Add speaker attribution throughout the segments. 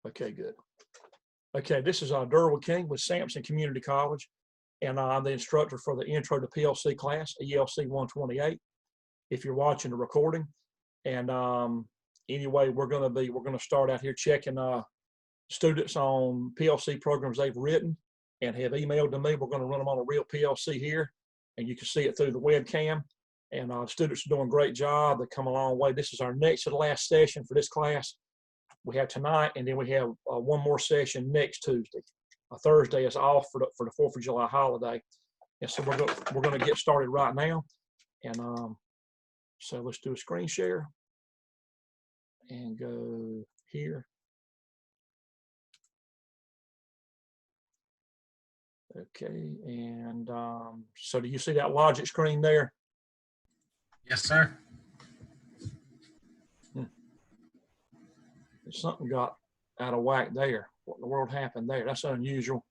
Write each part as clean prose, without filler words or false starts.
Speaker 1: Okay, good. Okay, this is Durwood King with Sampson Community College, and I'm the instructor for the Intro to PLC class, ELC 128. If you're watching the recording, and anyway, we're going to start out here checking students on PLC programs they've written and have emailed to me. We're going to run them on a real PLC here, and you can see it through the webcam. And students are doing a great job. They come a long way. This is our next to the last session for this class. We have tonight, and then we have one more session next Tuesday. Thursday is off for the 4th of July holiday. And so we're going to get started right now. And so let's do a screen share and go here. Okay, and so do you see that logic screen there?
Speaker 2: Yes, sir.
Speaker 1: Something got out of whack there. What in the world happened there? That's unusual.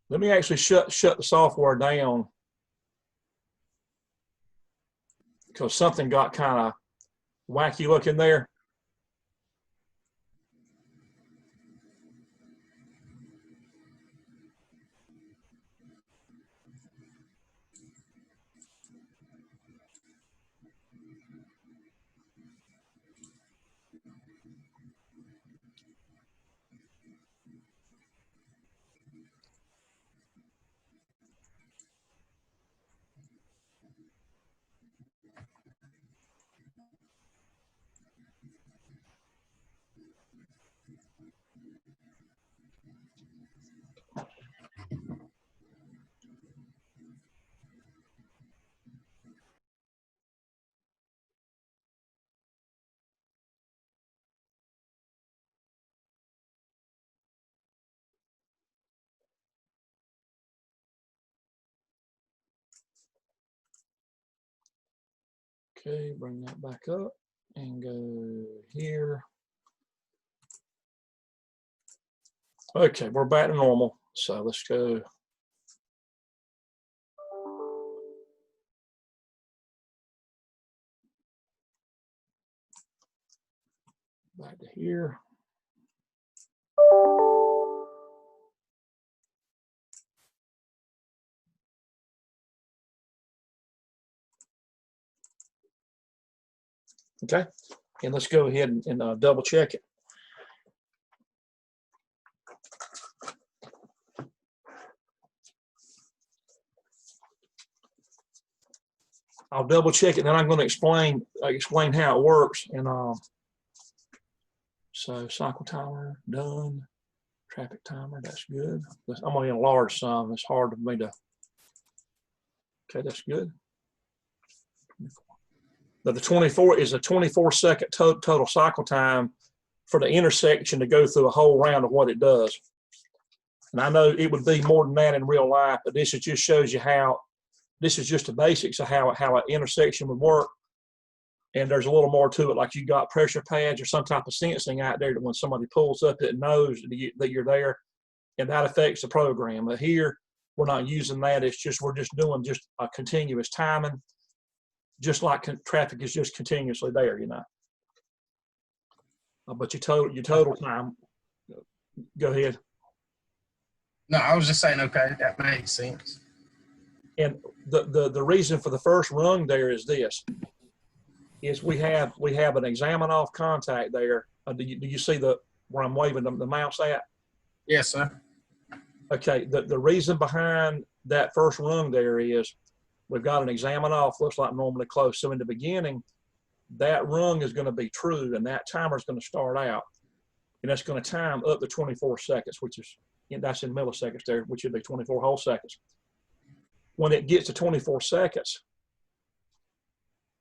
Speaker 1: Let me actually shut the software down because something got kind of wacky looking there. Okay, bring that back up and go here. Okay, we're back to normal. So let's go. Back to here. Okay, and let's go ahead and double check it. I'll double check it, and then I'm going to explain how it works. And so cycle timer done, traffic timer, that's good. I'm going to enlarge some. It's hard for me to. Okay, that's good. But the 24 is a 24-second total cycle time for the intersection to go through a whole round of what it does. And I know it would be more than that in real life, but this just shows you how. This is just the basics of how an intersection would work. And there's a little more to it, like you got pressure pads or some type of sensing out there that when somebody pulls up, it knows that you're there, and that affects the program. But here, we're not using that. It's just we're just doing just a continuous timing, just like traffic is just continuously there, you know. But your total time. Go ahead.
Speaker 2: No, I was just saying, okay, that makes sense.
Speaker 1: And the reason for the first rung there is this: is we have an examine off contact there. Do you see where I'm waving the mouse at?
Speaker 2: Yes, sir.
Speaker 1: Okay. The reason behind that first rung there is we've got an examine off, looks like normally close. So in the beginning, that rung is going to be true, and that timer is going to start out, and that's going to time up to 24 seconds, which is that's in milliseconds there, which would be 24 whole seconds. When it gets to 24 seconds,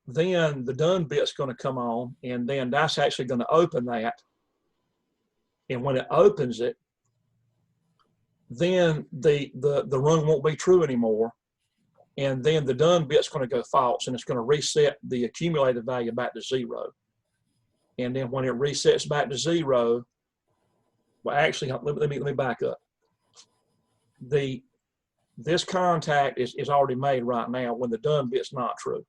Speaker 1: then the done bit's going to come on, and then that's actually going to open that. And when it opens it, then the rung won't be true anymore, and then the done bit's going to go false, and it's going to reset the accumulated value back to 0. And then when it resets back to 0, well, actually, let me back up. This contact is already made right now when the done bit's not true.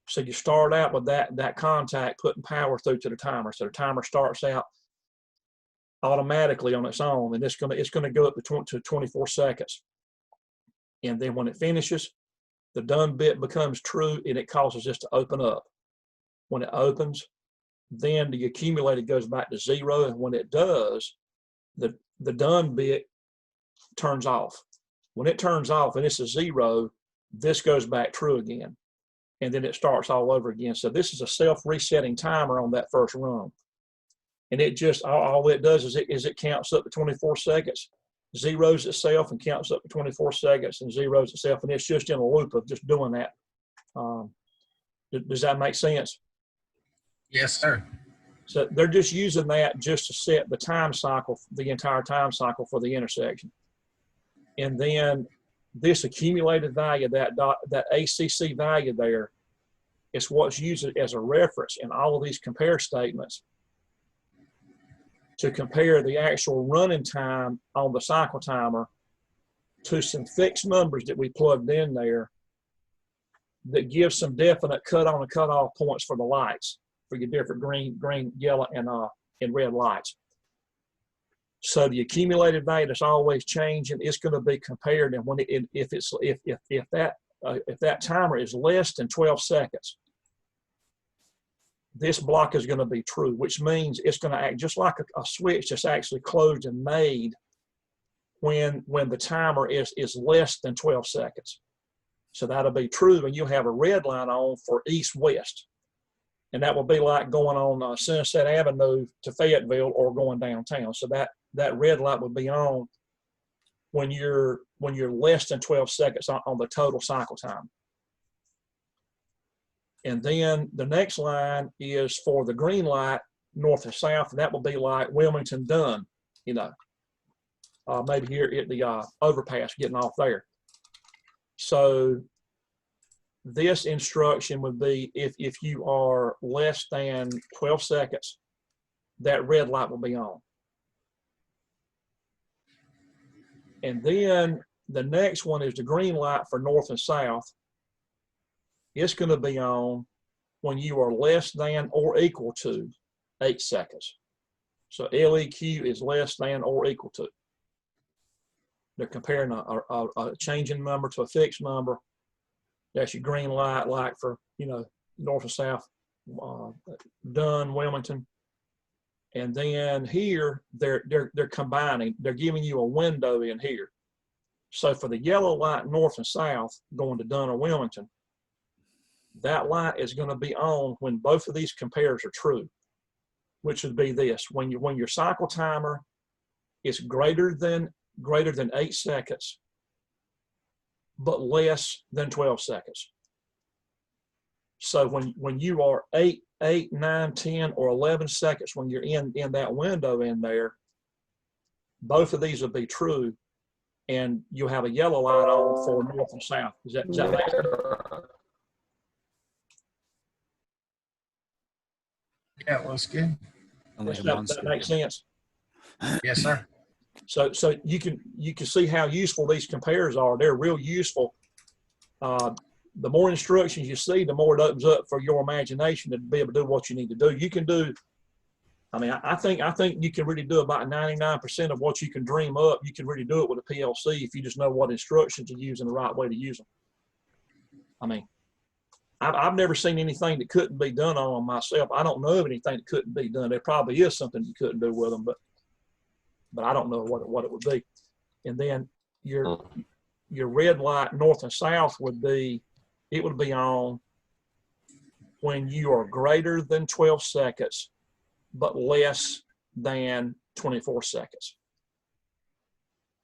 Speaker 1: So you start out with that contact putting power through to the timer. So the timer starts out automatically on its own, and it's gonna go up to 24 seconds. And then when it finishes, the done bit becomes true, and it causes this to open up. When it opens, then the accumulated goes back to 0, and when it does, the done bit turns off. When it turns off and it's a 0, this goes back true again, and then it starts all over again. So this is a self-resetting timer on that first run, and it just all it does is it counts up to 24 seconds, zeros itself, and counts up to 24 seconds and zeros itself, and it's just in a loop of just doing that. Does that make sense?
Speaker 2: Yes, sir.
Speaker 1: So they're just using that just to set the time cycle, the entire time cycle for the intersection. And then this accumulated value, that ACC value there, is what's used as a reference in all of these compare statements to compare the actual running time on the cycle timer to some fixed numbers that we plugged in there that give some definite cut on and cut off points for the lights, for your different green, yellow, and red lights. So the accumulated value that's always changing is going to be compared, and when if that timer is less than 12 seconds, this block is going to be true, which means it's going to act just like a switch that's actually closed and made when the timer is less than 12 seconds. So that'll be true, and you'll have a red line on for east-west. And that will be like going on Sunset Avenue to Fayetteville or going downtown. So that red light will be on when you're less than 12 seconds on the total cycle time. And then the next line is for the green light, north and south, and that will be like Wilmington Dunn, maybe here at the overpass getting off there. So this instruction would be if you are less than 12 seconds, that red light will be on. And then the next one is the green light for north and south. It's going to be on when you are less than or equal to 8 seconds. So LEQ is less than or equal to. They're comparing a changing number to a fixed number. That's your green light, like for, north and south, Dunn, Wilmington. And then here, they're combining, they're giving you a window in here. So for the yellow light north and south going to Dunn or Wilmington, that light is going to be on when both of these compares are true, which would be this: when your cycle timer is greater than 8 seconds, but less than 12 seconds. So when you are 8, 9, 10, or 11 seconds, when you're in that window in there, both of these will be true, and you'll have a yellow light on for north and south. Does that make sense?
Speaker 2: Yeah, it looks good.
Speaker 1: Does that make sense?
Speaker 2: Yes, sir.
Speaker 1: So you can see how useful these compares are. They're real useful. The more instructions you see, the more it opens up for your imagination to be able to do what you need to do. You can do, I think you can really do about 99% of what you can dream up. You can really do it with a PLC if you just know what instructions to use and the right way to use them. I've never seen anything that couldn't be done on them myself. I don't know of anything that couldn't be done. There probably is something you couldn't do with them, but I don't know what it would be. And then your red light north and south would be on when you are greater than 12 seconds, but less than 24 seconds.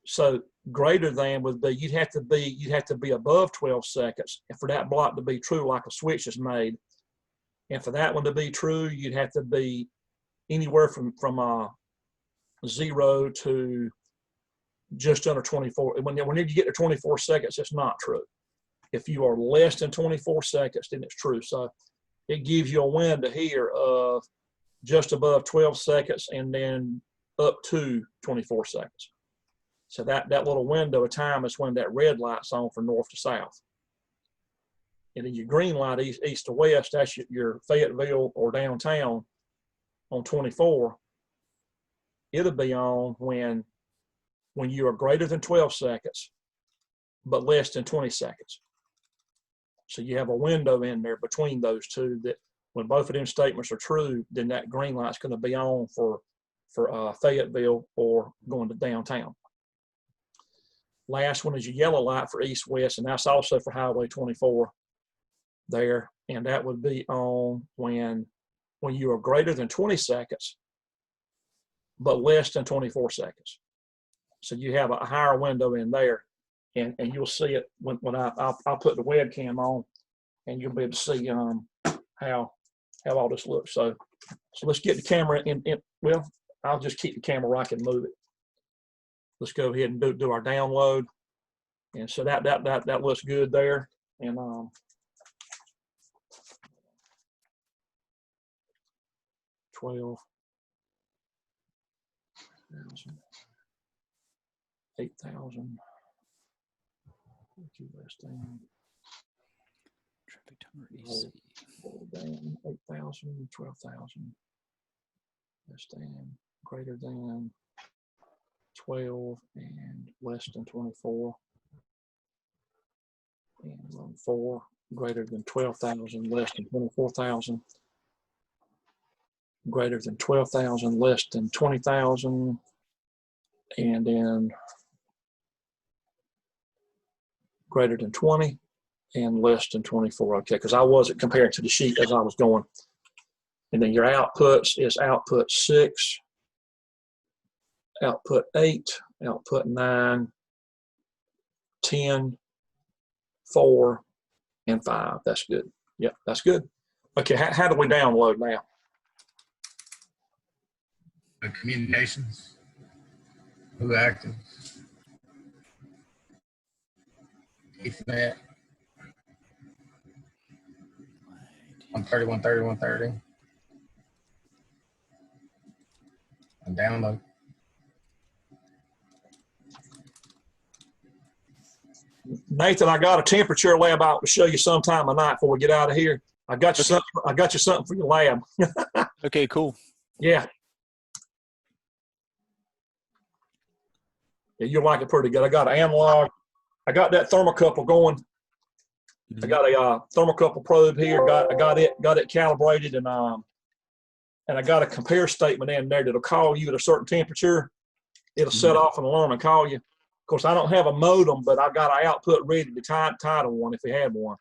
Speaker 1: So greater than would be you'd have to be above 12 seconds, and for that block to be true, like a switch is made, and for that one to be true, you'd have to be anywhere from 0 to just under 24. Whenever you get to 24 seconds, it's not true. If you are less than 24 seconds, then it's true. So it gives you a window here of just above 12 seconds and then up to 24 seconds. So that little window of time is when that red light's on for north to south. And then your green light east to west, that's your Fayetteville or downtown on 24. it'll be on when you are greater than 12 seconds, but less than 20 seconds. So you have a window in there between those two that when both of them statements are true, then that green light's going to be on for Fayetteville or going to downtown. Last one is your yellow light for east-west, and that's also for Highway 24 there. And that would be on when you are greater than 20 seconds, but less than 24 seconds. So you have a higher window in there, and you'll see it when I'll put the webcam on, and you'll be able to see how all this looks. So let's get the camera in. Well, I'll just keep the camera where I can move it. Let's go ahead and do our download. And so that looks good there. And 12,000, 8,000. Less than.
Speaker 3: Traffic timer EC.
Speaker 1: Down 8,000, 12,000. Less than, greater than 12, and less than 24. And 4, greater than 12,000, less than 24,000. Greater than 12,000, less than 20,000. And then greater than 20 and less than 24. Okay, because I wasn't comparing to the sheet as I was going. And then your outputs is output 6, output 8, output 9, 10, 4, and 5. That's good. Yep, that's good. Okay, how do we download now?
Speaker 2: The communications. Who active? Ethernet. 130, 130, 130. And download.
Speaker 1: Nathan, I got a temperature lab out to show you sometime tonight before we get out of here. I got you something. I got you something for your lab.
Speaker 3: Okay, cool.
Speaker 1: Yeah. Yeah, you'll like it pretty good. I got an analog. I got that thermocouple going. I got a thermocouple probe here. I got it calibrated, and I got a compare statement in there that'll call you at a certain temperature. It'll set off an alarm and call you. Of course, I don't have a modem, but I've got an output ready to tie to one if we had one.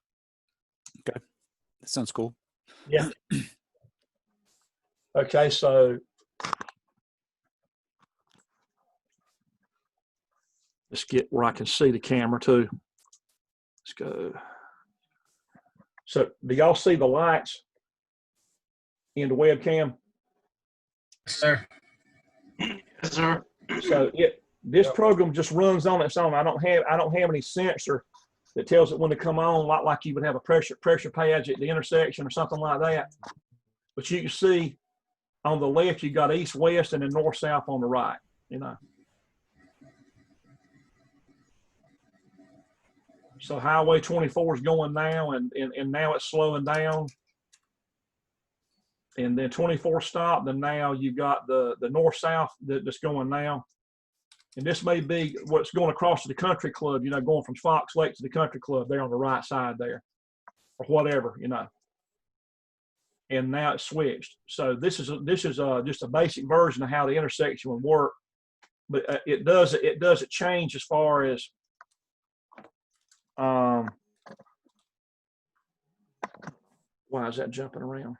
Speaker 3: Okay, that sounds cool.
Speaker 1: Yeah. Okay, so let's get where I can see the camera too. Let's go. So do y'all see the lights in the webcam?
Speaker 2: Yes, sir.
Speaker 4: Yes, sir.
Speaker 1: So this program just runs on its own. I don't have any sensor that tells it when to come on, like you would have a pressure pads at the intersection or something like that. But you can see on the left you got east, west, and then north, south on the right. You know. So Highway 24 is going now, and now it's slowing down. And then 24 stopped, and now you got the north-south that's going now. And this may be what's going across to the country club, you know, going from Fox Lake to the country club there on the right side there, or whatever, you know. And now it's switched. So this is just a basic version of how the intersection would work, but it doesn't change as far as why is that jumping around?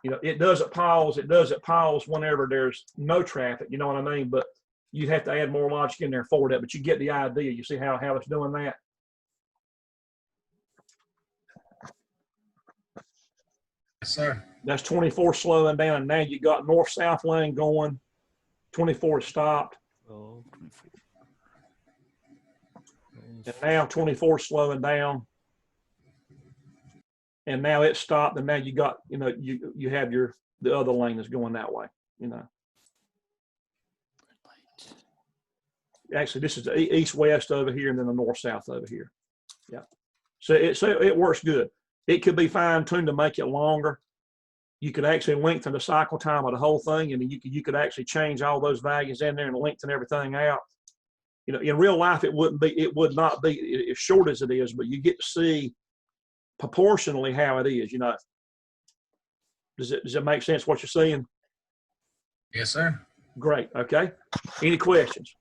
Speaker 1: You know, it doesn't pause. It doesn't pause whenever there's no traffic. You know what I mean? But you have to add more logic in there for that. But you get the idea. You see how it's doing that?
Speaker 2: Yes, sir.
Speaker 1: That's 24 slowing down. And now you got north-south lane going. 24 stopped.
Speaker 3: 12, 24.
Speaker 1: And now 24 slowing down. And now it's stopped, and now you got, you know, you have the other lane is going that way, you know. Actually, this is the east-west over here, and then the north-south over here. Yeah. So it works good. It could be fine-tuned to make it longer, you could actually lengthen the cycle time of the whole thing, and you could actually change all those values in there and lengthen everything out. You know, in real life, it would not be as short as it is, but you get to see proportionally how it is. You know, does it make sense what you're saying?
Speaker 2: Yes, sir.
Speaker 1: Great. Okay. Any questions?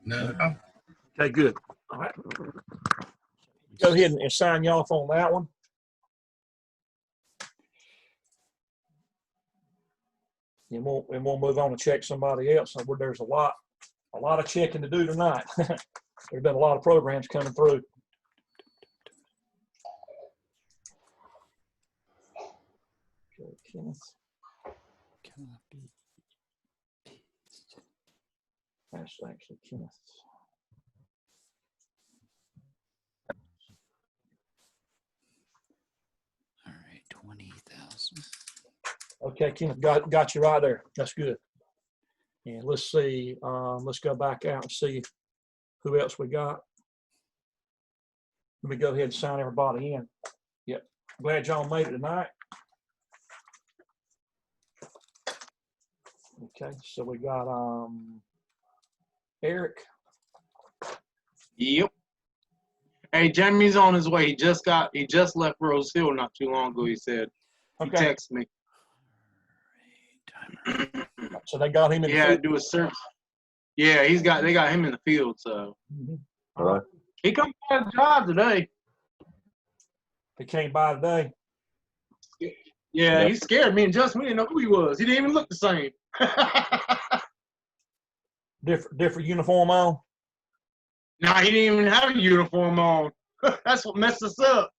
Speaker 2: No.
Speaker 1: Okay, good. All right. Go ahead and sign you off on that one. And we'll move on and check somebody else. There's a lot of checking to do tonight. There's been a lot of programs coming through. Okay, Kenneth.
Speaker 3: Copy.
Speaker 1: That's actually Kenneth.
Speaker 3: All right, 20,000.
Speaker 1: Okay, Kenneth, got you right there. That's good. And let's see. Let's go back out and see who else we got. Let me go ahead and sign everybody in. Yep. Glad y'all made it tonight. Okay, so we got Eric.
Speaker 4: Yep. Hey, Jamie's on his way. He just left Rose Hill not too long ago, he said. He
Speaker 1: Okay.
Speaker 4: texted me.
Speaker 1: So they got him in the
Speaker 4: Yeah,
Speaker 1: field.
Speaker 4: do a search. Yeah, they got him in the field, so
Speaker 1: All right.
Speaker 4: he come by the job today.
Speaker 1: He came by today.
Speaker 4: Yeah,
Speaker 1: Yep.
Speaker 4: he scared me and just we didn't know who he was. He didn't even look the same.
Speaker 1: Different uniform on.
Speaker 4: Nah, he didn't even have a uniform on. That's what messed us up.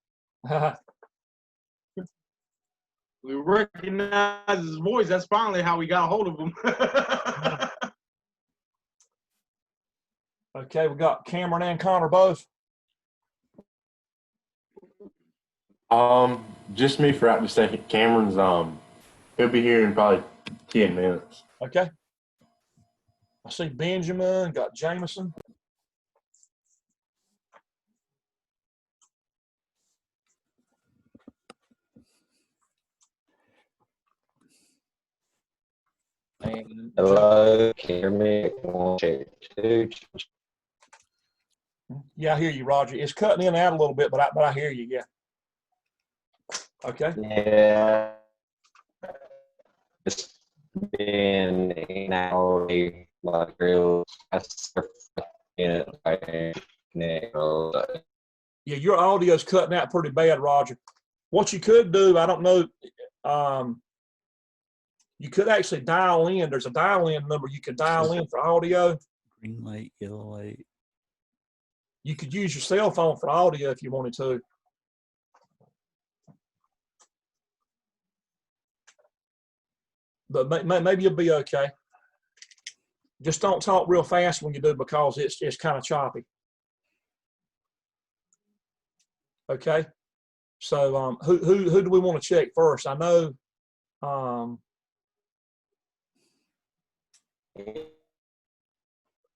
Speaker 4: We recognized his voice. That's finally how we got a hold of him.
Speaker 1: Okay, we got Cameron and Connor both.
Speaker 5: Just me for out the second. Cameron's he'll be here in probably 10 minutes.
Speaker 1: Okay. I see Benjamin, got Jameson. And
Speaker 6: Hello, can you hear me? 1, 2, 2.
Speaker 1: yeah, I hear you, Roger. It's cutting in and out a little bit, but I hear you. Yeah. Okay.
Speaker 6: Yeah. It's been an hour, like real.
Speaker 1: Yeah, your audio's cutting out pretty bad, Roger. What you could do, I don't know, you could actually dial in. There's a dial-in number you could dial in for audio.
Speaker 3: Green light, yellow light.
Speaker 1: You could use your cell phone for audio if you wanted to. But maybe you'll be okay. Just don't talk real fast when you do because it's kind of choppy. Okay. So who do we want to check first? I know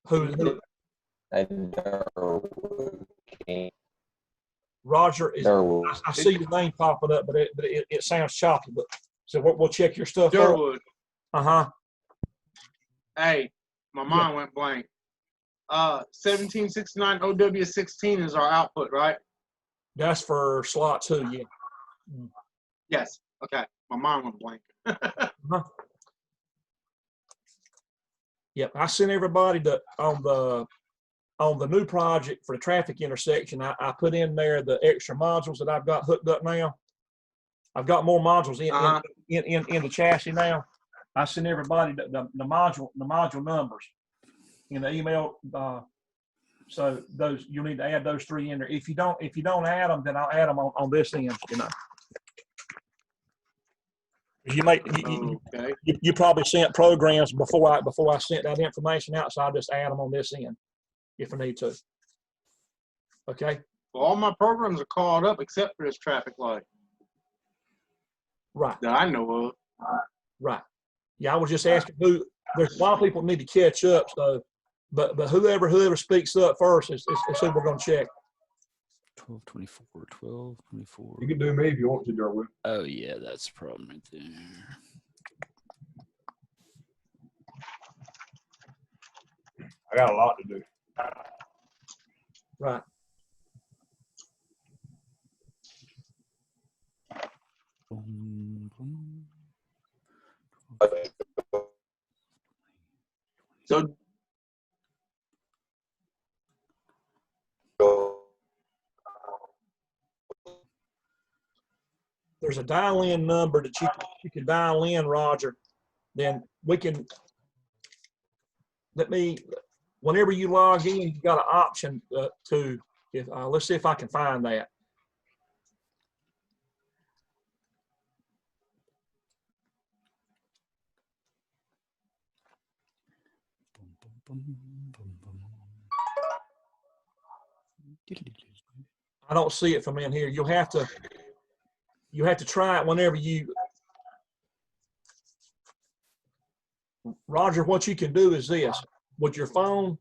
Speaker 1: who Roger is. I see your name popping up, but it sounds choppy. But so we'll check your stuff.
Speaker 4: Durwood.
Speaker 1: Uh-huh.
Speaker 4: Hey, my mind went blank. 1769 OW16 is our output, right?
Speaker 1: That's for slot 2, yeah.
Speaker 4: Yes. Okay. My mind went blank.
Speaker 1: Uh-huh. Yep, I sent everybody on the new project for the traffic intersection. I put in there the extra modules that I've got hooked up now. I've got more modules in the chassis now. I sent everybody the module numbers in the email. So those you'll need to add those 3 in there. If you don't add them, then I'll add them on this end. You know. You probably sent programs before I sent that information out, so I'll just add them on this end if I need to. Okay.
Speaker 4: Well, all my programs are called up except for this traffic light.
Speaker 1: Right.
Speaker 4: That I know of.
Speaker 1: Right. Yeah, I was just asking who. There's a lot of people need to catch up. So, but whoever speaks up first is who we're going to check.
Speaker 3: 1224, 1224.
Speaker 7: You can do me if you want to, Durwood.
Speaker 3: Oh, yeah, that's a problem right there.
Speaker 7: I got a lot to do.
Speaker 1: Right.
Speaker 3: Boom, boom.
Speaker 4: So
Speaker 1: There's a dial-in number that you can dial in, Roger. Then we can, whenever you log in, you've got an option to, let's see if I can find that.
Speaker 3: Boom, boom, boom, boom, boom.
Speaker 1: I don't see it from in here. You have to try it whenever you, Roger, what you can do is this, with your phone,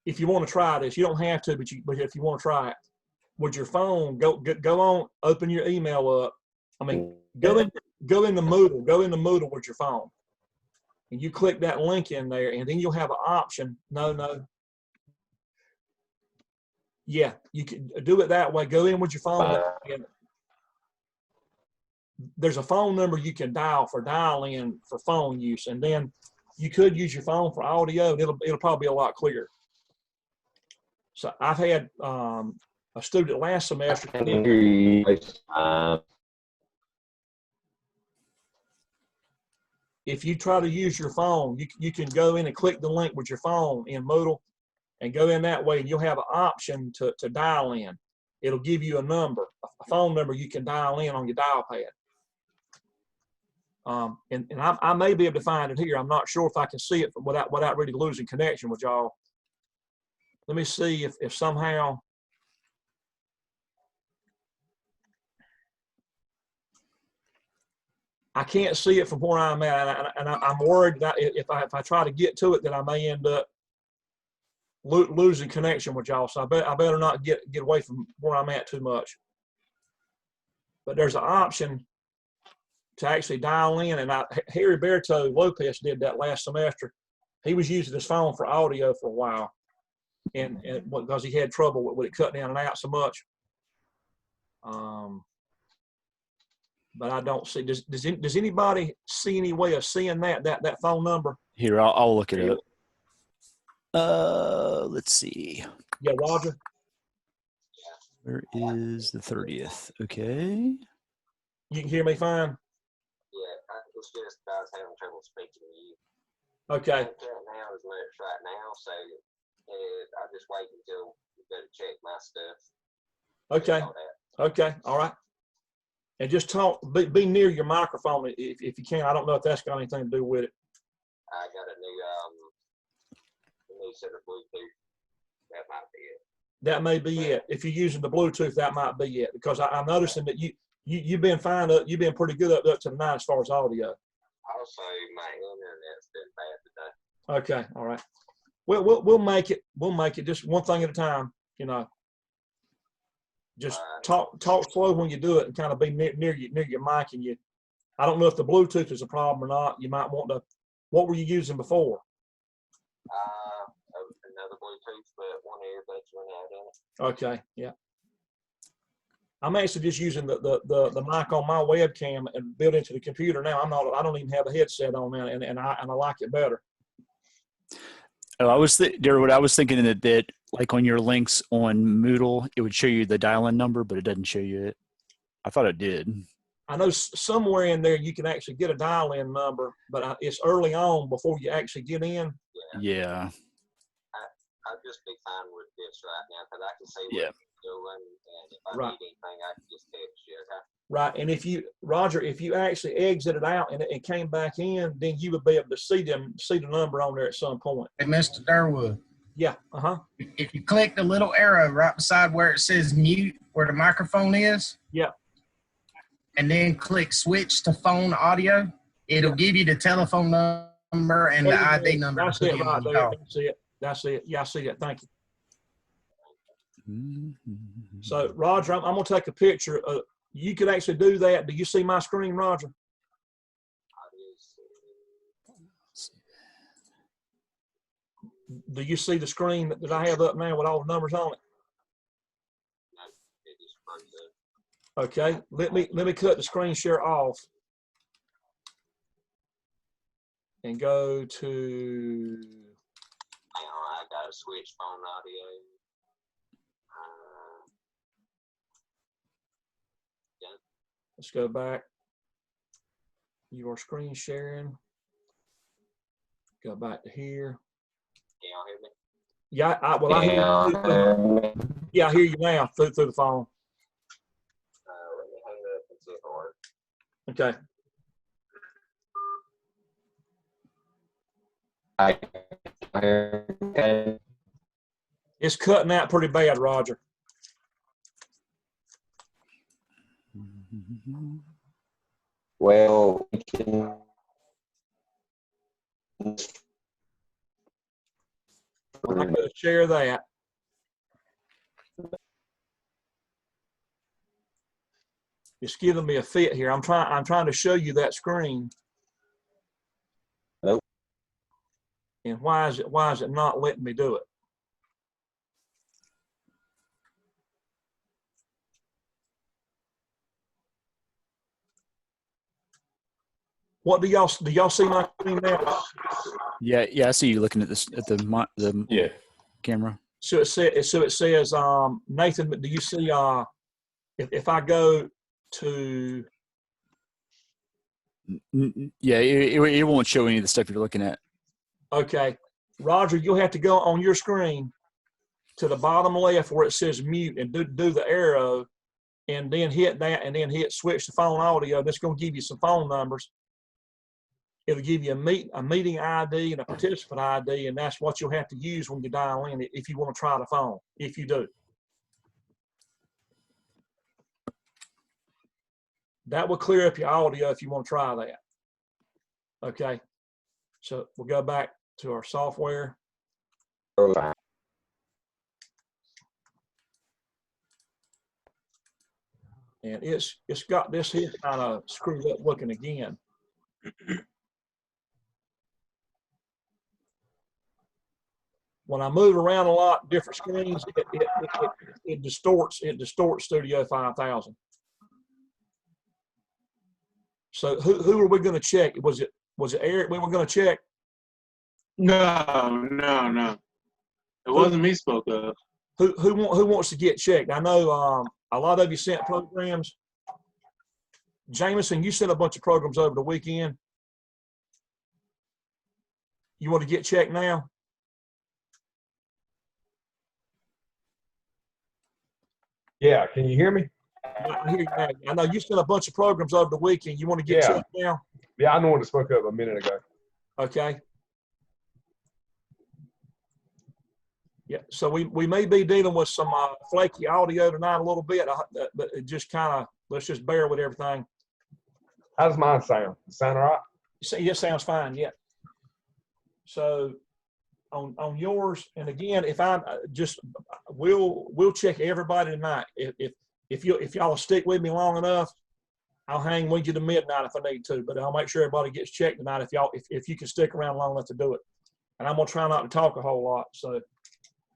Speaker 1: if you want to try this, you don't have to, but if you want to try it, with your phone, go on, open your email up. I mean, go into Moodle with your phone. And you click that link in there, and then you'll have an option. No. Yeah, you can do it that way. Go in with your phone. And there's a phone number you can dial in for phone use, and then you could use your phone for audio, and it'll probably be a lot clearer. So I've had a student last semester. If you try to use your phone, you can go in and click the link with your phone in Moodle and go in that way, and you'll have an option to dial in. It'll give you a number, a phone number you can dial in on your dial pad. And I may be able to find it here. I'm not sure if I can see it without really losing connection with y'all. Let me see if somehow. I can't see it from where I'm at, and I'm worried that if I try to get to it, that I may end up losing connection with y'all. So I better not get away from where I'm at too much. But there's an option to actually dial in, and Harry Berto Lopez did that last semester. He was using his phone for audio for a while, and because he had trouble with it cutting in and out so much. But I don't see. Does anybody see any way of seeing that phone number?
Speaker 3: Here, I'll look it up. Let's see.
Speaker 1: Yeah, Roger.
Speaker 3: Where is the 30th? Okay.
Speaker 1: You can hear me fine.
Speaker 6: Yeah, it's just I was having trouble speaking to you.
Speaker 1: Okay.
Speaker 6: Now is when it's right now, so I'll just wait until you go to check my stuff.
Speaker 1: Okay. Okay. All right. And just talk. Be near your microphone if you can. I don't know if that's got anything to do with it.
Speaker 6: I got a new set of Bluetooth. That might be it.
Speaker 1: That may be it. If you're using the Bluetooth, that might be it. Because I'm noticing that you've been fine. You've been pretty good up to the 9 as far as audio.
Speaker 6: Also, my internet's been bad today.
Speaker 1: Okay. All right. We'll make it. We'll make it just one thing at a time. You know. Just talk slow when you do it, and kind of be near your mic. And I don't know if the Bluetooth is a problem or not. You might want to. What were you using before?
Speaker 6: Another Bluetooth, but one earbud's went out in it.
Speaker 1: Okay. Yeah. I'm actually just using the mic on my webcam and built into the computer now. I don't even have a headset on now, and I like it better.
Speaker 3: Oh, I was thinking that like on your links on Moodle, it would show you the dial-in number, but it doesn't show you it. I thought it did.
Speaker 1: I know somewhere in there you can actually get a dial-in number, but it's early on before you actually get in.
Speaker 3: Yeah.
Speaker 6: I'll just be fine with this right now because I can see what it's doing, and if I need anything, I can just text you. Okay?
Speaker 1: Right, and if you actually exited out and it came back in, then you would be able to see the number on there at some point.
Speaker 2: Hey, Mr. Durwood.
Speaker 1: Yeah.
Speaker 2: If you click the little arrow right beside where it says mute, where the microphone is.
Speaker 1: Yeah.
Speaker 2: And then click switch to phone audio, it'll give you the telephone number and the ID number.
Speaker 1: That's it right there. That's it. Yeah, I see it. Thank you. So Roger, I'm gonna take a picture. You could actually do that. Do you see my screen, Roger? Do you see the screen that I have up now with all the numbers on it? Okay, let me cut the screen share off and go to.
Speaker 6: Hang on, I gotta switch phone audio.
Speaker 1: Let's go back. You are screen sharing. Go back to here.
Speaker 6: Can y'all hear me?
Speaker 1: Yeah, I hear you. Yeah, I hear you now through the phone.
Speaker 6: Let me hang up and see if it works.
Speaker 1: Okay. It's cutting out pretty bad, Roger.
Speaker 6: Well, we can.
Speaker 1: I'm not going to share that. It's giving me a fit here. I'm trying to show you that screen.
Speaker 6: Nope.
Speaker 1: And why is it not letting me do it? What do y'all see my screen now?
Speaker 3: Yeah, I see you looking at this at the
Speaker 5: Yeah.
Speaker 3: camera.
Speaker 1: So it says, Nathan, do you see if I go to
Speaker 3: Yeah, it won't show any of the stuff you're looking at.
Speaker 1: okay, Roger, you'll have to go on your screen to the bottom left where it says mute and do the arrow and then hit that and then hit switch to phone audio. That's going to give you some phone numbers. It'll give you a meeting ID and a participant ID, and that's what you'll have to use when you dial in if you want to try the phone, if you do. That will clear up your audio if you want to try that. Okay. So we'll go back to our software. And it's got this here kind of screwed up looking again. When I move around a lot, different screens, it distorts Studio 5000. So who are we going to check? Was it Eric we were going to check?
Speaker 4: No. It wasn't me spoke of.
Speaker 1: Who wants to get checked? I know a lot of you sent programs. Jameson, you sent a bunch of programs over the weekend. You want to get checked now?
Speaker 7: Yeah, can you hear me?
Speaker 1: I hear you now. I know you sent a bunch of programs over the weekend. You want to get
Speaker 7: Yeah.
Speaker 1: checked now?
Speaker 7: Yeah, I know when to spoke up a minute ago.
Speaker 1: Okay. Yeah, so we may be dealing with some flaky audio tonight a little bit, but it just kind of, let's just bear with everything.
Speaker 7: How does mine sound? Sound all right?
Speaker 1: Yeah, sounds fine. Yeah. So on yours, and again, if I just we'll check everybody tonight. If y'all will stick with me long enough, I'll hang with you to midnight if I need to. But I'll make sure everybody gets checked tonight if you can stick around long enough to do it. And I'm gonna try not to talk a whole lot. So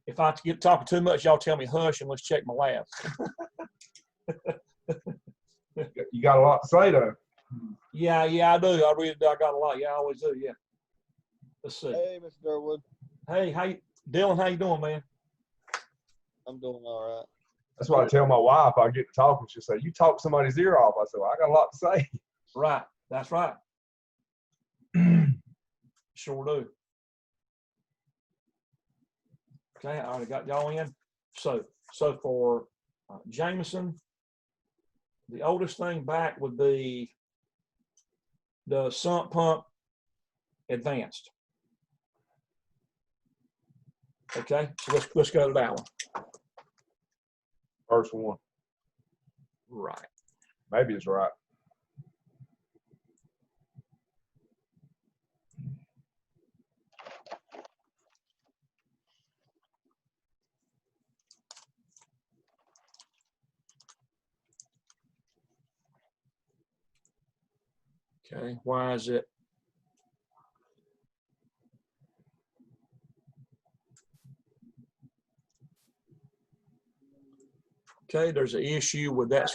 Speaker 1: if I get talking too much, y'all tell me hush and let's check my lab.
Speaker 7: You got a lot to say though.
Speaker 1: Yeah, I do. I got a lot. Yeah, I always do. Yeah. Let's see.
Speaker 8: Hey, Mr. Durwood.
Speaker 1: Hey, Dylan, how you doing, man?
Speaker 8: I'm doing all right.
Speaker 7: That's why I tell my wife I get to talking. She'll say, "You talk somebody's ear off." I said, "Well, I got a lot to say."
Speaker 1: Right. That's right. Sure do. Okay, I already got y'all in. So for Jameson, the oldest thing back would be the sump pump advanced. Okay, so let's go to that one.
Speaker 7: First one.
Speaker 1: Right.
Speaker 7: Maybe it's right.
Speaker 1: Okay, why is it? Okay, there's an issue with that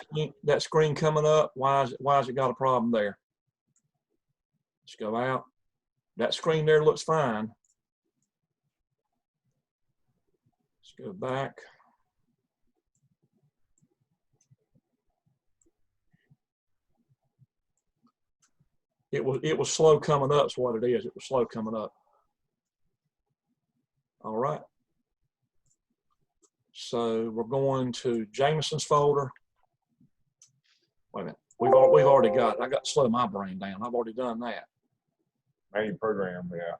Speaker 1: screen coming up. Why is it got a problem there? Let's go out. That screen there looks fine. Let's go back. It was slow coming up, is what it is. It was slow coming up. All right. So we're going to Jameson's folder. Wait a minute. We've already got. I got to slow my brain down. I've already done that.
Speaker 7: Main program, yeah.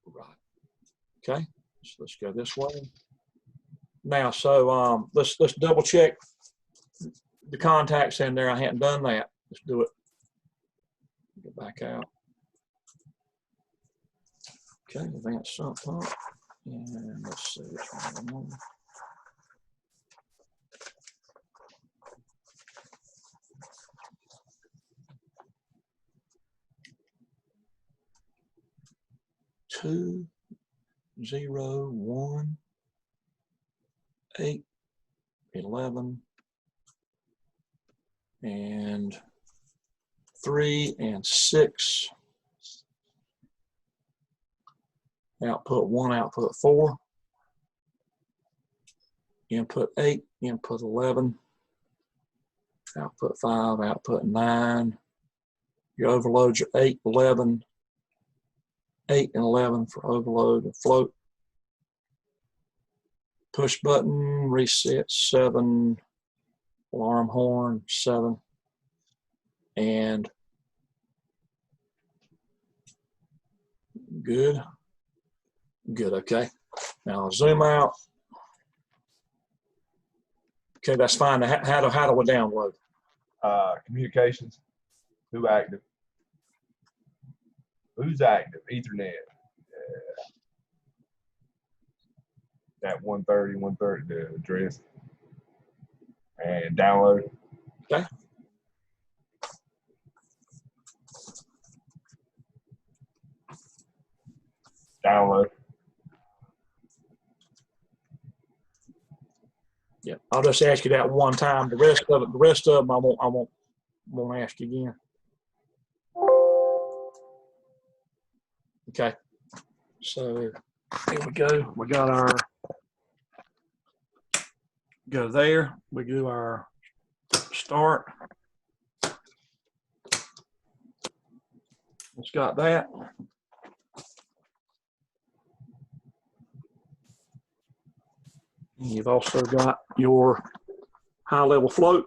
Speaker 1: Right. Okay. So let's go this way. Now, so let's double check the contacts in there. I hadn't done that. Let's do it. Get back out. Okay, advanced sump pump. And let's see which one I'm on. Two, 0, 1, 8, 11, and 3 and 6. Output 1, output 4. Input 8, input 11. Output 5, output 9. Your overloads are 8, 11, 8 and 11 for overload and float. Push button, reset 7, alarm horn 7, and good. Good, okay. Now I'll zoom out. Okay, that's fine. How do we download?
Speaker 7: Communications. Who active? Who's active? Ethernet. That 130, the address. And download.
Speaker 1: Okay.
Speaker 7: Download.
Speaker 1: Yeah, I'll just ask you that one time. The rest of them, I won't ask you again. Okay. So here we go. We got our, go there. We do our start. It's got that. You've also got your high level float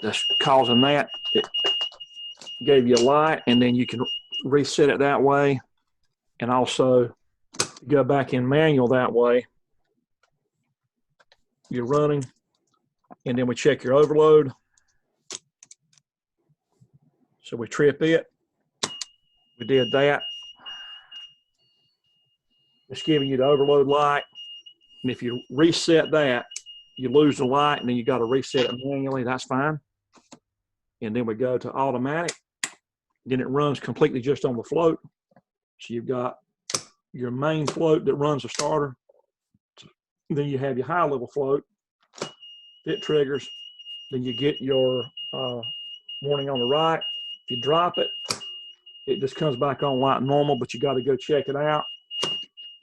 Speaker 1: that's causing that. It gave you a light, and then you can reset it that way, and also go back in manual that way. You're running, and then we check your overload. So we trip it. We did that. It's giving you the overload light. And if you reset that, you lose the light, and then you got to reset it manually. That's fine. And then we go to automatic. Then it runs completely just on the float. So you've got your main float that runs the starter. Then you have your high level float. It triggers. Then you get your warning on the right. If you drop it, it just comes back on like normal, but you got to go check it out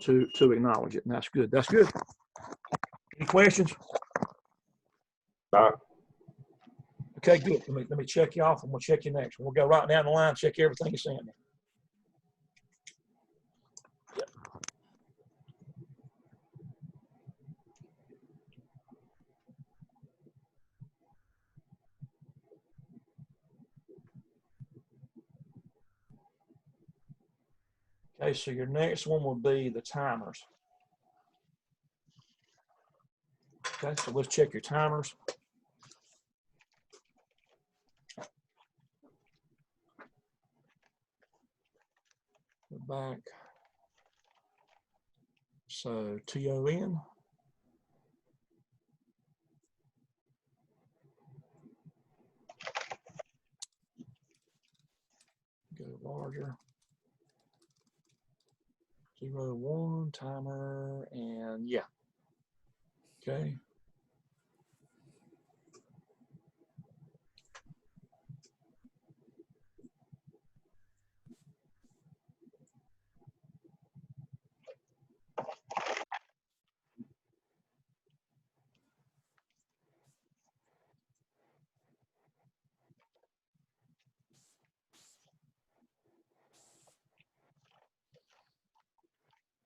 Speaker 1: to acknowledge it. And that's good. That's good. Any questions?
Speaker 7: No.
Speaker 1: Okay, good. Let me check you off, and we'll check you next. We'll go right down the line, check everything you sent me. Okay, so your next one will be the timers. Okay, so let's check your timers. Go back. So TON. larger. 0, 1, timer, and yeah. Okay.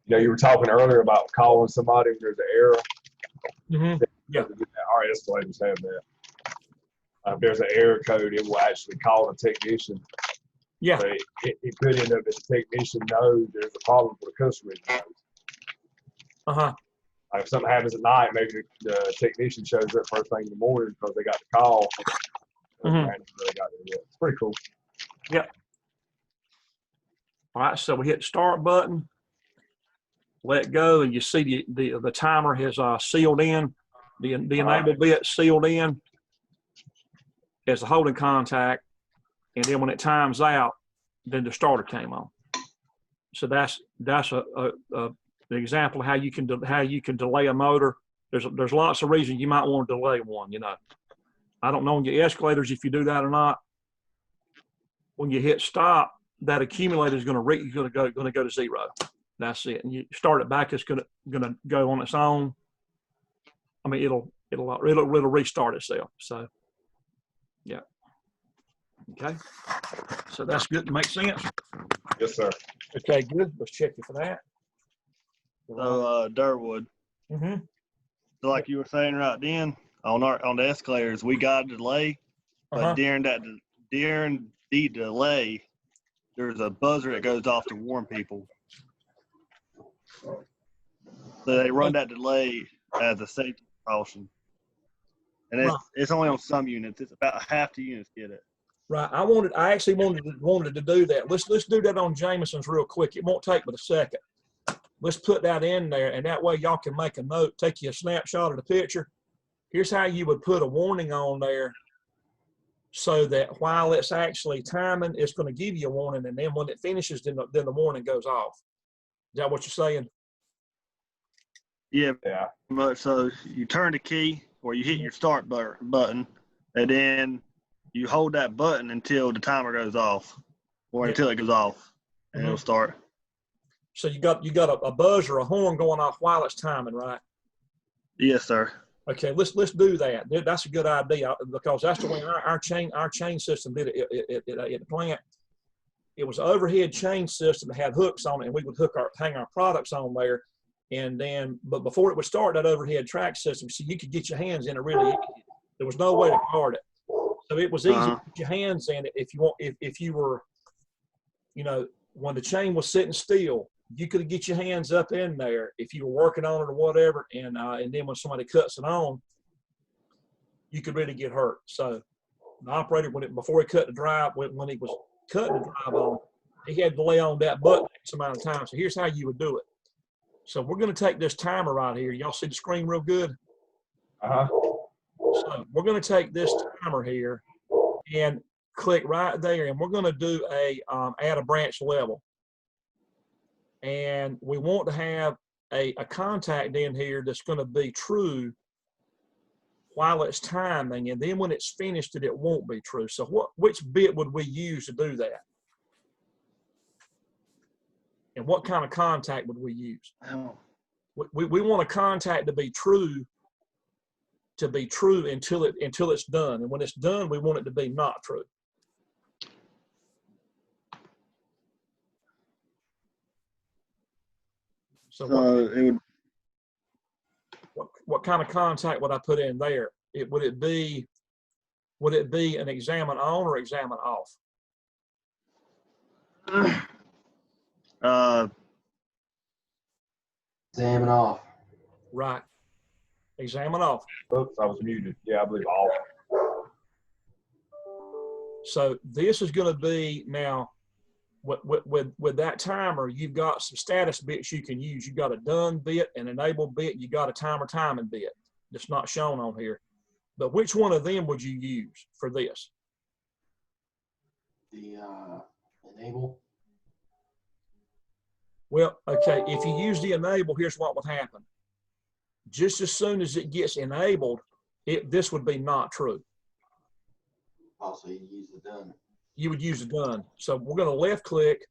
Speaker 7: Yeah, you were talking earlier about calling somebody if there's an error.
Speaker 1: Mm-hmm. Yeah.
Speaker 7: Our escalators have that. If there's an error code, it will actually call the technician.
Speaker 1: Yeah.
Speaker 7: But it could end up that the technician knows there's a problem for the customer.
Speaker 1: Uh-huh.
Speaker 7: Like if something happens at night, maybe the technician shows up first thing in the morning because they got the call.
Speaker 1: Mhm.
Speaker 7: It's pretty cool.
Speaker 1: Yep. All right, so we hit the start button, let go, and you see the timer has sealed in, the enable bit sealed in as the holding contact, and then when it times out, then the starter came on. So that's an example of how you can delay a motor. There's lots of reasons you might want to delay one. You know, I don't know on your escalators if you do that or not. When you hit stop, that accumulator is going to go to 0. That's it. And you start it back, it's going to go on its own. I mean, it'll restart itself. So, yeah. Okay. So that's good. Makes sense.
Speaker 7: Yes, sir.
Speaker 1: Okay, good. Let's check you for that.
Speaker 8: So, Durwood,
Speaker 1: Mm-hmm.
Speaker 8: so like you were saying right then, on the escalators, we got a delay, but
Speaker 1: Uh-huh.
Speaker 8: during the delay, there's a buzzer that goes off to warn people. So they run that delay as a safety precaution. And it's only on some units. It's about half the units get it.
Speaker 1: Right. I actually wanted to do that. Let's do that on Jameson's real quick. It won't take but a second. Let's put that in there, and that way y'all can make a note, take you a snapshot of the picture. Here's how you would put a warning on there so that while it's actually timing, it's going to give you a warning, and then when it finishes, then the warning goes off. Is that what you're saying?
Speaker 8: Yeah.
Speaker 7: Yeah.
Speaker 8: So you turn the key or you hit your start button, and then you hold that button until the timer goes off, or until it goes off, and it'll start.
Speaker 1: So you got a buzzer, a horn going off while it's timing, right?
Speaker 8: Yes, sir.
Speaker 1: Okay, let's do that. That's a good idea because that's the way our chain system did it at the plant. It was an overhead chain system that had hooks on it, and we would hang our products on there. And then, but before it would start that overhead track system, so you could get your hands in it really easy. There was no way to guard it, so it was easy to get your hands in it if you were, you know, when the chain was sitting still. You could get your hands up in there if you were working on it or whatever, and then when somebody cuts it on, you could really get hurt. So the operator, before he cut the drive, when he was cutting the drive on, he had to lay on that button X amount of time. So here's how you would do it. So we're going to take this timer right here. Y'all see the screen real good?
Speaker 7: Uh-huh.
Speaker 1: So we're going to take this timer here and click right there, and we're going to do add a branch level. And we want to have a contact in here that's going to be true while it's timing, and then when it's finished, it won't be true. So which bit would we use to do that? And what kind of contact would we use? We want a contact to be true until it's done. And when it's done, we want it to be not true. So what kind of contact would I put in there? Would it be an examine on or examine off?
Speaker 9: Examine off.
Speaker 1: Right. Examine off.
Speaker 7: Oops, I was muted. Yeah, I believe off.
Speaker 1: So this is going to be now. With that timer, you've got some status bits you can use. You've got a done bit, an enable bit, you got a timer timing bit that's not shown on here. But which one of them would you use for this?
Speaker 9: The Enable.
Speaker 1: Well, okay, if you use the enable, here's what would happen. Just as soon as it gets enabled, this would be not true.
Speaker 9: Also, you use the done.
Speaker 1: You would use the done. So we're going to left click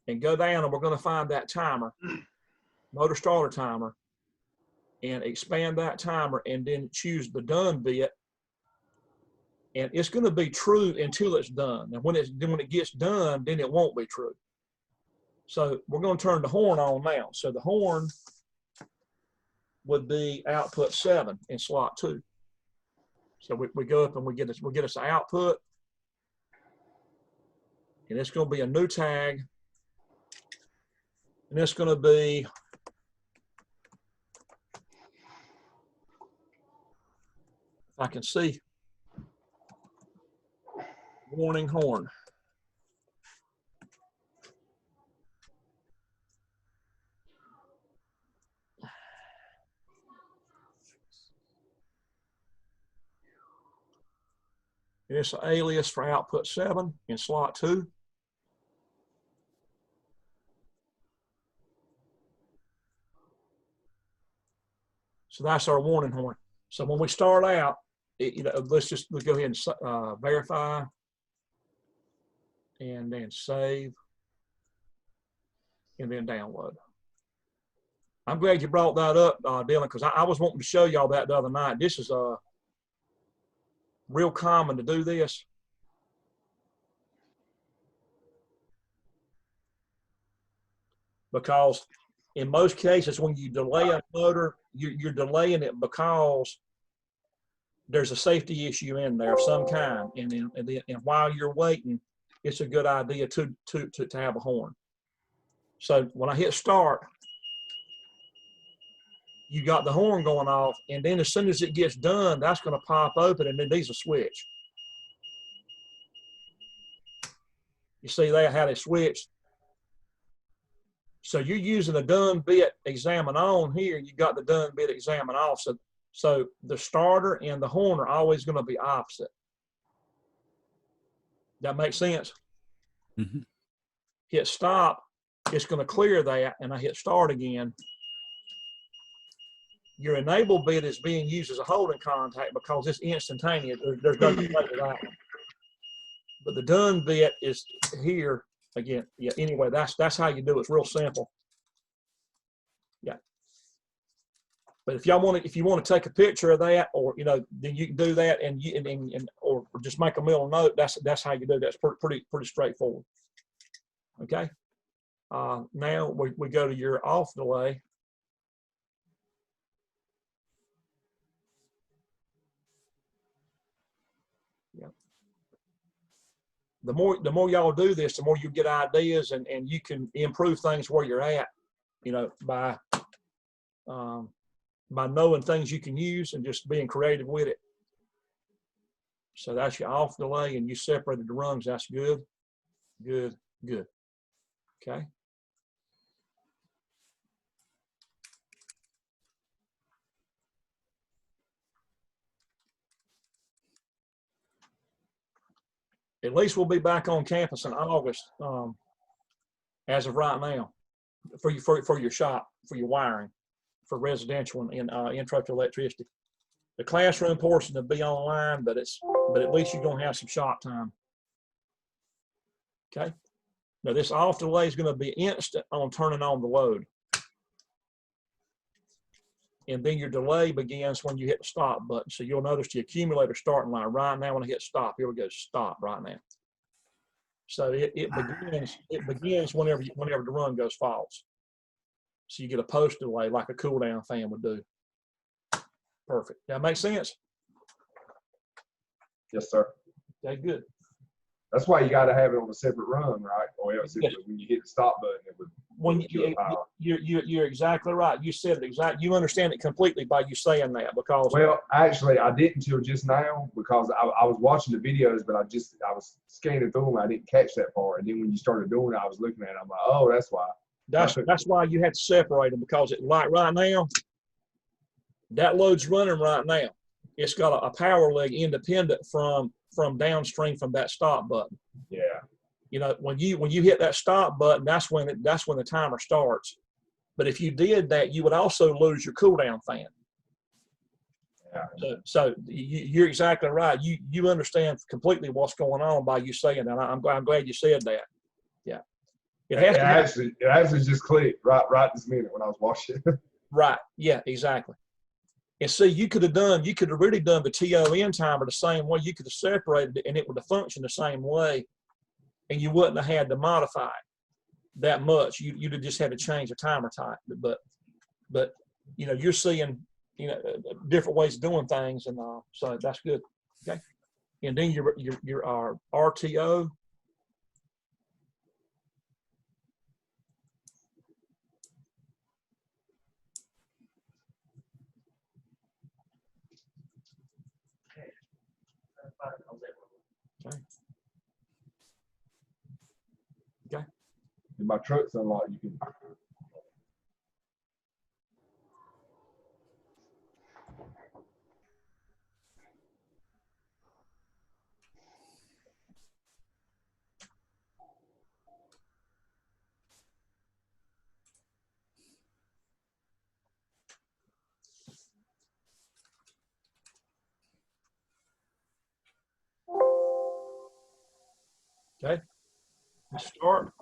Speaker 1: and go down, and we're going to find that timer, motor starter timer, and expand that timer, and then choose the done bit. And it's going to be true until it's done. And when it gets done, then it won't be true. So we're going to turn the horn on now. So the horn would be output 7 in slot 2. So we go up and we get us the output, and it's going to be a new tag, and it's going to be I can see warning horn. It's an alias for output 7 in slot 2. So that's our warning horn. So when we start out, let's go ahead and verify and then save and then download. I'm glad you brought that up, Dylan, because I was wanting to show y'all that the other night. This is real common to do this. Because in most cases, when you delay a motor, you're delaying it because there's a safety issue in there of some kind. And while you're waiting, it's a good idea to have a horn. So when I hit start, you got the horn going off, and then as soon as it gets done, that's going to pop open, and then these will switch. You see there how they switched? So you're using a done bit examine on here, you got the done bit examine off. So the starter and the horn are always going to be opposite. That makes sense?
Speaker 3: Mm-hmm.
Speaker 1: Hit stop, it's going to clear that, and I hit start again. Your enable bit is being used as a holding contact because it's instantaneous. There's no delay to that one. But the done bit is here again. Yeah. Anyway, that's how you do it. It's real simple. Yeah. But if you want to take a picture of that, or then you can do that, or just make a mental note. That's how you do that. It's pretty straightforward. Okay. Now we go to your off delay. The more y'all do this, the more you get ideas, and you can improve things where you're at, by knowing things you can use and just being creative with it. So that's your off delay, and you separated the rungs. That's good, good, good. Okay. At least we'll be back on campus in August, as of right now, for your shop, for your wiring, for residential and intro to electricity. The classroom portion will be online, but at least you're gonna have some shop time. Okay. Now this off delay is going to be instant on turning on the load, and then your delay begins when you hit the stop button. So you'll notice the accumulator starting line right now. When I hit stop, here we go, stop right now. So it begins whenever the run goes false. So you get a post delay like a cool down fan would do. Perfect. That makes sense?
Speaker 7: Yes, sir.
Speaker 1: Okay, good.
Speaker 7: That's why you got to have it on a separate run, right? Or else when you hit the stop button, it would
Speaker 1: you're exactly right. You said it exactly. You understand it completely by you saying that, because
Speaker 7: well, actually, I didn't until just now, because I was watching the videos, but I was scanning through them. I didn't catch that part, and then when you started doing it, I was looking at it. I'm like, oh, that's why.
Speaker 1: That's why you have to separate them, because like right now, that load's running right now. It's got a power leg independent from downstream from that stop button.
Speaker 7: Yeah.
Speaker 1: You know, when you hit that stop button, that's when the timer starts. But if you did that, you would also lose your cool down fan.
Speaker 7: Yeah.
Speaker 1: So you're exactly right. You understand completely what's going on by you saying that. I'm glad you said that. Yeah. It
Speaker 7: actually just clicked right this minute when I was watching.
Speaker 1: Right. Yeah, exactly. And see, you could have really done the TON timer the same way. You could have separated it and it would have functioned the same way, and you wouldn't have had to modify it that much. You'd have just had to change the timer type. But you know, you're seeing, you know, different ways of doing things, and so that's good. Okay. And then your RTO. Okay. Okay.
Speaker 7: If my truck's unlocked, you can.
Speaker 1: Okay. You start.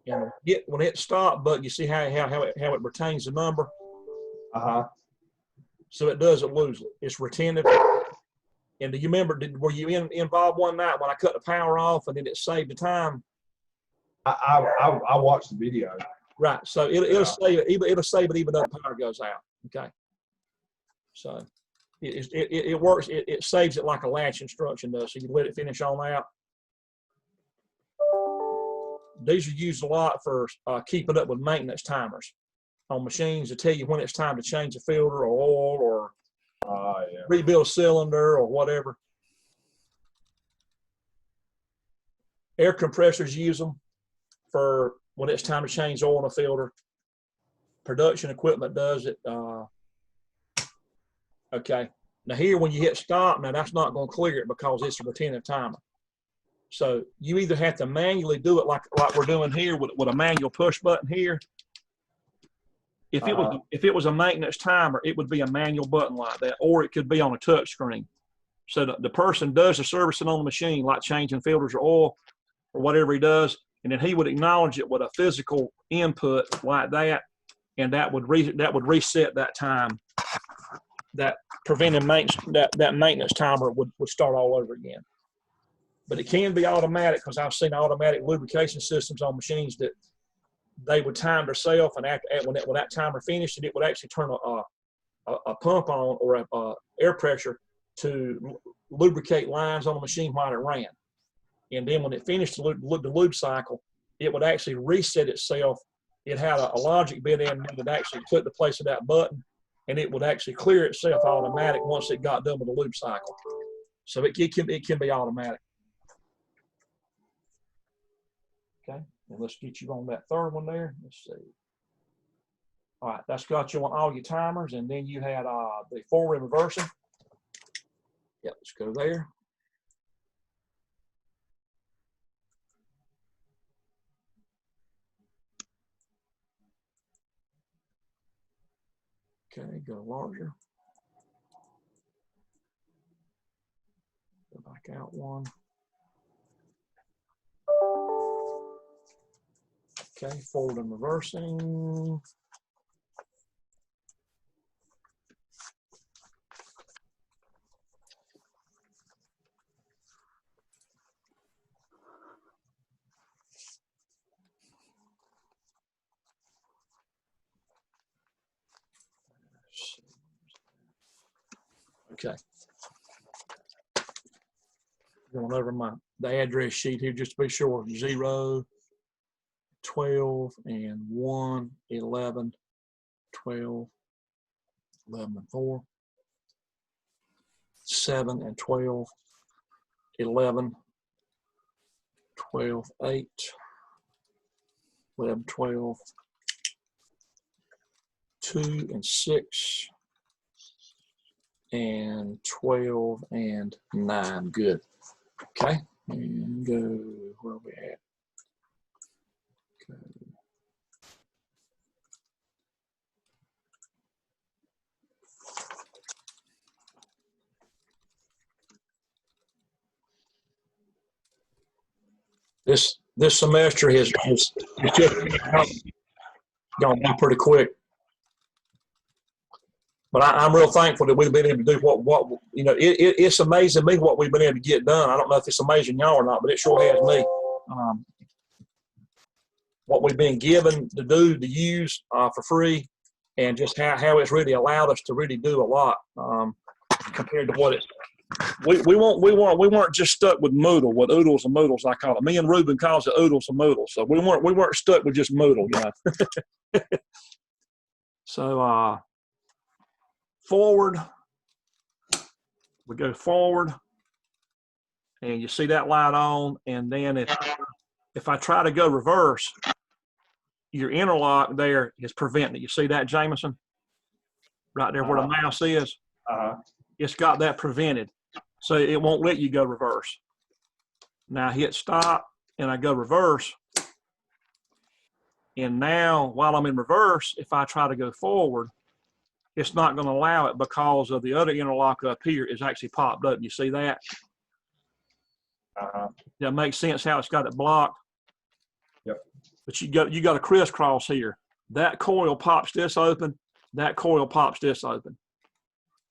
Speaker 1: And when it stop button, you see how it retains the number. So it doesn't lose it. It's retentive. And do you remember? Were you involved one night when I cut the power off and then it saved the time?
Speaker 7: I watched the video.
Speaker 1: Right. So it'll save it even though the power goes out. Okay. So it works. It saves it like a latch instruction does. So you let it finish on out. These are used a lot for keeping up with maintenance timers on machines to tell you when it's time to change a filter or oil or rebuild a cylinder or whatever. Air compressors use them for when it's time to change oil in a filter. Production equipment does it. Okay. Now here, when you hit stop, now that's not going to clear it because it's a retentive timer. So you either have to manually do it like we're doing here with a manual push button here. If it was a maintenance timer, it would be a manual button like that, or it could be on a touch screen. So the person does the servicing on the machine, like changing filters or oil or whatever he does, and then he would acknowledge it with a physical input like that, and that would reset that time. That preventive maintenance, that maintenance timer would start all over again. But it can be automatic, because I've seen automatic lubrication systems on machines that they would time themselves, and when that timer finished, it would actually turn a pump on or a air pressure to lubricate lines on the machine while it ran. And then when it finished the lube cycle, it would actually reset itself. It had a logic bit in there that actually took the place of that button, and it would actually clear itself automatic once it got done with the lube cycle. So it can be automatic. Okay, and let's get you on that third one there. Let's see. All right, that's got you on all your timers, and then you had the forward and reversing. Yep, let's go there. Okay, go larger. Go back out one. Okay, forward and reversing. Okay. Going over the address sheet here just to be sure. 0, 12, and 1, 11, 12, 11, and 4, 7, and 12, 11, 12, 8, 11, 12, 2, and 6, and 12, and 9. Good. Okay. And go, where are we at? Okay. This semester has just gone by pretty quick. But I'm real thankful that we've been able to do what you know. It's amazing me what we've been able to get done. I don't know if it's amazing y'all or not, but it sure has me. What we've been given to do, to use for free, and just how it's really allowed us to really do a lot compared to what it's. We weren't just stuck with Moodle, with oodles and Moodles, I call it. Me and Ruben calls it oodles and Moodles. So we weren't stuck with just Moodle, you know. So forward, we go forward, and you see that light on, and then if I try to go reverse, your interlock there is preventing it. You see that, Jameson? Right there where the mouse is? It's got that prevented. So it won't let you go reverse. Now I hit stop and I go reverse. And now while I'm in reverse, if I try to go forward, it's not going to allow it because of the other interlock up here is actually popped up. You see that? That makes sense how it's got it blocked.
Speaker 7: Yep.
Speaker 1: But you got a crisscross here. That coil pops this open. That coil pops this open.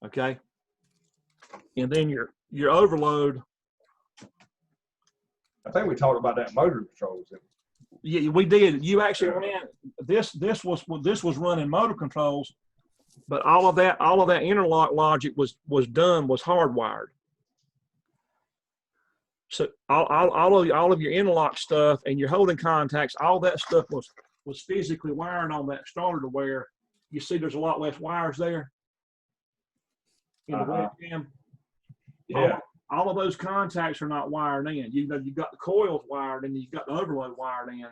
Speaker 1: Okay. And then your overload.
Speaker 7: I think we talked about that motor controls.
Speaker 1: Yeah, we did. You actually ran this was running motor controls, but all of that interlock logic was hardwired. So all of your interlock stuff and your holding contacts, all that stuff was physically wired on that starter to where you see there's a lot less wires there in the webcam.
Speaker 7: Yeah.
Speaker 1: All of those contacts are not wired in. You know, you've got the coils wired and you've got the overload wired in.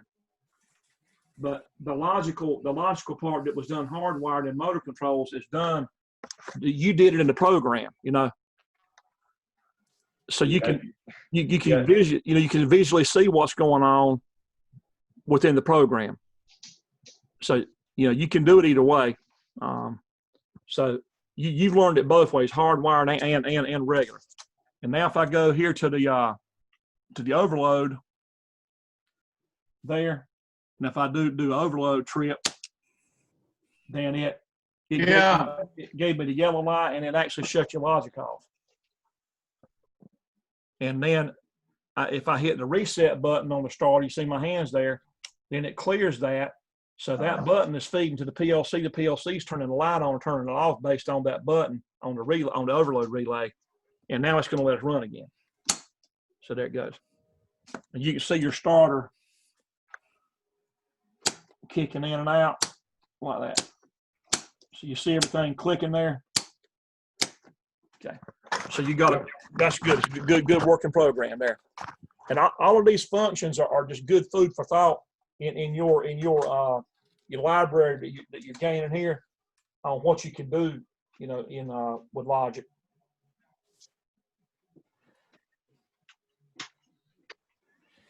Speaker 1: But the logical part that was done hardwired in motor controls is done. You did it in the program, you know. So you can visually see what's going on within the program. So you know you can do it either way. So you've learned it both ways, hardwired and regular. And now if I go here to the overload there, and if I do overload trip, then it gave me the yellow light and it actually shut your logic off. And then if I hit the reset button on the starter, you see my hands there, then it clears that. So that button is feeding to the PLC. The PLC is turning the light on or turning it off based on that button on the relay, on the overload relay. And now it's going to let us run again. So there it goes. And you can see your starter kicking in and out like that. So you see everything clicking there. Okay. So you got it. That's good. It's a good working program there. And all of these functions are just good food for thought in your library that you're gaining here on what you can do, you know, with logic.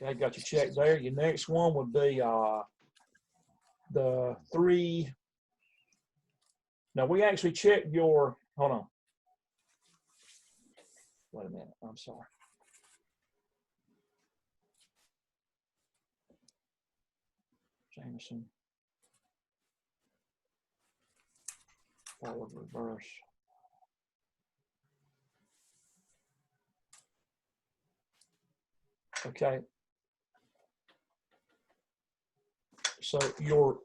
Speaker 1: Okay, got your check there. Your next one would be the 3. Now we actually checked your, hold on. Wait a minute, I'm sorry. Jameson. Forward, reverse. Okay. So your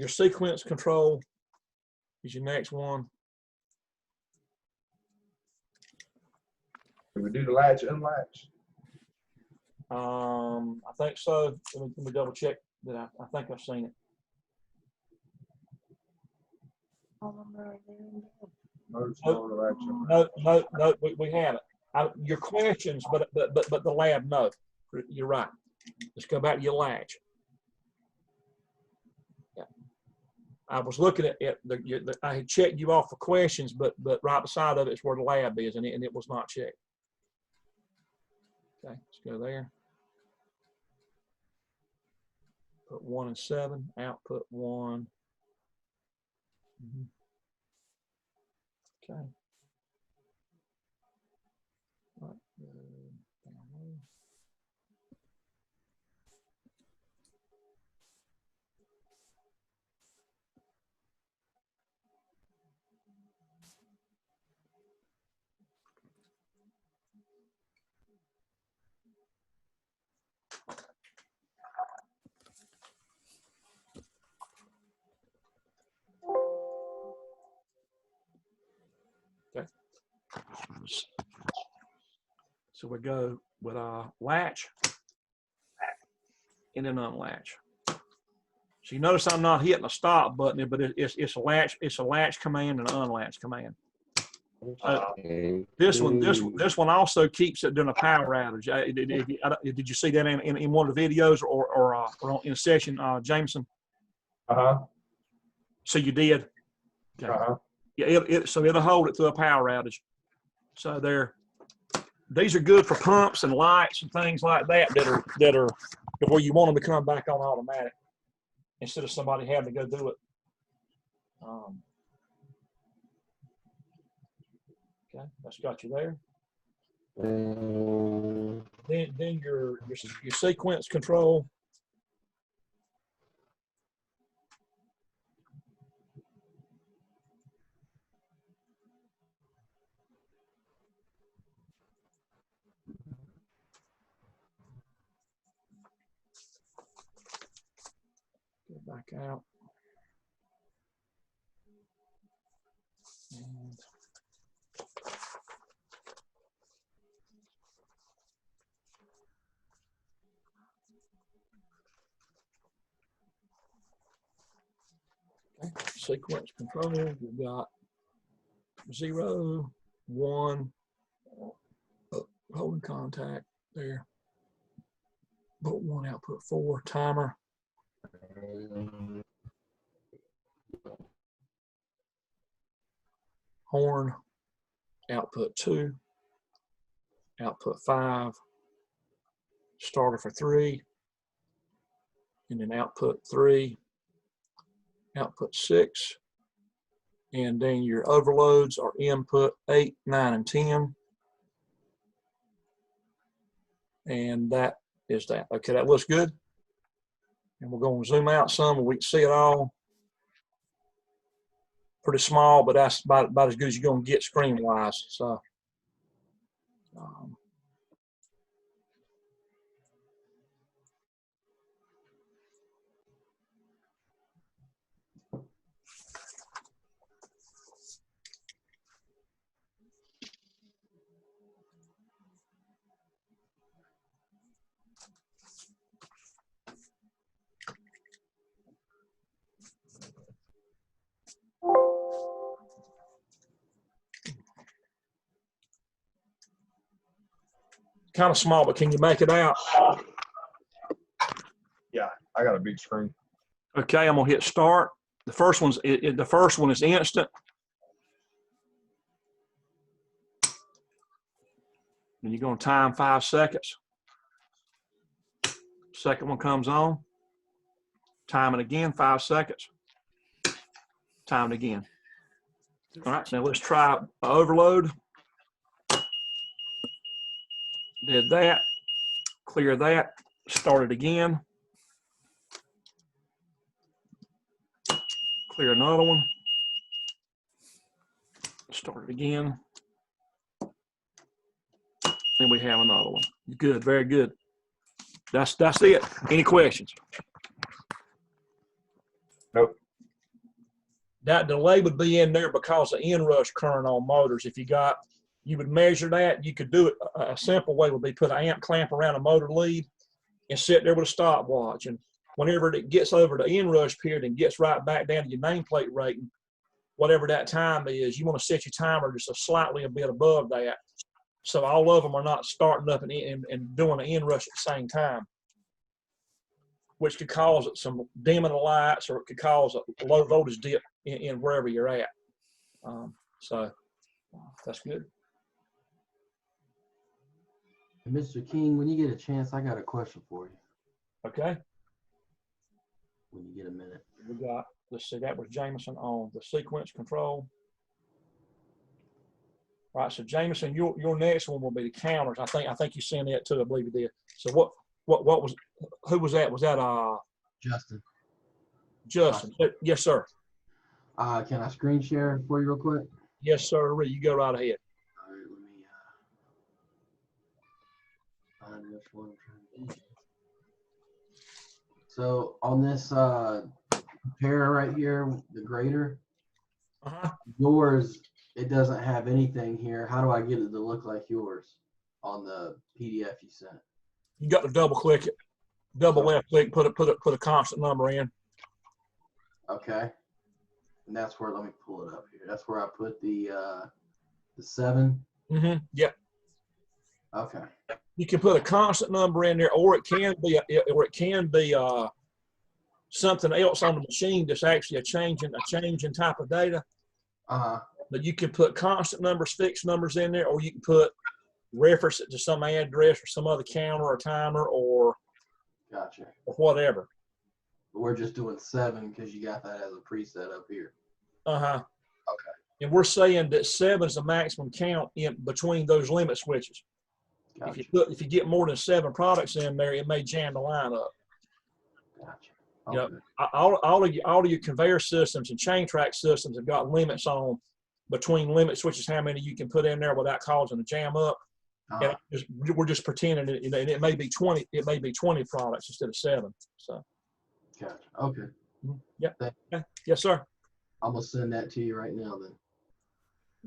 Speaker 1: sequence control is your next one.
Speaker 7: Did we do the latch, unlatch?
Speaker 1: I think so. Let me double check that I think I've seen it. No, we haven't. Your questions, but the lab, no. You're right. Let's go back to your latch. Yeah. I was looking at I had checked you off for questions, but right beside of it is where the lab is, and it was not checked. Okay, let's go there. Put 1 and 7, output 1. Okay. Right. Download. Okay. So we go with latch and then unlatch. So you notice I'm not hitting a stop button, but it's a latch command and an unlatch command. This one also keeps it during a power outage. Did you see that in one of the videos or in a session, Jameson? So you did. Okay. Yeah. So it'll hold it through a power outage. So these are good for pumps and lights and things like that are where you want them to come back on automatic instead of somebody having to go do it. Okay, that's got you there. Then your sequence control. Get back out. And okay. Sequence control, we've got 0, 1, holding contact there. Put 1, output 4, timer. Horn, output 2, output 5, starter for 3, and then output 3, output 6, and then your overloads are input 8, 9, and 10. And that is that. Okay, that looks good. And we're going to zoom out some and we can see it all. Pretty small, but that's about as good as you're going to get screen-wise. So, kind of small, but can you make it out?
Speaker 7: Yeah, I got a big screen.
Speaker 1: Okay, I'm gonna hit start. The first one is instant. And you're gonna time 5 seconds. Second one comes on. Time it again, 5 seconds. Time it again. All right, now let's try overload. Did that. Clear that. Start it again. Clear another one. Start it again. And we have another one. Good, very good. That's it. Any questions?
Speaker 7: Nope.
Speaker 1: That delay would be in there because of inrush current on motors. If you would measure that. You could do it. A simple way would be put an amp clamp around a motor lead and sit there with a stopwatch. And whenever it gets over the inrush period and gets right back down to your nameplate rating, whatever that time is, you want to set your timer just a bit above that. So all of them are not starting up and doing an inrush at the same time, which could cause some dimming of lights, or it could cause a low voltage dip in wherever you're at. So that's good.
Speaker 9: Mr. King, when you get a chance, I got a question for you.
Speaker 1: Okay.
Speaker 9: When you get a minute.
Speaker 1: We got, let's see, that was Jameson on the sequence control. All right, so Jameson, your next one will be the counters. I think you sent that too. I believe you did. So what was, who was that? Was that
Speaker 9: Justin.
Speaker 1: Justin? Yes, sir.
Speaker 9: Can I screen share for you real quick?
Speaker 1: Yes, sir. You go right ahead.
Speaker 9: All right, let me find which one I'm trying to do. So on this pair right here, the grader, yours, it doesn't have anything here. How do I get it to look like yours on the PDF you sent?
Speaker 1: You got to double click it, double left click, put a constant number in.
Speaker 9: Okay. And that's where, let me pull it up here. That's where I put the 7.
Speaker 1: Mm-hmm. Yep.
Speaker 9: Okay.
Speaker 1: You can put a constant number in there, or it can be something else on the machine that's actually a change in type of data. But you can put constant numbers, fixed numbers in there, or you can put reference it to some address or some other counter or timer or
Speaker 9: Gotcha.
Speaker 1: Or whatever.
Speaker 9: We're just doing 7 because you got that as a preset up here.
Speaker 1: Okay.
Speaker 9: Okay.
Speaker 1: And we're saying that 7 is the maximum count in between those limit switches.
Speaker 9: Gotcha.
Speaker 1: If you get more than 7 products in there, it may jam the line up.
Speaker 9: Gotcha.
Speaker 1: Okay. You know, all of your conveyor systems and chain track systems have got limits on between limit switches, how many you can put in there without causing a jam up. And we're just pretending it may be 20. It may be 20 products instead of 7. So.
Speaker 9: Gotcha. Okay.
Speaker 1: Yep. Okay. Yes, sir.
Speaker 9: I'm gonna send that to you right now then.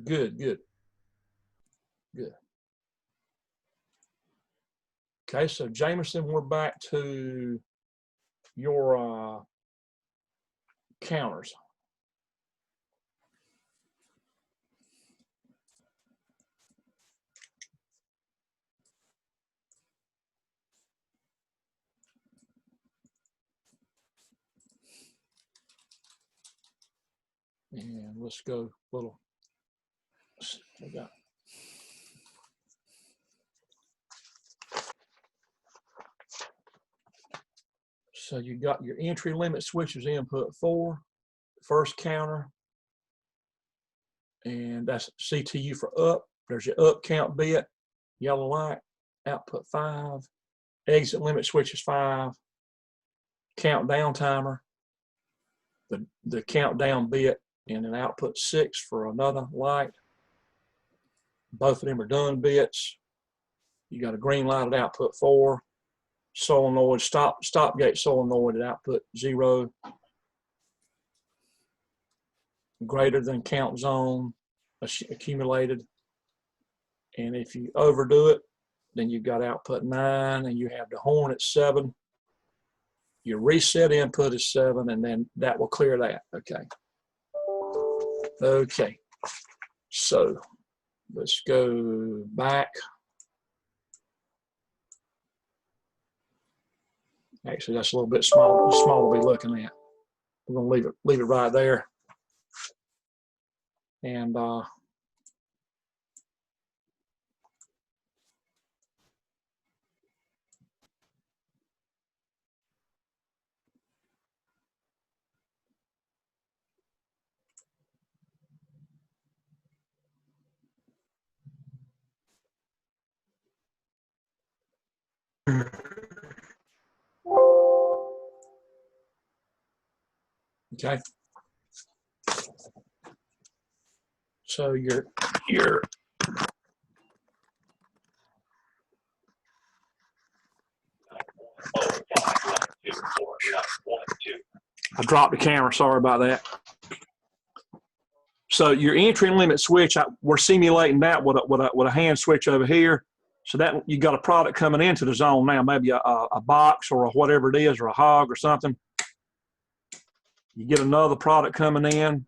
Speaker 1: Good. Okay, so Jameson, we're back to your counters. And let's go a little. Let's see what we got. So you got your entry limit switches input 4, first counter, and that's CTU for up. There's your up count bit, yellow light, output 5, exit limit switch is 5, countdown timer, the countdown bit, and an output 6 for another light. Both of them are done bits. You got a green light at output 4. Solenoid, stop gate solenoid at output 0. Greater than count zone accumulated. And if you overdo it, then you've got output 9 and you have the horn at 7. Your reset input is 7, and then that will clear that. Okay. So let's go back. Actually, that's a little bit small to be looking at. We're gonna leave it right there. And okay. So your I dropped the camera, sorry about that. So your entry and limit switch, we're simulating that with a hand switch over here. So that you got a product coming into the zone now, maybe a box or a whatever it is, or a hog or something. You get another product coming in,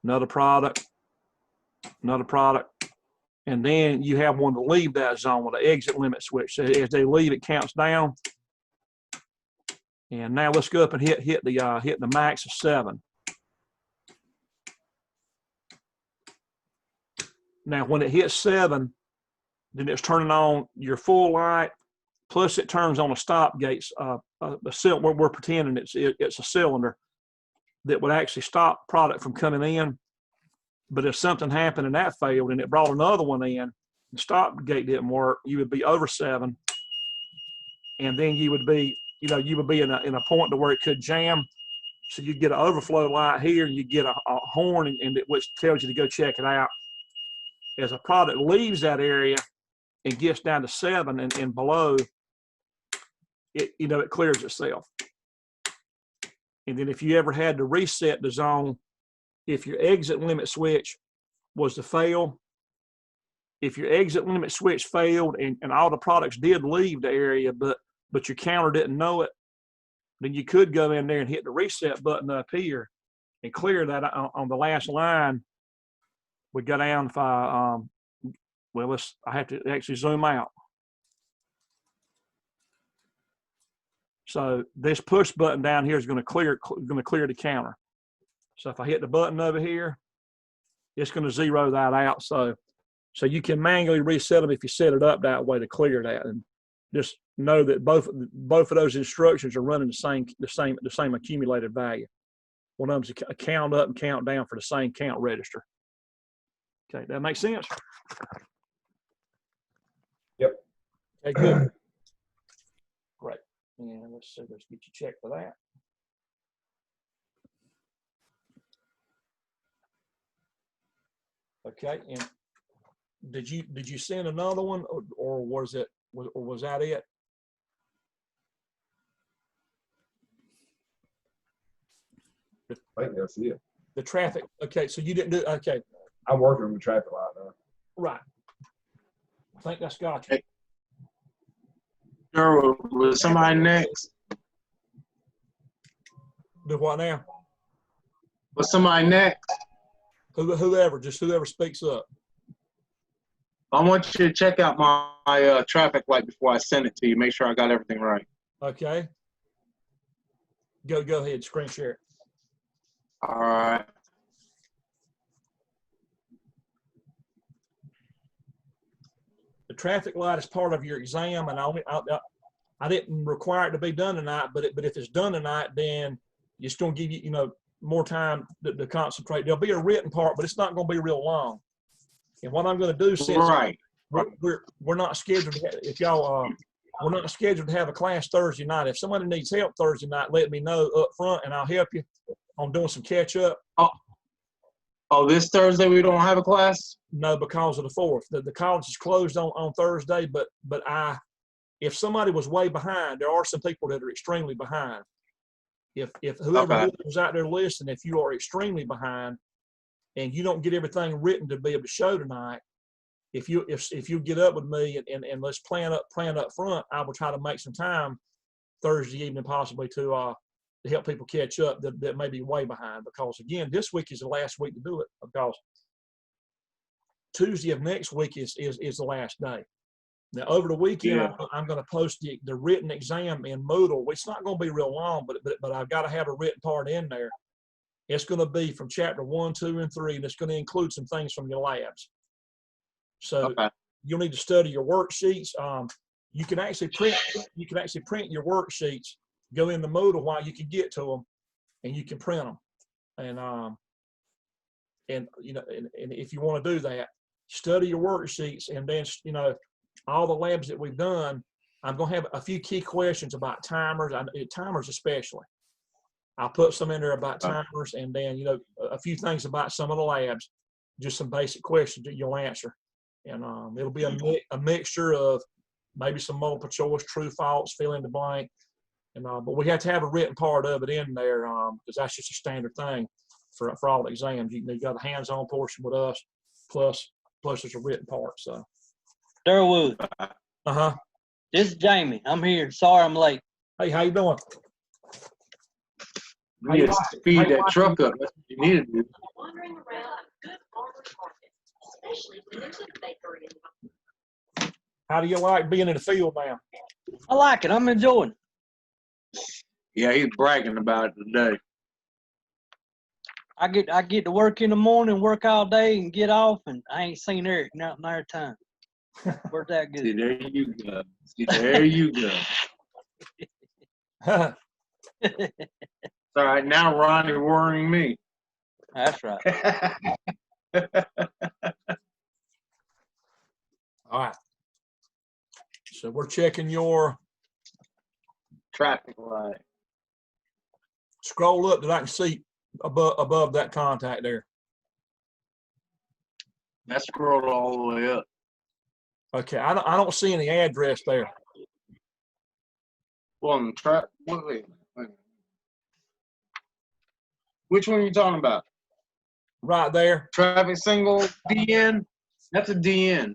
Speaker 1: another product, and then you have one to leave that zone with an exit limit switch. So as they leave, it counts down. And now let's go up and hit the max of 7. Now when it hits 7, then it's turning on your full light, plus it turns on a stop gates. We're pretending it's a cylinder that would actually stop product from coming in. But if something happened and that failed and it brought another one in, the stop gate didn't work, you would be over 7, and then you would be in a point to where it could jam. So you get an overflow light here, and you get a horn, which tells you to go check it out. As a product leaves that area and gets down to 7 and below, it clears itself. And then if you ever had to reset the zone, if your exit limit switch was to fail, if your exit limit switch failed and all the products did leave the area, but your counter didn't know it, then you could go in there and hit the reset button up here and clear that on the last line. We go down if I have to actually zoom out. So this push button down here is going to clear the counter. So if I hit the button over here, it's going to zero that out. So you can manually reset them if you set it up that way to clear that. And just know that both of those instructions are running the same accumulated value. One of them's a count up and count down for the same count register. Okay, that makes sense?
Speaker 7: Yep.
Speaker 1: Okay, good. Great. And let's get you checked for that. Okay, and did you send another one, or was that it?
Speaker 7: I think that's it.
Speaker 1: The traffic. Okay, so you didn't do. Okay.
Speaker 7: I'm working on the traffic light now.
Speaker 1: Right. I think that's got you.
Speaker 4: Hey. Durwood, was somebody next?
Speaker 1: Do what now?
Speaker 4: Was somebody next?
Speaker 1: Whoever speaks up.
Speaker 4: I want you to check out my traffic light before I send it to you. Make sure I got everything right.
Speaker 1: Okay. Go ahead, screen share it.
Speaker 4: All right.
Speaker 1: The traffic light is part of your exam, and I didn't require it to be done tonight, but if it's done tonight, then it's going to give you more time to concentrate. There'll be a written part, but it's not going to be real long. And what I'm going to do, since we're not scheduled to we're not scheduled to have a class Thursday night. If somebody needs help Thursday night, let me know up front, and I'll help you on doing some catch up.
Speaker 4: Oh, this Thursday we don't have a class?
Speaker 1: No, because of the 4th. The college is closed on Thursday, but if somebody was way behind, there are some people that are extremely behind. If whoever was out there listening, if you are extremely behind and you don't get everything written to be able to show tonight, if you get up with me and let's plan up front, I will try to make some time Thursday evening possibly to help people catch up that may be way behind, because again, this week is the last week to do it, because Tuesday of next week is the last day. Now over the weekend, I'm going to post the written exam in Moodle. It's not going to be real long, but I've got to have a written part in there. It's going to be from chapter 1, 2, and 3, and it's going to include some things from your labs. So you'll need to study your worksheets. You can actually print your worksheets. Go in the Moodle while you can get to them, and you can print them. And if you want to do that, study your worksheets, and then all the labs that we've done, I'm going to have a few key questions about timers, timers especially. I'll put some in there about timers, and then a few things about some of the labs, just some basic questions that you'll answer, and it'll be a mixture of maybe some multiple choice, true, false, fill in the blank. But we have to have a written part of it in there, because that's just a standard thing for all the exams. You got a hands-on portion with us, plus there's a written part. So,
Speaker 10: Durwood. This is Jamie. I'm here. Sorry I'm late.
Speaker 1: Hey, how you doing?
Speaker 4: You need to speed that truck up. That's what you need to do.
Speaker 11: Wandering around a good farmer's market, especially when there's a bakery involved.
Speaker 1: How do you like being in the field now?
Speaker 10: I like it. I'm enjoying it.
Speaker 4: Yeah, he's bragging about it today.
Speaker 10: I get to work in the morning, work all day, and get off, and I ain't seen Eric not in our time. Where's that
Speaker 4: See,
Speaker 10: good?
Speaker 4: there you go. See, there you go. It's all right. Now Ronnie worrying me.
Speaker 10: That's right.
Speaker 1: All right. So we're checking your
Speaker 4: Traffic light.
Speaker 1: scroll up that I can see above that contact there.
Speaker 4: That scrolled all the way up.
Speaker 1: Okay, I don't see any address there.
Speaker 4: Well, wait. Which one are you talking about?
Speaker 1: Right there.
Speaker 4: Traffic single DN? That's a DN.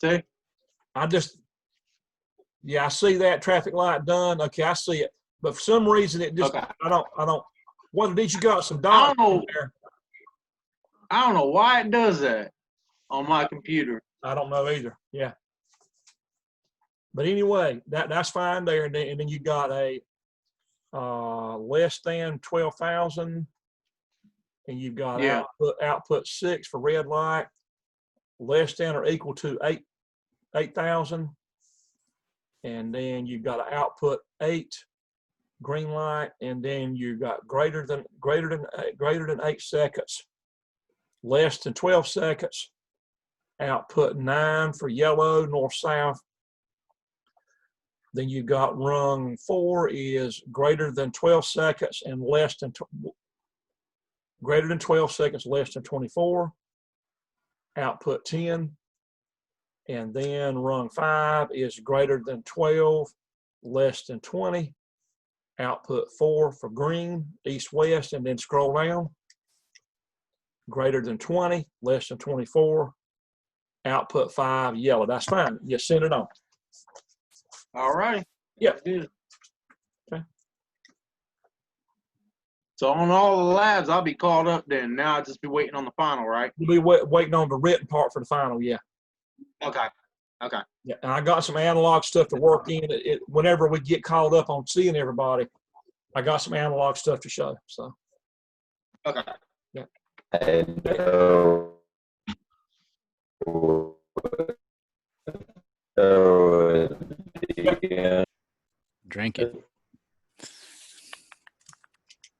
Speaker 4: See?
Speaker 1: Yeah, I see that traffic light done. Okay, I see it. But for some reason it just,
Speaker 4: Okay.
Speaker 1: I don't, what did you got some dots in there?
Speaker 4: I don't know why it does that on my computer.
Speaker 1: I don't know either. Yeah. But anyway, that's fine there. And then you got a less than 12,000, and you've got
Speaker 4: Yeah.
Speaker 1: output 6 for red light, less than or equal to 8,000, and then you've got an output 8 green light, and then you've got greater than 8 seconds, less than 12 seconds, output 9 for yellow north south. Then you got rung 4 is greater than 12 seconds and less than greater than 12 seconds, less than 24, output 10. And then rung 5 is greater than 12, less than 20, output 4 for green, east, west, and then scroll down. Greater than 20, less than 24, output 5, yellow. That's fine. You send it on.
Speaker 4: All right.
Speaker 1: Yeah.
Speaker 4: Good.
Speaker 1: Okay.
Speaker 4: So on all the labs, I'll be called up then. Now I'll just be waiting on the final, right?
Speaker 1: You'll be waiting on the written part for the final, yeah.
Speaker 4: Okay. Okay.
Speaker 1: Yeah, and I got some analog stuff to work in. Whenever we get called up on seeing everybody, I got some analog stuff to show. So.
Speaker 4: Okay.
Speaker 1: Yeah.
Speaker 3: Drink it.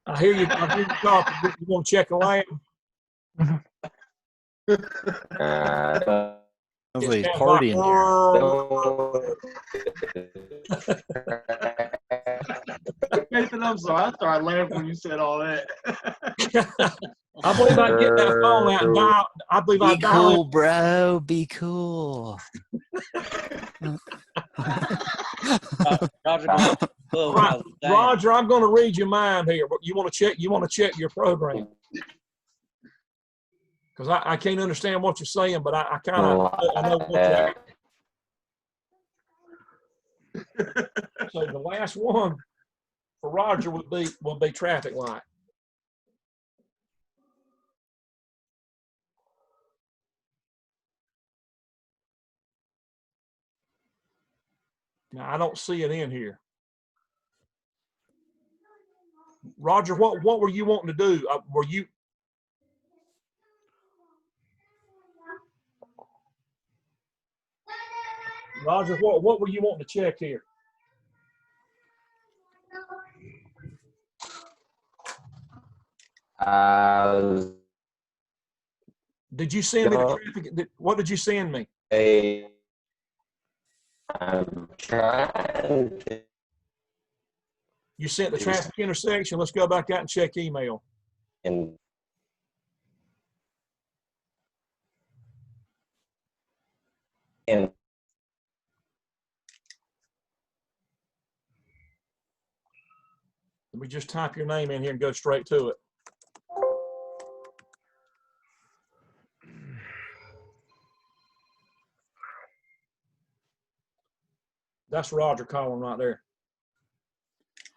Speaker 1: I hear you talking. You want to check a lamp?
Speaker 3: Sounds like he's partying
Speaker 4: Nathan, I'm sorry. I started laughing when you said all that.
Speaker 1: I believe I get that phone out and dial. I believe I
Speaker 3: Be
Speaker 1: dial.
Speaker 3: cool, bro. Be cool.
Speaker 1: Roger, I'm going to read your mind here. You want to check your program, because I can't understand what you're saying, but I kind of I know what you're. So the last one for Roger will be traffic light. Now I don't see it in here. Roger, what were you wanting to do? Were you? Roger, what were you wanting to check here? Did you send me the traffic? What did you send me?
Speaker 12: I'm trying to.
Speaker 1: You sent the traffic intersection. Let's go back out and check email.
Speaker 12: And
Speaker 1: Let me just type your name in here and go straight to it. That's Roger calling right there.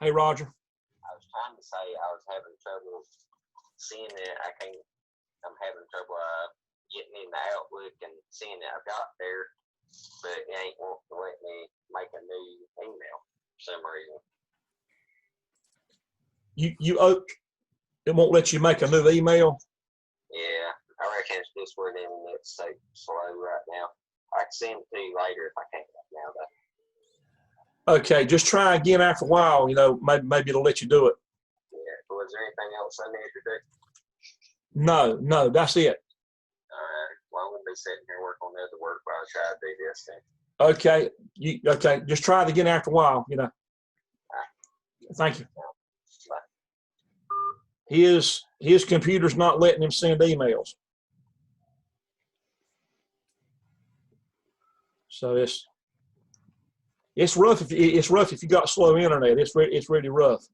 Speaker 1: Hey, Roger.
Speaker 6: I was trying to say I was having trouble seeing it. I'm having trouble getting in the Outlook and seeing it. I've got there, but it ain't wanting to let me make a new email for some reason.
Speaker 1: It won't let you make a new email.
Speaker 6: Yeah, I reckon it's just where the internet's so slow right now. I can send it to you later if I can't now though.
Speaker 1: Okay, just try again after a while. You know, maybe it'll let you do it.
Speaker 6: Yeah. Was there anything else I needed to do?
Speaker 1: No, that's it.
Speaker 6: All right. Well, I'm gonna be sitting here working on the other work while I try to do this thing.
Speaker 1: Okay, okay. Just try it again after a while. You know. Thank you. His computer's not letting him send emails. So it's rough if you got slow internet. It's really rough.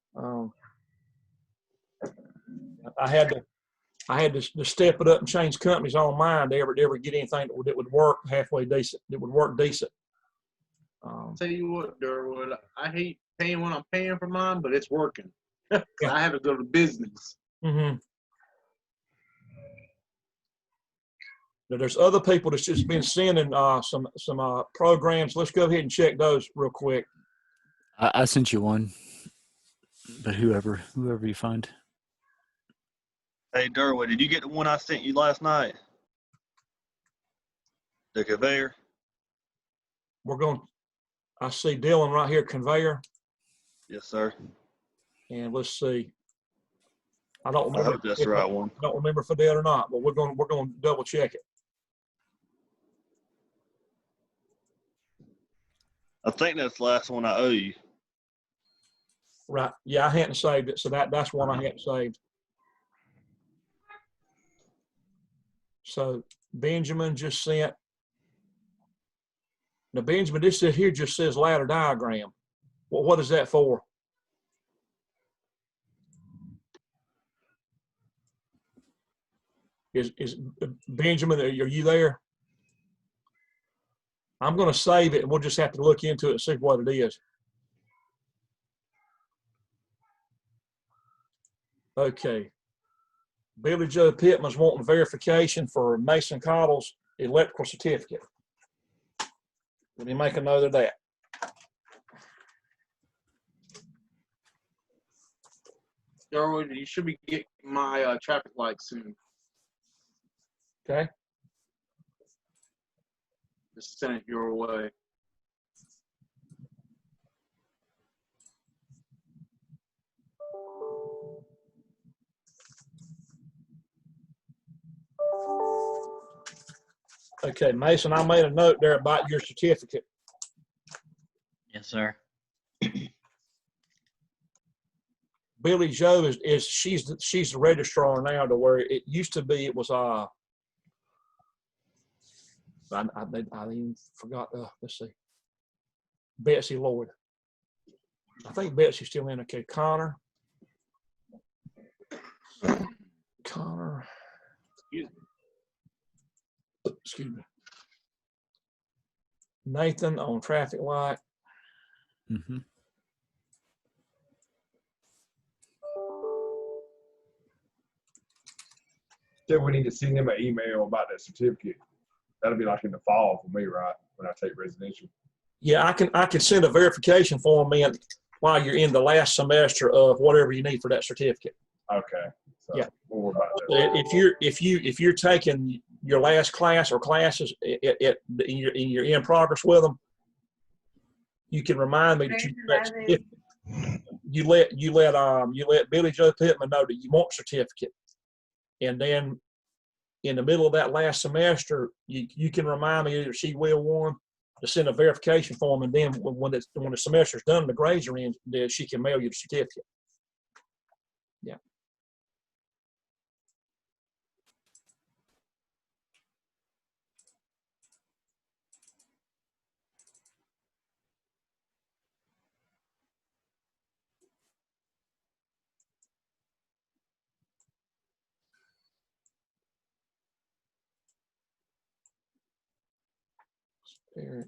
Speaker 1: I had to step it up and change companies on mine to ever get anything that would work halfway decent. That would work decent.
Speaker 4: Tell you what, Durwood, I hate paying when I'm paying for mine, but it's working. I have to go to business.
Speaker 1: Mm-hmm. Now, there's other people that's just been sending some programs. Let's go ahead and check those real quick.
Speaker 3: I sent you one, but whoever you find.
Speaker 8: Hey, Durwood, did you get the one I sent you last night? The conveyor?
Speaker 1: I see Dylan right here, conveyor.
Speaker 8: Yes, sir.
Speaker 1: And let's see. I don't remember.
Speaker 8: I hope that's the right one.
Speaker 1: I don't remember if I did or not, but we're going to double check it.
Speaker 8: I think that's the last one I owe you.
Speaker 1: Right. Yeah, I hadn't saved it, so that's one I hadn't saved. So Benjamin just sent. Now, Benjamin, this here just says ladder diagram. Well, what is that for? Is Benjamin, are you there? I'm going to save it, and we'll just have to look into it and see what it is. Okay. Billy Joe Pittman's wanting verification for Mason Cottle's electrical certificate. Let me make a note of that.
Speaker 4: Durwood, you should be getting my traffic light soon.
Speaker 1: Okay.
Speaker 4: Just send it your way.
Speaker 1: Okay, Mason, I made a note there about your certificate.
Speaker 10: Yes, sir.
Speaker 1: Billy Joe she's the registrar now, to where it used to be it was I even forgot. Let's see, Betsy Lloyd. I think Betsy's still in. Okay, Connor. Excuse me. Nathan on traffic light.
Speaker 3: Mm-hmm.
Speaker 7: Still, we need to send them an email about that certificate. That'll be like in the fall for me, right? When I take residential.
Speaker 1: Yeah, I can send a verification form in while you're in the last semester of whatever you need for that certificate.
Speaker 7: Okay. So
Speaker 1: yeah.
Speaker 7: We'll worry about that.
Speaker 1: If you're taking your last class or classes and you're in progress with them, you can remind me that you let Billy Joe Pittman know that you want a certificate, and then in the middle of that last semester, you can remind me, either she will, one, to send a verification form, and then when the semester's done, the grades are in, then she can mail you the certificate. Yeah. Spirit.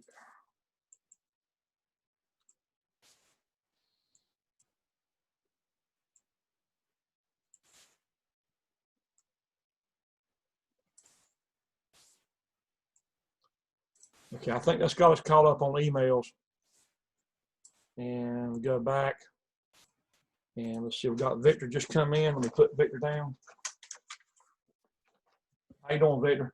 Speaker 1: Okay, I think that's got us caught up on emails. And we go back. And let's see, we got Victor just come in. Let me put Victor down. How you doing, Victor?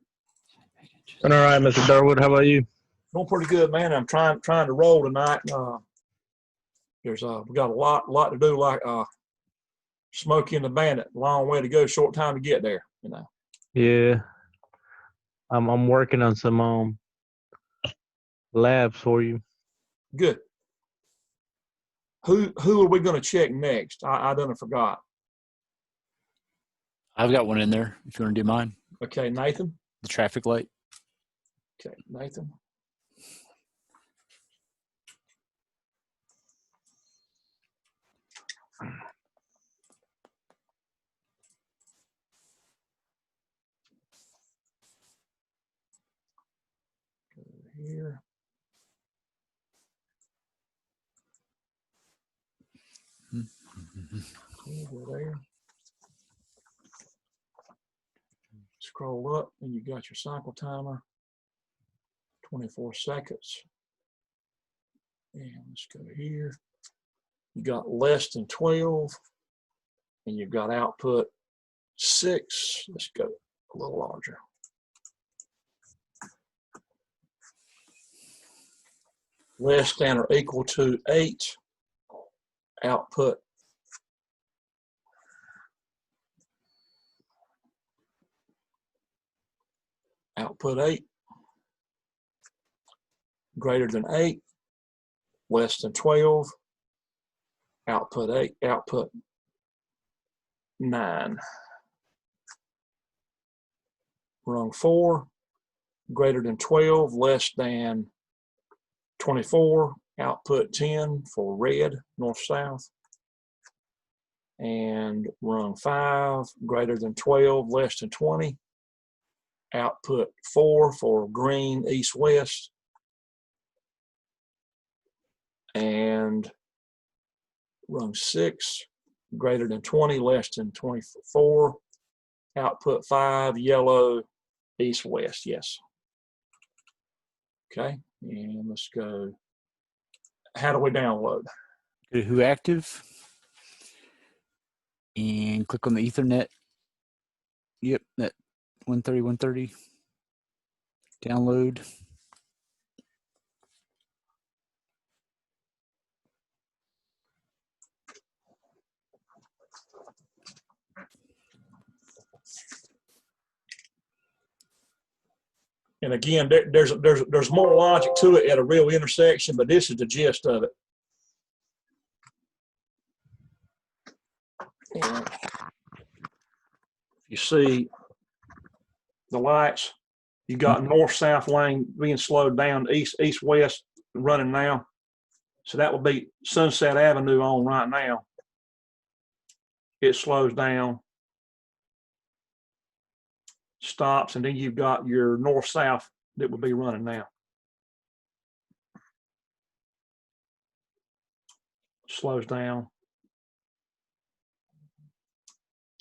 Speaker 13: All right, Mr. Durwood, how about you?
Speaker 1: Doing pretty good, man. I'm trying to roll tonight. There's we got a lot to do, like Smokey and the Bandit. Long way to go, short time to get there. You know.
Speaker 13: Yeah, I'm working on some labs for you.
Speaker 1: Good. Who are we going to check next? I done forgot.
Speaker 3: I've got one in there. If you want to do mine,
Speaker 1: Okay, Nathan.
Speaker 3: the traffic light.
Speaker 1: Okay, Nathan. Here. Over there. Scroll up and you got your cycle timer. 24 seconds. And let's go here. You got less than 12 and you've got output 6. Let's go a little larger. Less than or equal to 8. Output 8. Greater than 8. Less than 12. Output 8. Output 9. Rung 4. Greater than 12. Less than 24. Output 10 for red, north-south. And rung 5. Greater than 12. Less than 20. Output 4 for green, east-west. And rung 6, greater than 20, less than 24. Output 5, yellow, east-west, yes. Okay, and let's go. How do we download?
Speaker 3: Go to Who Active and click on the Ethernet. Yep, that 130. Download.
Speaker 1: And again, there's more logic to it at a real intersection, but this is the gist of it. And you see the lights, you got north-south lane being slowed down, east-west running now. So that would be Sunset Avenue on right now. It slows down, stops, and then you've got your north-south that would be running now. Slows down.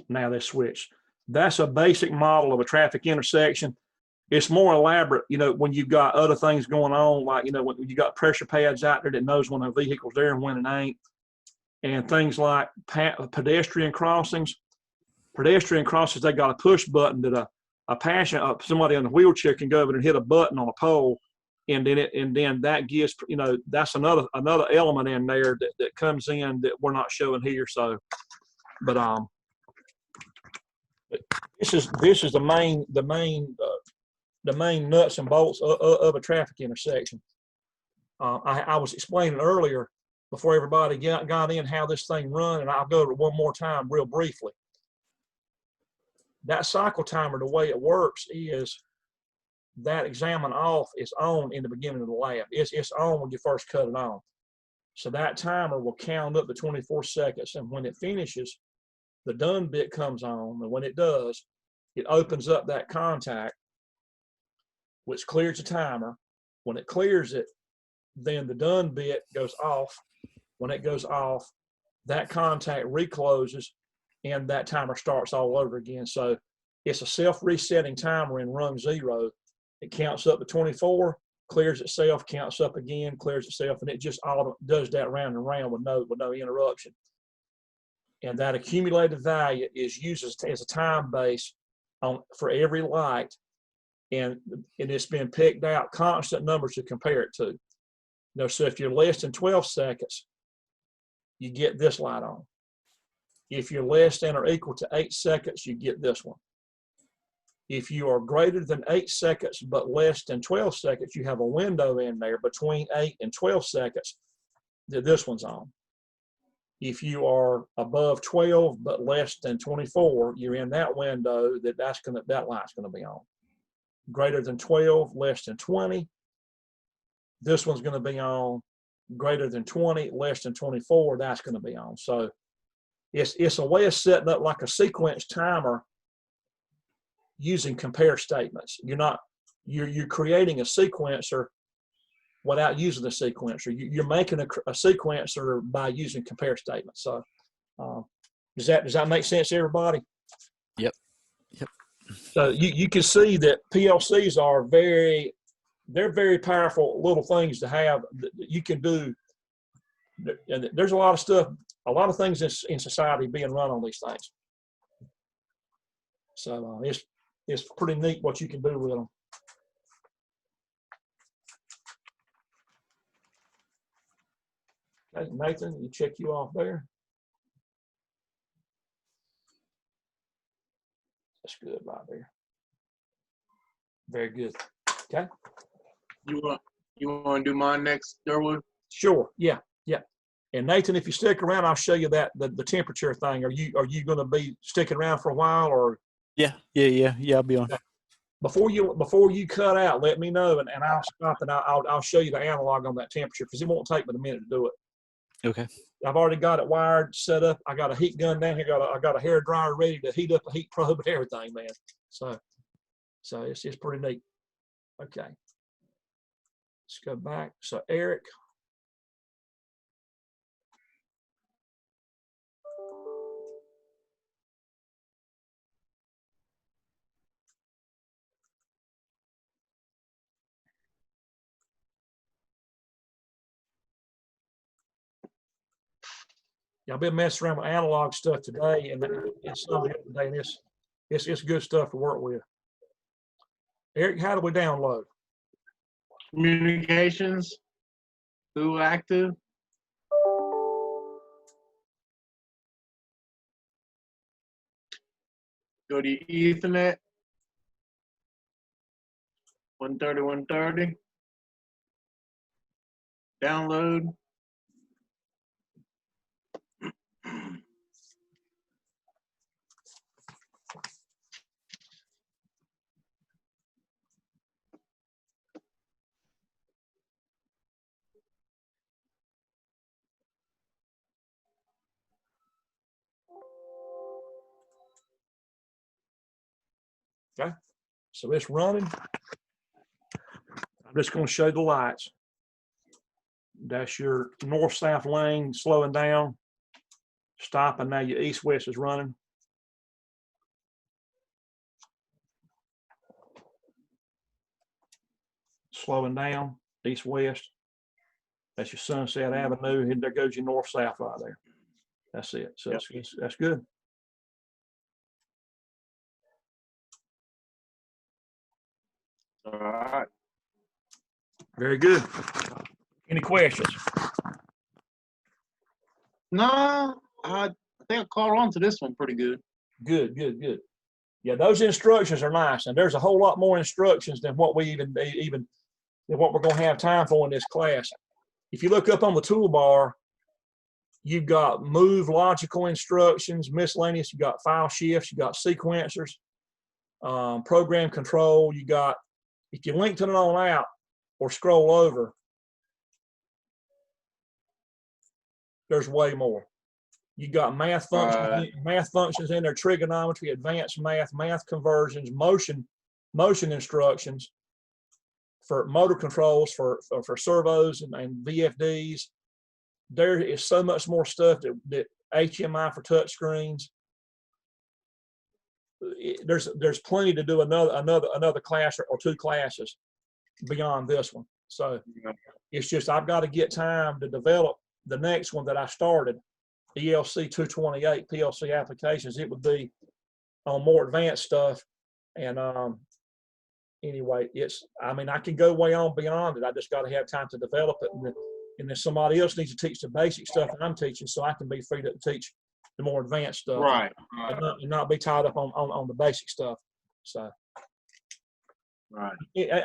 Speaker 1: Now they switch. That's a basic model of a traffic intersection. It's more elaborate, you know, when you've got other things going on, like, you know, when you got pressure pads out there that knows when a vehicle's there and when it ain't. And things like pedestrian crossings. Pedestrian crossings, they got a push button that somebody on a wheelchair can go over and hit a button on a pole, and then that gives, you know, that's another element in there that comes in that we're not showing here. So, but this is the main nuts and bolts of a traffic intersection. I was explaining earlier before everybody got in how this thing run, and I'll go over it one more time real briefly. That cycle timer, the way it works is that examine off is on in the beginning of the lab. It's on when you first cut it on. So that timer will count up to 24 seconds, and when it finishes, the done bit comes on, and when it does, it opens up that contact, which clears the timer. When it clears it, then the done bit goes off. When it goes off, that contact recloses, and that timer starts all over again. So it's a self-resetting timer in rung 0. It counts up to 24, clears itself, counts up again, clears itself, and it just all does that round and round with no interruption. And that accumulated value is used as a time base for every light and it's been picked out constant numbers to compare it to. So if you're less than 12 seconds, you get this light on. If you're less than or equal to 8 seconds, you get this one. If you are greater than 8 seconds but less than 12 seconds, you have a window in there between 8 and 12 seconds that this one's on. If you are above 12 but less than 24, you're in that window that that light's going to be on. Greater than 12, less than 20, this one's going to be on. Greater than 20, less than 24, that's going to be on. So it's a way of setting up like a sequence timer using compare statements. You're creating a sequencer without using the sequencer. You're making a sequencer by using compare statements. So does that make sense to everybody?
Speaker 3: Yep.
Speaker 1: So you can see that PLCs are they're very powerful little things to have that you can do. And there's a lot of stuff, a lot of things in society being run on these things. So it's pretty neat what you can do with them. Okay, Nathan, you check you off there. That's good right there. Very good. Okay.
Speaker 4: You want to do mine next, Durwood?
Speaker 1: Sure. Yeah. And Nathan, if you stick around, I'll show you that the temperature thing. Are you going to be sticking around for a while, or?
Speaker 3: Yeah. I'll be on.
Speaker 1: Okay. Before you cut out, let me know, and I'll stop and I'll show you the analog on that temperature, because it won't take but a minute to do it.
Speaker 3: Okay.
Speaker 1: I've already got it wired, set up. I got a heat gun down here. I got a hair dryer ready to heat up a heat probe and everything, man. So it's pretty neat. Okay. Let's go back. So Eric. I've been messing around with analog stuff today, and it's something today, and it's good stuff to work with. Eric, how do we download?
Speaker 4: Communications through active. Go to Ethernet. 130. Download.
Speaker 1: Okay, so it's running. I'm just going to show the lights. That's your north-south lane slowing down, stopping. Now your east-west is running. Slowing down, east-west. That's your Sunset Avenue, and there goes your north-south right there. That's it. So yep. That's good.
Speaker 4: All right.
Speaker 1: Very good. Any questions?
Speaker 4: No, I think I caught on to this one pretty good.
Speaker 1: Good. Yeah, those instructions are nice, and there's a whole lot more instructions than what we even than what we're going to have time for in this class. If you look up on the toolbar, you've got move logical instructions, miscellaneous. You got file shifts. You got sequencers, program control. You got, if you link to it on out or scroll over, there's way more. You got math functions in there, trigonometry, advanced math conversions, motion instructions for motor controls for servos and VFDs. There is so much more stuff that HMI for touch screens. There's plenty to do another class or two classes beyond this one. So it's just I've got to get time to develop the next one that I started, ELC 228 PLC applications. It would be on more advanced stuff, and anyway, I mean, I can go way on beyond it. I just got to have time to develop it. And then somebody else needs to teach the basic stuff that I'm teaching, so I can be free to teach the more advanced stuff.
Speaker 4: Right.
Speaker 1: And not be tied up on the basic stuff. So.
Speaker 4: Right.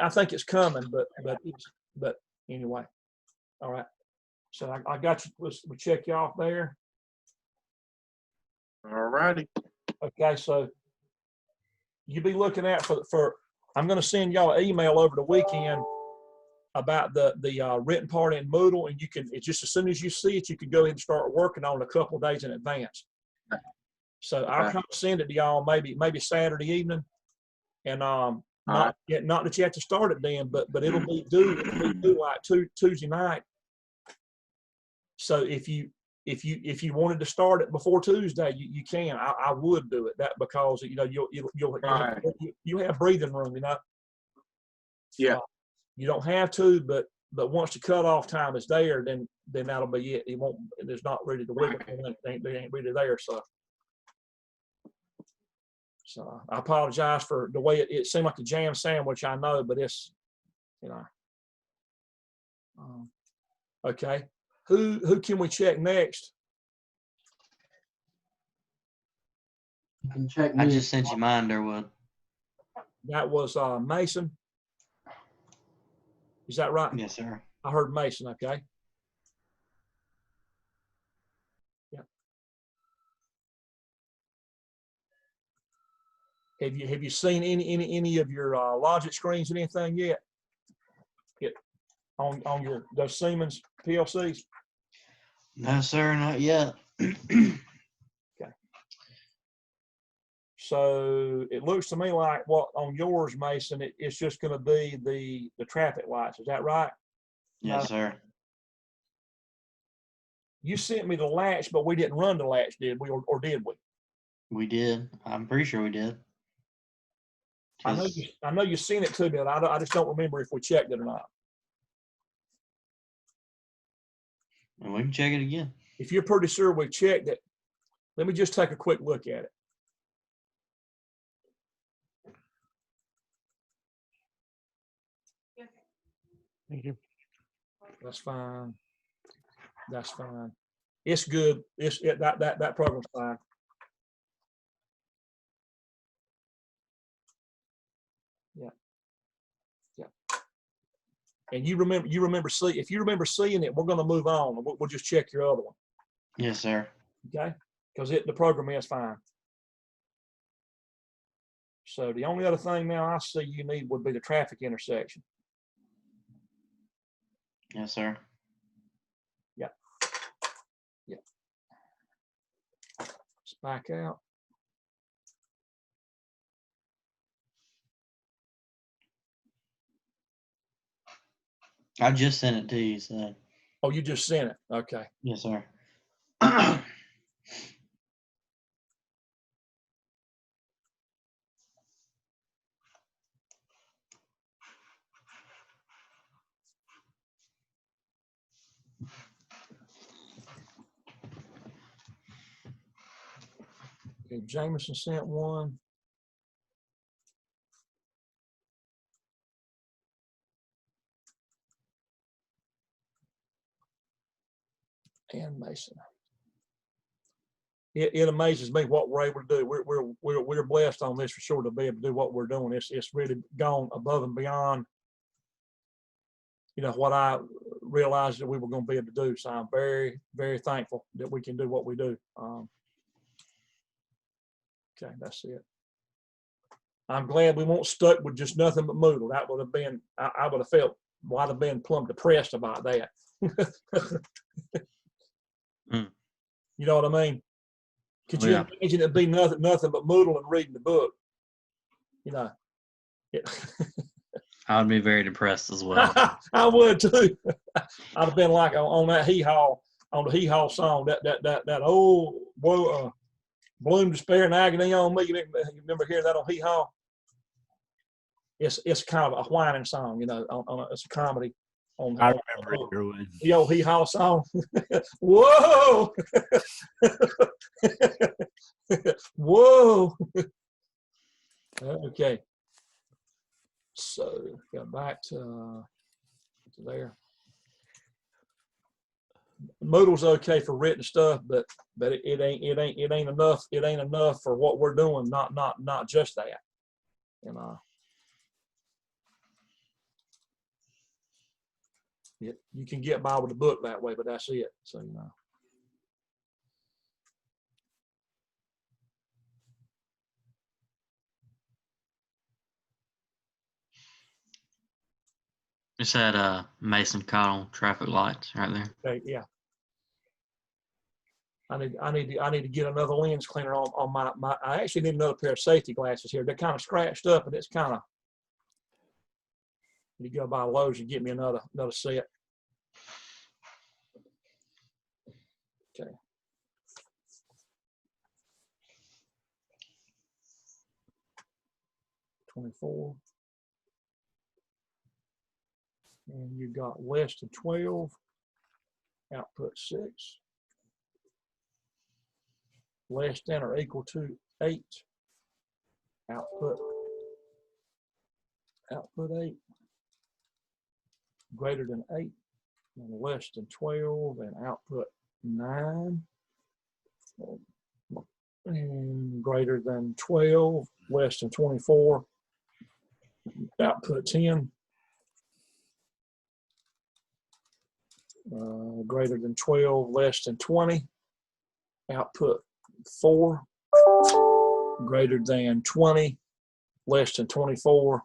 Speaker 1: I think it's coming, but anyway. All right. So I got you. We check you off there.
Speaker 4: All righty.
Speaker 1: Okay. So you be looking at for I'm going to send y'all an email over the weekend about the written part in Moodle, and it's just as soon as you see it, you can go ahead and start working on it a couple of days in advance. So I'll kind of send it to y'all maybe Saturday evening, and not that you have to start it then, but it'll be due like Tuesday night. So if you wanted to start it before Tuesday, you can. I would do it because you'll have breathing room,
Speaker 4: Yeah.
Speaker 1: You don't have to, but once the cutoff time is there, then that'll be it. It won't. There's not really the wiggle. They ain't really there. So I apologize for the way it seemed like a jam sandwich. I know, but it's okay. Who can we check next?
Speaker 9: You can check
Speaker 10: I
Speaker 9: me.
Speaker 10: just sent you mine, Durwood.
Speaker 1: That was Mason. Is that right?
Speaker 10: Yes, sir.
Speaker 1: I heard Mason. Okay. Yeah. Have you seen any of your logic screens and anything yet? On those Siemens PLCs?
Speaker 10: No, sir, not yet.
Speaker 1: Okay. So it looks to me like what on yours, Mason, it's just going to be the traffic lights. Is that right?
Speaker 10: Yes, sir.
Speaker 1: You sent me the latch, but we didn't run the latch, did we? Or did we?
Speaker 10: We did. I'm pretty sure we did.
Speaker 1: I know you sent it to me, but I just don't remember if we checked it or not.
Speaker 10: And we can check it again.
Speaker 1: If you're pretty sure we checked it, let me just take a quick look at it.
Speaker 13: Thank you.
Speaker 1: That's fine. That's fine. It's good. That program's fine. Yeah. Yeah. And you remember if you remember seeing it, we're going to move on. We'll just check your other one.
Speaker 10: Yes, sir.
Speaker 1: Okay. Because the program is fine. So the only other thing now I see you need would be the traffic intersection.
Speaker 10: Yes, sir.
Speaker 1: Yeah. Yeah. Let's back out.
Speaker 10: I just sent it to you, so.
Speaker 1: Oh, you just sent it. Okay.
Speaker 10: Yes, sir.
Speaker 1: Okay, Jameson sent one. And Mason. It amazes me what we're able to do. We're blessed on this for sure to be able to do what we're doing. It's really gone above and beyond, what I realized that we were going to be able to do. So I'm very, very thankful that we can do what we do. Okay, that's it. I'm glad we weren't stuck with just nothing but Moodle. That would have been, I would have felt, I'd have been plumb depressed about that. You know what I mean? Could you imagine it be nothing but Moodle and reading the book?
Speaker 10: I would be very depressed as well.
Speaker 1: I would too. I'd have been like on that on the hee haw song, that old boy, Bloom, Despair, and Agony on Me. You remember hearing that on hee haw? It's kind of a whining song, it's a comedy.
Speaker 3: I remember it.
Speaker 1: The old hee haw song. Whoa! Whoa! Okay. So go back to there. Moodle's okay for written stuff, but it ain't enough. It ain't enough for what we're doing. Not just that. And you can get by with the book that way, but that's it. So
Speaker 14: It's at Mason Cottle traffic lights right there.
Speaker 1: Okay, yeah. I need to get another lens cleaner on my. I actually need another pair of safety glasses here. They're kind of scratched up, and it's kind of. You go by Lowe's and get me another set. Okay. $24. And you got less than 12. Output 6. Less than or equal to 8. Output 8. Greater than 8. And less than 12. And output 9. And greater than 12. Less than 24. Output 10. Greater than 12, less than 20. Output 4. Greater than 20, less than 24.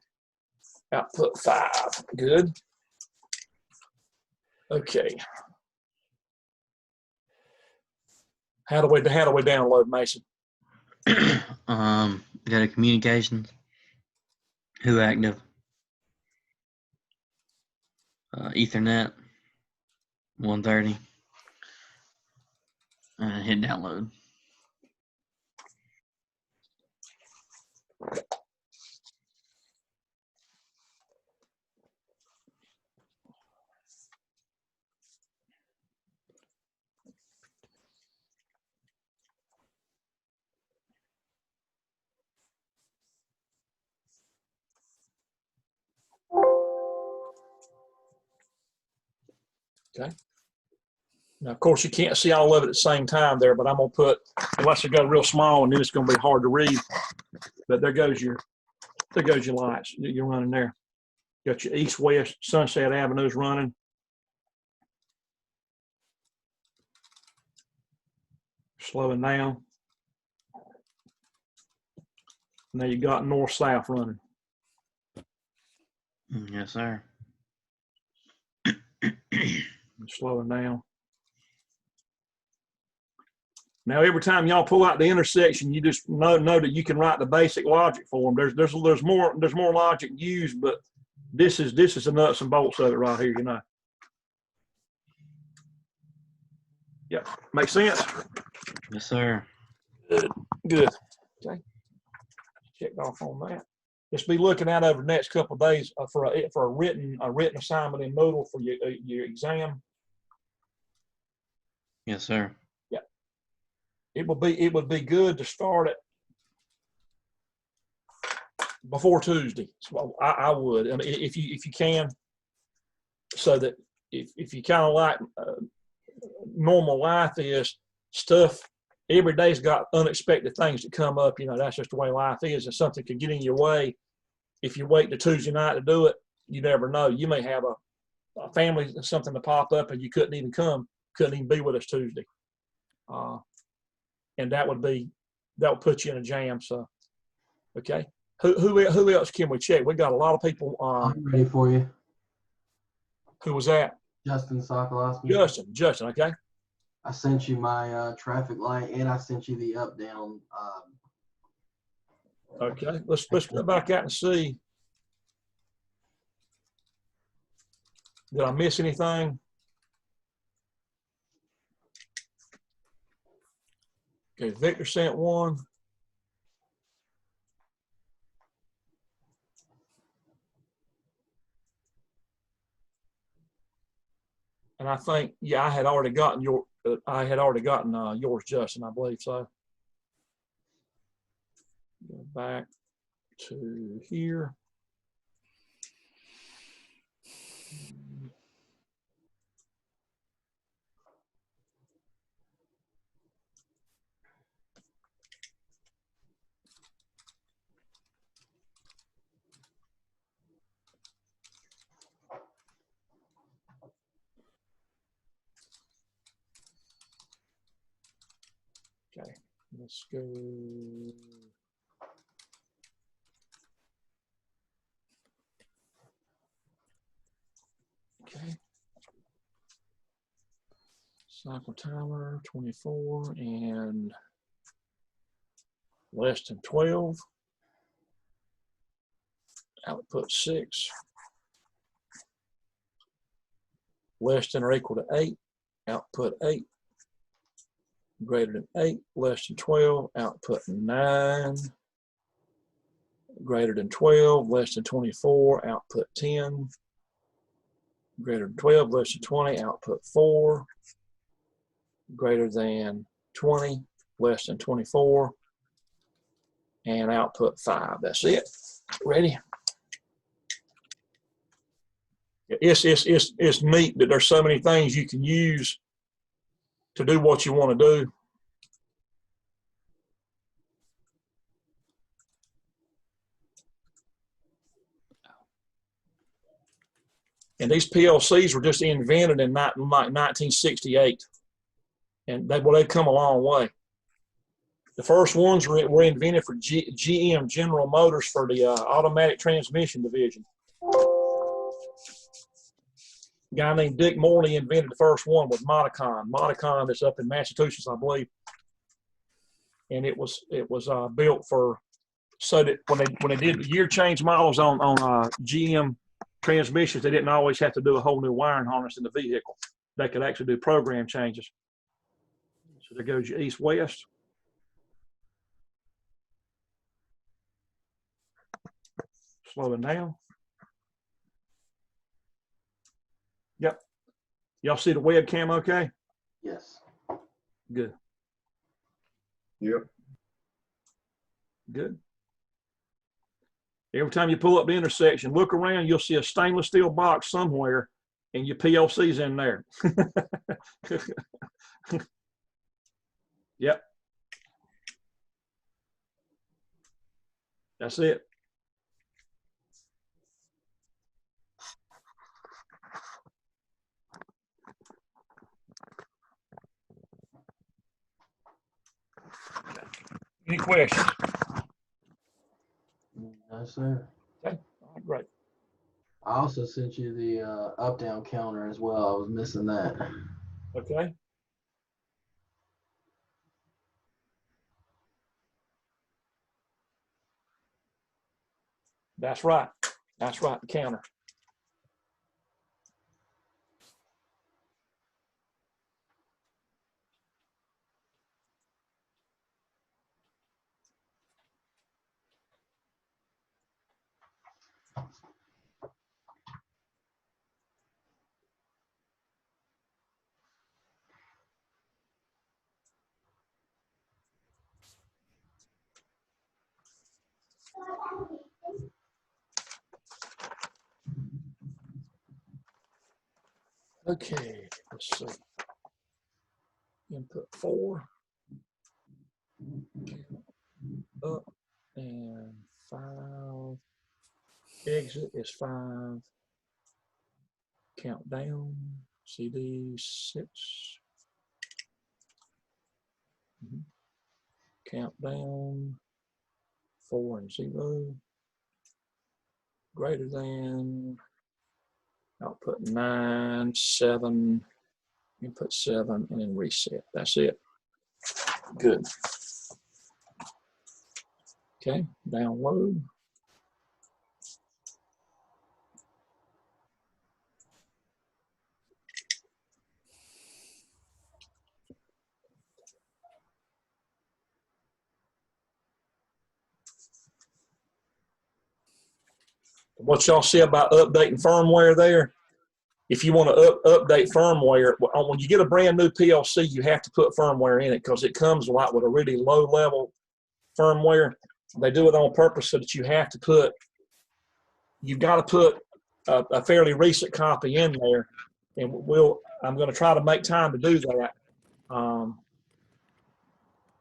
Speaker 1: Output 5. Good. Okay. How do we download, Mason?
Speaker 14: Go to communications. Who active? Ethernet. 130. And hit download.
Speaker 1: Okay. Now, of course, you can't see all of it at the same time there, but I'm going to put, unless it go real small, and then it's going to be hard to read. But there goes your lights. You're running there. Got your east-west Sunset Avenues running. Slowing down. Now you got north-south running.
Speaker 14: Yes, sir.
Speaker 1: Slowing down. Now, every time y'all pull out the intersection, you just know that you can write the basic logic for them. There's more logic used, but this is the nuts and bolts of it right here. Yeah, makes sense.
Speaker 14: Yes, sir.
Speaker 1: Good. Okay. Checked off on that. Just be looking at over the next couple of days for a written assignment in Moodle for your exam.
Speaker 14: Yes, sir.
Speaker 1: Yeah. It would be good to start it before Tuesday. So I would, and if you can, so that if you kind of like normal life is stuff. Every day's got unexpected things that come up. That's just the way life is, and something could get in your way. If you wait to Tuesday night to do it, you never know. You may have a family, something to pop up, and you couldn't even be with us Tuesday. And that would put you in a jam. So, okay. Who else can we check? We got a lot of people.
Speaker 9: I'm ready for you.
Speaker 1: Who was that?
Speaker 9: Justin Sokolowski.
Speaker 1: Justin. Okay.
Speaker 9: I sent you my traffic light, and I sent you the up down.
Speaker 1: Okay. Let's go back out and see. Did I miss anything? Okay, Victor sent one. And I think, yeah, I had already gotten yours, Justin, I believe so. Go back to here. Let's go. Okay. Cycle timer 24 and less than 12. Output 6. Less than or equal to 8. Output 8. Greater than 8. Less than 12. Output 9. Greater than 12. Less than 24. Output 10. Greater than 12. Less than 20. Output 4. Greater than 20. Less than 24. And output 5. That's it. Ready? It's neat that there's so many things you can use to do what you want to do. And these PLCs were just invented in like 1968. And they've come a long way. The first ones were invented for GM, General Motors, for the automatic transmission division. A guy named Dick Morley invented the first one with Modicon. Modicon that's up in Massachusetts, I believe. And it was built for, so that when they did year change models on GM transmissions, they didn't always have to do a whole new wiring harness in the vehicle. They could actually do program changes. So there goes your east-west. Slowing down. Yep. Y'all see the webcam okay?
Speaker 9: Yes.
Speaker 1: Good.
Speaker 7: Yep.
Speaker 1: Good. Every time you pull up the intersection, look around, you'll see a stainless steel box somewhere and your PLC's in there. Yep. That's it. Any questions?
Speaker 9: No, sir.
Speaker 1: Okay. All right, great.
Speaker 9: I also sent you the up-down counter as well. I was missing that.
Speaker 1: Okay. That's right. That's right, the counter. Okay, let's see. Input 4. Up and 5. Exit is 5. Count down. CD 6. Count down. 4 and 0. Greater than. Output 9, 7. Input 7 and then reset. That's it. Good. Okay, download. What y'all see about updating firmware there? If you want to update firmware, when you get a brand new PLC, you have to put firmware in it because it comes like with a really low level firmware. They do it on purpose so that you have to put, you've got to put a fairly recent copy in there. And I'm going to try to make time to do that. And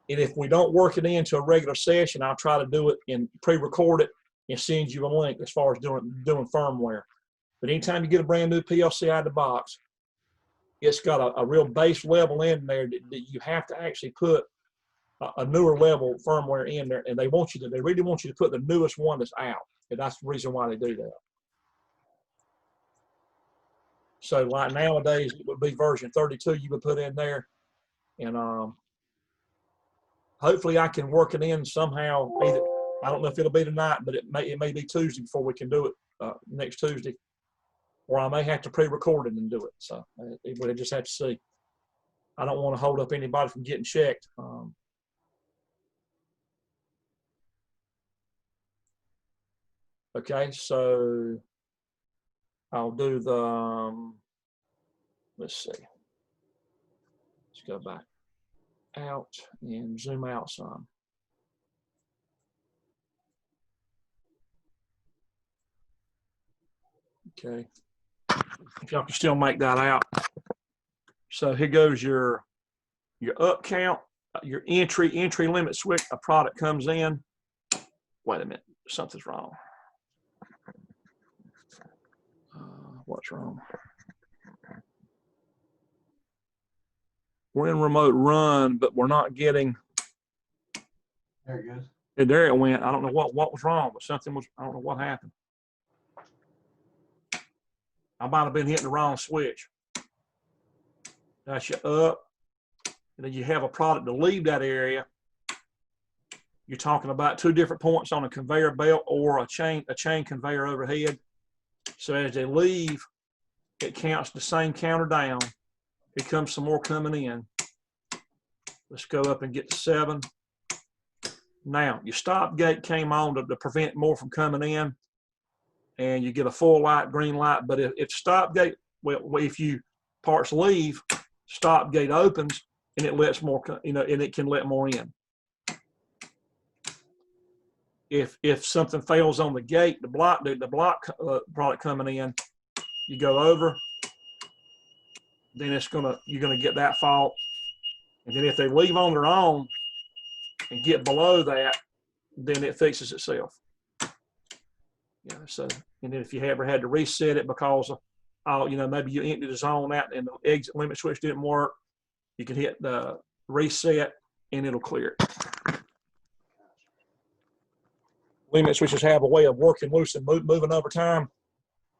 Speaker 1: if we don't work it into a regular session, I'll try to do it and pre-record it and send you a link as far as doing firmware. But anytime you get a brand new PLC out of the box, it's got a real base level in there that you have to actually put a newer level firmware in there, and they really want you to put the newest one that's out. And that's the reason why they do that. So like nowadays, it would be version 32 you would put in there. And hopefully I can work it in somehow. Either, I don't know if it'll be tonight, but it may be Tuesday before we can do it next Tuesday. Or I may have to pre-record it and do it. So we'll just have to see. I don't want to hold up anybody from getting checked. Okay, so I'll do the, let's see. Let's go back out and zoom out some. Okay, if y'all can still make that out. So here goes your up count, your entry limit switch. A product comes in. Wait a minute, something's wrong. What's wrong? We're in remote run, but we're not getting.
Speaker 9: There it goes.
Speaker 1: And there it went. I don't know what was wrong, but something was. I don't know what happened. I might have been hitting the wrong switch. That's your up, and then you have a product to leave that area. You're talking about two different points on a conveyor belt or a chain conveyor overhead. So as they leave, it counts the same counter down. Here comes some more coming in. Let's go up and get to 7. Now, your stop gate came on to prevent more from coming in, and you get a full light, green light. But if stop gate, well, if you parts leave, stop gate opens, and it lets more, and it can let more in. If something fails on the gate, the block product coming in, you go over, then you're gonna get that fault. And then if they leave on their own and get below that, then it fixes itself. Yeah. So, and then if you ever had to reset it because of, maybe you emptied the zone out and the exit limit switch didn't work, you can hit the reset and it'll clear it. Limit switches have a way of working loose and moving over time,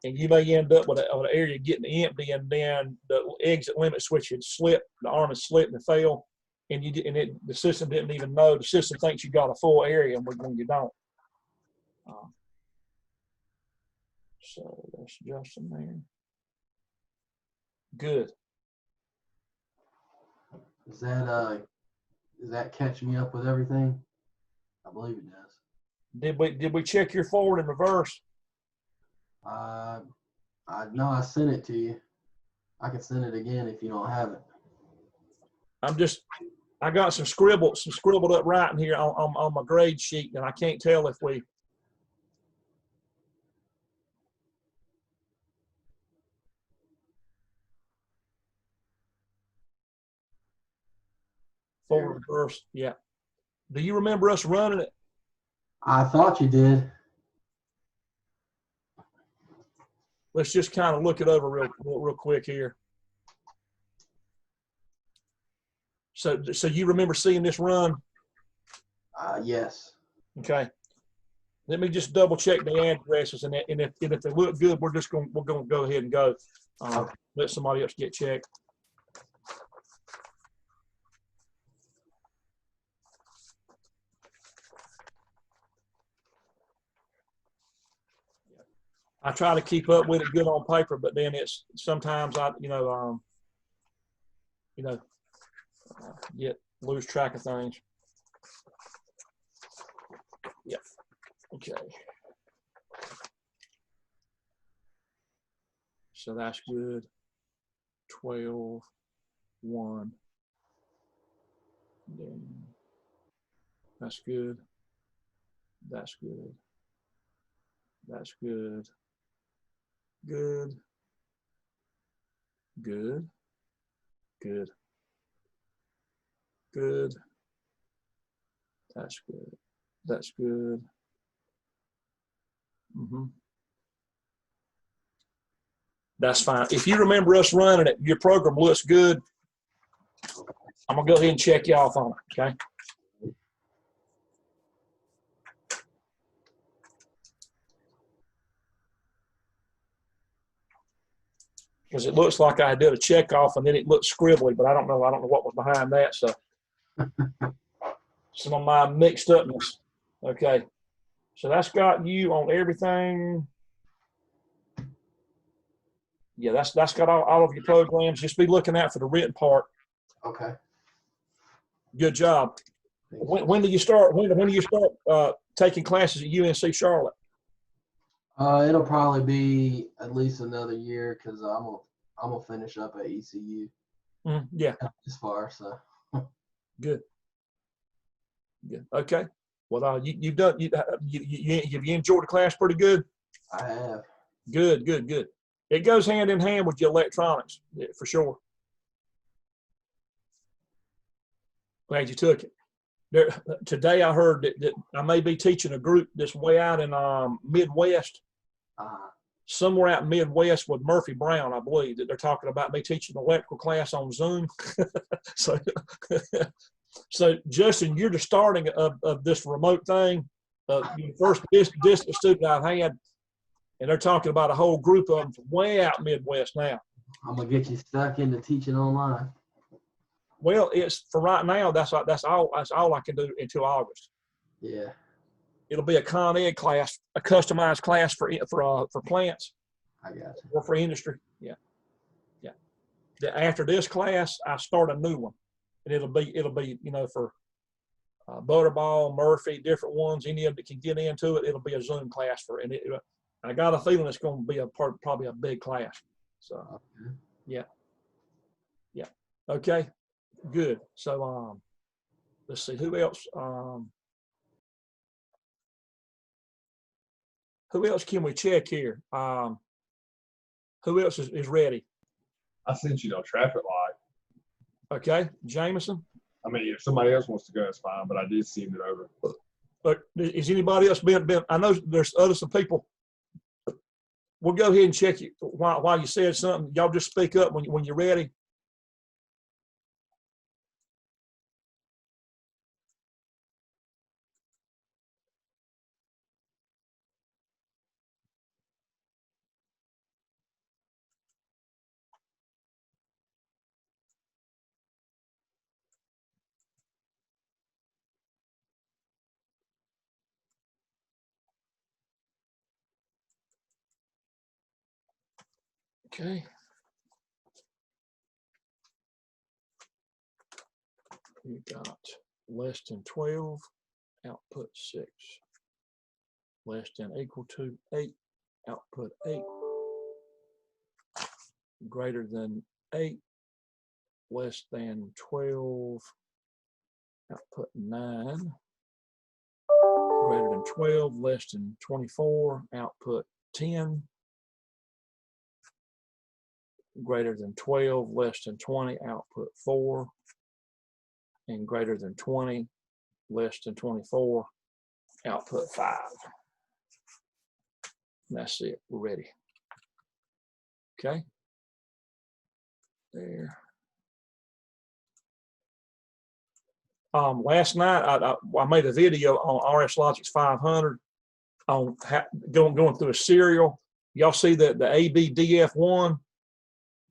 Speaker 1: and you may end up with an area getting empty, and then the exit limit switch had slipped, the arm had slipped and fell, and the system didn't even know. The system thinks you got a full area, and when you don't. So that's just in there. Good.
Speaker 9: Is that catching me up with everything? I believe it does.
Speaker 1: Did we check your forward and reverse?
Speaker 9: No, I sent it to you. I can send it again if you don't have it.
Speaker 1: I got some scribbled up writing here on my grade sheet, and I can't tell if we. Forward, reverse, yeah. Do you remember us running it?
Speaker 9: I thought you did.
Speaker 1: Let's just kind of look it over real quick here. So you remember seeing this run?
Speaker 9: Yes.
Speaker 1: Okay. Let me just double check the addresses, and if they look good, we're going to go ahead and go. Let somebody else get checked. I try to keep up with it good on paper, but then it's sometimes lose track of things. Yeah. Okay. So that's good. 12, 1. Then that's good. That's good. That's good. Good. Good. Good. Good. That's good. That's good. That's fine. If you remember us running it, your program looks good. I'm gonna go ahead and check you off on it, okay? because it looks like I did a check off and then it looked scribbly, but I don't know what was behind that. So some of my mixed upness. Okay. So that's got you on everything. Yeah, that's got all of your programs. Just be looking out for the written part.
Speaker 9: Okay.
Speaker 1: Good job. When do you start? When do you start taking classes at UNC Charlotte?
Speaker 9: It'll probably be at least another year because I'm gonna finish up at ECU.
Speaker 1: Yeah.
Speaker 9: As far so.
Speaker 1: Good. Good. Okay. Well, you've done you enjoyed the class pretty good.
Speaker 9: I have.
Speaker 1: Good. Good. Good. It goes hand in hand with your electronics for sure. Glad you took it. Today I heard that I may be teaching a group that's way out in Midwest, somewhere out in Midwest with Murphy Brown, I believe, that they're talking about me teaching an electrical class on Zoom. So Justin, you're the starting of this remote thing. You're the first distance student I've had, and they're talking about a whole group of them from way out Midwest now.
Speaker 9: I'm gonna get you stuck into teaching online.
Speaker 1: Well, it's for right now. That's all I can do until August.
Speaker 9: Yeah.
Speaker 1: It'll be a Con Ed class, a customized class for plants.
Speaker 9: I got you.
Speaker 1: Or for industry. Yeah. After this class, I start a new one, and it'll be for Butterball, Murphy, different ones. Any of them that can get into it, it'll be a Zoom class and I got a feeling it's going to be probably a big class. So yeah. Okay. Good. So let's see who else. Who else can we check here? Who else is ready?
Speaker 7: I sent you no traffic light.
Speaker 1: Okay, Jameson.
Speaker 7: I mean, if somebody else wants to go, it's fine. But I did send it over.
Speaker 1: But is anybody else been? I know there's some people. We'll go ahead and check you while you said something. Y'all just speak up when you're ready. Okay. You got less than 12, output 6. Less than equal to 8, output 8. Greater than 8, less than 12, output 9. Greater than 12, less than 24, output 10. Greater than 12, less than 20, output 4. And greater than 20, less than 24, output 5. And that's it. We're ready. Okay. There. Last night I made a video on RS Logix 500 on going through a serial. Y'all see the ABDF1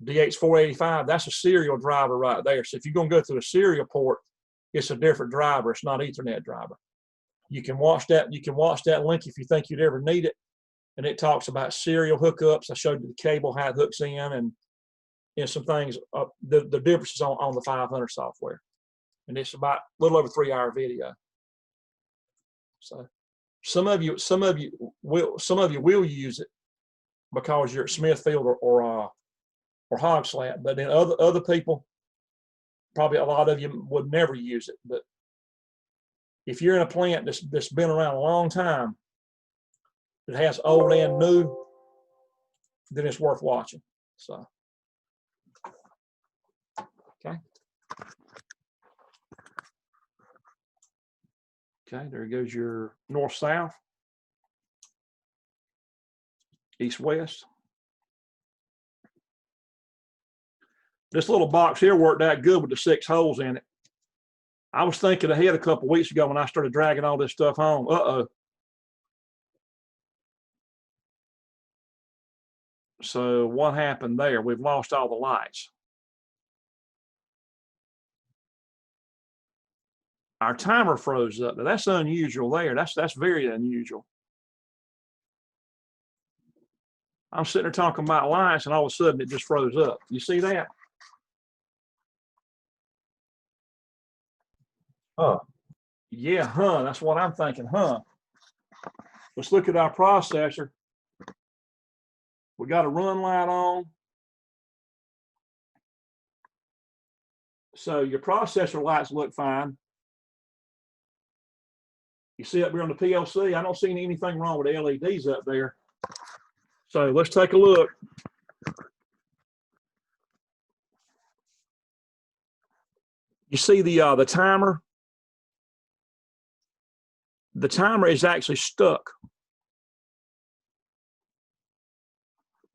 Speaker 1: DH485? That's a serial driver right there. So if you're going to go through a serial port, it's a different driver. It's not Ethernet driver. You can watch that. You can watch that link if you think you'd ever need it. And it talks about serial hookups. I showed you the cable, how it hooks in, and some things. The differences on the 500 software. And it's about a little over 3-hour video. So some of you will use it because you're at Smithfield or Hogslat, but then other people, probably a lot of you would never use it. But if you're in a plant that's been around a long time, that has old and new, then it's worth watching. So, okay. Okay, there goes your north-south, east-west. This little box here worked out good with the 6 holes in it. I was thinking ahead a couple weeks ago when I started dragging all this stuff home. Uh-oh. So what happened there? We've lost all the lights. Our timer froze up. Now that's unusual there. That's very unusual. I'm sitting there talking about lights and all of a sudden it just froze up. You see that?
Speaker 7: Huh.
Speaker 1: Yeah, huh. That's what I'm thinking, huh? Let's look at our processor. We got a run light on. So your processor lights look fine. You see up here on the PLC, I don't see anything wrong with the LEDs up there. So let's take a look. You see the timer? The timer is actually stuck.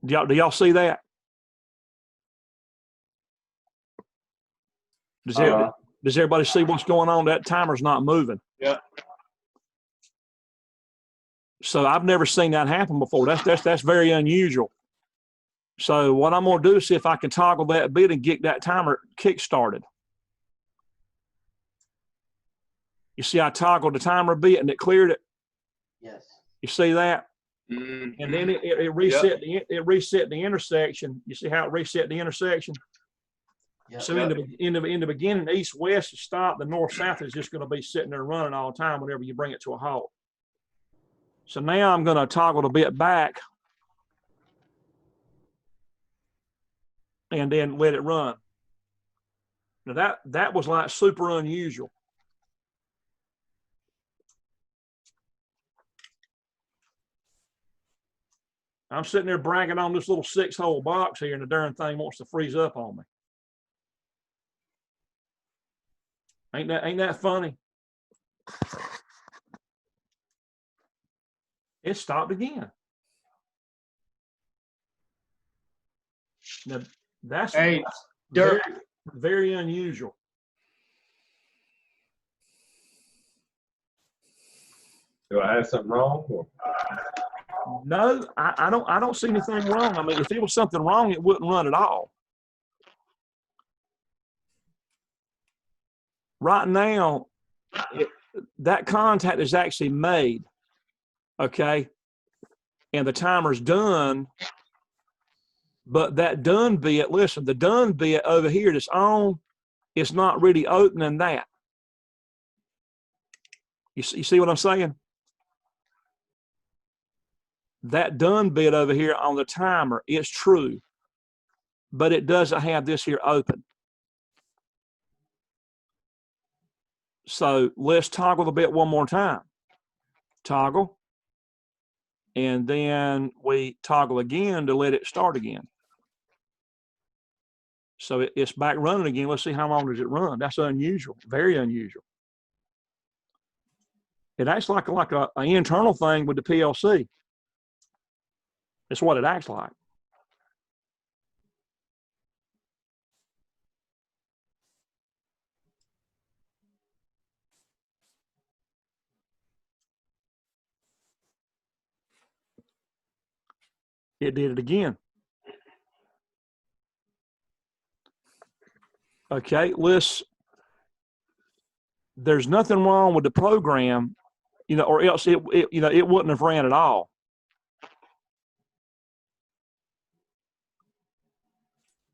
Speaker 1: Do y'all see that? Does everybody see what's going on? That timer's not moving.
Speaker 4: Yeah.
Speaker 1: So I've never seen that happen before. That's very unusual. So what I'm going to do is see if I can toggle that bit and get that timer kick started. You see, I toggled the timer bit and it cleared it.
Speaker 9: Yes.
Speaker 1: You see that?
Speaker 4: Mm-hmm.
Speaker 1: And then it reset it reset the intersection. You see how it reset the intersection?
Speaker 9: Yep.
Speaker 1: So in the beginning, east west is stopped. The north south is just going to be sitting there running all the time whenever you bring it to a halt. So now I'm going to toggle the bit back and then let it run. Now that was like super unusual. I'm sitting there bragging on this little 6-hole box here, and the darn thing wants to freeze up on me. Ain't that funny? It stopped again. Now that's very, very unusual.
Speaker 7: Do I have something wrong? Or?
Speaker 1: No, I don't see anything wrong. I mean, if there was something wrong, it wouldn't run at all. Right now, that contact is actually made, okay? And the timer's done, but that done bit, listen, the done bit over here that's on, it's not really opening that. You see what I'm saying? That done bit over here on the timer is true, but it doesn't have this here open. So let's toggle the bit one more time. Toggle. And then we toggle again to let it start again. So it's back running again. Let's see how long does it run. That's unusual, very unusual. It acts like an internal thing with the PLC. That's what it acts like. It did it again. Okay, there's nothing wrong with the program, or else it wouldn't have ran at all.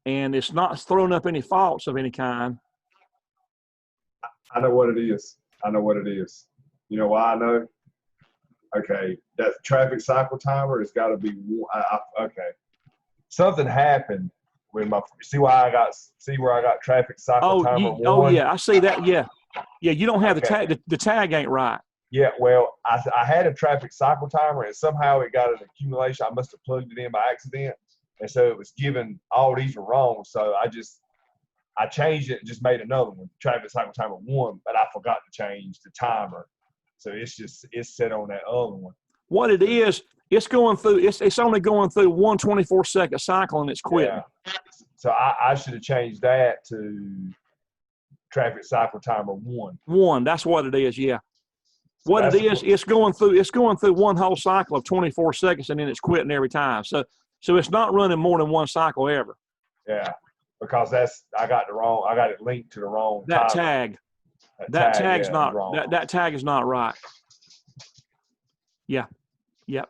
Speaker 1: And it's not throwing up any faults of any kind.
Speaker 7: I know what it is. I know what it is. You know why I know? Okay, that traffic cycle timer has got to be okay. Something happened when see where I got traffic cycle timer 1?
Speaker 1: Oh yeah, I see that. Yeah, you don't have the tag. The tag ain't right.
Speaker 7: Yeah, well, I had a traffic cycle timer and somehow it got an accumulation. I must have plugged it in by accident, and so it was given all these were wrong. So I changed it and just made another one, traffic cycle timer 1, but I forgot to change the timer. So it's set on that other one.
Speaker 1: What it is, it's only going through 1 24-second cycle and it's quitting.
Speaker 7: Yeah. So I should have changed that to traffic cycle timer 1.
Speaker 1: 1, that's what it is, yeah. So what it is, it's going through 1 whole cycle of 24 seconds and then it's quitting every time. So So it's not running more than one cycle ever.
Speaker 7: Yeah, because I got it linked to the wrong
Speaker 1: That
Speaker 7: timer.
Speaker 1: tag. That tag's
Speaker 7: yeah,
Speaker 1: not
Speaker 7: wrong.
Speaker 1: that tag is not right. Yeah. Yep.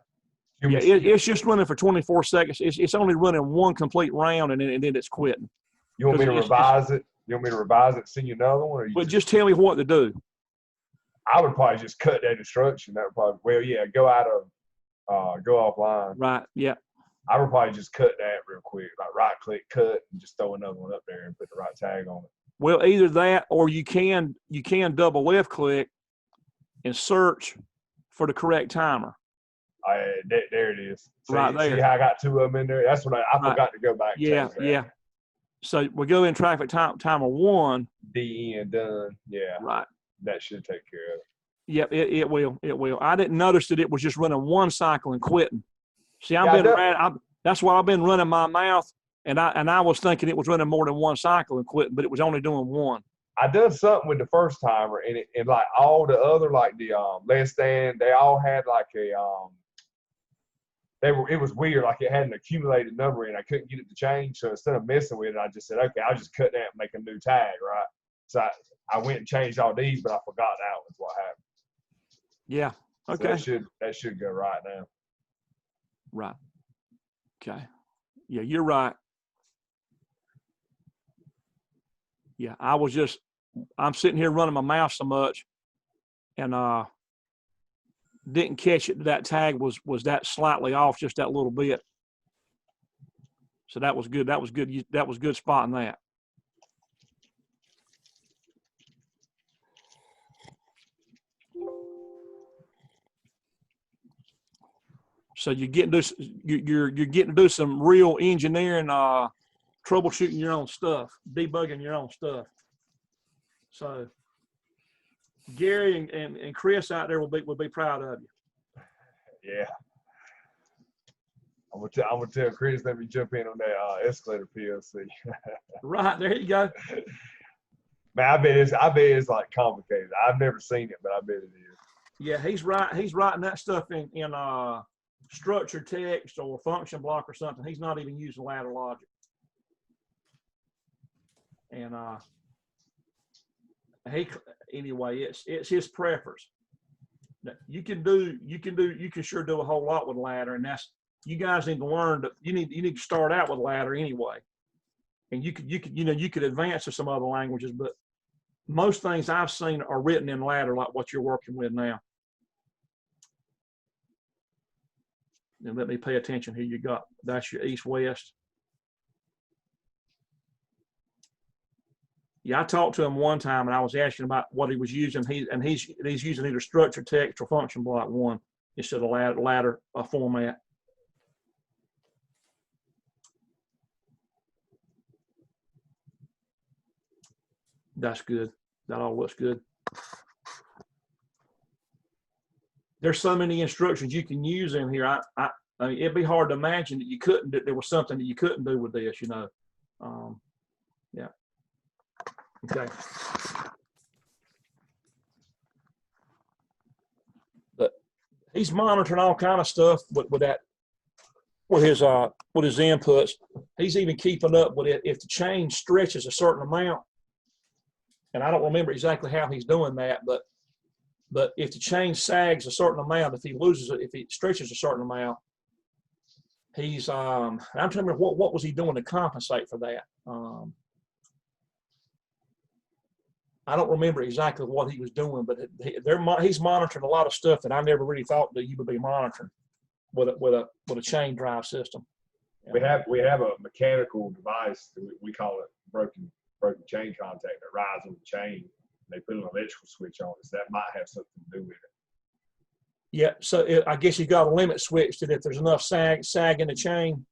Speaker 7: Can
Speaker 1: Yeah,
Speaker 7: we-
Speaker 1: it's just running for 24 seconds. It's only running one complete round and then it's quitting.
Speaker 7: You want me to
Speaker 1: 'Cause it's-
Speaker 7: revise it? You want me to revise it and send you another one? Or you
Speaker 1: But just tell me what to do.
Speaker 7: I would probably just cut that instruction. That would probably, well, yeah, go offline.
Speaker 1: Right. Yeah.
Speaker 7: I would probably just cut that real quick, like right click, cut, and just throw another one up there and put the right tag on it.
Speaker 1: Well, either that or you can double left click and search for the correct timer.
Speaker 7: There it is.
Speaker 1: Right there.
Speaker 7: See how I got two of them in there? That's what I forgot to go back. And
Speaker 1: Yeah.
Speaker 7: change that.
Speaker 1: Yeah. So we go in traffic timer 1.
Speaker 7: DN done. Yeah.
Speaker 1: Right.
Speaker 7: That should take care of it.
Speaker 1: Yep, it will. It will. I didn't notice that it was just running one cycle and quitting. See, that's why I've been running my mouth, and I was thinking it was running more than one cycle and quitting, but it was only doing one.
Speaker 7: I done something with the first timer, and like all the other, like the less than, they all had like a it was weird, like it had an accumulated number and I couldn't get it to change. So instead of messing with it, I just said, okay, I'll just cut that and make a new tag, right? So I went and changed all these, but I forgot that was what happened.
Speaker 1: Yeah. Okay.
Speaker 7: So that should go right now.
Speaker 1: Right. Okay. Yeah, you're right. Yeah, I'm sitting here running my mouth so much and didn't catch it. That tag was that slightly off, just that little bit. So that was good. That was good. That was good spotting that. So you're getting to do some real engineering, troubleshooting your own stuff, debugging your own stuff. So Gary and Chris out there will be proud of you.
Speaker 7: Yeah. I'm gonna tell Chris, let me jump in on that escalator PLC. Right,
Speaker 1: there you go.
Speaker 7: Man, I bet it's like complicated. I've never seen it, but I bet it is.
Speaker 1: Yeah, he's writing that stuff in structured text or function block or something. He's not even using ladder logic. And anyway, it's his preference. You can sure do a whole lot with ladder, and you guys need to learn that you need to start out with ladder anyway. And you could advance to some other languages, but most things I've seen are written in ladder like what you're working with now. And let me pay attention here. That's your east-west. Yeah, I talked to him one time and I was asking about what he was using. He's using either structured text or function block 1 instead of ladder format. That's good. That all looks good. There's so many instructions you can use in here. I mean, it'd be hard to imagine that there was something that you couldn't do with this, Yeah. Okay. But he's monitoring all kind of stuff with his inputs. He's even keeping up with it if the chain stretches a certain amount. And I don't remember exactly how he's doing that, but if the chain sags a certain amount, if he stretches a certain amount, he's I'm trying to remember what was he doing to compensate for that. I don't remember exactly what he was doing, but he's monitoring a lot of stuff that I never really thought that you would be monitoring with a chain drive system.
Speaker 7: We have a mechanical device that we call it broken chain contact that rides on the chain. They put an electrical switch on it, so that might have something to do with it.
Speaker 1: Yeah, so I guess you got a limit switch that if there's enough sag in the chain.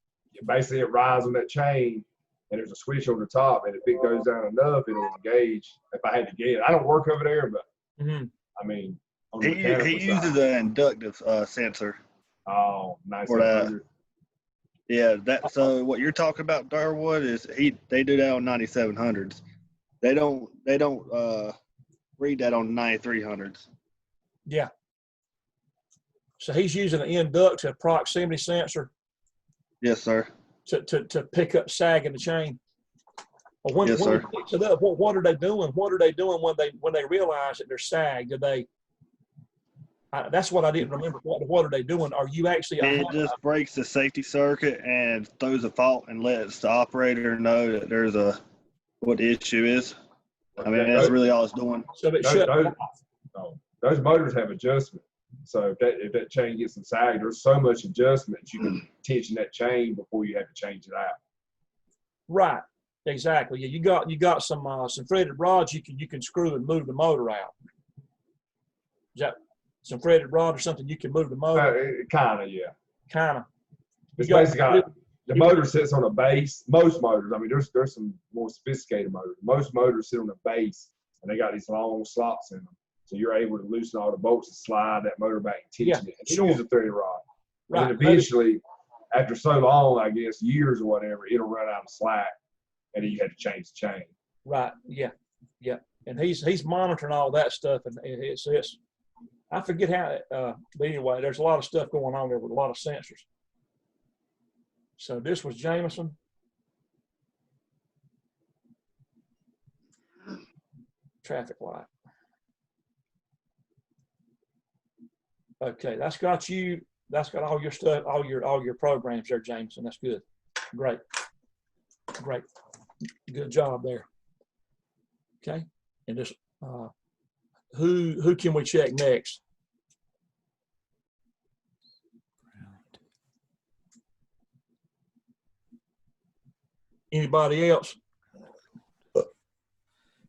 Speaker 7: Basically, it rides on that chain, and there's a switch on the top, and if it goes down enough, it'll engage. If I had to get it, I don't work over there, but I mean, on the
Speaker 8: he uses an inductive sensor.
Speaker 7: Oh, nice.
Speaker 8: Yeah, so what you're talking about, Durwood, is they do that on 9700s. They don't read that on 9300s.
Speaker 1: Yeah. So he's using an inductive proximity sensor
Speaker 8: Yes, sir.
Speaker 1: To pick up sag in the chain? Or when,
Speaker 8: Yes,
Speaker 1: when
Speaker 8: sir.
Speaker 1: it picks it up, what are they doing? What are they doing when they realize that they're sag? Do they? That's what I didn't remember. What are they doing? Are you actually?
Speaker 8: It just breaks the safety circuit and throws a fault and lets the operator know that there's what the issue is. I mean, that's really all it's doing.
Speaker 1: So it shut off.
Speaker 7: Those motors have adjustment. So if that chain gets some sag, there's so much adjustment you can tension that chain before you have to change it out.
Speaker 1: Right. Exactly. Yeah, you got some threaded rods you can screw and move the motor out. Is that some threaded rod or something you can move the motor?
Speaker 7: Kind of, yeah.
Speaker 1: Kind of.
Speaker 7: It's basically the motor sits on a base. Most motors, I mean, there's some more sophisticated motors. Most motors sit on a base, and they got these long slots in them. So you're able to loosen all the bolts and slide that motor back and tension it. And you use a threaded rod. Right. And eventually, after so long, I guess, years or whatever, it'll run out of slack, and then you have to change the chain.
Speaker 1: Right. Yeah. Yeah. And he's monitoring all that stuff, and it's I forget how. But anyway, there's a lot of stuff going on there with a lot of sensors. So this was Jameson. Traffic light. Okay, that's got you. That's got all your stuff, all your programs there, Jameson. That's good. Great. Great. Good job there. Okay. And this who can we check next? Anybody else?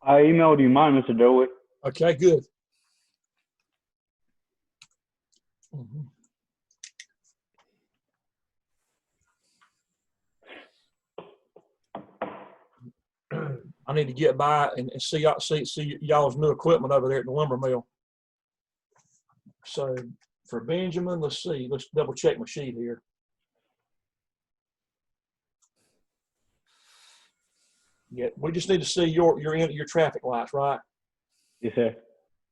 Speaker 13: I emailed you mine, Mr. Durwood.
Speaker 1: Okay, good. I need to get by and see y'all's new equipment over there at the lumber mill. So for Benjamin, let's see. Let's double check my sheet here. Yeah, we just need to see your traffic lights, right?
Speaker 13: Yes, sir.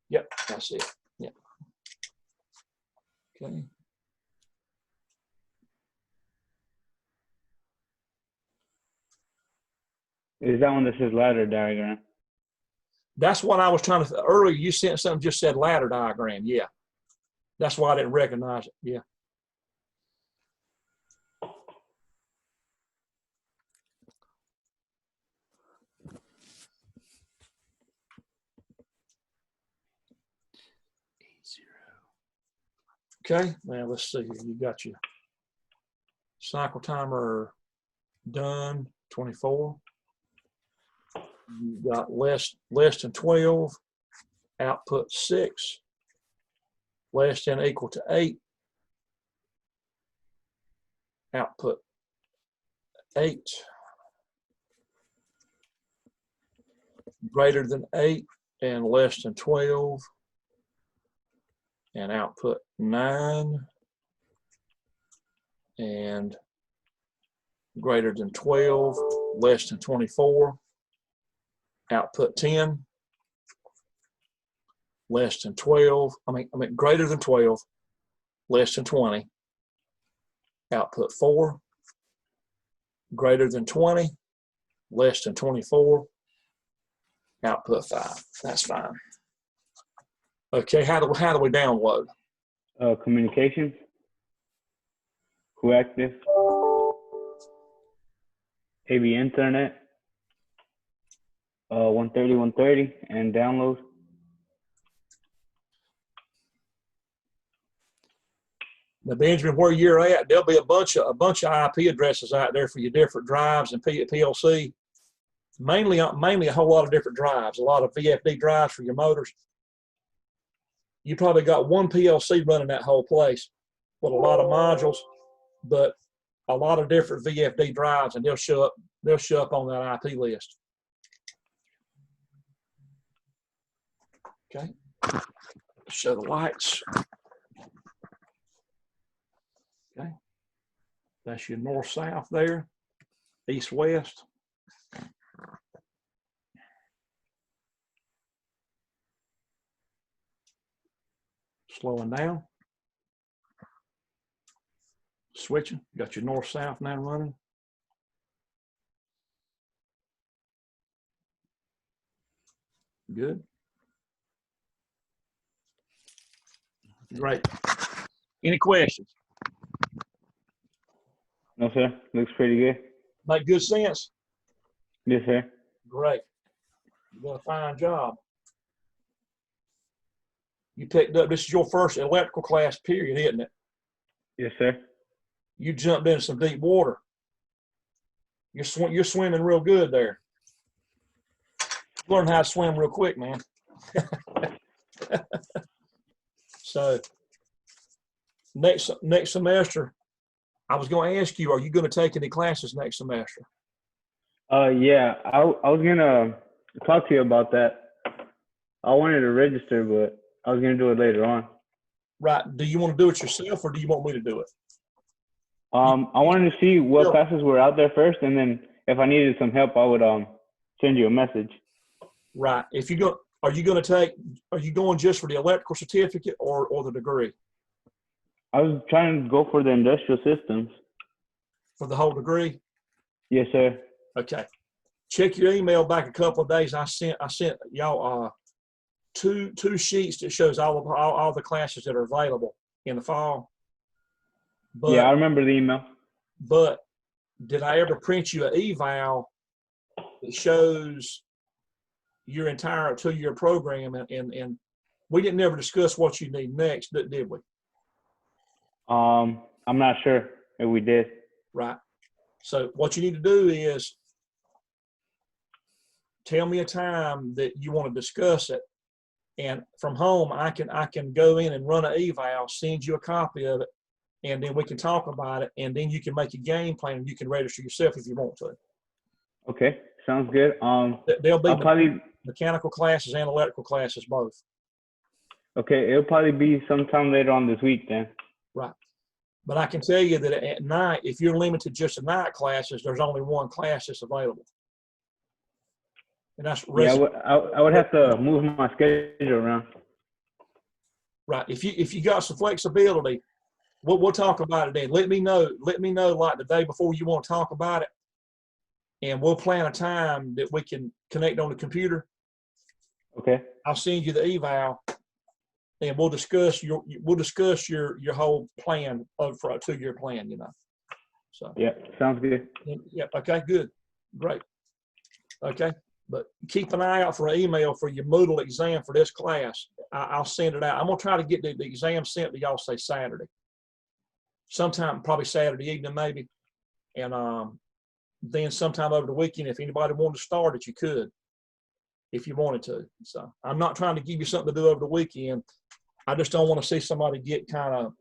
Speaker 1: Yep, that's it. Yep. Okay.
Speaker 13: Is that one that says ladder diagram?
Speaker 1: That's what I was trying to. Earlier, you sent something just said ladder diagram. Yeah, that's why I didn't recognize it. Yeah. Okay, now let's see. You got your cycle timer done, 24. You got less than 12, output 6, less than or equal to 8, output 8, greater than 8 and less than 12, and output 9, and greater than 12, less than 24, output 10, less than 12, I mean greater than 12, less than 20, output 4, greater than 20, less than 24, output 5. That's fine. Okay, how do we download?
Speaker 13: Communications, coactive, AV Internet, 130, and download.
Speaker 1: Now, Benjamin, where you're at, there'll be a bunch of IP addresses out there for your different drives and PLC. Mainly a whole lot of different drives, a lot of VFD drives for your motors. You probably got one PLC running that whole place with a lot of modules, but a lot of different VFD drives, and they'll show up on that IP list. Okay, show the lights. Okay, that's your north-south there, east-west. Slowing down. Switching. You got your north-south now running. Good. Great. Any questions?
Speaker 13: No, sir. Looks pretty good.
Speaker 1: Make good sense?
Speaker 13: Yes, sir.
Speaker 1: Great. You done a fine job. You picked up, this is your first electrical class period, isn't it?
Speaker 13: Yes, sir.
Speaker 1: You jumped into some deep water. You're swimming real good there. Learn how to swim real quick, man. So next semester, I was going to ask you, are you going to take any classes next semester?
Speaker 13: Yeah, I was gonna talk to you about that. I wanted to register, but I was gonna do it later on.
Speaker 1: Right. Do you want to do it yourself, or do you want me to do it?
Speaker 13: I wanted to see what classes were out there first, and then if I needed some help, I would send you a message.
Speaker 1: Right. If you go, are you going just for the electrical certificate or the degree?
Speaker 13: I was trying to go for the industrial systems.
Speaker 1: For the whole degree?
Speaker 13: Yes, sir.
Speaker 1: Okay. Check your email back a couple of days. I sent y'all two sheets that shows all the classes that are available in the fall. But,
Speaker 13: yeah, I remember the email.
Speaker 1: But did I ever print you an eval that shows your entire 2-year program? And we didn't ever discuss what you need next, did we?
Speaker 13: I'm not sure if we did.
Speaker 1: Right. So what you need to do is tell me a time that you want to discuss it. And from home, I can go in and run an eval, send you a copy of it, and then we can talk about it, and then you can make a game plan and you can register yourself if you want to.
Speaker 13: Okay, sounds good.
Speaker 1: There'll be
Speaker 13: probably
Speaker 1: mechanical classes and electrical classes both.
Speaker 13: Okay, it'll probably be sometime later on this week then.
Speaker 1: Right. But I can tell you that at night, if you're limited just to night classes, there's only one class that's available. And that's
Speaker 13: I would have to move my schedule around.
Speaker 1: Right. If you got some flexibility, we'll talk about it then. Let me know like the day before you want to talk about it, and we'll plan a time that we can connect on the computer.
Speaker 13: Okay.
Speaker 1: I'll send you the eval, and we'll discuss your whole plan for a 2-year plan. So.
Speaker 13: Yeah, sounds good.
Speaker 1: Yeah. Okay. Good. Great. Okay. But keep an eye out for an email for your Moodle exam for this class. I'll send it out. I'm going to try to get the exam sent to y'all, say Saturday. Sometime, probably Saturday evening maybe. And then sometime over the weekend, if anybody wanted to start it, you could, if you wanted to. So I'm not trying to give you something to do over the weekend. I just don't want to see somebody get kind of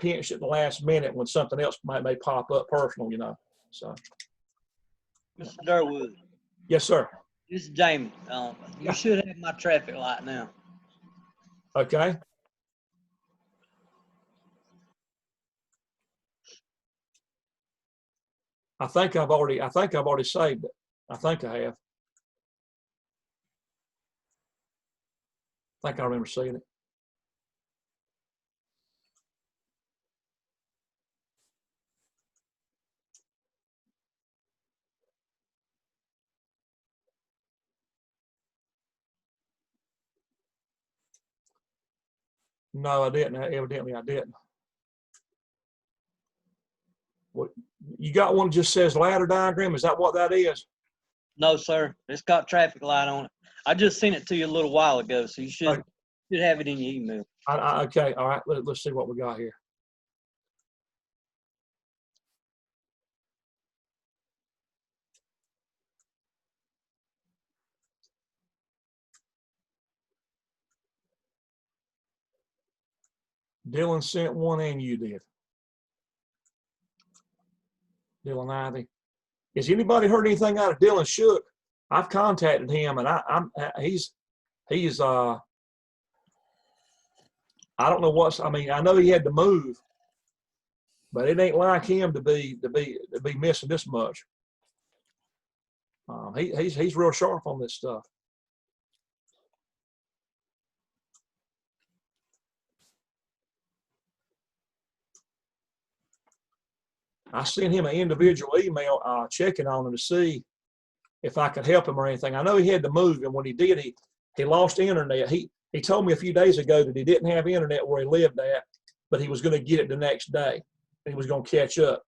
Speaker 1: pinched at the last minute when something else may pop up personal, So.
Speaker 10: Mr. Durwood.
Speaker 1: Yes, sir.
Speaker 10: This is Jamie. You should have my traffic light now.
Speaker 1: Okay. I think I've already saved it. I think I have. I think I remember seeing it. No, I didn't. Evidently, I didn't. What you got? One that just says ladder diagram. Is that what that is?
Speaker 10: No, sir. It's got traffic light on it. I just sent it to you a little while ago, so you should have it in your email.
Speaker 1: Okay. All right. Let's see what we got here. Dylan sent one, and you did. Dylan Ivy. Has anybody heard anything out of Dylan Shook? I've contacted him, and he's I don't know what's. I mean, I know he had to move, but it ain't like him to be missing this much. He's real sharp on this stuff. I sent him an individual email checking on him to see if I could help him or anything. I know he had to move, and when he did, he lost internet. He told me a few days ago that he didn't have internet where he lived at, but he was going to get it the next day. He was going to catch up.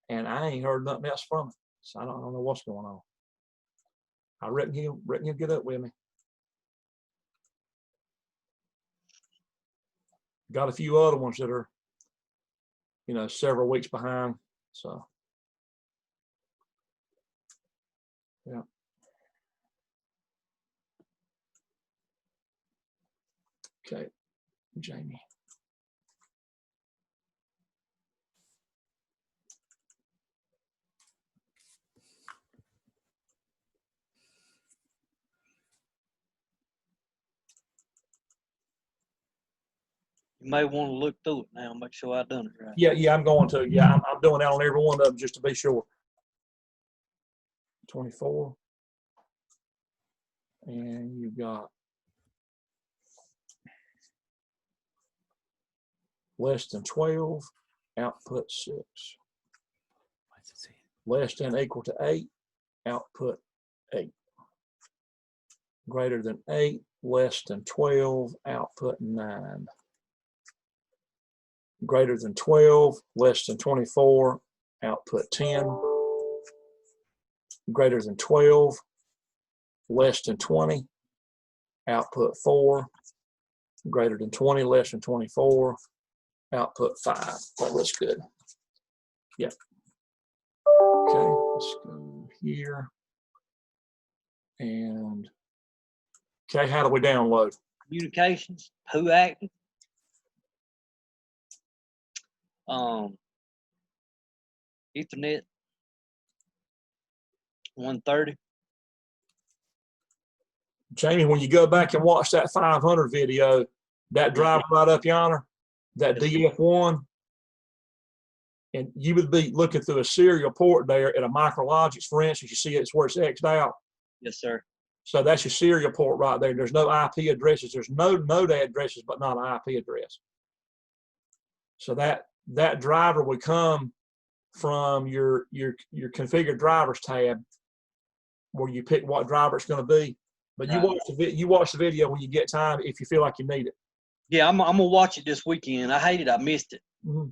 Speaker 1: And I ain't heard nothing else from him, so I don't know what's going on. I reckon he'll get up with me. Got a few other ones that are, several weeks behind. So, yeah. Okay, Jamie.
Speaker 10: You may want to look through it now, make sure I done it right.
Speaker 1: Yeah, I'm going to. Yeah, I'm doing that on every one of them just to be sure. 24. And you've got less than 12, output 6. Less than equal to 8, output 8. Greater than 8, less than 12, output 9. Greater than 12, less than 24, output 10. Greater than 12, less than 20, output 4. Greater than 20, less than 24, output 5. That looks good. Yep. Okay, let's go here. And, okay, how do we download?
Speaker 10: Communications, who active? Ethernet 130.
Speaker 1: Jamie, when you go back and watch that 500 video, that drive right up yonder, that DF1, and you would be looking through a serial port there at a Micrologics, for instance, you see it's where it's X'd out.
Speaker 10: Yes, sir.
Speaker 1: So that's your serial port right there. There's no IP addresses. There's no node addresses, but not an IP address. So that driver would come from your configured drivers tab, where you pick what driver it's going to be. But right. you watch the video when you get time if you feel like you need it.
Speaker 10: Yeah, I'm gonna watch it this weekend. I hate it. I missed it.
Speaker 1: Mm-hmm.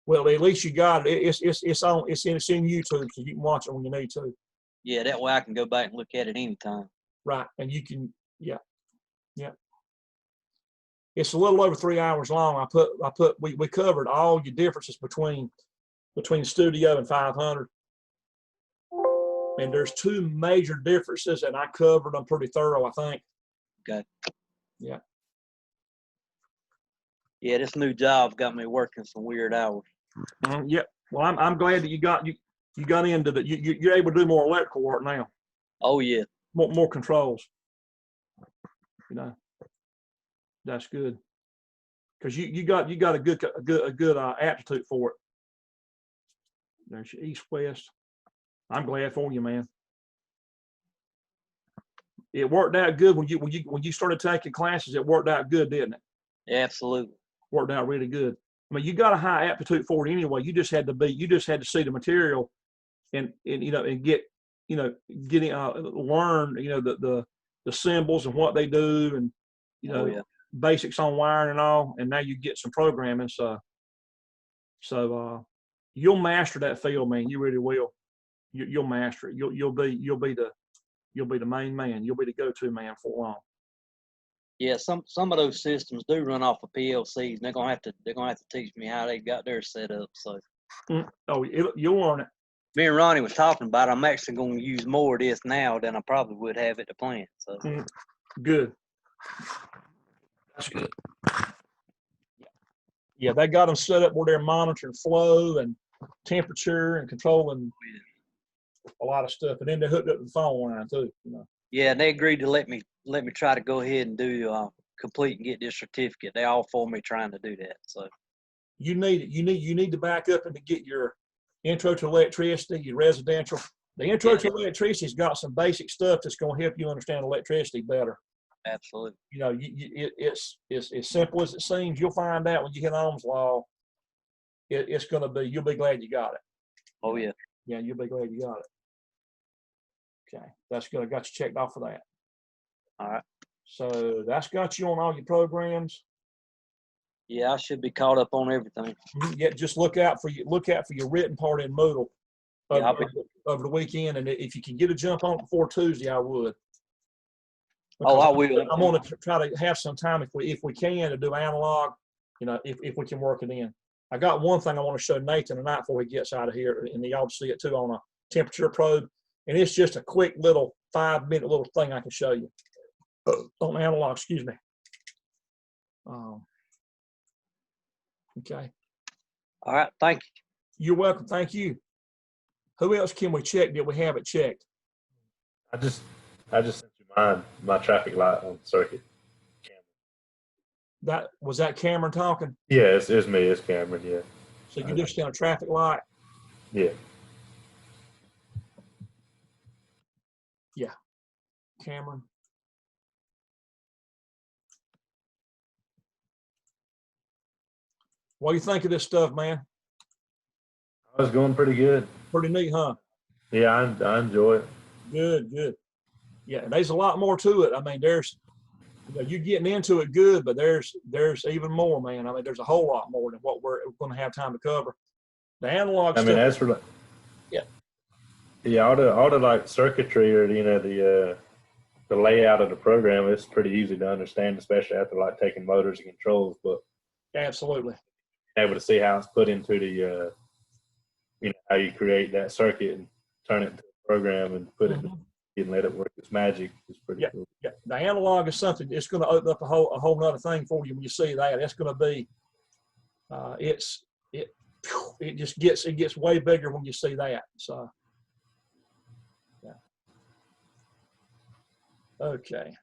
Speaker 1: Well, at least you got it. It's in YouTube, so you can watch it when you need to.
Speaker 10: Yeah, that way I can go back and look at it anytime.
Speaker 1: Right, and you can, yeah. It's a little over 3 hours long. We covered all your differences between Studio and 500. And there's 2 major differences, and I covered them pretty thorough, I think.
Speaker 10: Okay.
Speaker 1: Yeah.
Speaker 10: Yeah, this new job got me working some weird hours.
Speaker 1: Yeah. Well, I'm glad that you got into that. You're able to do more electrical work now.
Speaker 10: Oh yeah.
Speaker 1: More controls. That's good. Because you got a good aptitude for it. There's your east west. I'm glad for you, man. It worked out good when you started taking classes. It worked out good, didn't it?
Speaker 10: Yeah, absolutely.
Speaker 1: Worked out really good. I mean, you got a high aptitude for it anyway. You just had to see the material, and get learn the symbols and what they do, and basics on wiring and all. And now you get some programming. So you'll master that field, man. You really will. You'll master it. You'll be the main man. You'll be the go-to man for long. Yeah,
Speaker 10: some of those systems do run off of PLCs, and they're gonna have to teach me how they got theirs set up. So,
Speaker 1: you'll learn it.
Speaker 10: Me and Ronnie was talking about it. I'm actually going to use more of this now than I probably would have at the plant. So,
Speaker 1: good. That's good. Yeah, they got them set up where they're monitoring flow and temperature and controlling a lot of stuff, and then they hooked up the phone line too.
Speaker 10: Yeah, and they agreed to let me try to go ahead and do complete and get this certificate. They all for me trying to do that. So
Speaker 1: you need to back up and to get your intro to electricity, your residential. The intro to electricity's got some basic stuff that's going to help you understand electricity better.
Speaker 10: Absolutely.
Speaker 1: It's as simple as it seems. You'll find out when you hit Ohm's law. it's going to be, you'll be glad you got it.
Speaker 10: Oh yeah.
Speaker 1: Yeah, you'll be glad you got it. Okay, that's good. I got you checked off for that.
Speaker 10: All right.
Speaker 1: So that's got you on all your programs.
Speaker 10: Yeah, I should be caught up on everything.
Speaker 1: Yeah, just look out for your written part in Moodle
Speaker 10: Yeah,
Speaker 1: over the weekend, and if you can get a jump on it before Tuesday, I would.
Speaker 10: Oh, I
Speaker 1: Because
Speaker 10: will.
Speaker 1: I'm going to try to have some time if we can to do analog. You know, if we can work it in. I got one thing I want to show Nathan tonight before he gets out of here, and y'all see it too on a temperature probe, and it's just a quick little 5-minute little thing I can show you on analog. Excuse me. Okay.
Speaker 10: All right. Thank you.
Speaker 1: You're welcome. Thank you. Who else can we check? Did we have it checked?
Speaker 5: I just sent you my traffic light on circuit.
Speaker 1: Was that Cameron talking?
Speaker 5: Yeah, it's me. It's Cameron. Yeah.
Speaker 1: So you just got a traffic light?
Speaker 5: Yeah.
Speaker 1: Yeah. Cameron. What do you think of this stuff, man?
Speaker 5: I was going pretty good.
Speaker 1: Pretty neat, huh?
Speaker 5: Yeah, I enjoy it.
Speaker 1: Good, good. Yeah, there's a lot more to it. I mean, you're getting into it good, but there's even more, man. I mean, there's a whole lot more than what we're going to have time to cover. The analog stuff.
Speaker 5: I mean, as for all the like circuitry or the layout of the program, it's pretty easy to understand, especially after like taking motors and controls. But
Speaker 1: absolutely
Speaker 5: able to see how it's put into the how you create that circuit and turn it into a program and put it and let it work its magic is pretty cool.
Speaker 1: Yeah, the analog is something. It's going to open up a whole nother thing for you when you see that. It's going to be it gets way bigger when you see that. So yeah. Okay.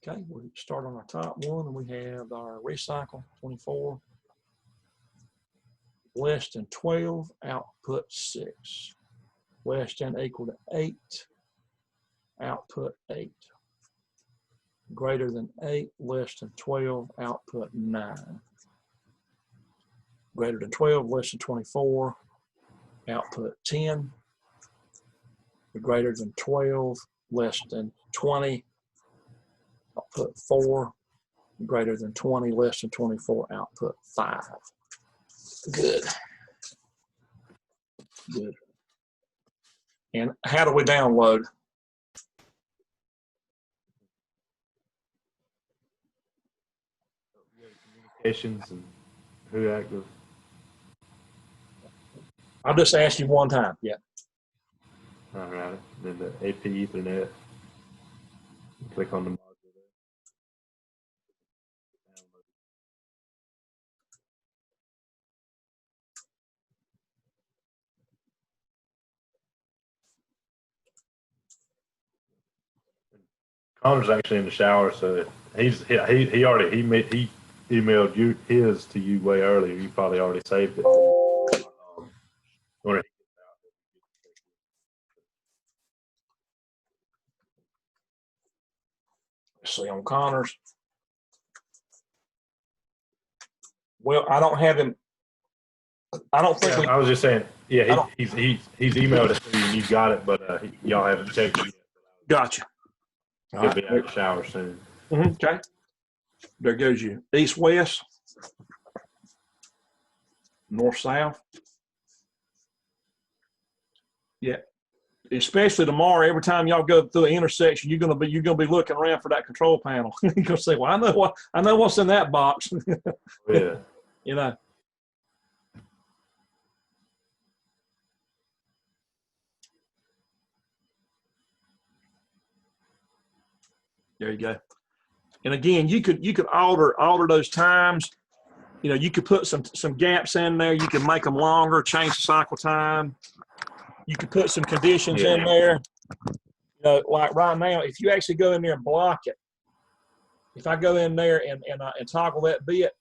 Speaker 1: Okay, we'll start on our top one, and we have our recycle 24. Less than 12, output 6. Less than equal to 8, output 8. Greater than 8, less than 12, output 9. Greater than 12, less than 24, output 10. Greater than 12, less than 20, output 4. Greater than 20, less than 24, output 5. Good. Good. And how do we download?
Speaker 5: Communications and who active.
Speaker 1: I'll just ask you one time. Yeah.
Speaker 5: All right. Then the AP Ethernet. Click on the module there. Connor's actually in the shower, so he emailed you his to you way earlier. You probably already saved it.
Speaker 1: See on Connor's. Well, I don't have him. I don't think
Speaker 5: I was just saying. Yeah, he's emailed it to you and you got it, but y'all haven't checked it yet.
Speaker 1: Gotcha.
Speaker 5: He'll be out of the shower soon.
Speaker 1: Okay. There goes you. East, west, north, south. Yeah. Especially tomorrow, every time y'all go through an intersection, you're gonna be looking around for that control panel. You're gonna say, "Well, I know what's in that box."
Speaker 5: Yeah.
Speaker 1: You know. There you go. And again, you could alter those times. You know, you could put some gaps in there. You can make them longer, change the cycle time. You could put some conditions in there. You know, like right now, if you actually go in there and block it, if I go in there and toggle that bit,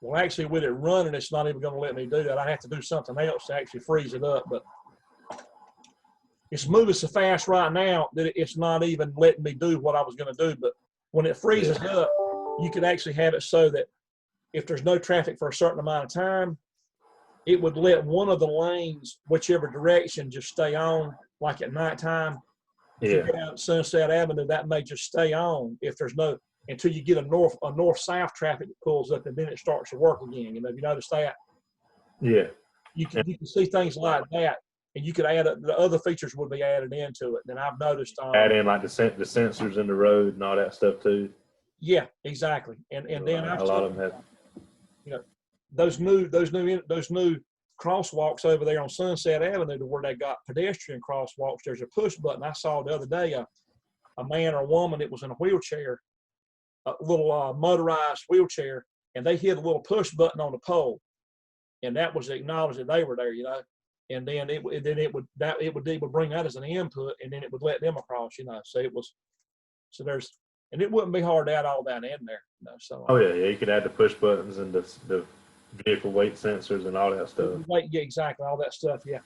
Speaker 1: Well, actually, with it running, it's not even going to let me do that. I have to do something else to actually freeze it up. But it's moving so fast right now that it's not even letting me do what I was going to do. But when it freezes up, you could actually have it so that if there's no traffic for a certain amount of time, it would let one of the lanes, whichever direction, just stay on, like at nighttime. If you get out Sunset Avenue, that may just stay on if there's no, until you get a north-south traffic that pulls up, and then it starts to work again. You know, have you noticed that?
Speaker 5: Yeah.
Speaker 1: You can see things like that, and you could add the other features would be added into it. Then I've noticed
Speaker 5: add in like the sensors in the road and all that stuff too.
Speaker 1: Yeah, exactly. And then
Speaker 5: a lot of them have.
Speaker 1: You know, those new crosswalks over there on Sunset Avenue to where they got pedestrian crosswalks. There's a push button. I saw the other day a man or a woman that was in a wheelchair, a little motorized wheelchair, and they hit a little push button on the pole, and that was acknowledged that they were there. You know, and then it would bring that as an input, and then it would let them across. You know, so it was there's. And it wouldn't be hard to add all that in there. You know, so.
Speaker 5: Oh yeah, you could add the push buttons and the vehicle weight sensors and all that stuff.
Speaker 1: Yeah, exactly, all that stuff. Yeah.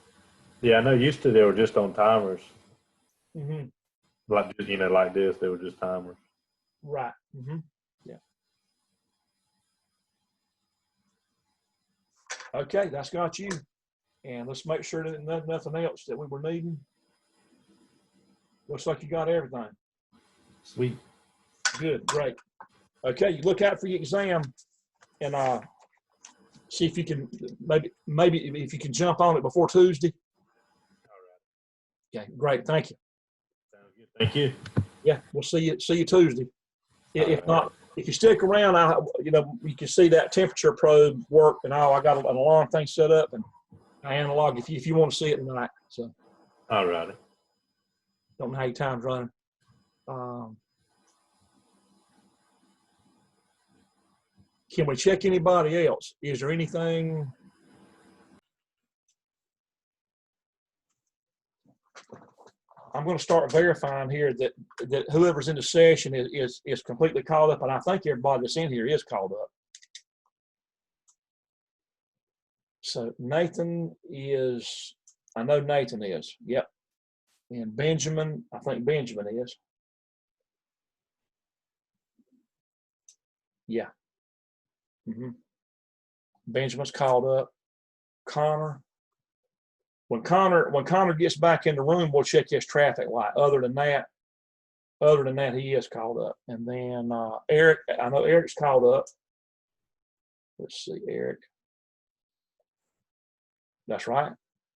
Speaker 5: Yeah, I know. Used to they were just on timers.
Speaker 1: Mm-hmm.
Speaker 5: Like like this, they were just timers.
Speaker 1: Right. Mm-hmm. Yeah. Okay, that's got you. And let's make sure that nothing else that we were needing. Looks like you got everything.
Speaker 5: Sweet.
Speaker 1: Good, great. Okay, you look out for your exam and see if you can maybe if you can jump on it before Tuesday. All right. Okay, great. Thank you.
Speaker 5: Sounds good. Thank you.
Speaker 1: Yeah, we'll see you Tuesday. If not, if you stick around, you can see that temperature probe work and all. I got an alarm thing set up and analog if you want to see it tonight. So.
Speaker 5: All righty.
Speaker 1: Don't know how your time's running. Can we check anybody else? Is there anything? I'm going to start verifying here that whoever's in the session is completely called up, and I think everybody that's in here is called up. So Nathan is, I know Nathan is, yep. And Benjamin, I think Benjamin is. Yeah. Mm-hmm. Benjamin's called up. Connor. When Connor gets back in the room, we'll check his traffic light. Other than that, he is called up. And then Eric, I know Eric's called up. Let's see, Eric. That's right.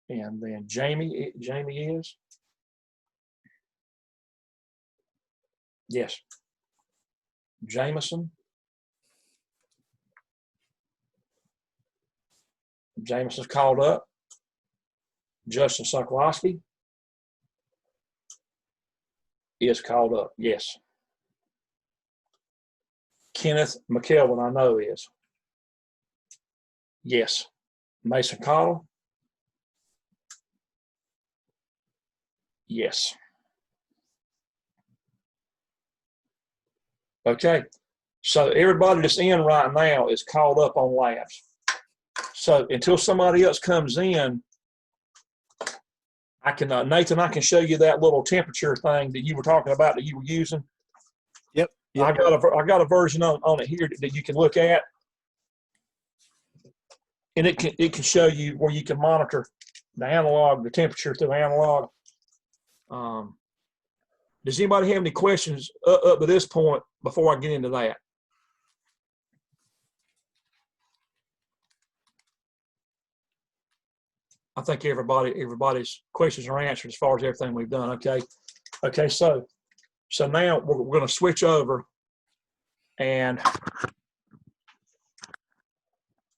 Speaker 1: And then Jamie is. Yes. Jameson's called up. Justin Sokolowski is called up. Yes. Kenneth McKelvin, I know is. Yes. Mason Cottle. Yes. Okay. So everybody that's in right now is called up on labs. So until somebody else comes in, I can, Nathan, I can show you that little temperature thing that you were talking about that you were using.
Speaker 3: Yep.
Speaker 1: I got a version on it here that you can look at, and it can show you where you can monitor the temperature through analog. Does anybody have any questions up to this point before I get into that? I think everybody's questions are answered as far as everything we've done. Okay. So now we're going to switch over, and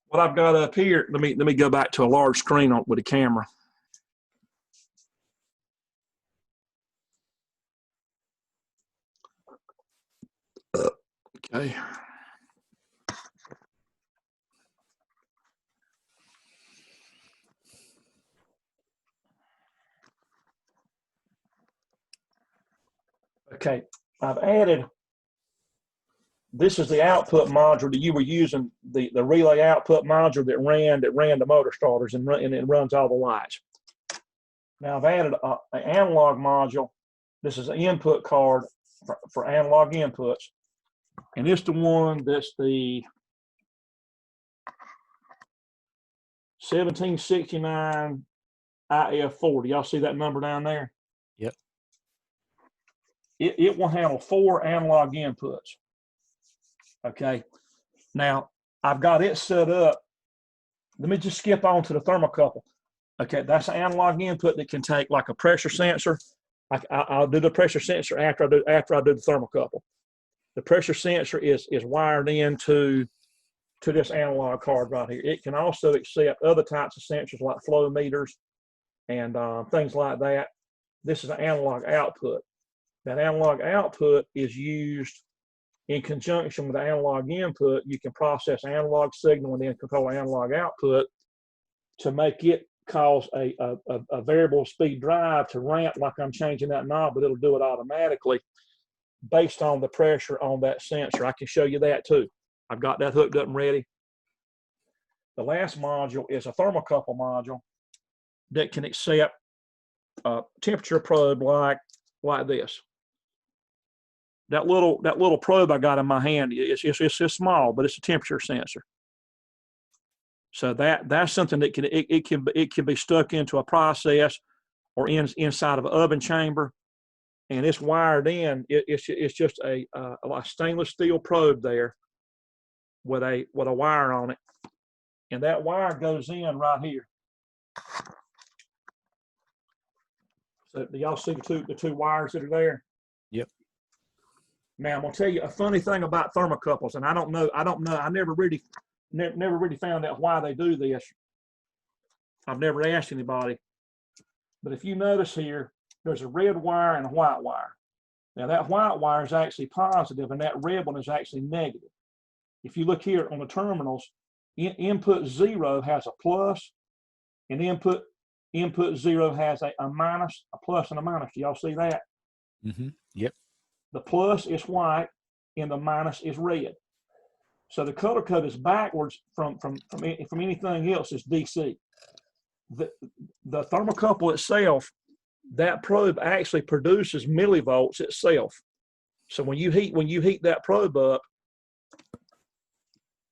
Speaker 1: what I've got up here. Let me go back to a large screen with a camera. Okay. Okay, I've added this is the output module that you were using, the relay output module that ran the motor starters and it runs all the lights. Now I've added an analog module. This is an input card for analog inputs. And it's the one that's the 1769 IF40. Y'all see that number down there?
Speaker 3: Yep.
Speaker 1: It will handle 4 analog inputs. Okay. Now I've got it set up. Let me just skip on to the thermocouple. Okay, that's an analog input that can take like a pressure sensor. I'll do the pressure sensor after I do the thermocouple. The pressure sensor is wired into this analog card right here. It can also accept other types of sensors like flow meters and things like that. This is an analog output. That analog output is used in conjunction with the analog input. You can process analog signal and then control analog output to make it cause a variable speed drive to ramp like I'm changing that knob, but it'll do it automatically based on the pressure on that sensor. I can show you that too. I've got that hooked up and ready. The last module is a thermocouple module that can accept a temperature probe like this. That little probe I got in my hand, it's small, but it's a temperature sensor. So that's something that it can be stuck into a process or inside of an oven chamber, and it's wired in. It's just a stainless steel probe there with a wire on it, and that wire goes in right here. So do y'all see the two wires that are there?
Speaker 3: Yep.
Speaker 1: Now I'm gonna tell you a funny thing about thermocouples, and I don't know. I never really found out why they do this. I've never asked anybody. But if you notice here, there's a red wire and a white wire. Now that white wire is actually positive and that red one is actually negative. If you look here on the terminals, input 0 has a plus and input 0 has a minus, a plus and a minus. Do y'all see that?
Speaker 3: Mm-hmm. Yep.
Speaker 1: The plus is white and the minus is red. So the color code is backwards from anything else is DC. The thermocouple itself, that probe actually produces millivolts itself. So when you heat that probe up,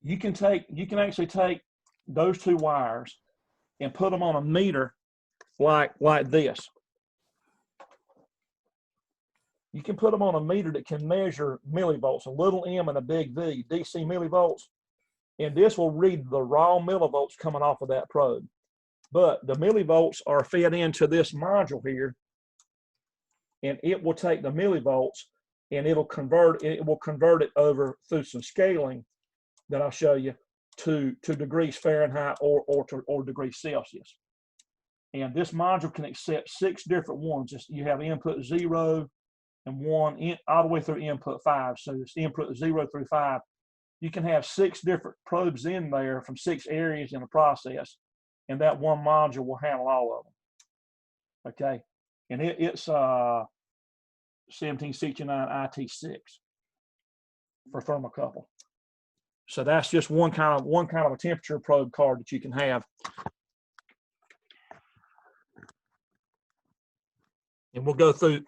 Speaker 1: you can actually take those two wires and put them on a meter like this. You can put them on a meter that can measure millivolts, a little m and a big V, DC millivolts, and this will read the raw millivolts coming off of that probe. But the millivolts are fed into this module here, and it will take the millivolts and it will convert it over through some scaling that I'll show you to degrees Fahrenheit or degrees Celsius. And this module can accept 6 different ones. You have input 0 and 1 all the way through input 5. So it's input 0 through 5. You can have 6 different probes in there from 6 areas in the process, and that one module will handle all of them. Okay, and it's 1769 IT6 for thermocouple. So that's just one kind of a temperature probe card that you can have. And we'll go through.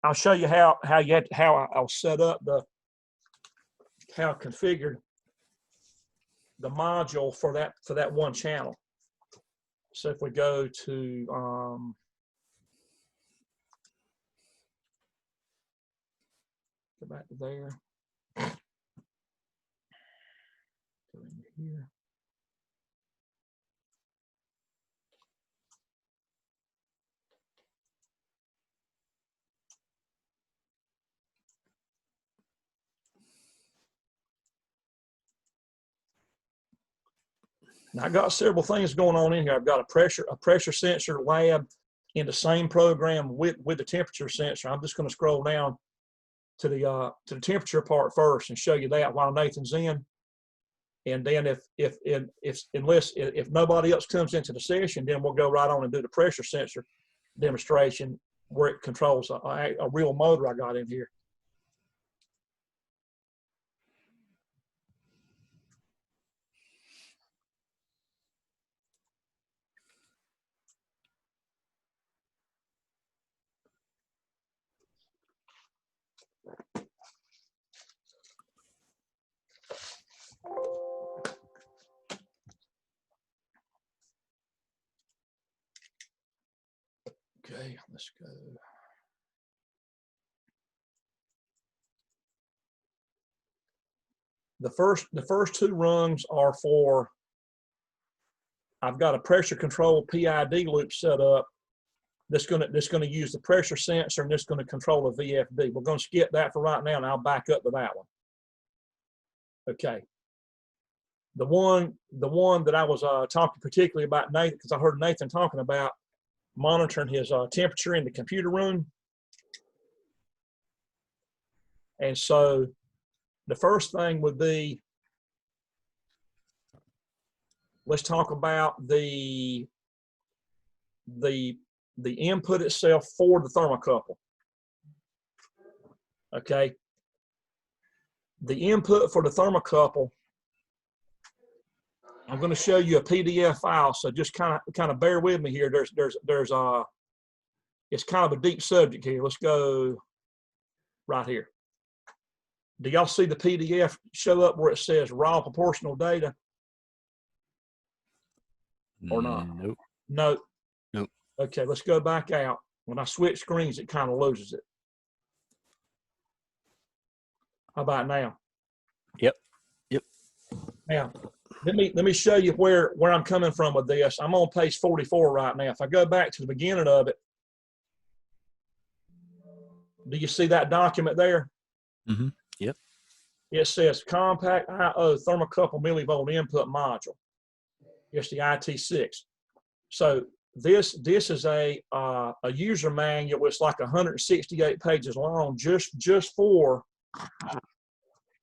Speaker 1: I'll show you how I'll set up how configured the module for that one channel. So if we go to go back to there. Go into here. Now I got several things going on in here. I've got a pressure sensor lab in the same program with the temperature sensor. I'm just going to scroll down to the temperature part first and show you that while Nathan's in. And then if nobody else comes into the session, then we'll go right on and do the pressure sensor demonstration where it controls a real motor I got in here. Let's go. The first two rungs are for, I've got a pressure control PID loop set up that's going to use the pressure sensor and that's going to control the VFD. We're going to skip that for right now, and I'll back up to that one. Okay. The one that I was talking particularly about Nathan, because I heard Nathan talking about monitoring his temperature in the computer room. And so the first thing would be, let's talk about the input itself for the thermocouple. Okay. The input for the thermocouple, I'm going to show you a PDF file, so just kind of bear with me here. It's kind of a deep subject here. Let's go right here. Do y'all see the PDF show up where it says raw proportional data? Or not?
Speaker 3: Nope.
Speaker 1: No.
Speaker 3: Nope.
Speaker 1: Okay, let's go back out. When I switch screens, it kind of loses it. How about now?
Speaker 3: Yep. Yep.
Speaker 1: Now, let me show you where I'm coming from with this. I'm on page 44 right now. If I go back to the beginning of it, do you see that document there?
Speaker 3: Mm-hmm. Yep.
Speaker 1: It says compact I/O thermocouple millivolt input module. It's the IT6. So this is a user manual. It's like 168 pages long, just for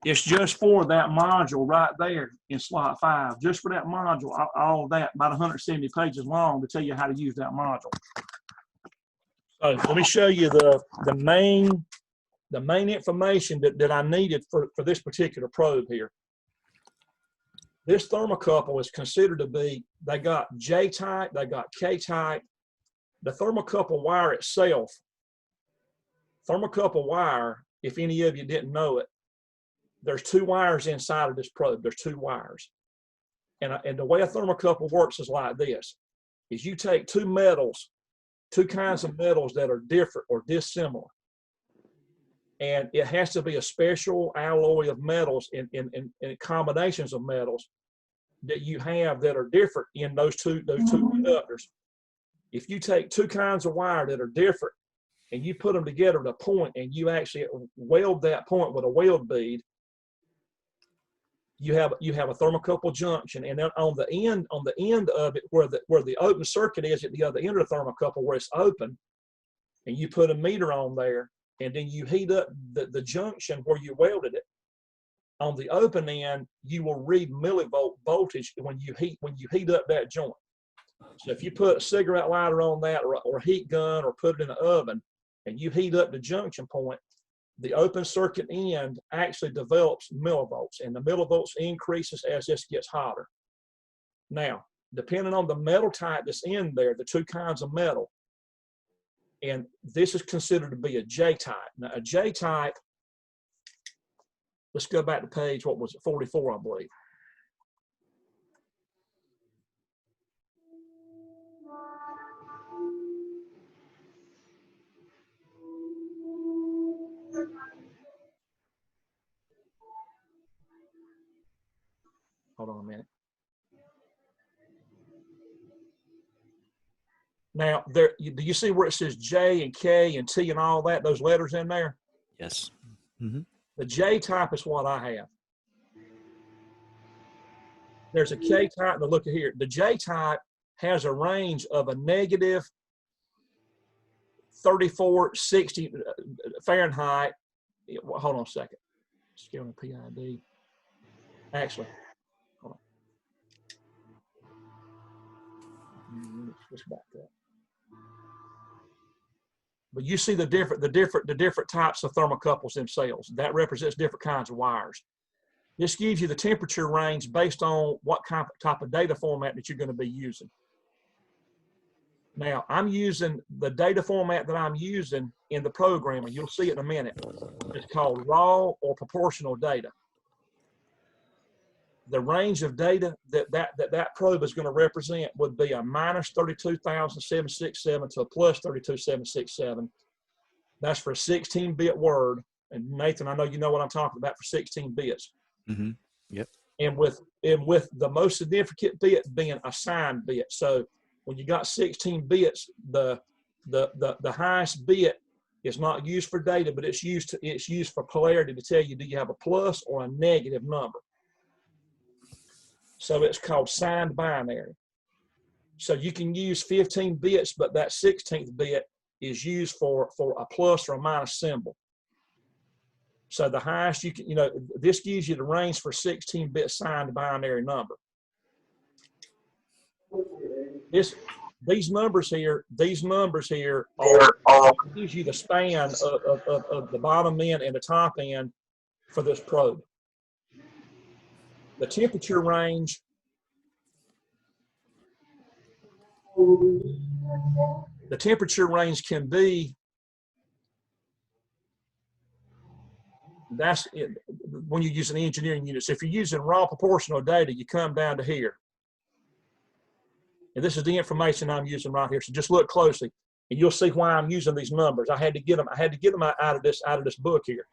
Speaker 1: that module right there in slot 5. Just for that module, all of that, about 170 pages long to tell you how to use that module. So let me show you the main information that I needed for this particular probe here. This thermocouple is considered to be, they got J-type, they got K-type. The thermocouple wire itself, thermocouple wire, if any of you didn't know it, there's two wires inside of this probe. There's two wires. And the way a thermocouple works is like this, is you take two metals, two kinds of metals that are different or dissimilar. And it has to be a special alloy of metals in combinations of metals that you have that are different in those two conductors. If you take two kinds of wire that are different and you put them together at a point and you actually weld that point with a weld bead, you have a thermocouple junction, and then on the end of it, where the open circuit is at the other end of the thermocouple, where it's open, and you put a meter on there, and then you heat up the junction where you welded it. On the open end, you will read millivolt voltage when you heat up that joint. So if you put a cigarette lighter on that, or a heat gun, or put it in the oven, and you heat up the junction point, the open circuit end actually develops millivolts, and the millivolts increases as this gets hotter. Now, depending on the metal type that's in there, the two kinds of metal, and this is considered to be a J-type. Now, a J-type, let's go back to page, what was it, 44, I believe. Hold on a minute. Now, do you see where it says J and K and T and all that, those letters in there?
Speaker 3: Yes. Mm-hmm.
Speaker 1: The J type is what I have. There's a K type, now look at here. The J type has a range of a negative 3460 Fahrenheit. Hold on a second. Scale on PID. Actually, hold on. Let's back up. But you see the different types of thermocouples themselves. That represents different kinds of wires. This gives you the temperature range based on what type of data format that you're going to be using. Now, I'm using the data format that I'm using in the program, and you'll see it in a minute. It's called raw or proportional data. the range of data that probe is going to represent would be a minus 32,767 to a plus 32,767. That's for a 16-bit word. And Nathan, I know you know what I'm talking about for 16 bits.
Speaker 3: Mm-hmm. Yep.
Speaker 1: And with the most significant bit being a signed bit. So when you got 16 bits, the highest bit is not used for data, but it's used for polarity to tell you, do you have a plus or a negative number? So it's called signed binary. So you can use 15 bits, but that 16th bit is used for a plus or a minus symbol. So the highest you can, this gives you the range for 16-bit signed binary number. These numbers here are gives you the span of the bottom end and the top end for this probe. The temperature range can be, that's it, when you're using engineering units. If you're using raw proportional data, you come down to here. And this is the information I'm using right here. So just look closely and you'll see why I'm using these numbers. I had to get them out of this book here.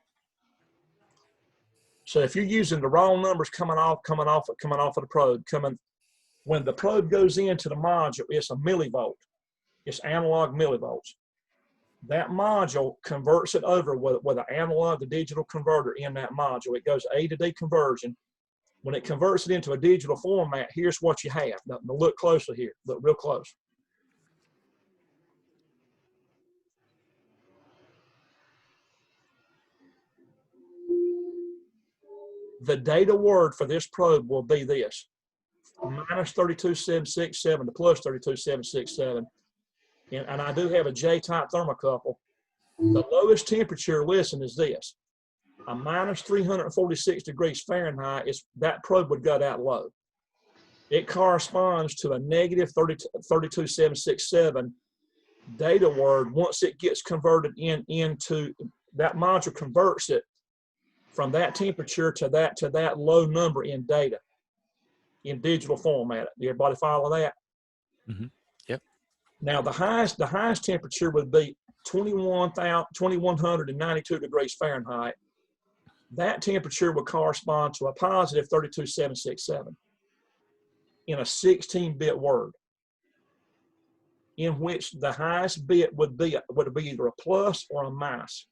Speaker 1: So if you're using the wrong numbers coming off of the probe, when the probe goes into the module, it's a millivolt. It's analog millivolts. That module converts it over with an analog to digital converter in that module. It goes A to D conversion. When it converts it into a digital format, here's what you have. Now look closely here. Look real close. The data word for this probe will be this: minus 32,767 to plus 32,767. And I do have a J-type thermocouple. The lowest temperature, listen, is this. A minus 346 degrees Fahrenheit, that probe would go that low. It corresponds to a negative 32,767 data word. Once it gets converted into, that module converts it from that temperature to that low number in data, in digital format. Everybody follow that?
Speaker 3: Mm-hmm. Yep.
Speaker 1: Now the highest temperature would be 2192 degrees Fahrenheit. That temperature would correspond to a positive 32,767 in a 16-bit word, in which the highest bit would be either a plus or a minus.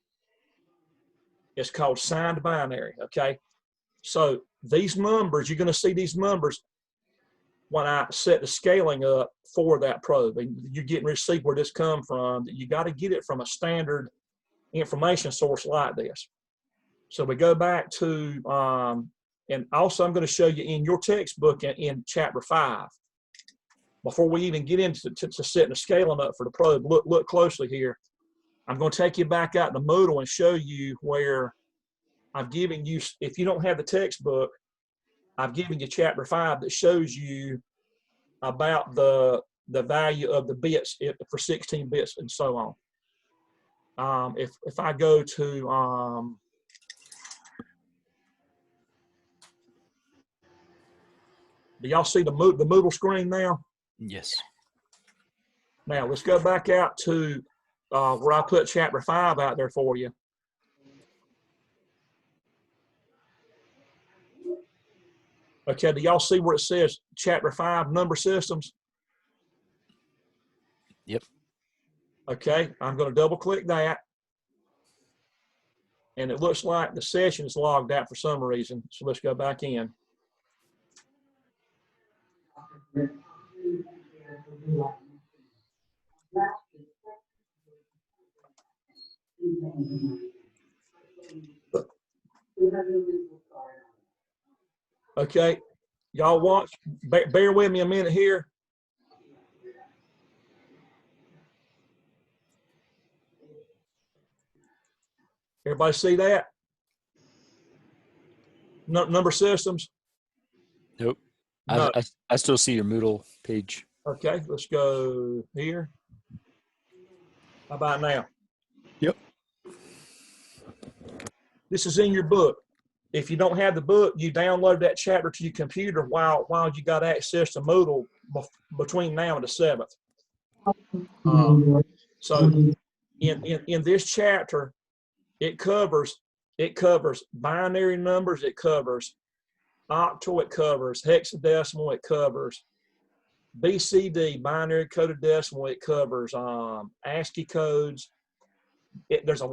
Speaker 1: It's called signed binary, okay? So these numbers, you're going to see these numbers when I set the scaling up for that probe. And you're getting to see where this comes from. You got to get it from a standard information source like this. So we go back to, and also I'm going to show you in your textbook in chapter 5, before we even get into setting the scaling up for the probe, look closely here. I'm going to take you back out to Moodle and show you where I've given you, if you don't have the textbook, I've given you chapter 5 that shows you about the value of the bits for 16 bits and so on. If I go to, do y'all see the Moodle screen now?
Speaker 3: Yes.
Speaker 1: Now let's go back out to where I put chapter 5 out there for you. Okay, do y'all see where it says chapter 5 number systems?
Speaker 3: Yep.
Speaker 1: Okay, I'm going to double click that. And it looks like the session is logged out for some reason. So let's go back in. Okay, y'all watch, bear with me a minute here. Everybody see that? Number systems?
Speaker 3: Nope.
Speaker 1: No.
Speaker 3: I still see your Moodle page.
Speaker 1: Okay, let's go here. How about now?
Speaker 3: Yep.
Speaker 1: This is in your book. if you don't have the book, you download that chapter to your computer while you got access to Moodle between now and the 7th. So in this chapter, it covers binary numbers, it covers octal, it covers hexadecimal, it covers BCD, binary coded decimal, it covers ASCII codes. There's a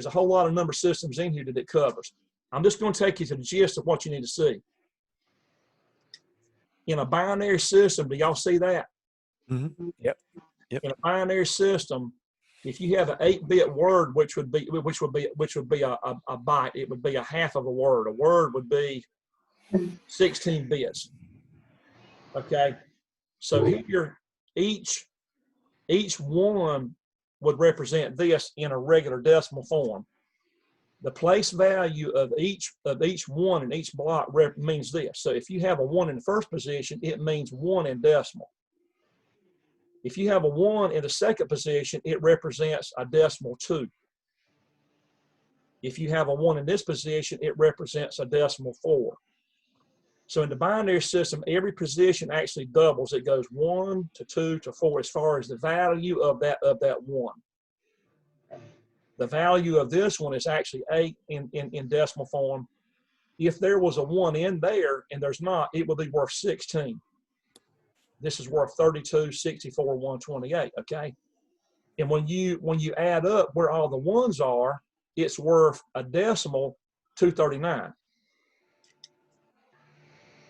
Speaker 1: whole lot of number systems in here that it covers. I'm just going to take you to the gist of what you need to see. In a binary system, do y'all see that?
Speaker 3: Mm-hmm. Yep.
Speaker 1: In a binary system, if you have an 8-bit word, which would be a byte, it would be a half of a word. A word would be 16 bits. Okay, so here each one would represent this in a regular decimal form. The place value of each one in each block means this. So if you have a 1 in the first position, it means 1 in decimal. If you have a 1 in the second position, it represents a decimal 2. If you have a 1 in this position, it represents a decimal 4. So in the binary system, every position actually doubles. It goes 1 to 2 to 4 as far as the value of that 1. The value of this one is actually 8 in decimal form. If there was a 1 in there and there's not, it would be worth 16. This is worth 32, 64, 128, okay? And when you add up where all the ones are, it's worth a decimal 239.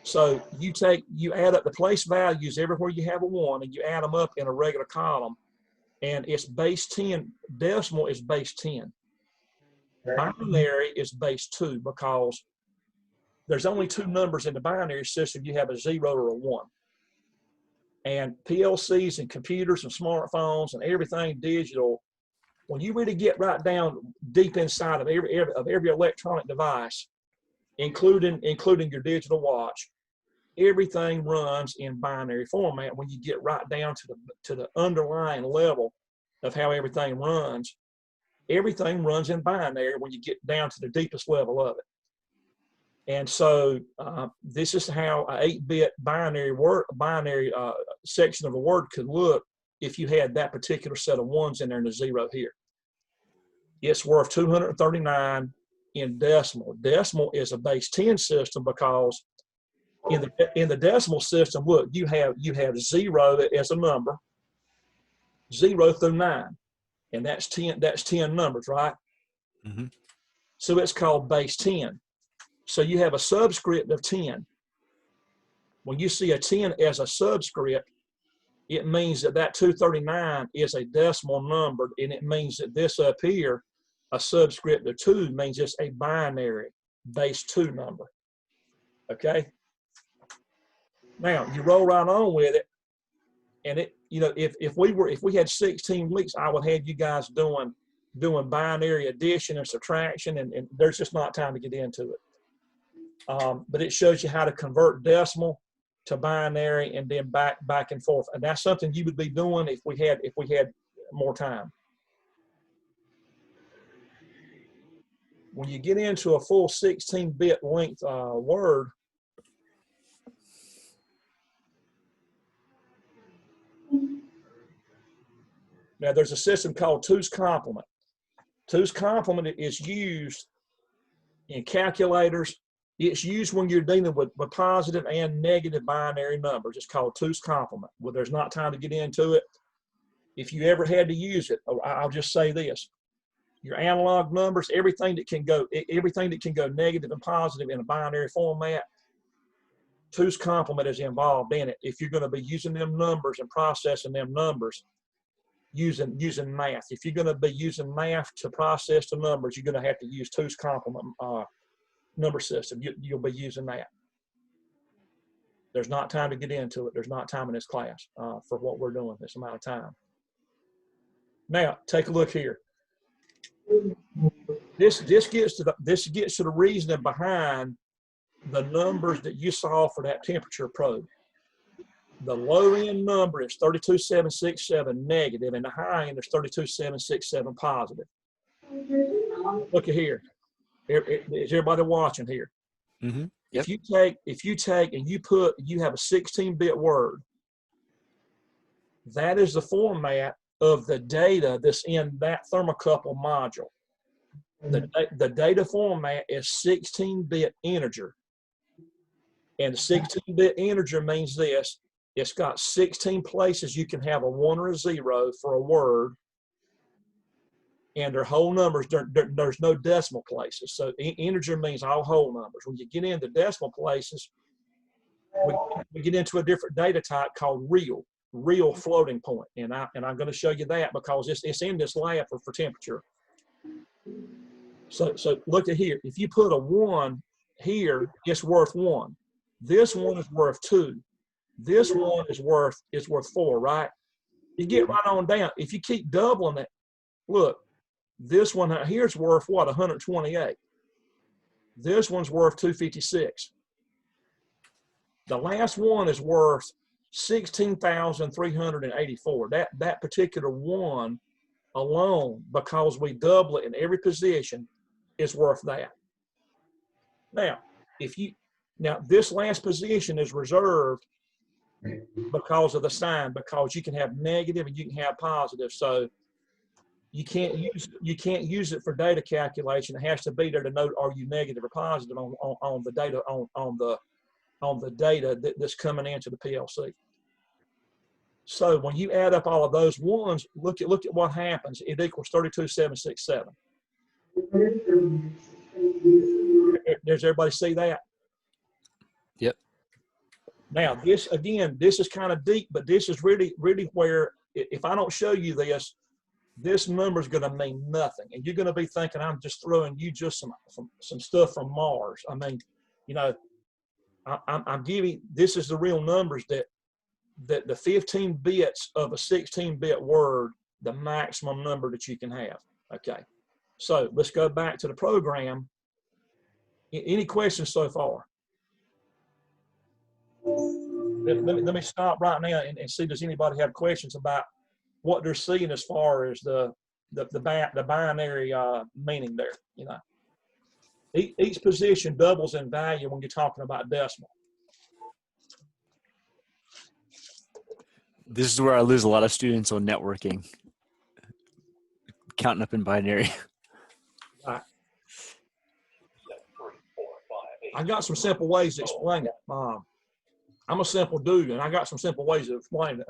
Speaker 1: So you add up the place values everywhere you have a 1 and you add them up in a regular column, and it's base 10. Decimal is base 10. Binary is base 2 because there's only 2 numbers in the binary system. You have a 0 or a 1. And PLCs and computers and smartphones and everything digital, when you really get right down deep inside of every electronic device, including your digital watch, everything runs in binary format. When you get right down to the underlying level of how everything runs in binary when you get down to the deepest level of it. And so this is how an 8-bit binary section of a word could look if you had that particular set of 1s in there and a 0 here. It's worth 239 in decimal. Decimal is a base 10 system because in the decimal system, look, you have 0 as a number, 0 through 9, and that's 10 numbers, right?
Speaker 3: Mm-hmm.
Speaker 1: So it's called base 10. So you have a subscript of 10. When you see a 10 as a subscript, it means that 239 is a decimal number, and it means that this up here, a subscript of 2, means it's a binary base 2 number. Okay? Now you roll right on with it, and if we had 16 weeks, I would have you guys doing binary addition and subtraction, and there's just not time to get into it. But it shows you how to convert decimal to binary and then back and forth, and that's something you would be doing if we had more time. When you get into a full 16-bit length word, now there's a system called 2's complement. 2's complement is used in calculators. It's used when you're dealing with positive and negative binary numbers. It's called 2's complement. Well, there's not time to get into it. If you ever had to use it, I'll just say this. Your analog numbers, everything that can go negative and positive in a binary format, 2's complement is involved in it. If you're going to be using them numbers and processing them numbers using math. If you're going to be using math to process the numbers, you're going to have to use 2's complement number system. You'll be using that. There's not time to get into it. There's not time in this class for what we're doing this amount of time. Now, take a look here. This gets to the reasoning behind the numbers that you saw for that temperature probe. The low end number is 32,767 negative, and the high end is 32,767 positive. Look at here. Is everybody watching here?
Speaker 3: Mm-hmm.
Speaker 1: If you take and you have a 16-bit word, that is the format of the data that's in that thermocouple module. The data format is 16-bit integer. And 16-bit integer means this: it's got 16 places you can have a 1 or a 0 for a word, and they're whole numbers. There's no decimal places. So integer means all whole numbers. When you get into decimal places, we get into a different data type called real floating point. And I'm going to show you that because it's in this lab for temperature. So look at here. If you put a 1 here, it's worth 1. This one is worth 2. This one is worth 4, right? You get right on down. If you keep doubling it, look, this one here's worth what? 128. This one's worth 256. The last one is worth 16,384. That particular one alone, because we double it in every position, is worth that. Now, this last position is reserved because of the sign, because you can have negative and you can have positive. So you can't use it for data calculation. It has to be there to note, are you negative or positive on the data on the data that's coming into the PLC. So when you add up all of those ones, look at what happens. It equals 32,767. Does everybody see that?
Speaker 3: Yep.
Speaker 1: Now this is kind of deep, but this is really where, if I don't show you this number is going to mean nothing, and you're going to be thinking I'm just throwing you just some stuff from Mars. I mean, I'm giving, this is the real numbers that the 15 bits of a 16-bit word, the maximum number that you can have. Okay, so let's go back to the program. Any questions so far? Let me stop right now and see, does anybody have questions about what they're seeing as far as the binary meaning there? Each position doubles in value when you're talking about decimal.
Speaker 3: This is where I lose a lot of students on networking, counting up in binary.
Speaker 1: Right. I got some simple ways to explain it. I'm a simple dude, and I got some simple ways to explain it.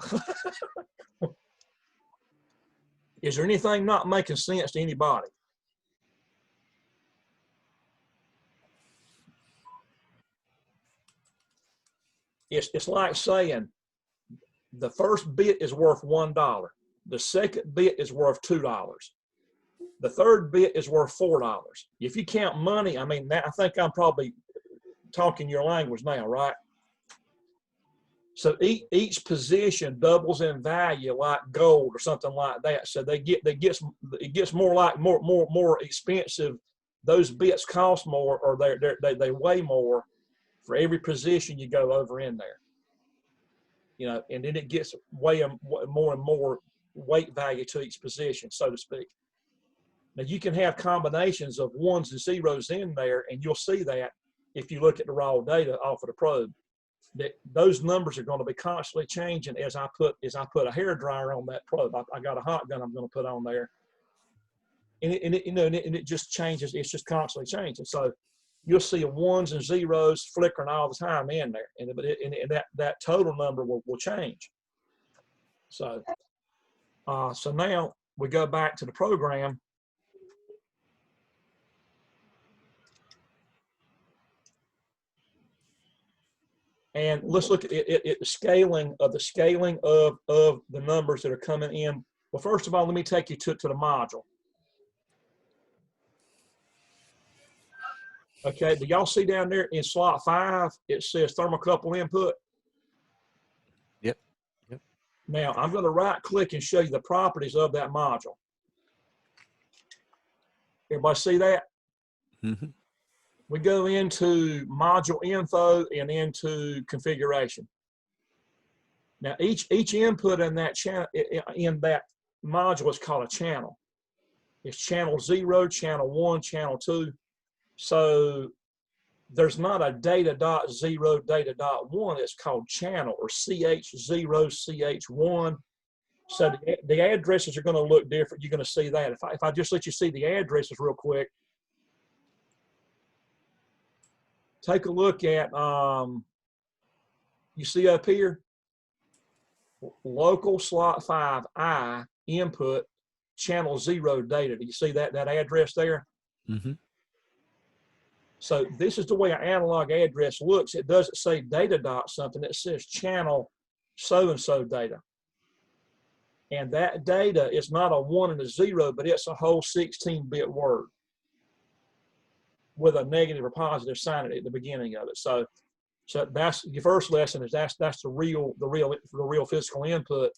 Speaker 1: Is there anything not making sense to anybody? It's like saying the first bit is worth $1. The second bit is worth $2. The third bit is worth $4. If you count money, I mean, I think I'm probably talking your language now, right? So each position doubles in value like gold or something like that. So it gets more expensive. Those bits cost more, or they weigh more for every position you go over in there. And then it gets way more and more weight value to each position, so to speak. Now you can have combinations of 1s and 0s in there, and you'll see that if you look at the raw data off of the probe, that those numbers are going to be constantly changing as I put a hair dryer on that probe. I got a hot gun I'm going to put on there, and it just changes. It's just constantly changing. So you'll see 1s and 0s flickering all the time in there, and that total number will change. So now we go back to the program. And let's look at the scaling of the numbers that are coming in. Well, first of all, let me take you to the module. Okay, do y'all see down there in slot 5, it says thermocouple input?
Speaker 3: Yep.
Speaker 1: Now, I'm going to right click and show you the properties of that module. Everybody see that?
Speaker 3: Mm-hmm.
Speaker 1: We go into module info and into configuration. Now, each input in that channel, in that module, is called a channel. It's channel 0, channel 1, channel 2. So there's not a data.0, data.1. It's called channel, or CH0, CH1. So the addresses are going to look different. You're going to see that. If I just let you see the addresses real quick, take a look at, you see up here, local slot 5I input channel 0 data. Do you see that address there?
Speaker 3: Mm-hmm.
Speaker 1: So this is the way an analog address looks. It doesn't say data dot something. It says channel so-and-so data. And that data is not a 1 and a 0, but it's a whole 16-bit word with a negative or positive sign at the beginning of it. So that's your first lesson. Is that's the real physical input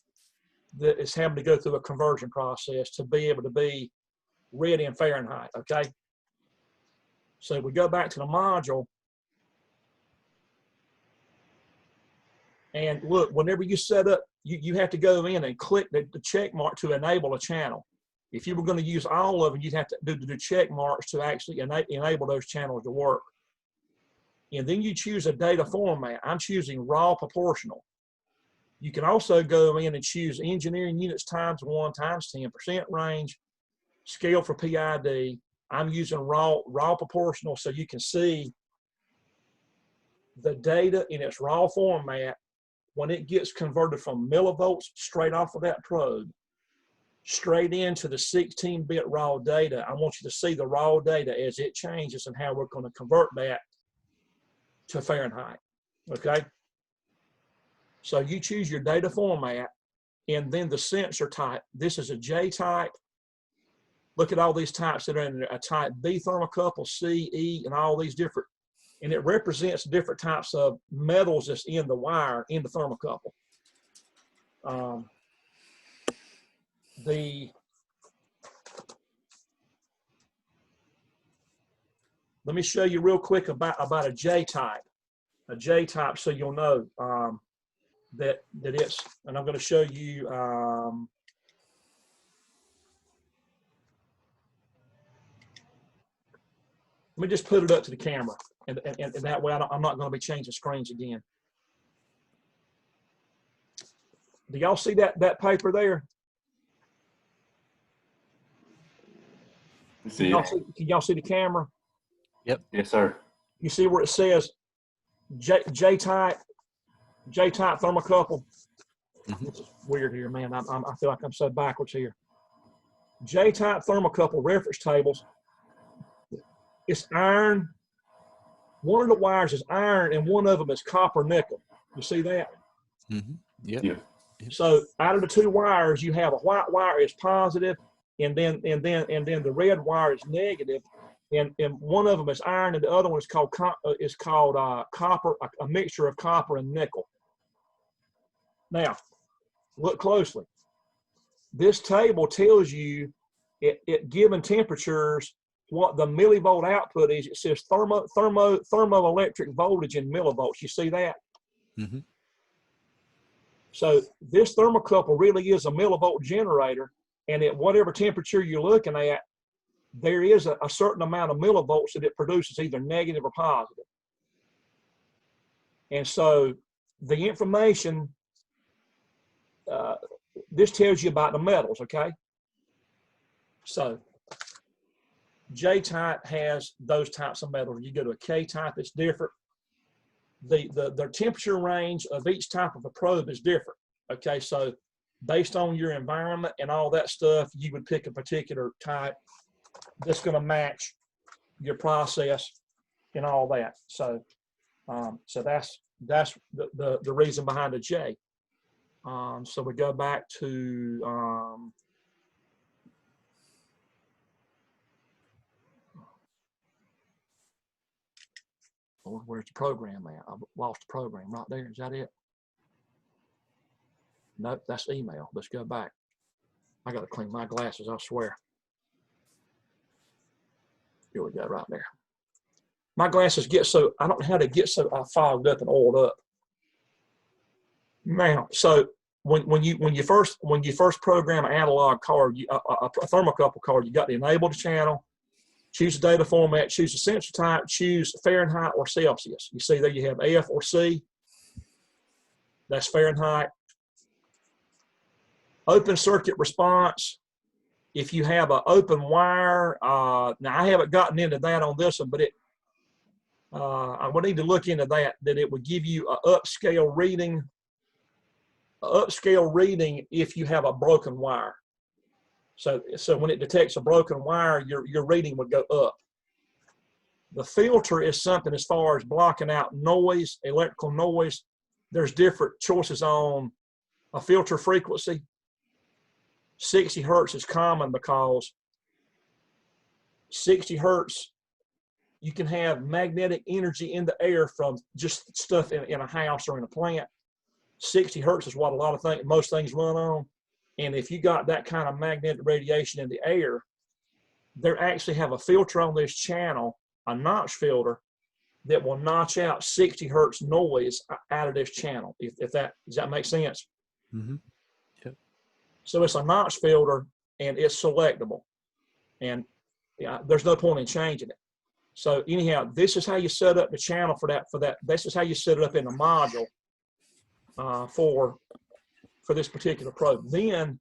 Speaker 1: that is having to go through a conversion process to be able to be read in Fahrenheit. Okay. So we go back to the module, and look, whenever you set up, you have to go in and click the check mark to enable a channel. If you were going to use all of them, you'd have to do the check marks to actually enable those channels to work. And then you choose a data format. I'm choosing raw proportional. You can also go in and choose engineering units ×1 ×10% range, scale for PID. I'm using raw proportional, so you can see the data in its raw format when it gets converted from millivolts straight off of that probe, straight into the 16-bit raw data. I want you to see the raw data as it changes and how we're going to convert that to Fahrenheit, okay? So you choose your data format, and then the sensor type. This is a J type. Look at all these types that are in there, a type B thermocouple, C, E, and all these different, and it represents different types of metals that's in the wire in the thermocouple. Let me show you real quick about a J type. A J type, so you'll know that it's, and I'm going to show you. Let me just put it up to the camera, and that way I'm not going to be changing screens again. Do y'all see that paper there?
Speaker 5: See
Speaker 1: can y'all see the camera?
Speaker 3: Yep.
Speaker 5: Yes, sir.
Speaker 1: You see where it says J type thermocouple?
Speaker 3: Mm-hmm.
Speaker 1: This is weird here, man. I feel like I'm so backwards here. J type thermocouple reference tables. It's iron. One of the wires is iron, and one of them is copper nickel. You see that?
Speaker 3: Mm-hmm. Yep.
Speaker 5: Yeah.
Speaker 1: So out of the two wires, you have a white wire is positive, and then the red wire is negative, and one of them is iron, and the other one is called copper, a mixture of copper and nickel. Now, look closely. This table tells you at given temperatures what the millivolt output is. It says thermoelectric voltage in millivolts. You see that?
Speaker 3: Mm-hmm.
Speaker 1: So this thermocouple really is a millivolt generator, and at whatever temperature you're looking at, there is a certain amount of millivolts that it produces, either negative or positive. And so the information, this tells you about the metals, okay? So J type has those types of metals. You go to a K type, it's different. The temperature range of each type of a probe is different. Okay, so based on your environment and all that stuff, you would pick a particular type that's going to match your process and all that. So, so that's the reason behind a J. So we go back to Lord, where's the program at? I lost the program right there. Is that it? Nope, that's email. Let's go back. I got to clean my glasses, I swear. Here we go, right there. My glasses get so, I don't know how to get so fogged up and oiled up. Now, so when you first program an analog card, a thermocouple card, you got to enable the channel, Choose the data format, choose the sensor type, choose Fahrenheit or Celsius. You see there you have F or C. That's Fahrenheit. Open circuit response. If you have an open wire, now I haven't gotten into that on this one, but I would need to look into that it would give you an upscale reading. Upscale reading if you have a broken wire. So when it detects a broken wire, your reading would go up. The filter is something as far as blocking out noise, electrical noise. There's different choices on a filter frequency. 60 hertz is common because 60 hertz, you can have magnetic energy in the air from just stuff in a house or in a plant. 60 hertz is what a lot of most things run on. And if you got that kind of magnetic radiation in the air, they actually have a filter on this channel, a notch filter, that will notch out 60 hertz noise out of this channel. Does that make sense?
Speaker 3: Mm-hmm. Yep.
Speaker 1: So it's a notch filter and it's selectable. And there's no point in changing it. So anyhow, this is how you set up the channel for that. This is how you set it up in the module for this particular probe. Then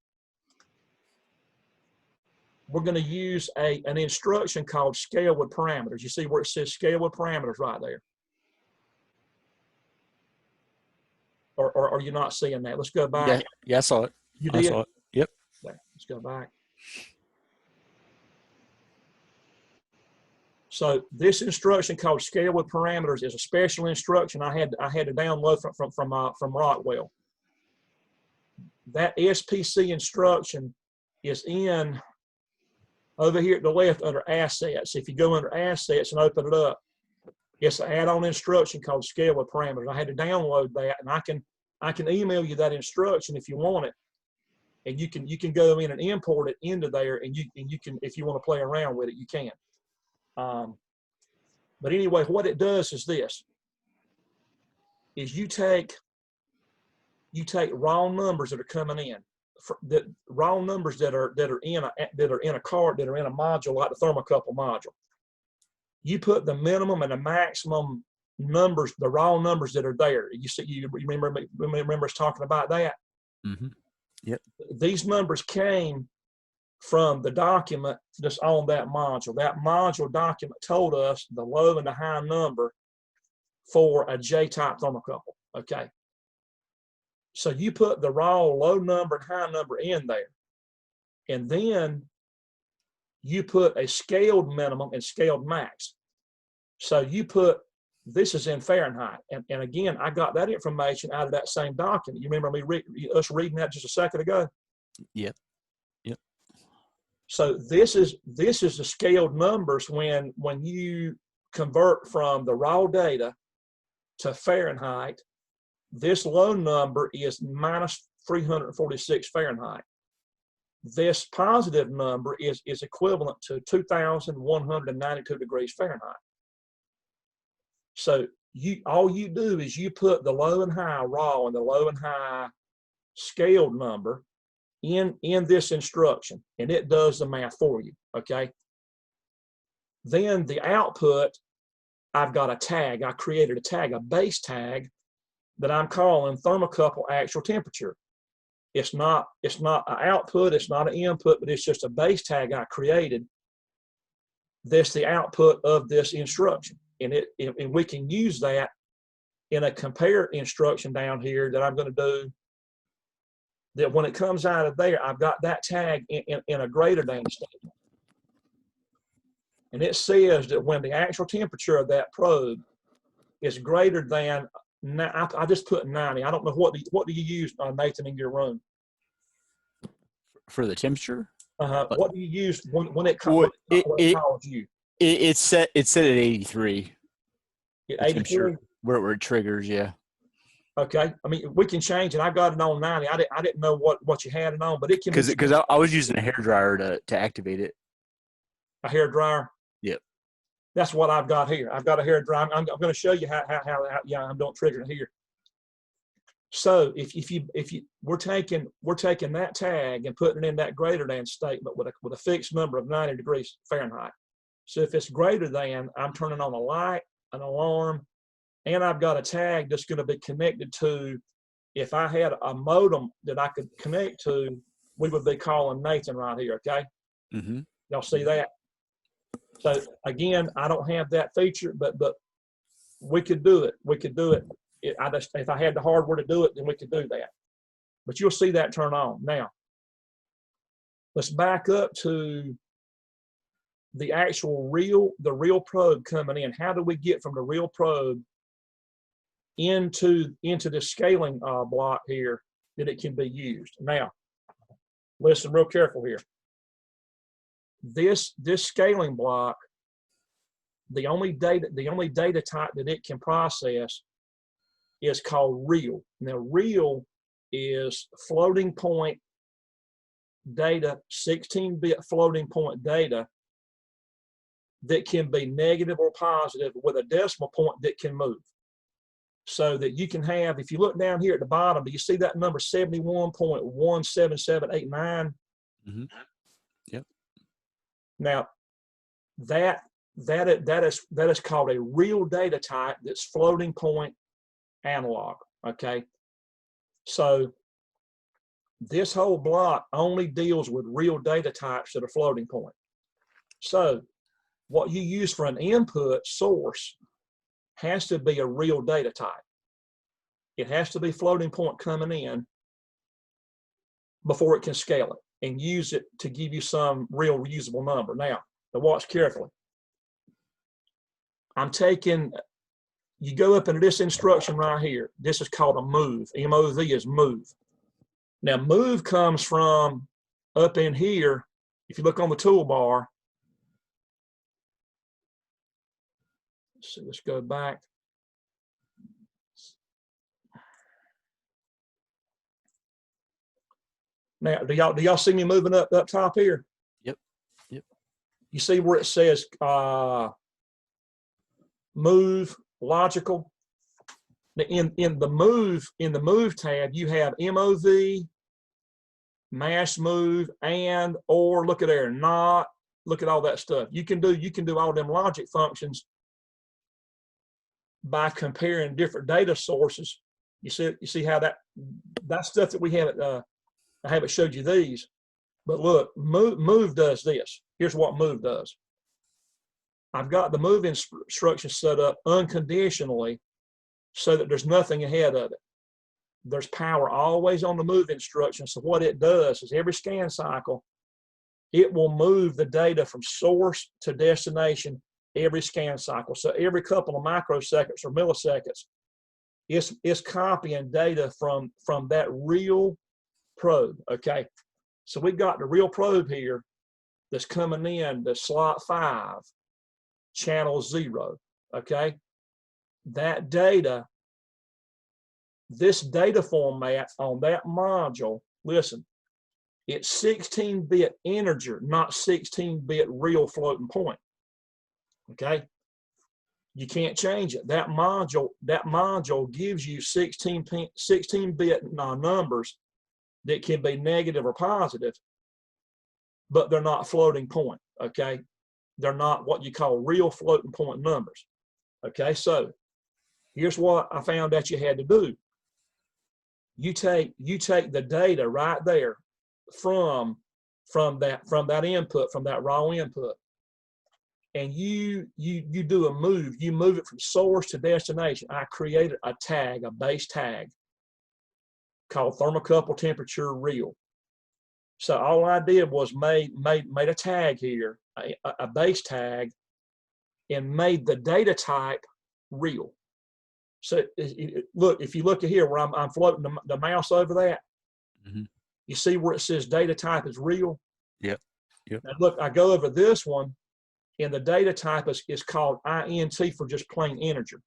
Speaker 1: we're going to use an instruction called scale with parameters. You see where it says scale with parameters right there? Or are you not seeing that? Let's go back.
Speaker 3: Yeah, I saw it.
Speaker 1: You did?
Speaker 3: I saw it. Yep.
Speaker 1: There, let's go back. So this instruction called scale with parameters is a special instruction I had to download from Rockwell. That SPC instruction is in over here at the left under assets. If you go under assets and open it up, it's an add-on instruction called scale with parameters. I had to download that, and I can email you that instruction if you want it, and you can go in and import it into there, and you can, if you want to play around with it, you can. But anyway, what it does is this: is you take raw numbers that are coming in, raw numbers that are in a card, that are in a module like the Thermocouple module. You put the minimum and the maximum numbers, the raw numbers that are there. You remember us talking about that?
Speaker 3: Mm-hmm. Yep.
Speaker 1: These numbers came from the document that's on that module. That module document told us the low and the high number for a J-type thermocouple. Okay. So you put the raw low number and high number in there, and then you put a scaled minimum and scaled max. So you put, this is in Fahrenheit. And again, I got that information out of that same document. You remember us reading that just a second ago?
Speaker 3: Yep. Yep.
Speaker 1: So this is the scaled numbers when you convert from the raw data to Fahrenheit. This low number is minus 346 Fahrenheit. This positive number is equivalent to 2,192 degrees Fahrenheit. So all you do is you put the low and high raw and the low and high scaled number in this instruction, and it does the math for you, okay? Then the output, I've got a tag. I created a tag, a base tag that I'm calling thermocouple actual temperature. It's not an output, it's not an input, but it's just a base tag I created. That's the output of this instruction. And we can use that in a compare instruction down here that I'm going to do, that when it comes out of there, I've got that tag in a greater than statement. And it says that when the actual temperature of that probe is greater than, I just put 90. I don't know, what do you use, Nathan, in your room?
Speaker 3: For the temperature?
Speaker 1: What do you use when it calls you?
Speaker 3: It's set at 83.
Speaker 1: 83?
Speaker 3: Where it triggers, yeah.
Speaker 1: Okay, I mean, we can change it. I got it on 90. I didn't know what you had it on, but it can be.
Speaker 3: Because I was using a hairdryer to activate it.
Speaker 1: A hairdryer?
Speaker 3: Yep.
Speaker 1: That's what I've got here. I've got a hairdryer. I'm going to show you how I'm don't trigger it here. So we're taking that tag and putting it in that greater than statement with a fixed number of 90 degrees Fahrenheit. So if it's greater than, I'm turning on a light, an alarm, and I've got a tag that's going to be connected to, if I had a modem that I could connect to, we would be calling Nathan right here, okay?
Speaker 3: Mm-hmm.
Speaker 1: Y'all see that? So again, I don't have that feature, but we could do it. We could do it. If I had the hardware to do it, then we could do that. But you'll see that turn on. Now, let's back up to the actual real probe coming in. How do we get from the real probe into the scaling block here that it can be used? Now, listen real careful here. This scaling block, the only data type that it can process is called real. Now, real is floating point data, 16-bit floating point data that can be negative or positive with a decimal point that can move. So that you can have, if you look down here at the bottom, do you see that number 71.17789?
Speaker 3: Mm-hmm. Yep.
Speaker 1: Now, that is called a real data type that's floating point analog, okay? So this whole block only deals with real data types that are floating point. So what you use for an input source has to be a real data type. It has to be floating point coming in before it can scale it and use it to give you some real reusable number. Now watch carefully. You go up into this instruction right here. This is called a move. M-O-V is move. Now move comes from up in here. If you look on the toolbar, let's go back. Now, do y'all see me moving up top here?
Speaker 3: Yep. Yep.
Speaker 1: You see where it says move logical? In the move tab, you have MOV, mass move, and or look at there, not, look at all that stuff. You can do all them logic functions by comparing different data sources. You see how that stuff that we have I haven't showed you these, but look, move does this. Here's what move does. I've got the move instruction set up unconditionally so that there's nothing ahead of it. There's power always on the move instruction. So what it does is every scan cycle, it will move the data from source to destination every scan cycle. So every couple of microseconds or milliseconds, it's copying data from that real probe, okay? So we've got the real probe here that's coming in to slot 5, channel 0, okay? That data, this data format on that module, listen, it's 16-bit integer, not 16-bit real floating point, okay? You can't change it. That module gives you 16-bit numbers that can be negative or positive, but they're not floating point, okay? They're not what you call real floating point numbers, okay? So here's what I found that you had to do. You take the data right there from that input, from that raw input, and you do a move. You move it from source to destination. I created a tag, a base tag, called thermocouple temperature real. So all I did was made a tag here, a base tag, and made the data type real. So look, if you look at here where I'm floating the mouse over that,
Speaker 3: mm-hmm.
Speaker 1: You see where it says data type is real?
Speaker 3: Yep. Yep.
Speaker 1: Now look, I go over this one, and the data type is called INT for just plain integer.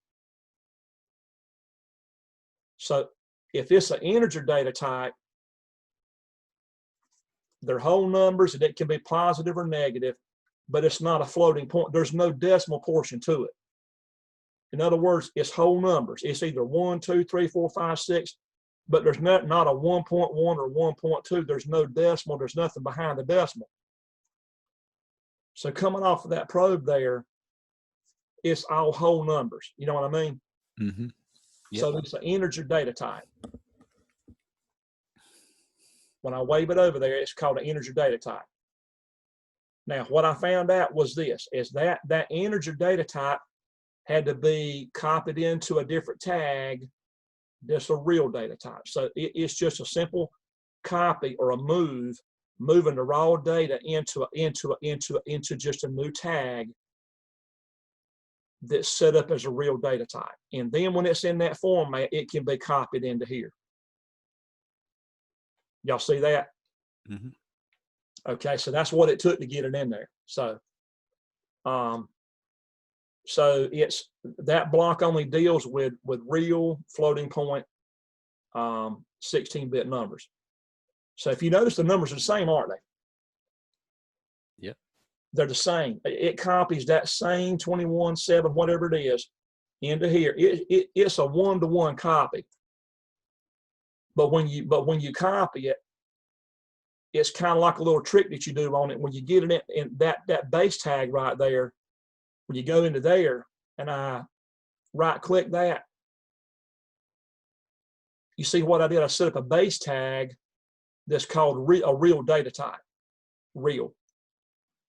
Speaker 1: So if it's an integer data type, they're whole numbers, and it can be positive or negative, but it's not a floating point. There's no decimal portion to it. In other words, it's whole numbers. It's either 1, 2, 3, 4, 5, 6, but there's not a 1.1 or 1.2. There's no decimal. There's nothing behind the decimal. So coming off of that probe there, it's all whole numbers. You know what I mean?
Speaker 3: Mm-hmm. Yep.
Speaker 1: So it's an integer data type. When I wave it over there, it's called an integer data type. Now, what I found out was this, is that that integer data type had to be copied into a different tag. That's a real data type. So it's just a simple copy or a moving the raw data into just a new tag that's set up as a real data type. And then when it's in that format, it can be copied into here. Y'all see that?
Speaker 3: Mm-hmm.
Speaker 1: Okay, so that's what it took to get it in there. So, so it's that block only deals with real floating point 16-bit numbers. So if you notice, the numbers are the same, aren't they?
Speaker 3: Yep.
Speaker 1: They're the same. It copies that same 21.7, whatever it is, into here. It's a one-to-one copy. But when you copy it, it's kind of like a little trick that you do on it. When you get it in that base tag right there, when you go into there and I right-click that, you see what I did? I set up a base tag that's called a real data type, real.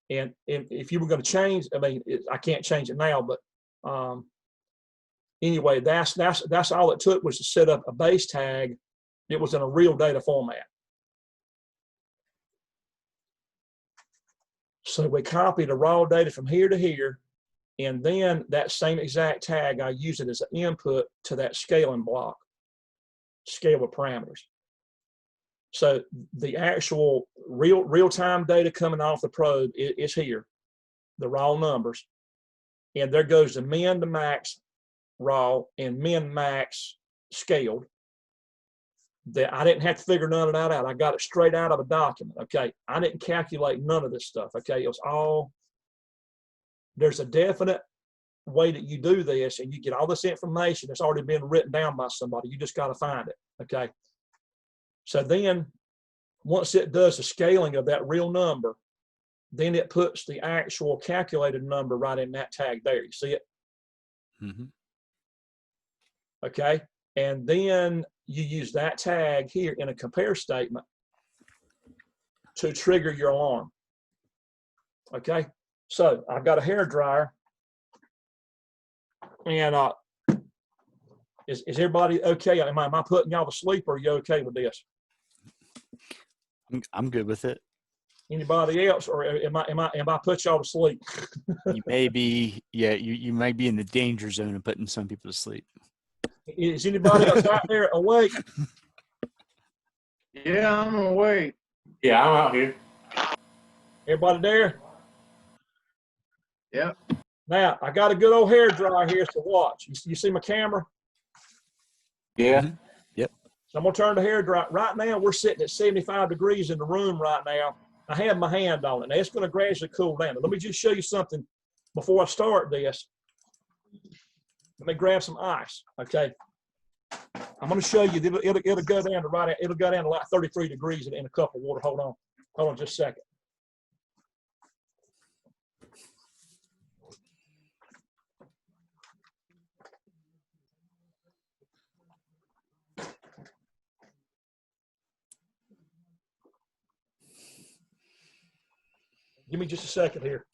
Speaker 1: And if you were going to change, I mean, I can't change it now, but anyway, that's all it took was to set up a base tag. It was in a real data format. So we copied the raw data from here to here, and then that same exact tag, I use it as an input to that scaling block, scale of parameters. So the actual real-time data coming off the probe is here, the raw numbers. And there goes the min to max raw and min max scaled. That I didn't have to figure none of that out. I got it straight out of a document. Okay. I didn't calculate none of this stuff. Okay. It was all, there's a definite way that you do this and you get all this information that's already been written down by somebody. You just got to find it. Okay. So then once it does the scaling of that real number, then it puts the actual calculated number right in that tag there. You see it?
Speaker 3: Mm-hmm.
Speaker 1: Okay. And then you use that tag here in a compare statement to trigger your alarm. Okay. So I've got a hair dryer, and is everybody okay? Am I putting y'all to sleep, or are you okay with this?
Speaker 3: I'm good with it.
Speaker 1: Anybody else, or am I put y'all to sleep?
Speaker 3: You may be, yeah, you might be in the danger zone of putting some people to sleep.
Speaker 1: Is anybody else out there awake?
Speaker 4: Yeah, I'm awake.
Speaker 5: Yeah, I'm out here.
Speaker 1: Everybody there?
Speaker 4: Yep.
Speaker 1: Now I got a good old hair dryer here to watch. You see my camera?
Speaker 5: Yeah.
Speaker 3: Mm-hmm. Yep.
Speaker 1: So I'm gonna turn the hair dryer. Right now we're sitting at 75 degrees in the room right now. I have my hand on it. Now it's gonna gradually cool down. Let me just show you something before I start this. Let me grab some ice. Okay. I'm gonna show you. It'll go down to it'll go down to like 33 degrees in a cup of water. Hold on just a second. Give me just a second here.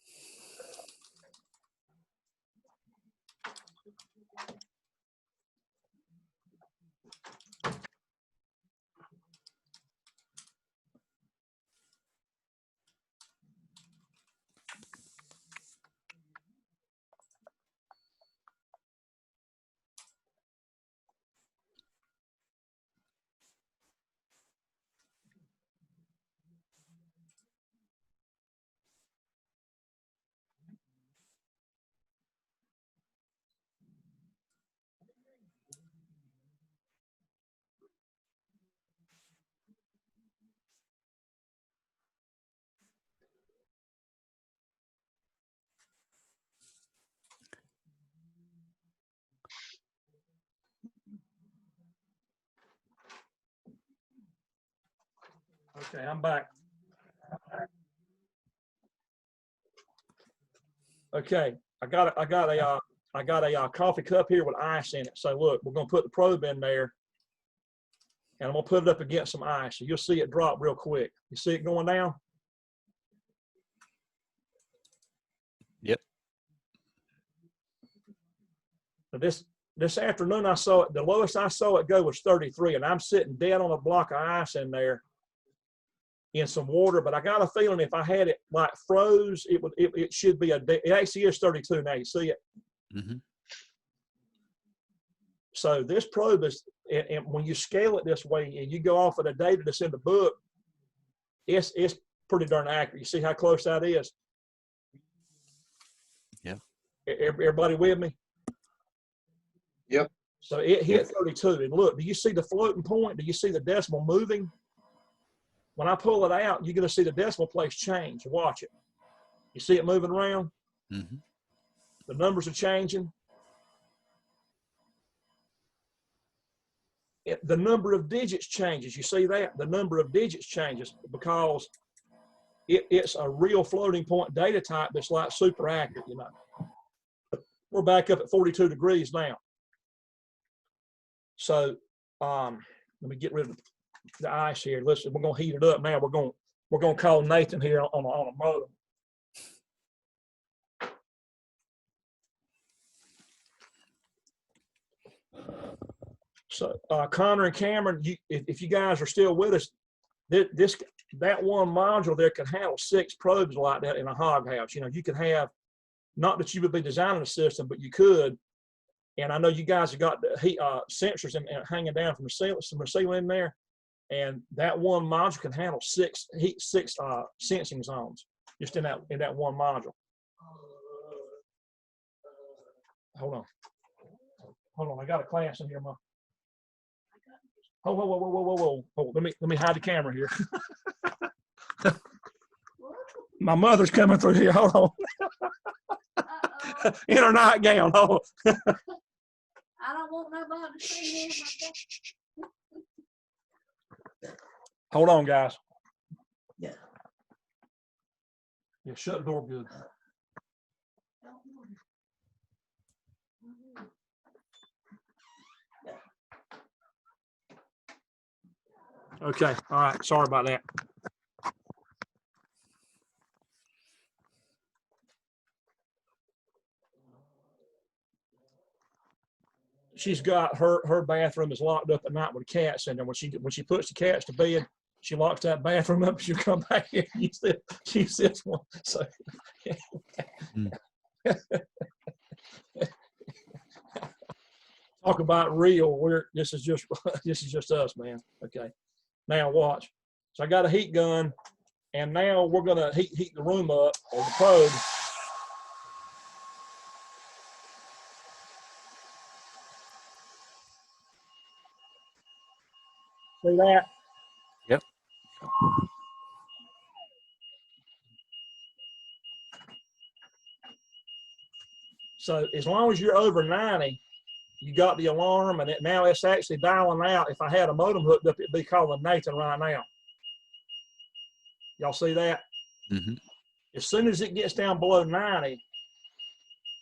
Speaker 1: Okay, I'm back. Okay, I got a coffee cup here with ice in it. So look, we're gonna put the probe in there, and I'm gonna put it up against some ice. So you'll see it drop real quick. You see it going down?
Speaker 3: Yep.
Speaker 1: Now this afternoon I saw it. The lowest I saw it go was 33, and I'm sitting dead on a block of ice in there, in some water. But I got a feeling if I had it like froze, it should be it actually is 32 now. You see it?
Speaker 3: Mm-hmm.
Speaker 1: So this probe is, and when you scale it this way and you go off of the data that's in the book, it's pretty darn accurate. You see how close that is?
Speaker 3: Yeah.
Speaker 1: Everybody with me?
Speaker 4: Yep.
Speaker 1: So it hit 32. And look, do you see the floating point? Do you see the decimal moving? When I pull it out, you're going to see the decimal place change. Watch it. You see it moving around?
Speaker 3: Mm-hmm.
Speaker 1: The numbers are changing. The number of digits changes. You see that? The number of digits changes because it's a real floating point data type that's like super accurate, you know. We're back up at 42 degrees now. So let me get rid of the ice here. Listen, we're gonna heat it up now. We're gonna call Nathan here on a modem. So Connor and Cameron, if you guys are still with us, that one module there can handle 6 probes like that in a hog house. You know, you could have, not that you would be designing a system, but you could. And I know you guys have got the heat sensors hanging down from the ceiling in there, and that one module can handle 6 sensing zones just in that one module. Hold on, I got a class in here, Whoa. Let me hide the camera here. My mother's coming through here. Hold on. In her nightgown. Hold on.
Speaker 11: I don't want nobody to see me.
Speaker 1: Hold on, guys. Yeah, shut the door good. Okay, all right, sorry about that. She's got her bathroom is locked up at night with cats in there. When she puts the cats to bed, she locks that bathroom up. She'll come back in and she sits one. So talk about real. This is just us, man. Okay. Now watch. So I got a heat gun, and now we're gonna heat the room up, or the probe. See that?
Speaker 3: Yep.
Speaker 1: So as long as you're over 90, you got the alarm, and now it's actually dialing out. If I had a modem hooked up, it'd be calling Nathan right now. Y'all see that?
Speaker 3: Mm-hmm.
Speaker 1: As soon as it gets down below 90,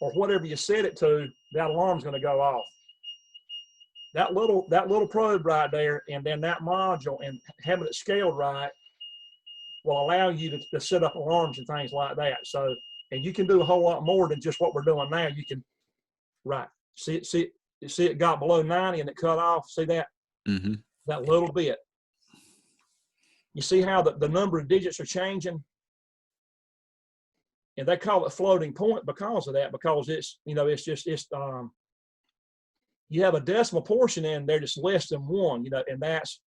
Speaker 1: or whatever you set it to, that alarm's going to go off. That little probe right there, and then that module, and having it scaled right, will allow you to set up alarms and things like that. So, and you can do a whole lot more than just what we're doing now. You can, right? See it got below 90 and it cut off. See that?
Speaker 3: Mm-hmm.
Speaker 1: That little bit. You see how the number of digits are changing? And they call it floating point because of that, because it's, you know, you have a decimal portion in there that's less than 1, you know, and that's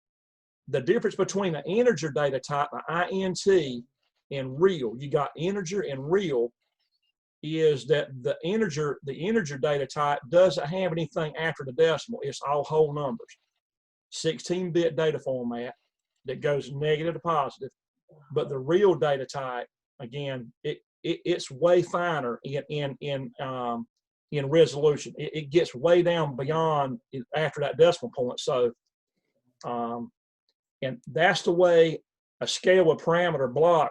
Speaker 1: the difference between an integer data type, an INT, and real. You got integer and real is that the integer data type doesn't have anything after the decimal. It's all whole numbers. 16-bit data format that goes negative to positive. But the real data type, again, it's way finer in resolution. It gets way down beyond after that decimal point. So, and that's the way a scale with parameter block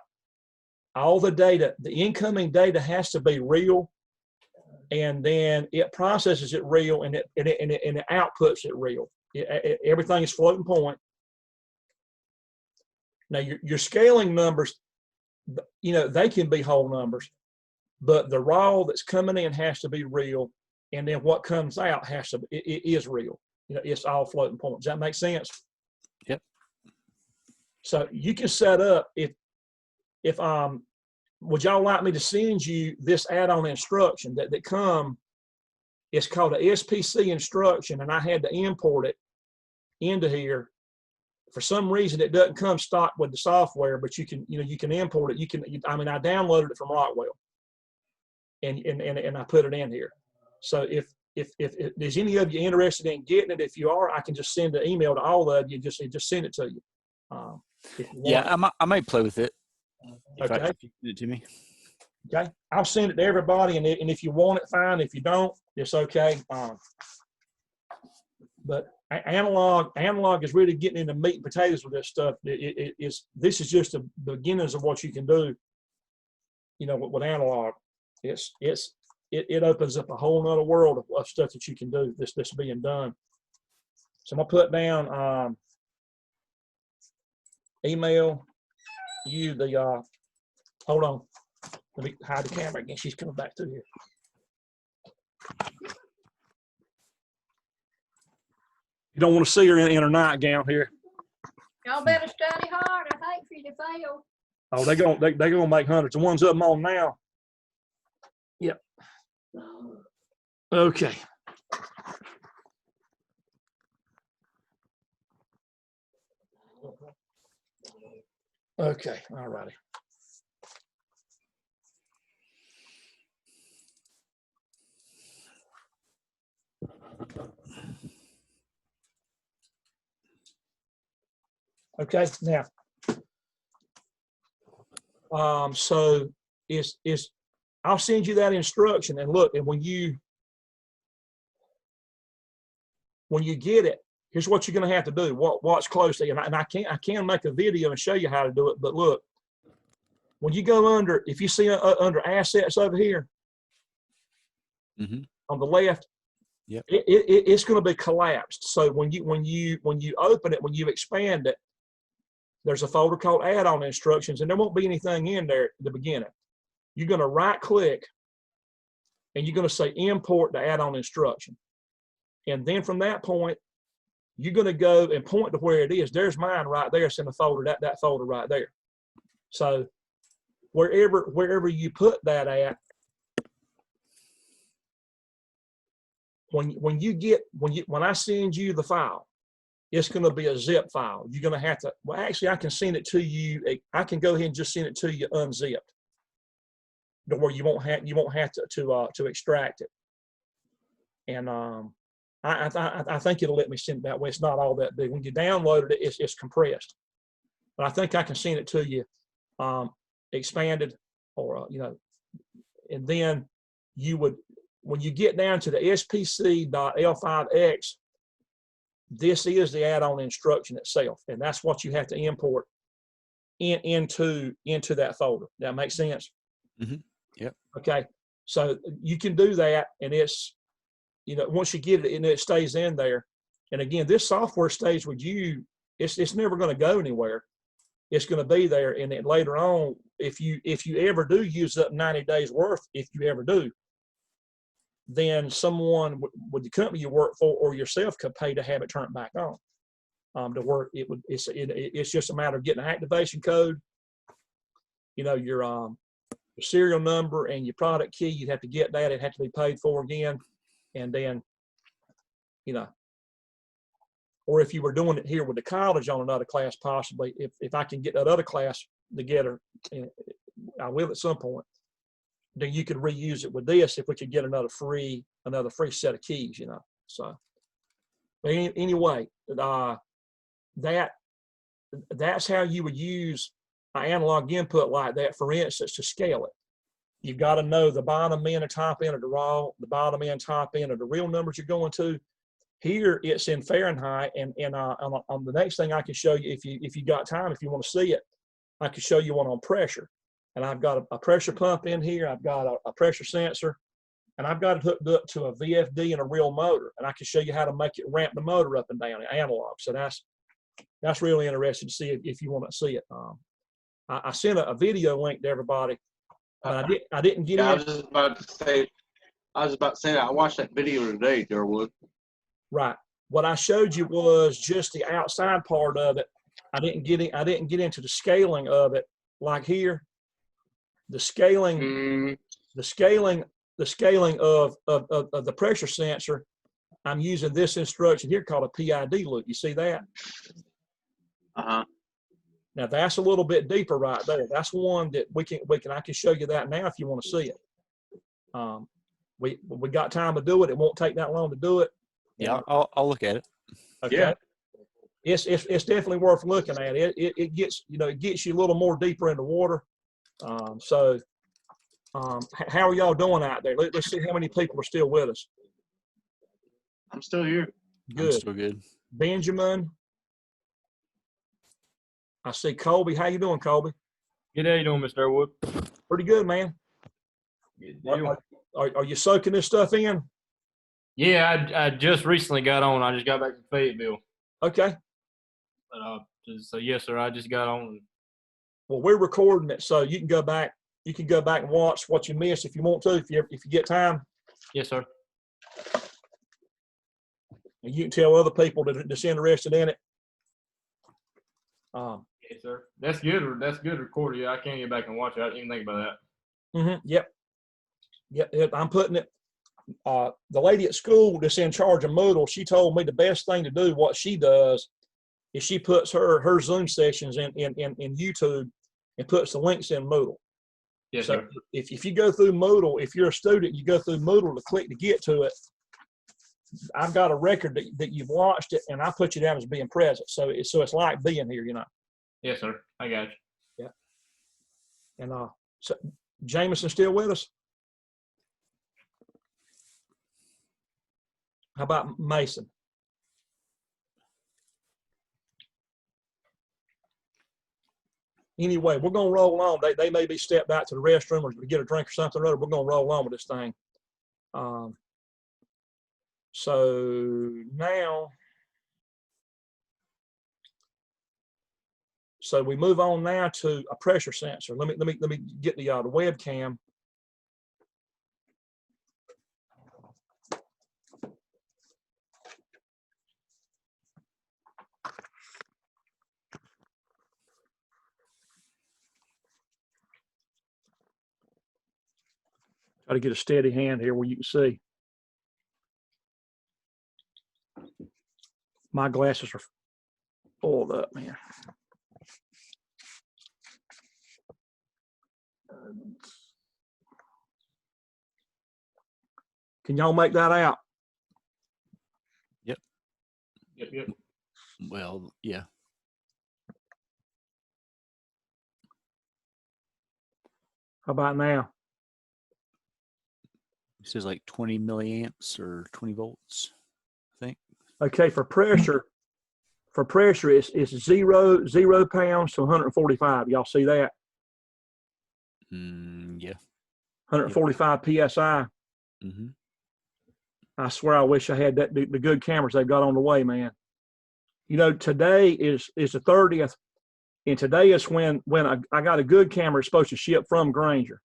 Speaker 1: all the data, the incoming data has to be real, and then it processes it real, and it outputs it real. Everything is floating point. Now your scaling numbers, you know, they can be whole numbers, but the raw that's coming in has to be real, and then what comes out it is real. You know, it's all floating point. Does that make sense?
Speaker 3: Yep.
Speaker 1: So you can set up if would y'all like me to send you this add-on instruction that come? It's called a SPC instruction, and I had to import it into here. For some reason, it doesn't come stock with the software, but you can import it. I downloaded it from Rockwell, and I put it in here. So if there's any of you interested in getting it, if you are, I can just send an email to all of you. Just send it to you.
Speaker 3: Yeah, I might play with it.
Speaker 1: Okay.
Speaker 3: If you send it to me.
Speaker 1: Okay, I'll send it to everybody, and if you want it, fine. If you don't, it's okay. But analog is really getting into meat and potatoes with this stuff. This is just the beginnings of what you can do. You know, with analog, it opens up a whole nother world of stuff that you can do. This being done. So I'm gonna put down email you the hold on. Let me hide the camera again. She's coming back through here. You don't want to see her in her nightgown here.
Speaker 11: Y'all better study hard. I hate for you to fail.
Speaker 1: Oh, they're gonna make hundreds. The ones up on now. Yep. Okay. Okay. All righty. Okay, now, so I'll send you that instruction, and look, and when you get it, here's what you're going to have to do. Watch closely, and I can make a video and show you how to do it. But look, when you go under, if you see under assets over here on the left,
Speaker 3: yep,
Speaker 1: it's going to be collapsed. So when you open it, when you expand it, there's a folder called add-on instructions, and there won't be anything in there at the beginning. You're going to right-click, and you're going to say import the add-on instruction. And then from that point, you're going to go and point to where it is. There's mine right there. It's in the folder, that folder right there. So wherever you put that at, when I send you the file, it's going to be a zip file. You're going to have to, well, actually, I can send it to you. I can go ahead and just send it to you unzipped, where you won't have to extract it. And I think it'll let me send it that way. It's not all that big. When you download it, it's compressed. But I think I can send it to you expanded, or and then you would, when you get down to the spc.l5x, this is the add-on instruction itself, and that's what you have to import into that folder. That makes sense?
Speaker 3: Mm-hmm. Yep.
Speaker 1: Okay, so you can do that, and it's, once you get it, and it stays in there. And again, this software stays with you. It's never going to go anywhere. It's going to be there, and then later on, if you ever do use up 90 days worth, if you ever do, then someone with the company you work for or yourself could pay to have it turned back on. To work, it's just a matter of getting an activation code. Your serial number and your product key. You'd have to get that. It'd have to be paid for again, and then, or if you were doing it here with the college on another class, possibly, if I can get that other class together, I will at some point, then you could reuse it with this if we could get another free set of keys, So, but anyway, that's how you would use an analog input like that, for instance, to scale it. You've got to know the bottom end and top end of the raw, the bottom end, top end of the real numbers you're going to. Here it's in Fahrenheit, and on the next thing I can show you, if you got time, if you want to see it, I can show you one on pressure. and I've got a pressure pump in here. I've got a pressure sensor, and I've got it hooked up to a VFD and a real motor. And I can show you how to make it ramp the motor up and down analog. So that's really interesting to see if you want to see it. I sent a video link to everybody, but I didn't get
Speaker 4: Yeah, I
Speaker 1: in.
Speaker 4: was just about to say that. I watched that video today, Durwood.
Speaker 1: Right. What I showed you was just the outside part of it. I didn't get into the scaling of it. Like here, the scaling of the pressure sensor. I'm using this instruction here called a PID loop. You see that?
Speaker 4: Uh-huh.
Speaker 1: Now that's a little bit deeper right there. That's one that I can show you that now if you want to see it. We got time to do it. It won't take that long to do it.
Speaker 3: Yeah, I'll look at it.
Speaker 1: Okay.
Speaker 4: Yeah.
Speaker 1: It's definitely worth looking at. It gets you a little more deeper in the water. How are y'all doing out there? Let's see how many people are still with us.
Speaker 4: I'm still here.
Speaker 1: Good.
Speaker 3: I'm still good.
Speaker 1: Benjamin. I see Colby. How you doing, Colby?
Speaker 15: Good. How you doing, Mr. Durwood?
Speaker 1: Pretty good, man.
Speaker 15: Good deal.
Speaker 1: Are you soaking this stuff in?
Speaker 15: Yeah, I just recently got on. I just got back from Fayetteville.
Speaker 1: Okay.
Speaker 15: But so yes, sir. I just got on.
Speaker 1: Well, we're recording it, so you can go back. You can go back and watch what you missed if you want to. If you get time.
Speaker 15: Yes, sir.
Speaker 1: And you can tell other people that's interested in it.
Speaker 15: Yes, sir. That's good. That's good recording. Yeah, I can't get back and watch it. I didn't even think about that.
Speaker 1: Yep. I'm putting it. The lady at school that's in charge of Moodle, she told me the best thing to do, what she does, is she puts her Zoom sessions in YouTube and puts the links in Moodle.
Speaker 15: Yes,
Speaker 1: So
Speaker 15: sir.
Speaker 1: if you go through Moodle, if you're a student, you go through Moodle to click to get to it. I've got a record that you've watched it, and I put you down as being present. So it's like being here, you know.
Speaker 15: Yes, sir. I got you.
Speaker 1: Yeah. And so Jameson still with us? How about Mason? Anyway, we're gonna roll on. They may be stepped out to the restroom or to get a drink or something or other. We're gonna roll on with this thing. So now, we move on now to a pressure sensor. Let me get the webcam. Try to get a steady hand here where you can see. My glasses are oiled up, man. Can y'all make that out?
Speaker 3: Yep.
Speaker 15: Yep.
Speaker 3: Well, yeah.
Speaker 1: How about now?
Speaker 3: It says like 20 milliamps or 20 volts, I think.
Speaker 1: Okay, for pressure, it's 0 pounds to 145. Y'all see that?
Speaker 3: Yeah.
Speaker 1: 145 psi.
Speaker 3: Mm-hmm.
Speaker 1: I swear I wish I had the good cameras they've got on the way, man. You know, today is the 30th, and today is when I got a good camera supposed to ship from Granger.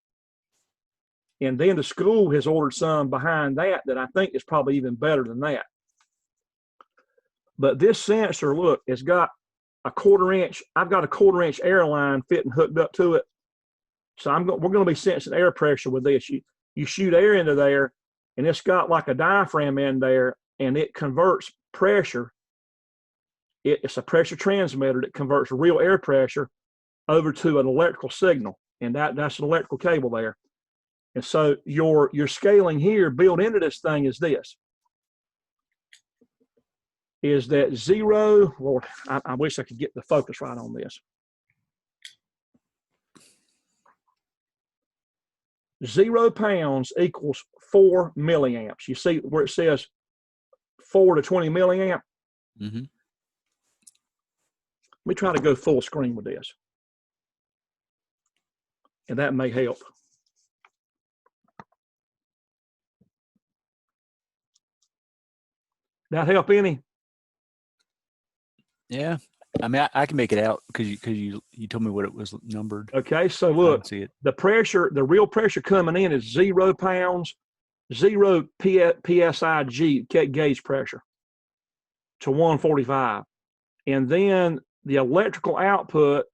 Speaker 1: And then the school has ordered some behind that I think is probably even better than that. But this sensor, look, it's got a 1/4 inch. I've got a 1/4 inch air line fitting hooked up to it. So we're going to be sensing air pressure with this. You shoot air into there, and it's got like a diaphragm in there, and it converts pressure. It's a pressure transmitter that converts real air pressure over to an electrical signal, and that's an electrical cable there. And so your scaling here built into this thing is this. Is that 0, Lord, I wish I could get the focus right on this. 0 pounds equals 4 milliamps. You see where it says 4 to 20 milliamp?
Speaker 3: Mm-hmm.
Speaker 1: Let me try to go full screen with this. and that may help. That help any?
Speaker 3: Yeah. I mean, I can make it out because you told me what it was numbered.
Speaker 1: Okay, so
Speaker 3: I can
Speaker 1: look,
Speaker 3: see it.
Speaker 1: the pressure, the real pressure coming in is 0 pounds, 0 PSI gauge pressure to 145. And then the electrical output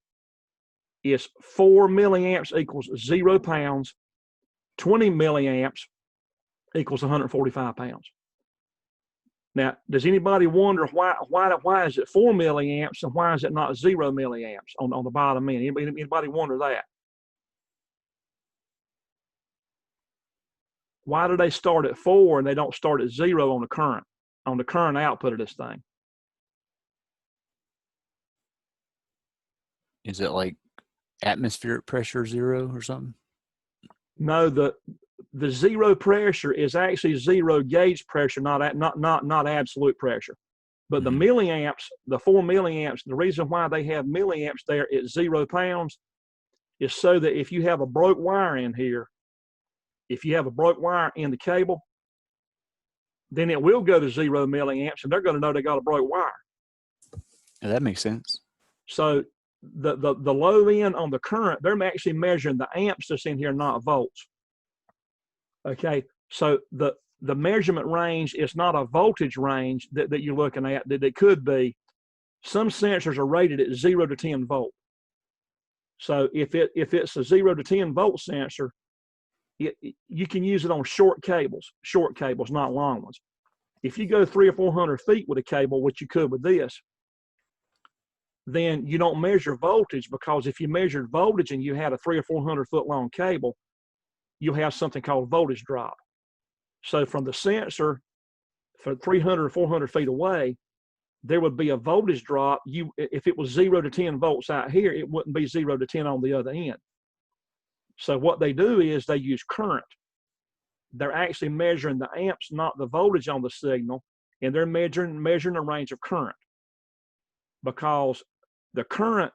Speaker 1: is 4 milliamps equals 0 pounds, 20 milliamps equals 145 pounds. Now, does anybody wonder why is it 4 milliamps and why is it not 0 milliamps on the bottom end? Anybody wonder that? Why do they start at 4 and they don't start at 0 on the current output of this thing?
Speaker 3: Is it like atmospheric pressure 0 or something?
Speaker 1: No, the 0 pressure is actually 0 gauge pressure, not absolute pressure. But the milliamps, the 4 milliamps, the reason why they have milliamps there at 0 pounds is so that if you have a broke wire in here, if you have a broke wire in the cable, then it will go to 0 milliamps and they're going to know they got a broke wire.
Speaker 3: Yeah, that makes sense.
Speaker 1: So the low end on the current, they're actually measuring the amps that's in here, not volts. Okay, so the measurement range is not a voltage range that you're looking at, that it could be. Some sensors are rated at 0 to 10 volt. So if it's a 0 to 10 volt sensor, you can use it on short cables, not long ones. If you go 300 or 400 feet with a cable, which you could with this, then you don't measure voltage, because if you measured voltage and you had a 300 or 400 foot long cable, you'll have something called voltage drop. So from the sensor, for 300 or 400 feet away, there would be a voltage drop. If it was 0 to 10 volts out here, it wouldn't be 0 to 10 on the other end. So what they do is they use current. They're actually measuring the amps, not the voltage on the signal, and they're measuring the range of current, because the current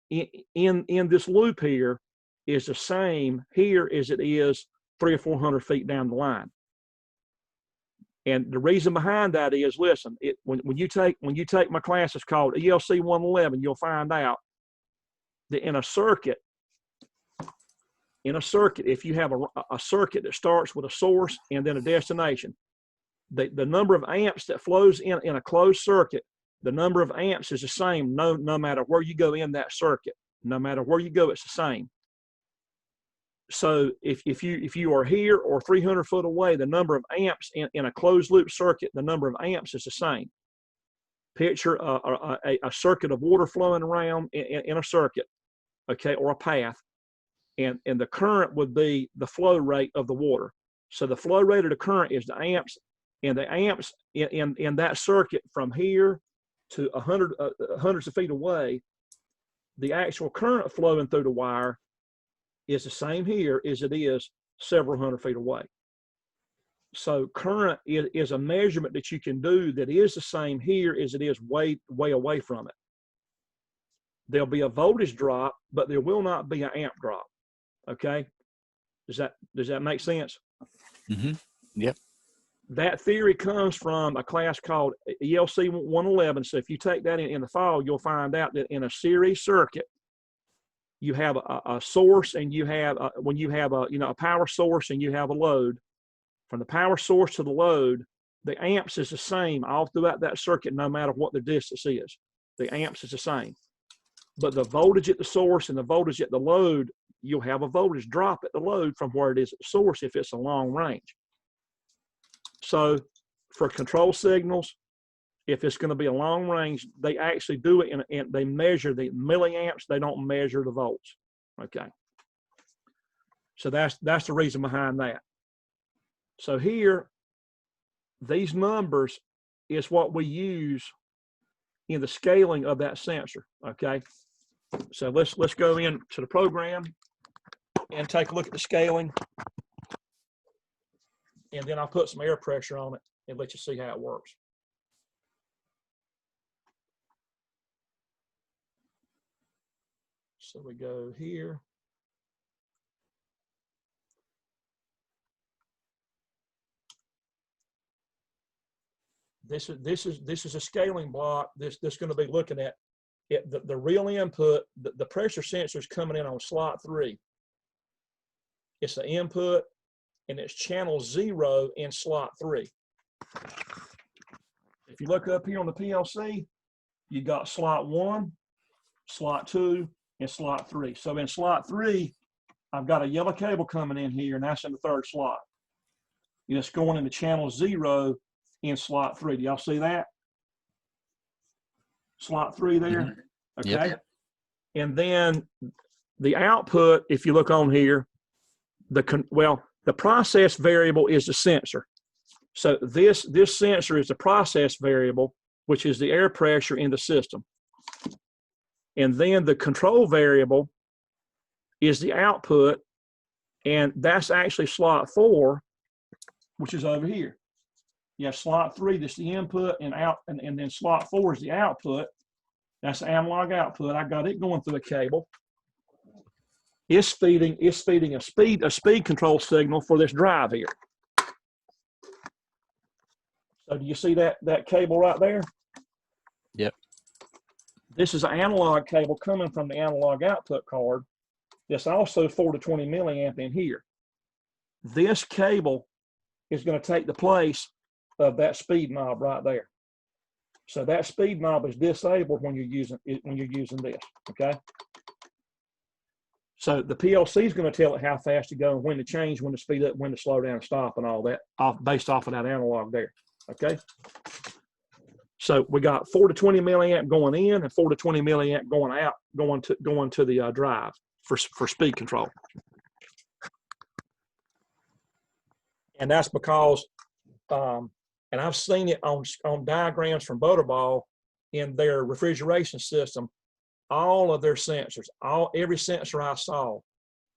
Speaker 1: in this loop here is the same here as it is 300 or 400 feet down the line. And the reason behind that is, listen, when you take my classes called ELC 111, you'll find out that in a circuit, if you have a circuit that starts with a source and then a destination, the number of amps that flows in a closed circuit, the number of amps is the same no matter where you go in that circuit. No matter where you go, it's the same. So if you are here or 300 foot away, the number of amps in a closed loop circuit, the number of amps is the same. Picture a circuit of water flowing around in a circuit, okay, or a path, and the current would be the flow rate of the water. So the flow rate of the current is the amps, and the amps in that circuit from here to hundreds of feet away, the actual current flowing through the wire is the same here as it is several hundred feet away. So current is a measurement that you can do that is the same here as it is way away from it. There'll be a voltage drop, but there will not be an amp drop. Okay, does that make sense?
Speaker 3: Mm-hmm. Yep.
Speaker 1: That theory comes from a class called ELC 111. So if you take that in the fall, you'll find out that in a series circuit, you have a source, and you have when you have a power source and you have a load. From the power source to the load, the amps is the same all throughout that circuit, no matter what the distance is. The amps is the same, but the voltage at the source and the voltage at the load, you'll have a voltage drop at the load from where it is at the source if it's a long range. So for control signals, if it's going to be a long range, they actually do it and they measure the milliamps. They don't measure the volts. Okay. So that's the reason behind that. So here, these numbers is what we use in the scaling of that sensor. Okay. So let's go into the program and take a look at the scaling, and then I'll put some air pressure on it and let you see how it works. So we go here, This is a scaling block. This going to be looking at it, the real input. The pressure sensor is coming in on slot 3. It's the input, and it's channel 0 in slot 3. If you look up here on the PLC, you got slot 1, slot 2, and slot 3. So in slot 3, I've got a yellow cable coming in here, and that's in the 3rd slot. It's going into channel 0 in slot 3. Do y'all see that? Slot 3 there.
Speaker 3: Mm-hmm.
Speaker 1: Okay.
Speaker 3: Yep.
Speaker 1: And then the output, if you look on here, the process variable is the sensor. So this sensor is the process variable, which is the air pressure in the system. And then the control variable is the output, and that's actually slot 4, which is over here. You have slot 3, that's the input, and then slot 4 is the output. That's the analog output. I got it going through a cable. It's feeding a speed control signal for this drive here. So do you see that cable right there?
Speaker 3: Yep.
Speaker 1: This is an analog cable coming from the analog output card. It's also 4 to 20 milliamp in here. This cable is going to take the place of that speed knob right there. So that speed knob is disabled when you're using this. Okay. So the PLC is going to tell it how fast to go and when to change, when to speed up, when to slow down, stop, and all that, based off of that analog there. Okay. So we got 4 to 20 milliamp going in and 4 to 20 milliamp going out, going to the drive for speed control. And that's because, and I've seen it on diagrams from Butterball in their refrigeration system. All of their sensors, every sensor I saw,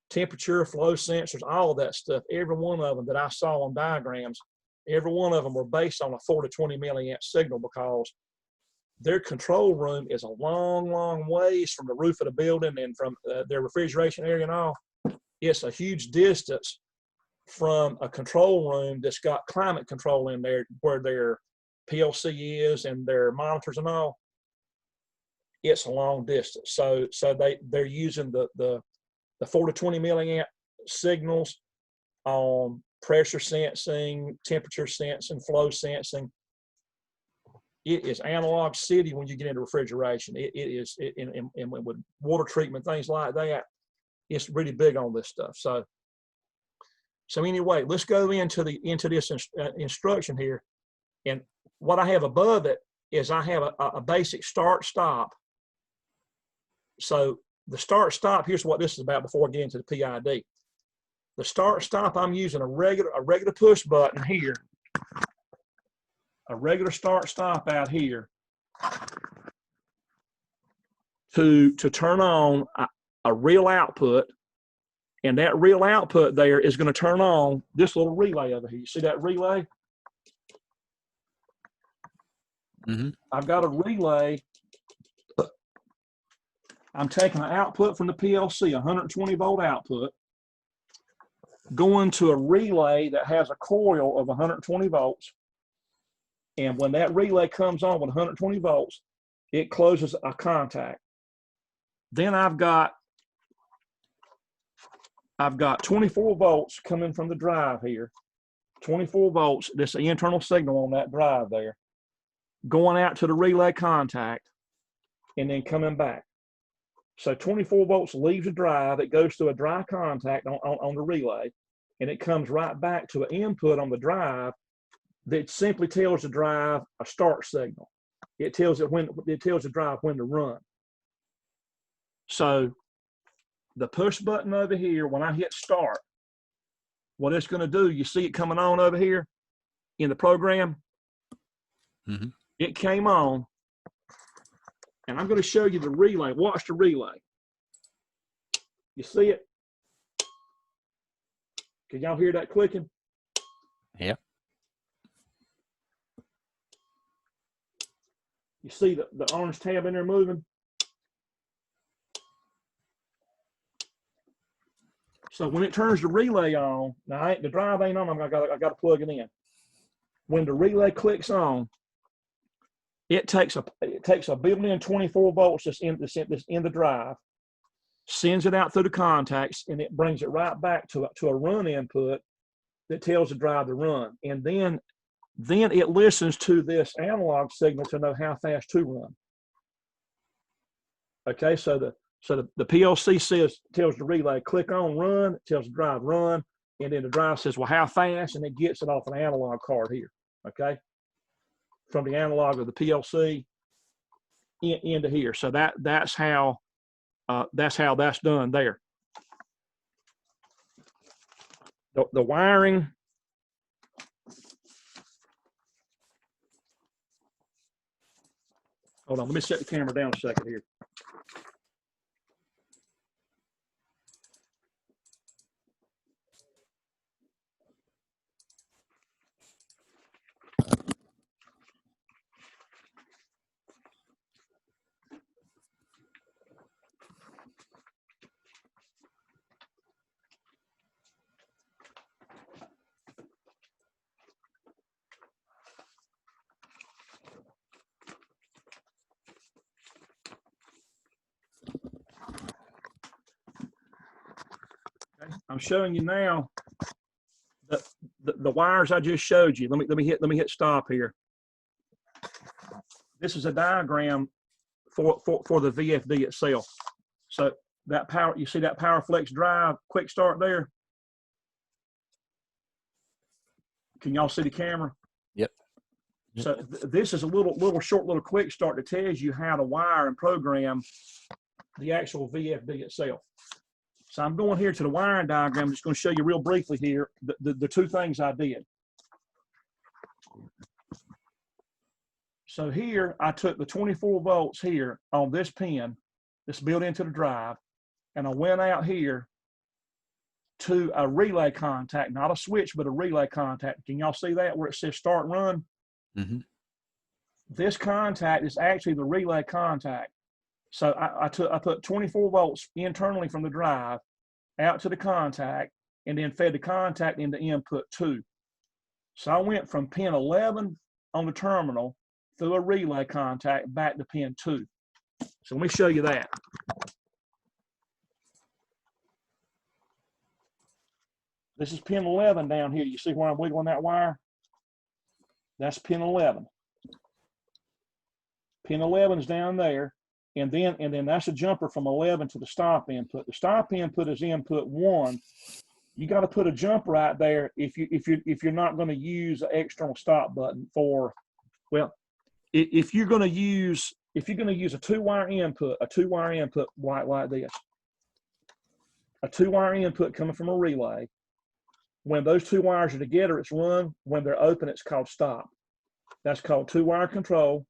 Speaker 1: temperature, flow sensors, all of that stuff, every one of them that I saw on diagrams, every one of them were based on a 4 to 20 milliamp signal, because their control room is a long, long ways from the roof of the building and from their refrigeration area and all. It's a huge distance from a control room that's got climate control in there, where their PLC is and their monitors and all. It's a long distance. So they're using the 4 to 20 milliamp signals on pressure sensing, temperature sensing, flow sensing. It is analog city when you get into refrigeration. It is with water treatment, things like that. It's really big on this stuff. So anyway, let's go into this instruction here. And what I have above it is I have a basic start stop. So the start stop, here's what this is about before I get into the PID. The start stop, I'm using a regular push button here, a regular start stop out here to turn on a real output. And that real output there is going to turn on this little relay over here. You see that relay?
Speaker 3: Mm-hmm.
Speaker 1: I've got a relay. I'm taking an output from the PLC, 120 volt output, going to a relay that has a coil of 120 volts. And when that relay comes on with 120 volts, it closes a contact. Then I've got 24 volts coming from the drive here. 24 volts, this is the internal signal on that drive there, going out to the relay contact and then coming back. So 24 volts leaves the drive, it goes to a dry contact on the relay, and it comes right back to an input on the drive that simply tells the drive a start signal. It tells the drive when to run. So the push button over here, when I hit start, what it's going to do, you see it coming on over here in the program?
Speaker 3: Mm-hmm.
Speaker 1: It came on, and I'm going to show you the relay. Watch the relay. You see it? Can y'all hear that clicking?
Speaker 3: Yeah.
Speaker 1: You see the orange tab in there moving? So when it turns the relay on, now the drive ain't on, I got to plug it in. When the relay clicks on, it takes a built-in 24 volts that's in the drive, sends it out through the contacts, and it brings it right back to a run input that tells the drive to run. And then it listens to this analog signal to know how fast to run. Okay, so the PLC tells the relay, click on run, it tells the drive run, and then the drive says, well, how fast? And it gets it off an analog card here, okay? From the analog of the PLC into here. So that's how that's done there. The wiring. Hold on, let me set the camera down a second here. I'm showing you now the wires I just showed you. Let me hit stop here. This is a diagram for the VFD itself. So that power, you see that PowerFlex drive quick start there? Can y'all see the camera?
Speaker 3: Yep.
Speaker 1: So this is a little short quick start that tells you how to wire and program the actual VFD itself. So I'm going here to the wiring diagram. I'm just going to show you real briefly here the two things I did. So here I took the 24 volts here on this pin that's built into the drive, and I went out here to a relay contact, not a switch, but a relay contact. Can y'all see that where it says start run?
Speaker 3: Mm-hmm.
Speaker 1: This contact is actually the relay contact. So I put 24 volts internally from the drive out to the contact, and then fed the contact into input 2. So I went from pin 11 on the terminal through a relay contact back to pin 2. So let me show you that. This is pin 11 down here. You see where I'm wiggling that wire? That's pin 11. Pin 11 is down there. And then that's a jumper from 11 to the stop input. The stop input is input 1. You got to put a jumper right there if you're not going to use an external stop button for, well, if you're going to use a two-wire input like this, a two-wire input coming from a relay. When those two wires are together, it's run. When they're open, it's called stop. That's called two-wire control.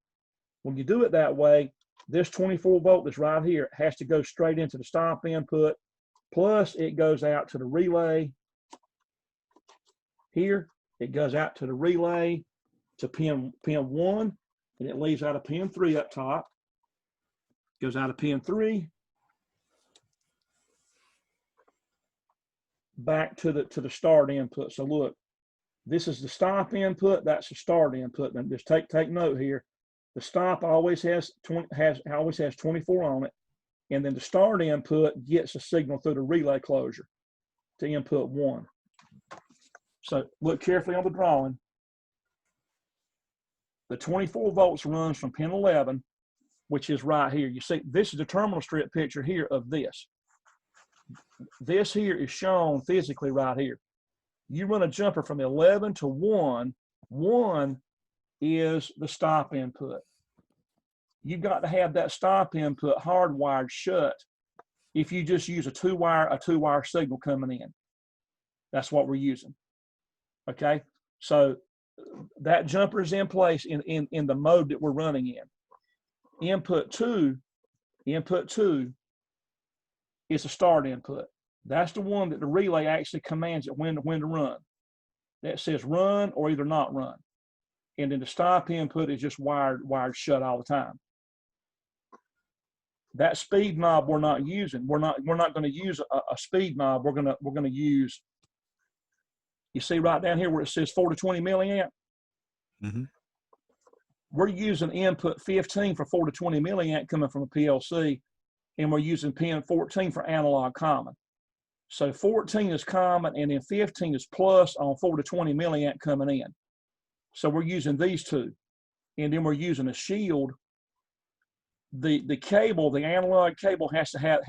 Speaker 1: When you do it that way, this 24 volt that's right here has to go straight into the stop input, plus it goes out to the relay. Here, it goes out to the relay to pin 1, and it leaves out a pin 3 up top. Goes out of pin 3, back to the start input. So look, this is the stop input, that's the start input. And just take note here. The stop always has 24 on it, and then the start input gets a signal through the relay closure to input 1. So look carefully on the drawing. The 24 volts runs from pin 11, which is right here. You see, this is the terminal strip picture here of this. This here is shown physically right here. You run a jumper from 11 to 1. 1 is the stop input. You've got to have that stop input hardwired shut if you just use a two-wire signal coming in. That's what we're using. Okay, so that jumper is in place in the mode that we're running in. Input 2 is the start input. That's the one that the relay actually commands it when to run. That says run or either not run. And then the stop input is just wired shut all the time. That speed knob we're not using. We're not going to use a speed knob. We're going to use. You see right down here where it says 4 to 20 milliamp.
Speaker 3: Mm-hmm.
Speaker 1: we're using input 15 for 4 to 20 milliamp coming from a PLC, and we're using pin 14 for analog common. So 14 is common, and then 15 is plus on 4 to 20 milliamp coming in. So we're using these two, and then we're using a shield. The cable, the analog cable has to have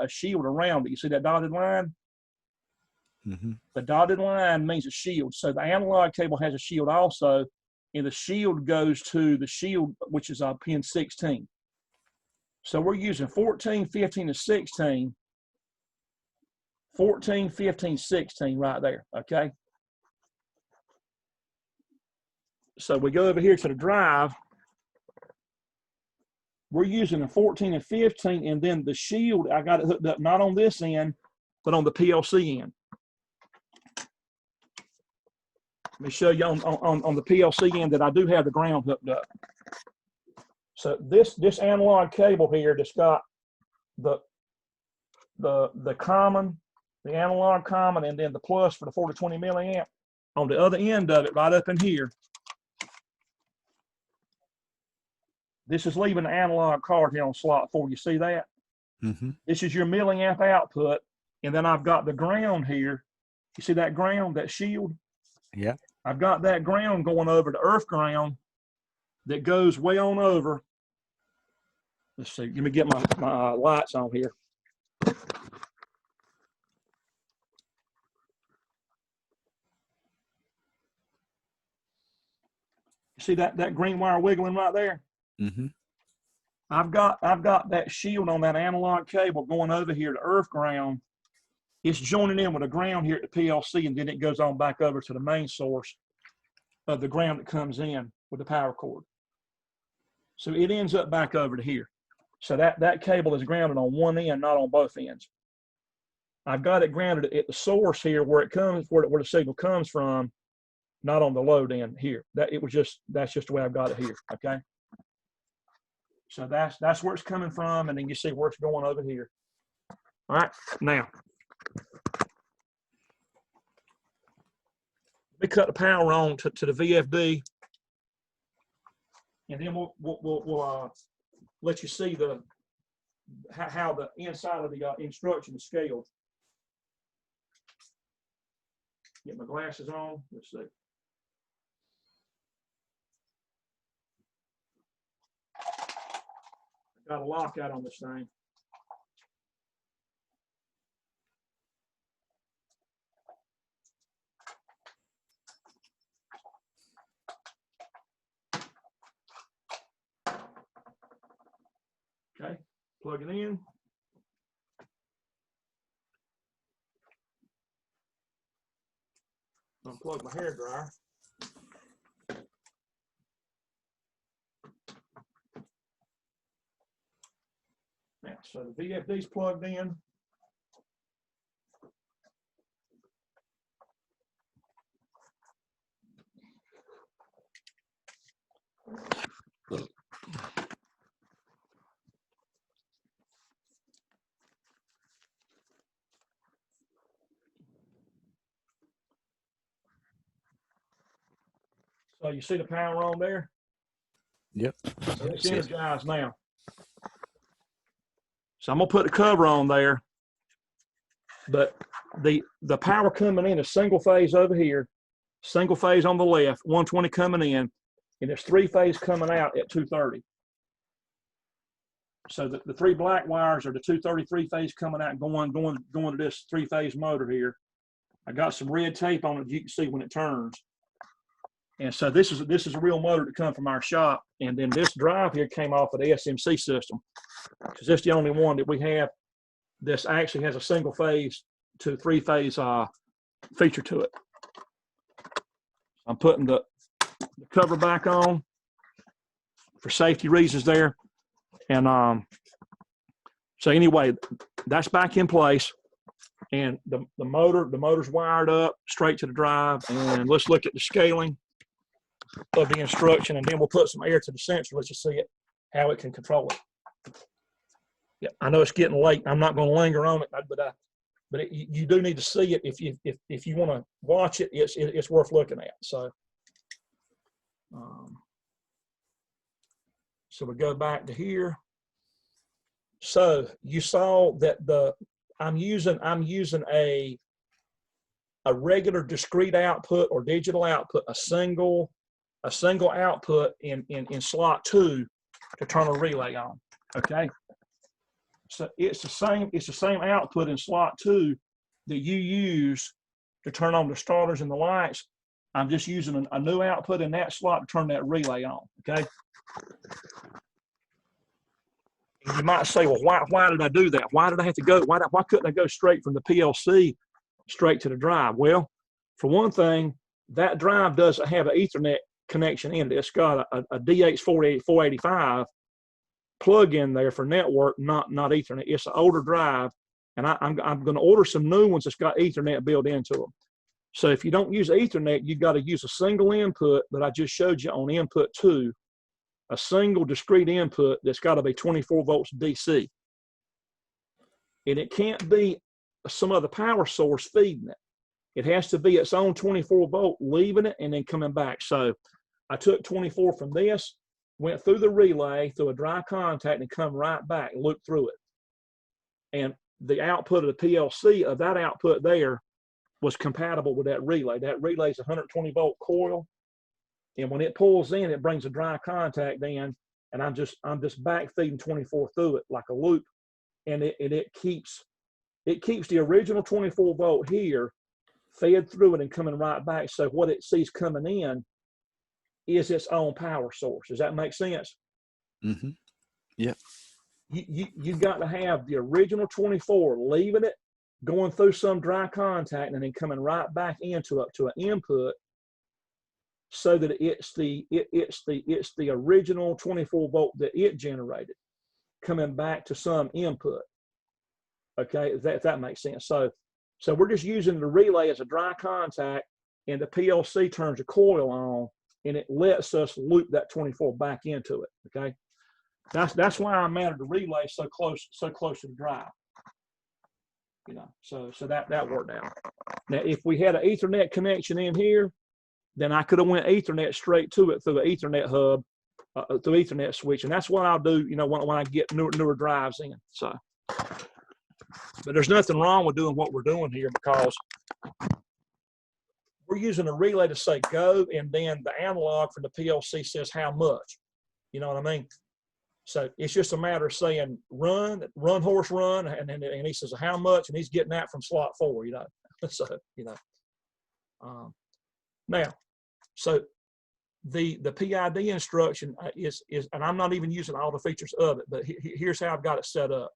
Speaker 1: a shield around it. You see that dotted line?
Speaker 3: Mm-hmm.
Speaker 1: The dotted line means a shield. So the analog cable has a shield also, and the shield goes to the shield, which is pin 16. So we're using 14, 15, and 16. 14, 15, 16 right there, okay? So we go over here to the drive. We're using the 14 and 15, and then the shield, I got it hooked up not on this end, but on the PLC end. Let me show you on the PLC end that I do have the ground hooked up. So this analog cable here that's got the common, the analog common, and then the plus for the 4 to 20 milliamp. On the other end of it, right up in here, this is leaving the analog card here on slot 4. You see that?
Speaker 3: Mm-hmm.
Speaker 1: This is your milliamp output, and then I've got the ground here. You see that ground, that shield?
Speaker 3: Yeah.
Speaker 1: I've got that ground going over to earth ground that goes way on over. Let's see. Let me get my lights on here. You see that green wire wiggling right there?
Speaker 3: Mm-hmm.
Speaker 1: I've got that shield on that analog cable going over here to earth ground. It's joining in with a ground here at the PLC, and then it goes on back over to the main source of the ground that comes in with the power cord. So it ends up back over to here. So that cable is grounded on one end, not on both ends. I've got it grounded at the source here where it comes, where the signal comes from, not on the load end here. That's just the way I've got it here. Okay. So that's where it's coming from, and then you see where it's going over here. All right, now we cut the power on to the VFD, and then we'll let you see how the inside of the instruction is scaled. Get my glasses on. Let's see. Got a lockout on this thing. Okay, plug it in. Unplug my hair dryer. Now, so the VFD's plugged in. So you see the power on there?
Speaker 3: Yep.
Speaker 1: So it's energized now. So I'm gonna put the cover on there, but the power coming in is single phase over here, single phase on the left, 120 coming in, and there's 3-phase coming out at 230. So the 3 black wires are the 233 phase coming out and going to this 3-phase motor here. I got some red tape on it, you can see when it turns. And so this is a real motor that come from our shop. And then this drive here came off of the SMC system, because it's the only one that we have this actually has a single phase to 3-phase feature to it. I'm putting the cover back on for safety reasons there. And so anyway, that's back in place. And the motor's wired up straight to the drive. And let's look at the scaling of the instruction, and then we'll put some air to the sensor. Let's just see it, how it can control it. Yeah, I know it's getting late. I'm not going to linger on it, but you do need to see it if you want to watch it. It's worth looking at. So So we go back to here. So you saw that I'm using a regular discrete output or digital output, a single output in slot 2 to turn a relay on. Okay. So it's the same output in slot 2 that you use to turn on the starters and the lights. I'm just using a new output in that slot to turn that relay on. Okay. And you might say, well, why did I do that? Why did I have to go? Why couldn't I go straight from the PLC straight to the drive? Well, for one thing, that drive doesn't have an Ethernet connection in it. It's got a DH485 plug in there for network, not Ethernet. It's an older drive, and I'm going to order some new ones that's got Ethernet built into them. So if you don't use Ethernet, you've got to use a single input that I just showed you on input 2, a single discrete input that's got to be 24 volts DC. And it can't be some other power source feeding it. It has to be its own 24 volt, leaving it and then coming back. So I took 24 from this, went through the relay, through a dry contact, and come right back and loop through it. And the output of the PLC of that output there was compatible with that relay. That relay is a 120 volt coil. And when it pulls in, it brings a dry contact in, and I'm just back feeding 24 through it like a loop. And it keeps the original 24 volt here fed through it and coming right back. So what it sees coming in is its own power source. Does that make sense?
Speaker 3: Mm-hmm. Yep.
Speaker 1: You've got to have the original 24, leaving it, going through some dry contact, and then coming right back into an input, so that it's the original 24 volt that it generated coming back to some input. Okay, if that makes sense. So we're just using the relay as a dry contact, and the PLC turns a coil on, and it lets us loop that 24 back into it. Okay, that's why I mounted the relay so close to the drive. You know, so that worked out. Now, if we had an Ethernet connection in here, then I could have went Ethernet straight to it through the Ethernet hub, through Ethernet switch, and that's what I'll do. You know, when I get newer drives in. So, but there's nothing wrong with doing what we're doing here, because we're using a relay to say go, and then the analog from the PLC says how much. You know what I mean? So it's just a matter of saying run horse run, and he says how much, and he's getting that from slot 4. You know, so you know. Now, so the PID instruction is, and I'm not even using all the features of it, but here's how I've got it set up.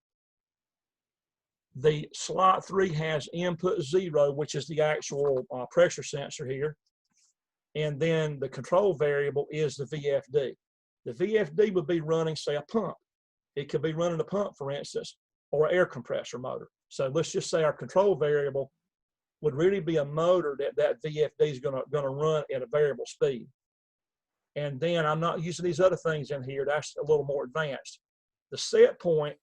Speaker 1: The slot 3 has input 0, which is the actual pressure sensor here. And then the control variable is the VFD. The VFD would be running, say, a pump. It could be running a pump, for instance, or an air compressor motor. So let's just say our control variable would really be a motor that VFD is going to run at a variable speed. And then I'm not using these other things in here. That's a little more advanced. The set point,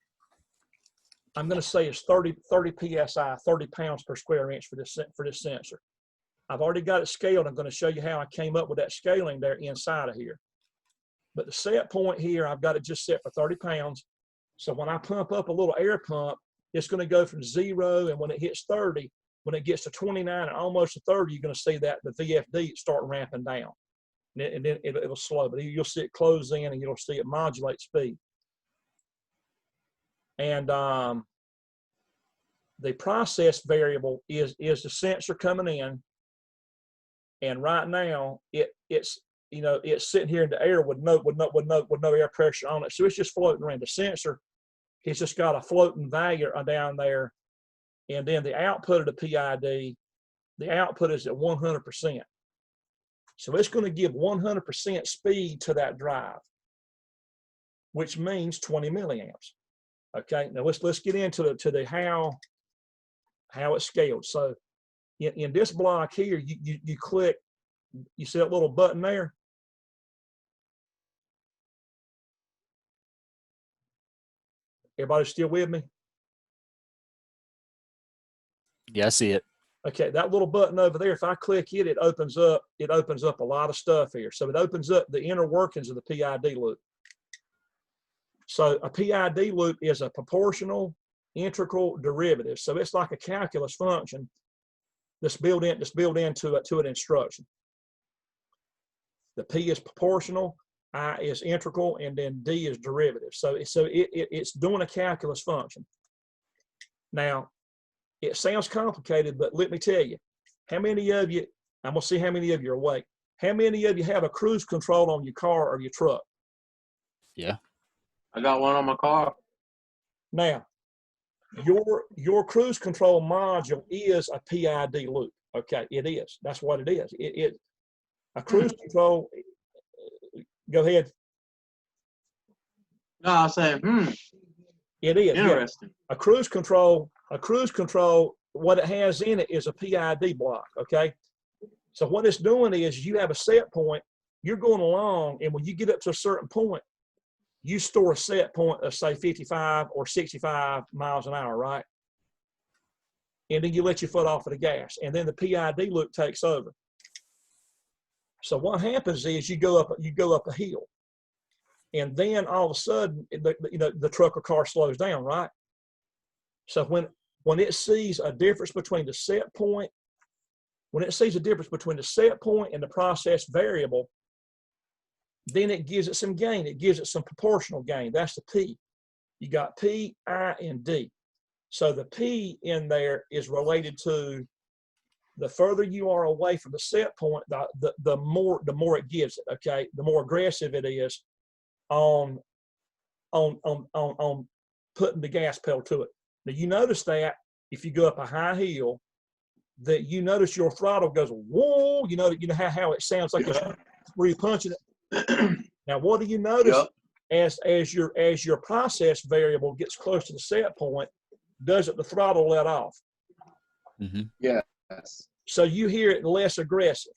Speaker 1: I'm going to say, is 30 PSI, 30 pounds per square inch for this sensor. I've already got it scaled. I'm going to show you how I came up with that scaling there inside of here. But the set point here, I've got it just set for 30 pounds. So when I pump up a little air pump, it's going to go from 0, and when it hits 30, when it gets to 29 and almost to 30, you're going to see that the VFD start ramping down. And then it'll slow, but you'll see it close in, and you'll see it modulate speed. And the process variable is the sensor coming in. And right now it's sitting here in the air with no air pressure on it. So it's just floating around. The sensor, it's just got a floating value down there. And then the output of the PID, the output is at 100%. So it's going to give 100% speed to that drive, which means 20 milliamps. Okay, now let's get into the how it's scaled. So in this block here, you click, you see that little button there? Everybody still with me?
Speaker 3: Yeah, I see it.
Speaker 1: Okay, that little button over there, if I click it, it opens up a lot of stuff here. So it opens up the inner workings of the PID loop. So a PID loop is a proportional integral derivative. So it's like a calculus function that's built into an instruction. The P is proportional, I is integral, and then D is derivative. So it's doing a calculus function. Now, it sounds complicated, but let me tell you, how many of you, I'm gonna see how many of you are awake. How many of you have a cruise control on your car or your truck?
Speaker 3: Yeah.
Speaker 4: I got one on my car.
Speaker 1: Now, your cruise control module is a PID loop. Okay, it is. That's what it is. A cruise control. Go ahead.
Speaker 4: No, I was saying,
Speaker 1: It is
Speaker 4: interesting.
Speaker 1: Yeah. A cruise control. What it has in it is a PID block. Okay. So what it's doing is you have a set point. You're going along, and when you get up to a certain point, you store a set point of say 55 or 65 miles an hour, right? And then you let your foot off of the gas, and then the PID loop takes over. So what happens is you go up a hill, and then all of a sudden the truck or car slows down, right? So when it sees a difference between the set point, and the process variable, then it gives it some gain. It gives it some proportional gain. That's the P. You got P, I, and D. So the P in there is related to the further you are away from the set point, the more it gives it. Okay, the more aggressive it is on putting the gas pedal to it. Now you notice that if you go up a high hill, that you notice your throttle goes whoa. You know how it sounds like where you're punching it. Now, what do you notice as your process variable gets close to the set point? Doesn't the throttle let off?
Speaker 3: Mm-hmm.
Speaker 4: Yes.
Speaker 1: So you hear it less aggressive.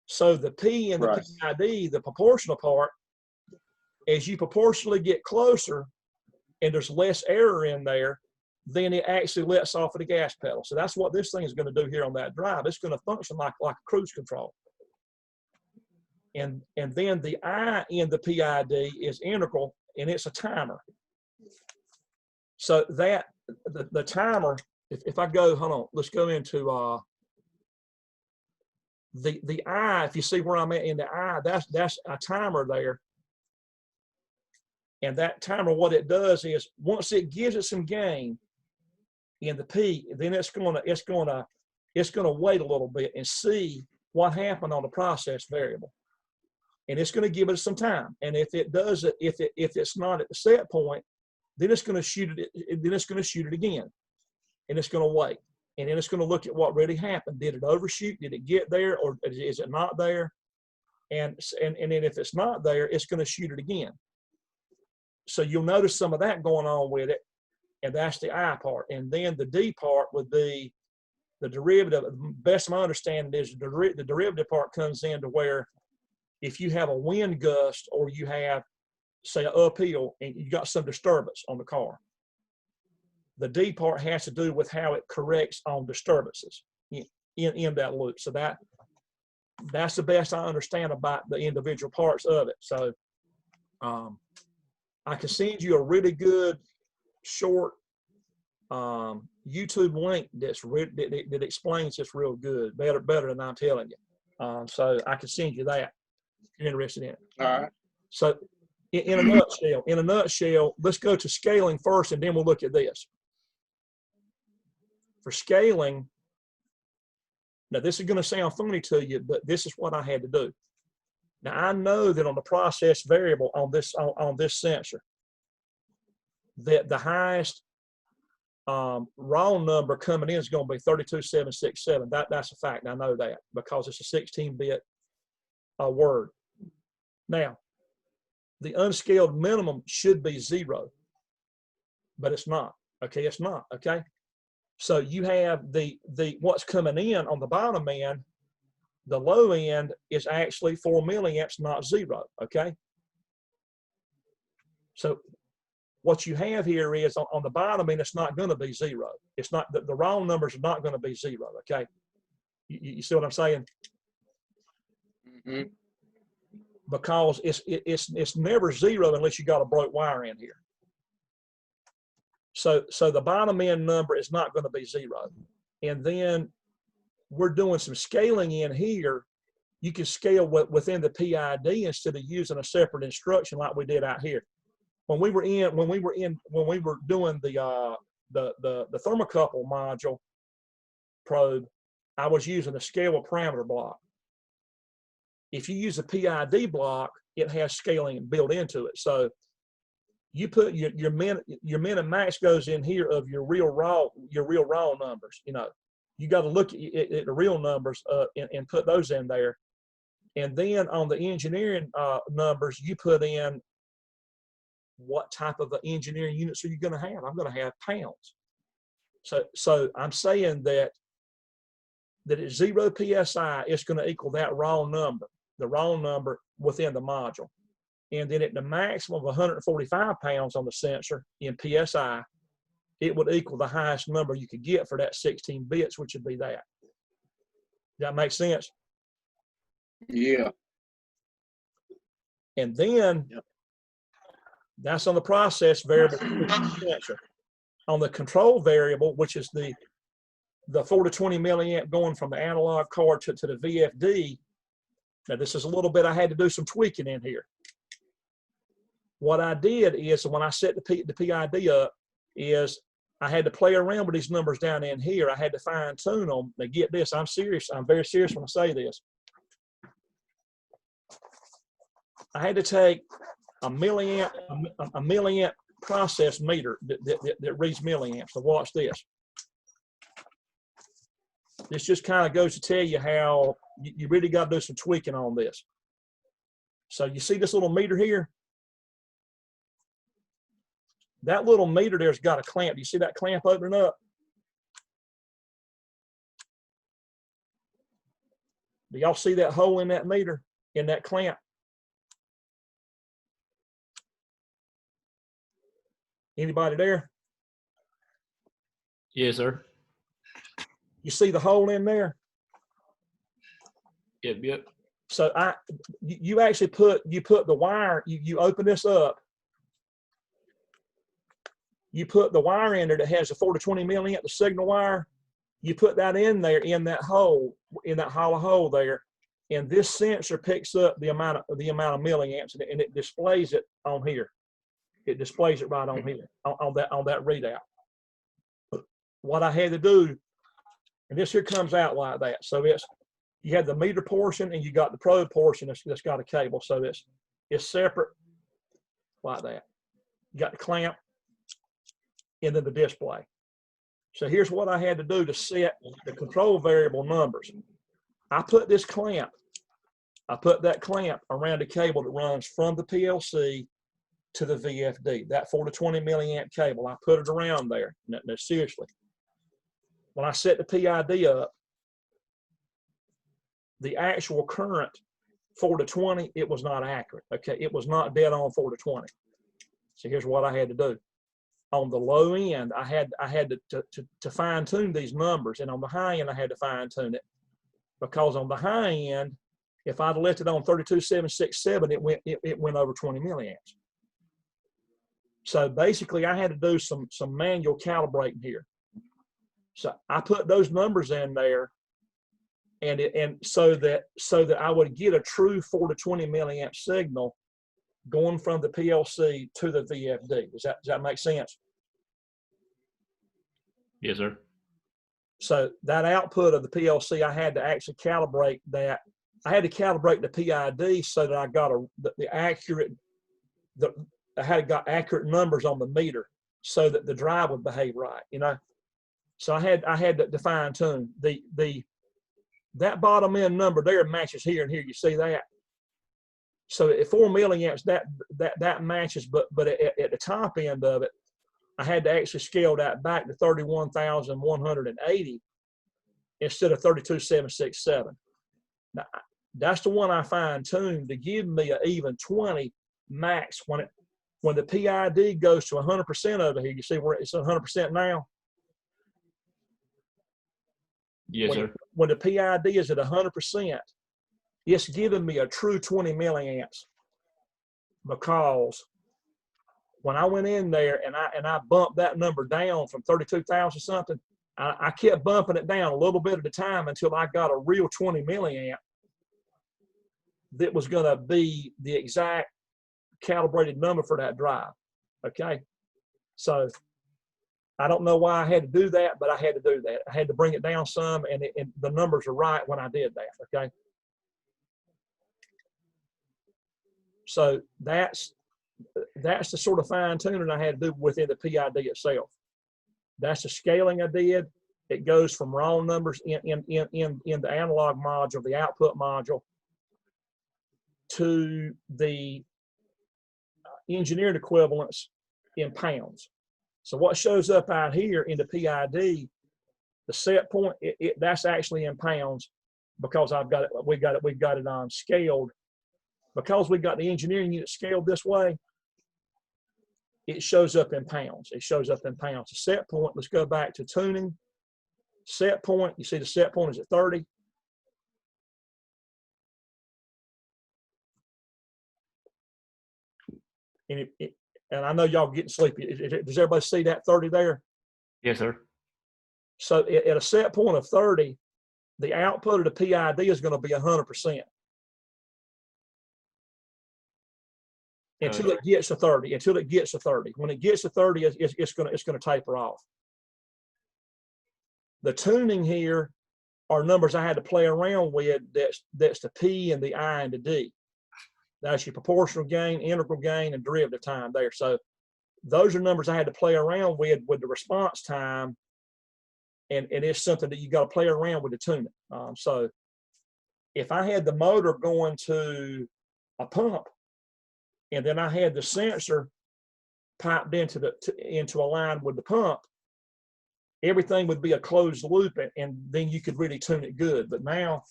Speaker 1: So the P and the PID, the proportional part, as you proportionally get closer and there's less error in there, then it actually lets off of the gas pedal. So that's what this thing is going to do here on that drive. It's going to function like a cruise control. And then the I in the PID is integral, and it's a timer. So that the timer, if I go, hold on, let's go into the I. If you see where I'm at in the I, that's a timer there. And that timer, what it does is once it gives it some gain in the P, then it's gonna wait a little bit and see what happened on the process variable. And it's going to give it some time. And if it does it, if it's not at the set point, then it's going to shoot it. Then it's going to shoot it again, and it's going to wait. And then it's going to look at what really happened. Did it overshoot? Did it get there, or is it not there? And then if it's not there, it's going to shoot it again. So you'll notice some of that going on with it, and that's the I part. And then the D part would be the derivative. Best of my understanding is the derivative part comes into where, if you have a wind gust or you have, say, an uphill and you got some disturbance on the car, the D part has to do with how it corrects on disturbances in that loop. So that's the best I understand about the individual parts of it. So I can send you a really good short YouTube link that explains this real good, better than I'm telling you. So I can send you that. You're interested in it.
Speaker 4: All right.
Speaker 1: So in a nutshell, let's go to scaling first, and then we'll look at this. For scaling, now this is going to sound funny to you, but this is what I had to do. Now I know that on the process variable on this sensor, that the highest raw number coming in is going to be 32767. That's a fact. I know that because it's a 16-bit word. Now, the unscaled minimum should be 0, but it's not. Okay, it's not. Okay, so you have the what's coming in on the bottom end. The low end is actually 4 milliamps, not 0. Okay, so what you have here is on the bottom end, it's not going to be 0. It's not the raw numbers are not going to be 0. Okay, you see what I'm saying?
Speaker 4: Mm-hmm.
Speaker 1: Because it's never 0 unless you got a broke wire in here. So the bottom end number is not going to be 0. And then we're doing some scaling in here. You can scale within the PID instead of using a separate instruction like we did out here. When we were doing the thermocouple module probe, I was using a scale parameter block. If you use a PID block, it has scaling built into it. So you put your min and max goes in here of your real raw numbers. You know, you got to look at the real numbers and put those in there. And then on the engineering numbers, you put in what type of engineering units are you going to have? I'm going to have pounds. So I'm saying that at 0 PSI, it's going to equal that raw number, the raw number within the module. And then at the maximum of 145 pounds on the sensor in PSI, it would equal the highest number you could get for that 16 bits, which would be that. Does that make sense?
Speaker 4: Yeah.
Speaker 1: And then that's on the process variable sensor. On the control variable, which is the 4 to 20 milliamp going from the analog card to the VFD. Now this is a little bit, I had to do some tweaking in here. What I did is when I set the PID up is I had to play around with these numbers down in here. I had to fine tune them. Now get this, I'm serious. I'm very serious when I say this. I had to take a milliamp process meter that reads milliamps. So watch this. This just kind of goes to tell you how you really got to do some tweaking on this. So you see this little meter here? That little meter there's got a clamp. Do you see that clamp opening up? Do y'all see that hole in that meter, in that clamp? Anybody there?
Speaker 15: Yes, sir.
Speaker 1: You see the hole in there?
Speaker 15: Yep.
Speaker 1: So you actually put the wire, you open this up. You put the wire in there that has a 4 to 20 milliamp, the signal wire. You put that in there in that hole, in that hollow hole there, and this sensor picks up the amount of milliamps and it displays it on here. It displays it right on here on that readout. What I had to do, and this here comes out like that. So you have the meter portion and you got the probe portion that's got a cable. So it's separate like that. You got the clamp and then the display. So here's what I had to do to set the control variable numbers. I put that clamp around the cable that runs from the PLC to the VFD, that 4 to 20 milliamp cable. I put it around there. No, seriously. When I set the PID up, the actual current 4 to 20, it was not accurate. Okay, it was not dead on 4 to 20. So here's what I had to do. On the low end, I had to fine tune these numbers, and on the high end, I had to fine tune it, because on the high end, if I'd left it on 32767, it went over 20 milliamps. So basically, I had to do some manual calibrating here. So I put those numbers in there, and so that I would get a true 4 to 20 milliamp signal going from the PLC to the VFD. Does that make sense?
Speaker 15: Yes, sir.
Speaker 1: So that output of the PLC, I had to actually calibrate that. I had to calibrate the PID so that I got I had got accurate numbers on the meter so that the drive would behave right, you know. So I had to fine tune that bottom end number there matches here and here. You see that? So at 4 milliamps, that matches, but at the top end of it, I had to actually scale that back to 31,180 instead of 32,767. Now, that's the one I fine-tuned to give me an even 20 max when the PID goes to 100% over here. You see where it's 100% now?
Speaker 15: Yes, sir.
Speaker 1: When the PID is at 100%, it's giving me a true 20 milliamps, because when I went in there and I bumped that number down from 32,000 something, I kept bumping it down a little bit at a time until I got a real 20 milliamp that was going to be the exact calibrated number for that drive. Okay. So I don't know why I had to do that, but I had to do that. I had to bring it down some, and the numbers are right when I did that. Okay. So that's the sort of fine tuning I had to do within the PID itself. That's the scaling I did. It goes from raw numbers in the analog module, the output module, to the engineered equivalents in pounds. So what shows up out here in the PID, the set point, that's actually in pounds because we've got it on scaled. Because we got the engineering unit scaled this way, it shows up in pounds. It shows up in pounds. The set point, let's go back to tuning. Set point, you see the set point is at 30. And, and I know y'all getting sleepy. Does everybody see that 30 there?
Speaker 15: Yes, sir.
Speaker 1: So at a set point of 30, the output of the PID is going to be 100%. Until it gets to 30. Until it gets to 30. When it gets to 30, it's going to taper off. The tuning here are numbers I had to play around with. That's the P and the I and the D. That's your proportional gain, integral gain, and derivative time there. So those are numbers I had to play around with the response time, and it's something that you got to play around with the tuning. So if I had the motor going to a pump, and then I had the sensor piped into a line with the pump, everything would be a closed loop, and then you could really tune it good. But now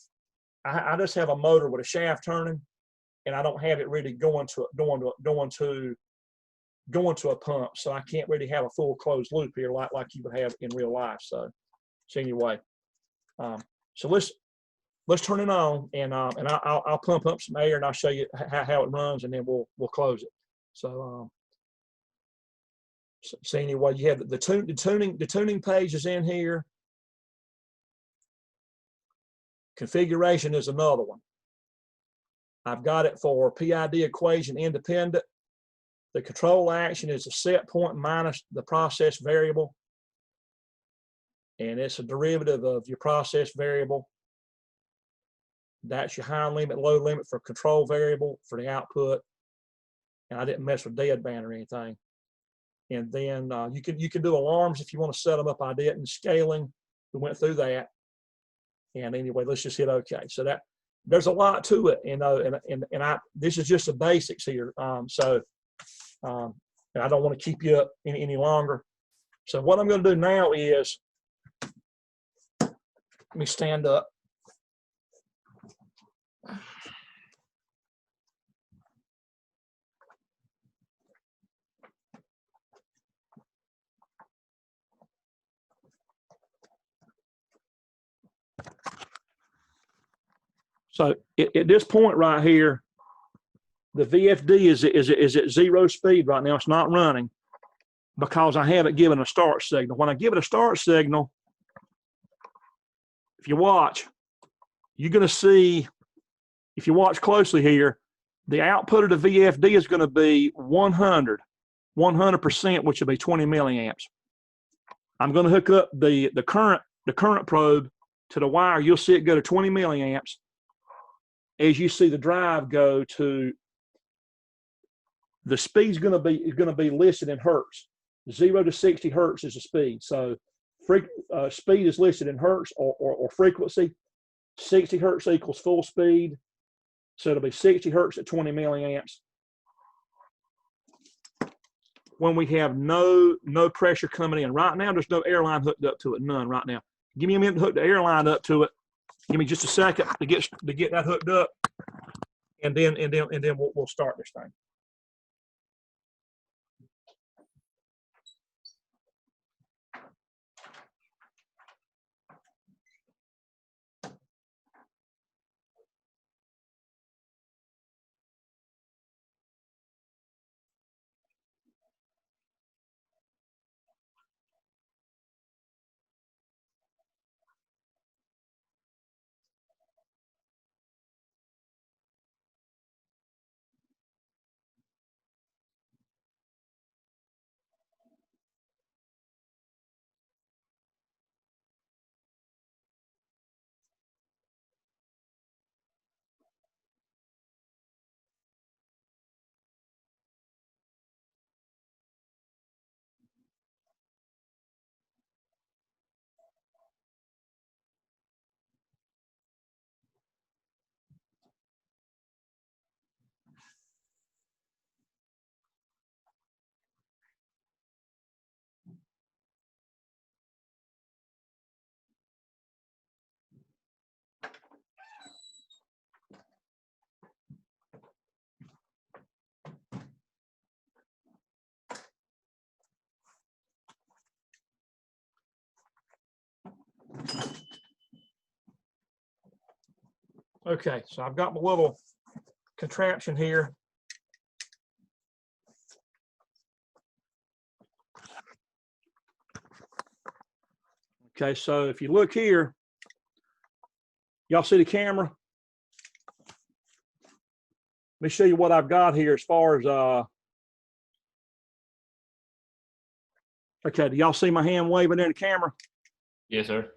Speaker 1: I just have a motor with a shaft turning, and I don't have it really going to a pump, so I can't really have a full closed loop here like you would have in real life. So anyway, so let's turn it on, and I'll pump up some air, and I'll show you how it runs, and then we'll close it. So so anyway, you have the tuning page is in here. Configuration is another one. I've got it for PID equation independent. The control action is a set point minus the process variable, and it's a derivative of your process variable. That's your high limit, low limit for control variable for the output. And I didn't mess with deadband or anything. And then you can do alarms if you want to set them up. I didn't. Scaling, we went through that. And anyway, let's just hit OK. So that there's a lot to it, and this is just the basics here. And I don't want to keep you up any longer. So what I'm going to do now is let me stand up. So at this point right here, the VFD is at 0 speed right now. It's not running because I haven't given a start signal. When I give it a start signal, if you watch, you're going to see, if you watch closely here, the output of the VFD is going to be 100%, which will be 20 milliamps. I'm going to hook up the current probe to the wire. You'll see it go to 20 milliamps. As you see the drive go to, the speed's going to be listed in hertz. 0 to 60 hertz is the speed. So speed is listed in hertz or frequency. 60 hertz equals full speed. So it'll be 60 hertz at 20 milliamps. When we have no pressure coming in. Right now, there's no airline hooked up to it, none right now. Give me a minute to hook the airline up to it. Give me just a second to get that hooked up, and then we'll start this thing. Okay, so I've got my little contraption here. Okay, so if you look here, y'all see the camera? Let me show you what I've got here as far as, okay, do y'all see my hand waving in the camera?
Speaker 15: Yes, sir.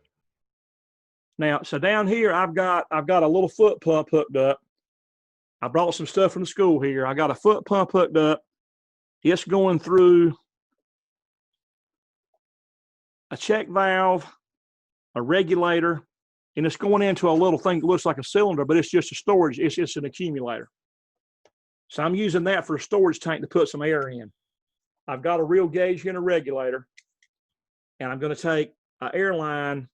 Speaker 1: Now, so down here, I've got a little foot pump hooked up. I brought some stuff from the school here. I got a foot pump hooked up. It's going through a check valve, a regulator, and it's going into a little thing that looks like a cylinder, but it's just a storage. It's just an accumulator. So I'm using that for a storage tank to put some air in. I've got a real gauge and a regulator, and I'm going to take an air line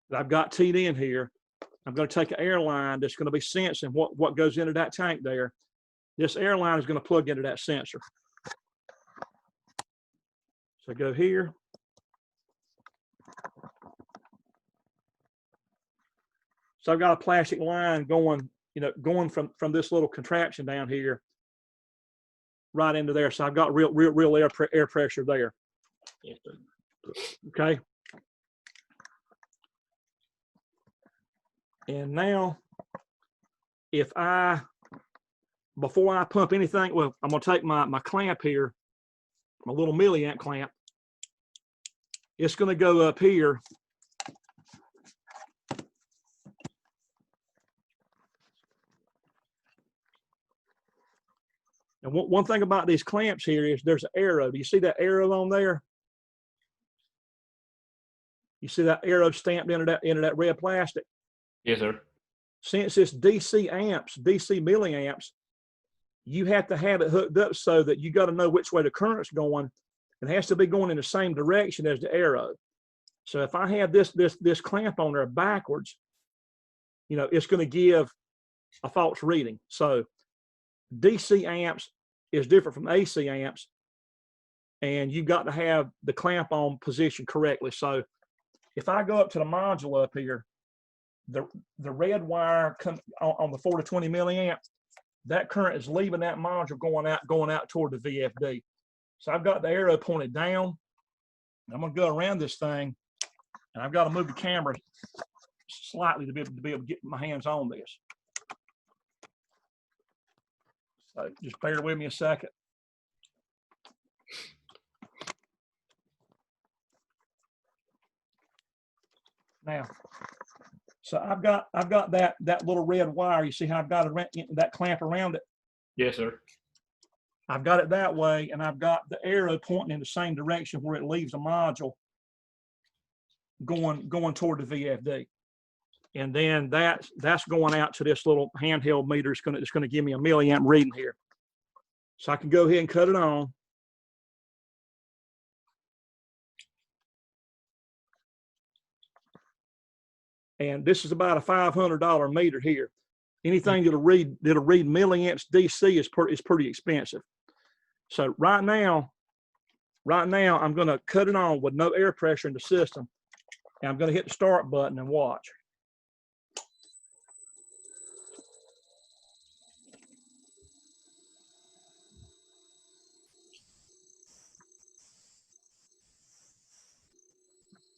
Speaker 1: that I've got teed in here. I'm going to take an air line that's going to be sensing what goes into that tank there. This air line is going to plug into that sensor. So go here. So I've got a plastic line going, going from this little contraption down here right into there. So I've got real air pressure there. Okay. And now, before I pump anything, well, I'm going to take my clamp here, my little milliamp clamp. It's going to go up here. And one thing about these clamps here is there's an arrow. Do you see that arrow on there? You see that arrow stamped into that red plastic?
Speaker 15: Yes, sir.
Speaker 1: Since it's DC amps, DC milliamps, you have to have it hooked up so that you got to know which way the current's going. It has to be going in the same direction as the arrow. So if I have this clamp on there backwards, it's going to give a false reading. So DC amps is different from AC amps, and you've got to have the clamp on position correctly. So if I go up to the module up here, the red wire on the 4 to 20 milliamp, that current is leaving that module going out toward the VFD. So I've got the arrow pointed down. I'm going to go around this thing, and I've got to move the camera slightly to be able to get my hands on this. So just bear with me a second. Now, so I've got that little red wire. You see how I've got that clamp around it?
Speaker 15: Yes, sir.
Speaker 1: I've got it that way, and I've got the arrow pointing in the same direction where it leaves the module going toward the VFD. And then that's going out to this little handheld meter. It's going to give me a milliamp reading here. So I can go ahead and cut it on. And this is about a $500 meter here. Anything that'll read milliamps DC is pretty expensive. So right now I'm going to cut it on with no air pressure in the system, and I'm going to hit the start button and watch.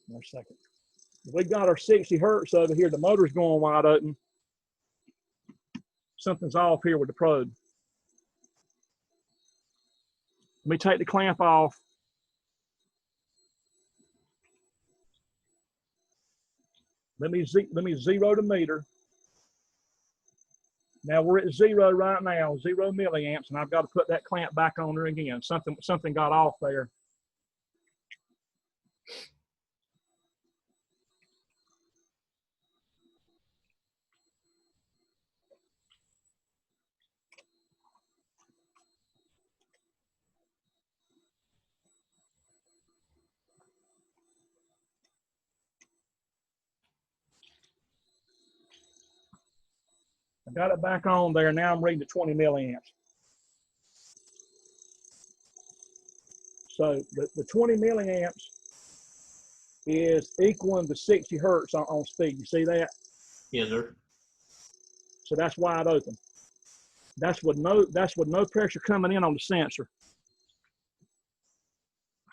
Speaker 1: One second. We got our 60 hertz over here. The motor's going wide open. Something's off here with the probe. Let me take the clamp off. Let me zero the meter. Now we're at 0 right now, 0 milliamps, and I've got to put that clamp back on there again. Something got off there. I got it back on there. Now I'm reading to 20 milliamps. So the 20 milliamps is equaling the 60 hertz on speed. You see that?
Speaker 15: Yes, sir.
Speaker 1: So that's wide open. That's with no pressure coming in on the sensor.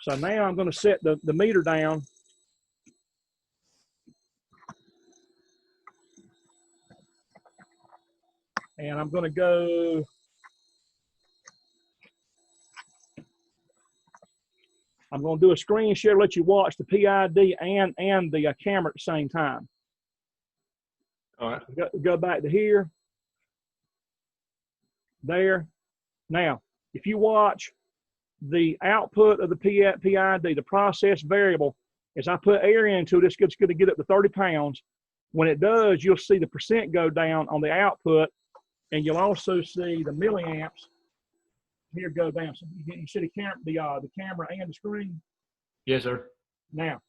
Speaker 1: So now I'm going to set the meter down. And I'm going to go. I'm going to do a screen share, let you watch the PID and the camera at the same time.
Speaker 15: All right.
Speaker 1: Go back to here. There. Now, if you watch the output of the PID, the process variable, as I put air into it, it's going to get up to 30 pounds. When it does, you'll see the percent go down on the output, and you'll also see the milliamps here go down. So you see the camera and the screen?
Speaker 15: Yes, sir.
Speaker 1: Now,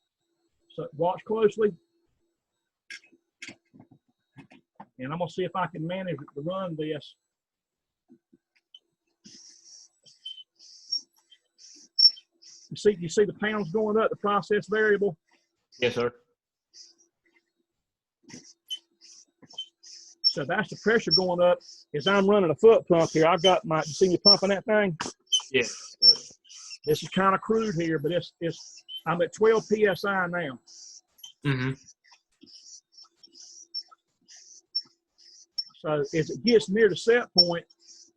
Speaker 1: so watch closely. And I'm going to see if I can manage to run this. You see the pounds going up, the process variable?
Speaker 15: Yes, sir.
Speaker 1: So that's the pressure going up. As I'm running a foot pump here, I've got you see me pumping that thing?
Speaker 15: Yeah.
Speaker 1: This is kind of crude here, but I'm at 12 PSI now.
Speaker 15: Mm-hmm.
Speaker 1: So as it gets near the set point,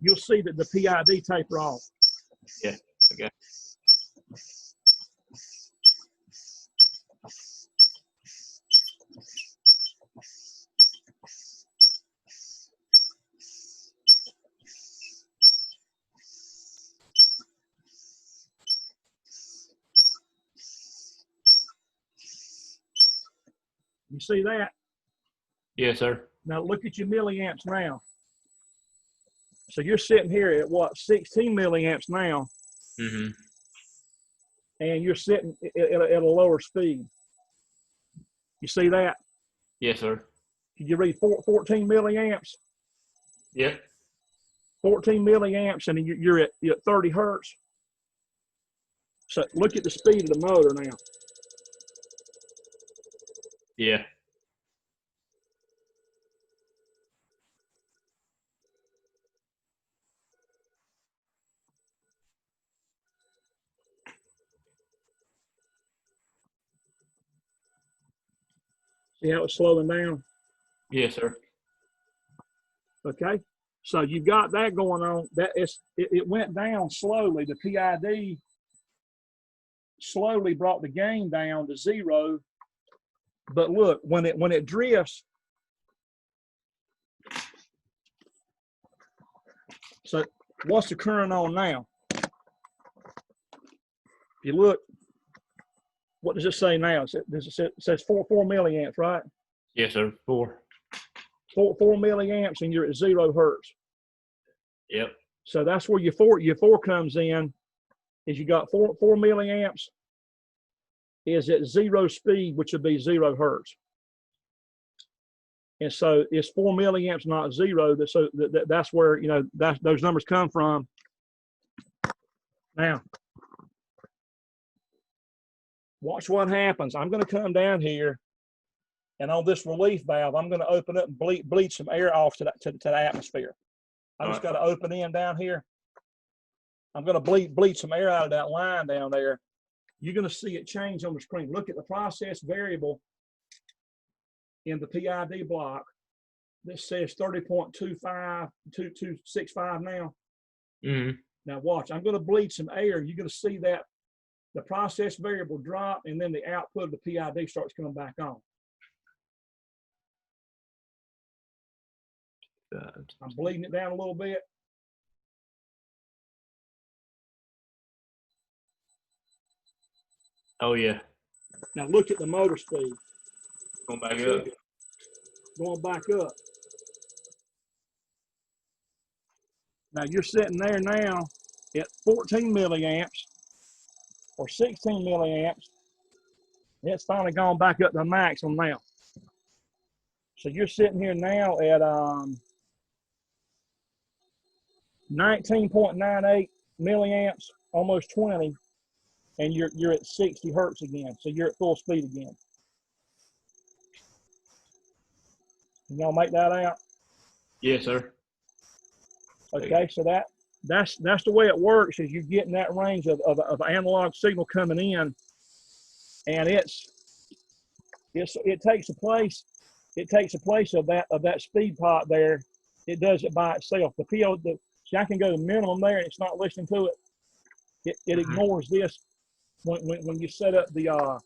Speaker 1: you'll see that the PID taper off.
Speaker 15: Yeah. Okay.
Speaker 1: You see that?
Speaker 15: Yes, sir.
Speaker 1: Now look at your milliamps now. So you're sitting here at what, 16 milliamps now,
Speaker 15: Mm-hmm.
Speaker 1: and you're sitting at a lower speed. You see that?
Speaker 15: Yes, sir.
Speaker 1: Can you read 14 milliamps?
Speaker 15: Yep.
Speaker 1: 14 milliamps, and you're at 30 hertz. So look at the speed of the motor now.
Speaker 15: Yeah.
Speaker 1: See how it's slowing down?
Speaker 15: Yes, sir.
Speaker 1: Okay. So you've got that going on. It went down slowly. The PID slowly brought the gain down to 0. But look, when it drifts, so what's the current on now? If you look, what does it say now? It says 4 milliamps, right?
Speaker 15: Yes, sir. 4.
Speaker 1: 4 milliamps, and you're at 0 hertz.
Speaker 15: Yep.
Speaker 1: So that's where your four comes in. Is you got 4 milliamps is at 0 speed, which would be 0 hertz. And so it's 4 milliamps, not 0. So that's where those numbers come from. Now, watch what happens. I'm going to come down here, and on this relief valve, I'm going to open up and bleed some air off to the atmosphere. I just got to open in down here. I'm going to bleed some air out of that line down there. You're going to see it change on the screen. Look at the process variable in the PID block. This says 30.25, 2265 now.
Speaker 15: Mm-hmm.
Speaker 1: Now watch, I'm going to bleed some air. You're going to see that the process variable drop, and then the output of the PID starts coming back on. I'm bleeding it down a little bit.
Speaker 15: Oh, yeah.
Speaker 1: Now look at the motor speed.
Speaker 15: Going back up.
Speaker 1: Going back up. Now you're sitting there now at 14 milliamps or 16 milliamps. It's finally gone back up to the maximum now. So you're sitting here now at 19.98 milliamps, almost 20, and you're at 60 hertz again. So you're at full speed again. Can y'all make that out?
Speaker 15: Yes, sir.
Speaker 1: Okay, so that's the way it works. Is you get in that range of analog signal coming in, and it takes a place of that speed pot there. It does it by itself. See, I can go to minimum there, and it's not listening to it. It ignores this when you set up the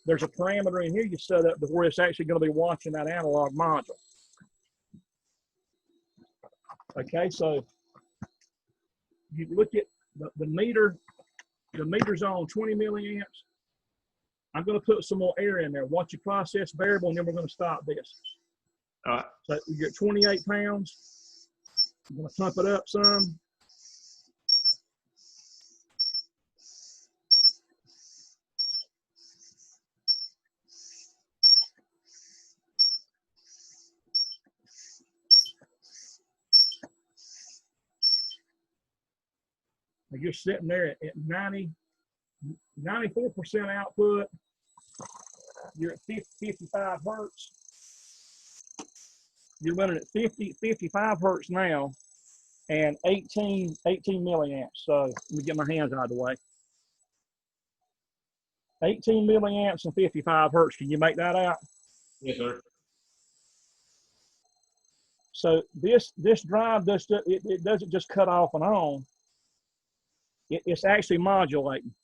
Speaker 1: there's a parameter in here you set up to where it's actually going to be watching that analog module. Okay, so you look at the meter. The meter's on 20 milliamps. I'm going to put some more air in there. Watch your process variable, and then we're going to stop this.
Speaker 15: All right.
Speaker 1: So you're at 28 pounds. I'm going to pump it up some. Now you're sitting there at 94% output. You're at 55 hertz. You're running at 55 hertz now, and 18 milliamps. So let me get my hands out of the way. 18 milliamps and 55 hertz. Can you make that out?
Speaker 15: Yes, sir.
Speaker 1: So this drive it doesn't just cut off and on. It's actually modulating.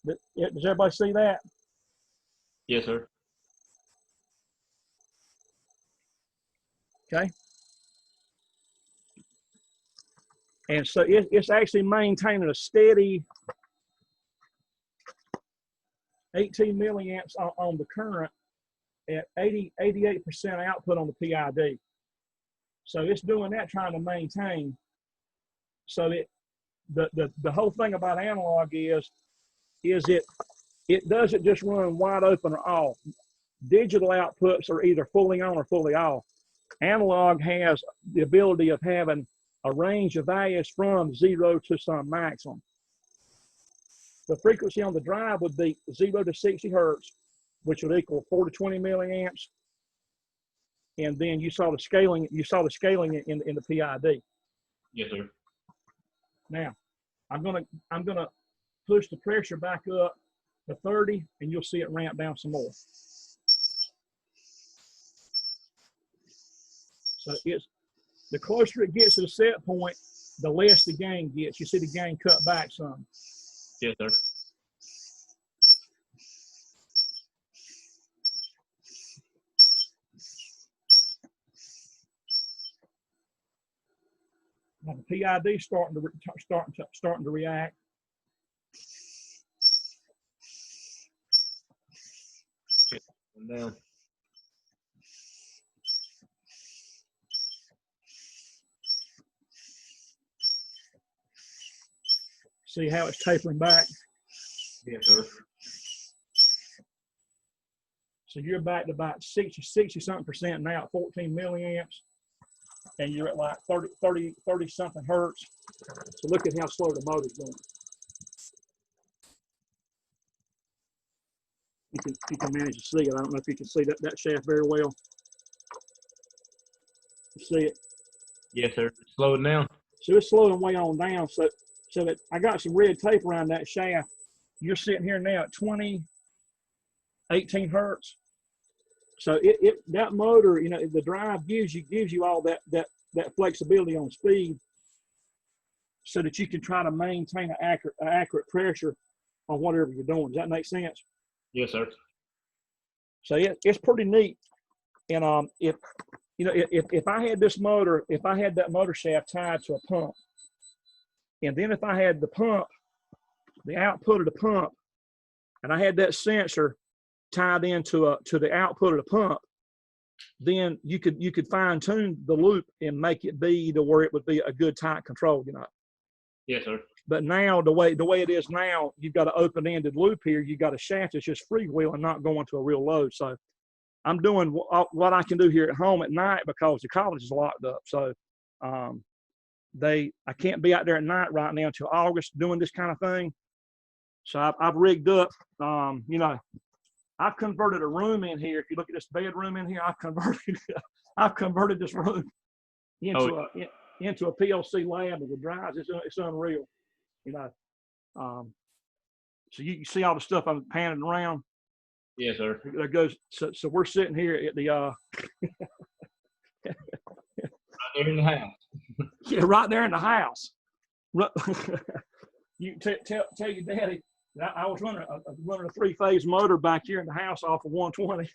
Speaker 1: Does everybody see that?
Speaker 15: Yes, sir.
Speaker 1: Okay. And so it's actually maintaining a steady 18 milliamps on the current at 88% output on the PID. So it's doing that, trying to maintain. So the whole thing about analog is it doesn't just run wide open or off. Digital outputs are either fully on or fully off. Analog has the ability of having a range of values from 0 to some maximum. The frequency on the drive would be 0 to 60 hertz, which would equal 4 to 20 milliamps. And then you saw the scaling. You saw the scaling in the PID.
Speaker 15: Yes, sir.
Speaker 1: Now, I'm gonna push the pressure back up to 30, and you'll see it ramp down some more. So the closer it gets to the set point, the less the gain gets. You see the gain cut back some.
Speaker 15: Yes, sir.
Speaker 1: Now the PID starting to react.
Speaker 15: Down.
Speaker 1: See how it's tapering back?
Speaker 15: Yes, sir.
Speaker 1: So you're back to about 60 something percent now at 14 milliamps, and you're at like 30 something hertz. So look at how slow the motor's going. You can manage to see it. I don't know if you can see that shaft very well. You see it?
Speaker 15: Yes, sir. Slow it down.
Speaker 1: So it's slowing way on down. So that I got some red tape around that shaft. You're sitting here now at 18 hertz. So that motor, the drive gives you all that flexibility on speed, so that you can try to maintain an accurate pressure on whatever you're doing. Does that make sense?
Speaker 15: Yes, sir.
Speaker 1: So it's pretty neat. And if I had that motor shaft tied to a pump, and then if I had the output of the pump, and I had that sensor tied into to the output of the pump, then you could fine tune the loop and make it be to where it would be a good tight control,
Speaker 15: Yes, sir.
Speaker 1: But now the way it is now, you've got an open-ended loop here. You got a shaft that's just freewheeling, not going to a real load. So I'm doing what I can do here at home at night because the college is locked up. So I can't be out there at night right now until August doing this kind of thing. So I've rigged up, I've converted a room in here. If you look at this bedroom in here, I've converted this room into a PLC lab with drives. It's unreal, you know. So you see all the stuff I'm panning around.
Speaker 15: Yes, sir.
Speaker 1: That goes. So we're sitting here at the
Speaker 15: Right there in the house.
Speaker 1: yeah, right there in the house. You tell your daddy that I was running a 3-phase motor back here in the house off of 120.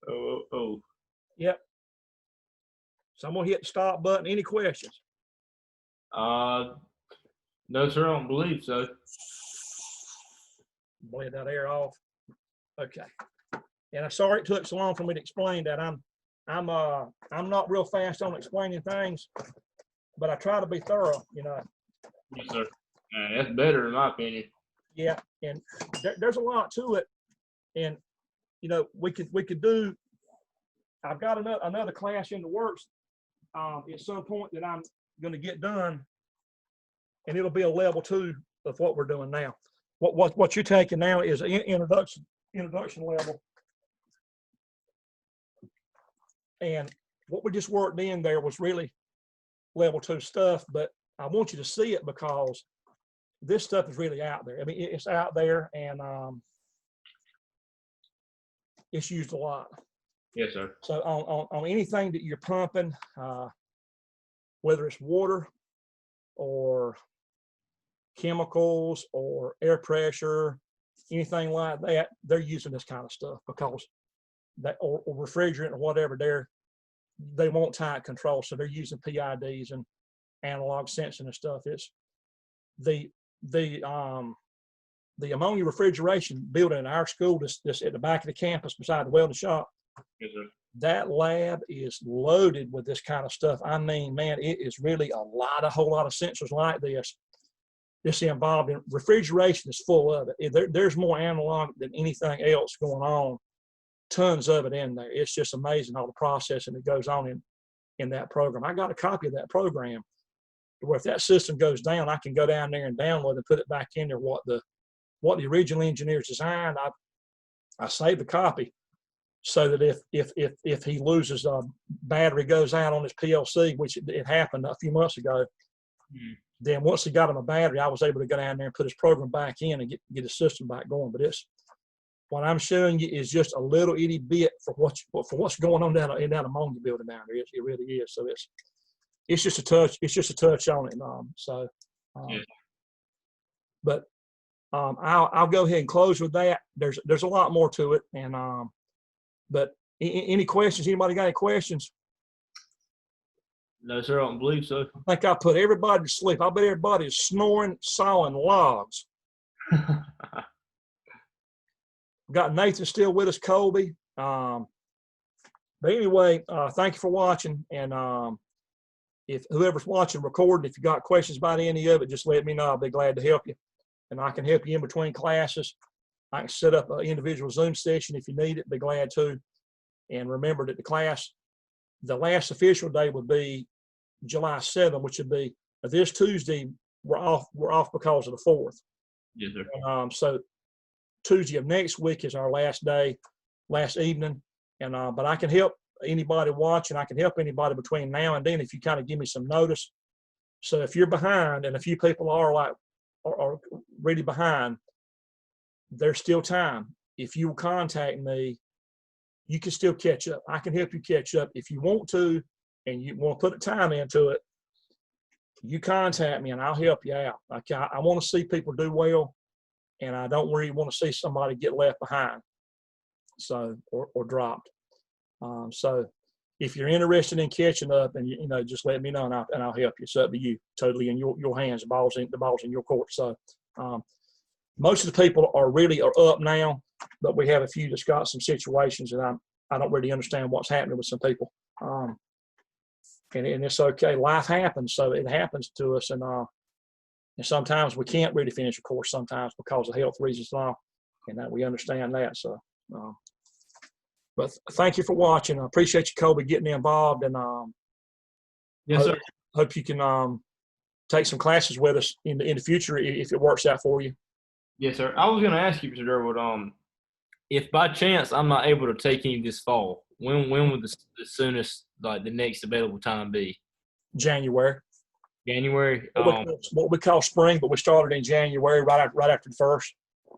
Speaker 15: Oh.
Speaker 1: Yep. So I'm gonna hit the stop button. Any questions?
Speaker 15: No, sir. I don't believe so.
Speaker 1: Blend that air off. Okay. And I'm sorry it took so long for me to explain that. I'm not real fast on explaining things, but I try to be thorough, you know.
Speaker 15: Yes, sir. That's better in my opinion.
Speaker 1: Yeah, and there's a lot to it, and you know we could do. I've got another class in the works at some point that I'm going to get done, and it'll be a level 2 of what we're doing now. What you're taking now is an introduction level, and what we just worked in there was really level 2 stuff. But I want you to see it because this stuff is really out there. I mean, it's out there, and it's used a lot.
Speaker 15: Yes, sir.
Speaker 1: So on anything that you're pumping, whether it's water or chemicals or air pressure, anything like that, they're using this kind of stuff because that or refrigerant or whatever, they want tight control, so they're using PIDs and analog sensing and stuff. It's the ammonia refrigeration building in our school, this at the back of the campus beside the welding shop.
Speaker 15: Yes, sir.
Speaker 1: That lab is loaded with this kind of stuff. I mean, man, it is really a whole lot of sensors like this. This involved in refrigeration is full of it. There's more analog than anything else going on. Tons of it in there. It's just amazing all the processing that goes on in that program. I got a copy of that program where if that system goes down, I can go down there and download and put it back in there. What the original engineers designed, I saved the copy so that if he loses a battery goes out on his PLC, which it happened a few months ago, then once he got him a battery, I was able to go down there and put his program back in and get his system back going. But what I'm showing you is just a little itty bit for what's going on in that ammonia building down there. It really is. So it's just a touch. It's just a touch on it. But I'll go ahead and close with that. There's a lot more to it, and but any questions? Anybody got any questions?
Speaker 15: No, sir. I don't believe so.
Speaker 1: I think I put everybody to sleep. I bet everybody is snoring, sawing logs. Got Nathan still with us, Colby. But anyway, thank you for watching. And if whoever's watching, recording, if you got questions about any of it, just let me know. I'll be glad to help you. And I can help you in between classes. I can set up an individual Zoom session if you need it. Be glad to. And remember that the last official day would be July 7th, which would be this Tuesday. We're off because of the 4th.
Speaker 15: Yes, sir.
Speaker 1: And, so Tuesday of next week is our last day, last evening. And but I can help anybody watching. I can help anybody between now and then if you kind of give me some notice. So if you're behind, and a few people are really behind, there's still time. If you contact me, you can still catch up. I can help you catch up if you want to, and you want to put time into it. You contact me and I'll help you out. I want to see people do well, and I don't really want to see somebody get left behind, or dropped. So if you're interested in catching up, and just let me know, and I'll help you. It's up to you, totally in your hands. The ball's in your court. So most of the people are up now, but we have a few that's got some situations that I don't really understand what's happening with some people. And it's okay. Life happens, so it happens to us, and sometimes we can't really finish a course sometimes because of health reasons and all, and that we understand that. So, but thank you for watching. I appreciate you, Colby, getting involved, and
Speaker 15: yes, sir.
Speaker 1: Hope you can take some classes with us in the future if it works out for you.
Speaker 15: Yes, sir. I was going to ask you, Mr. Durwood, if by chance I'm not able to take any this fall, when would the soonest, like the next available time be?
Speaker 1: January.
Speaker 15: January.
Speaker 1: What we call spring, but we started in January, right after the first.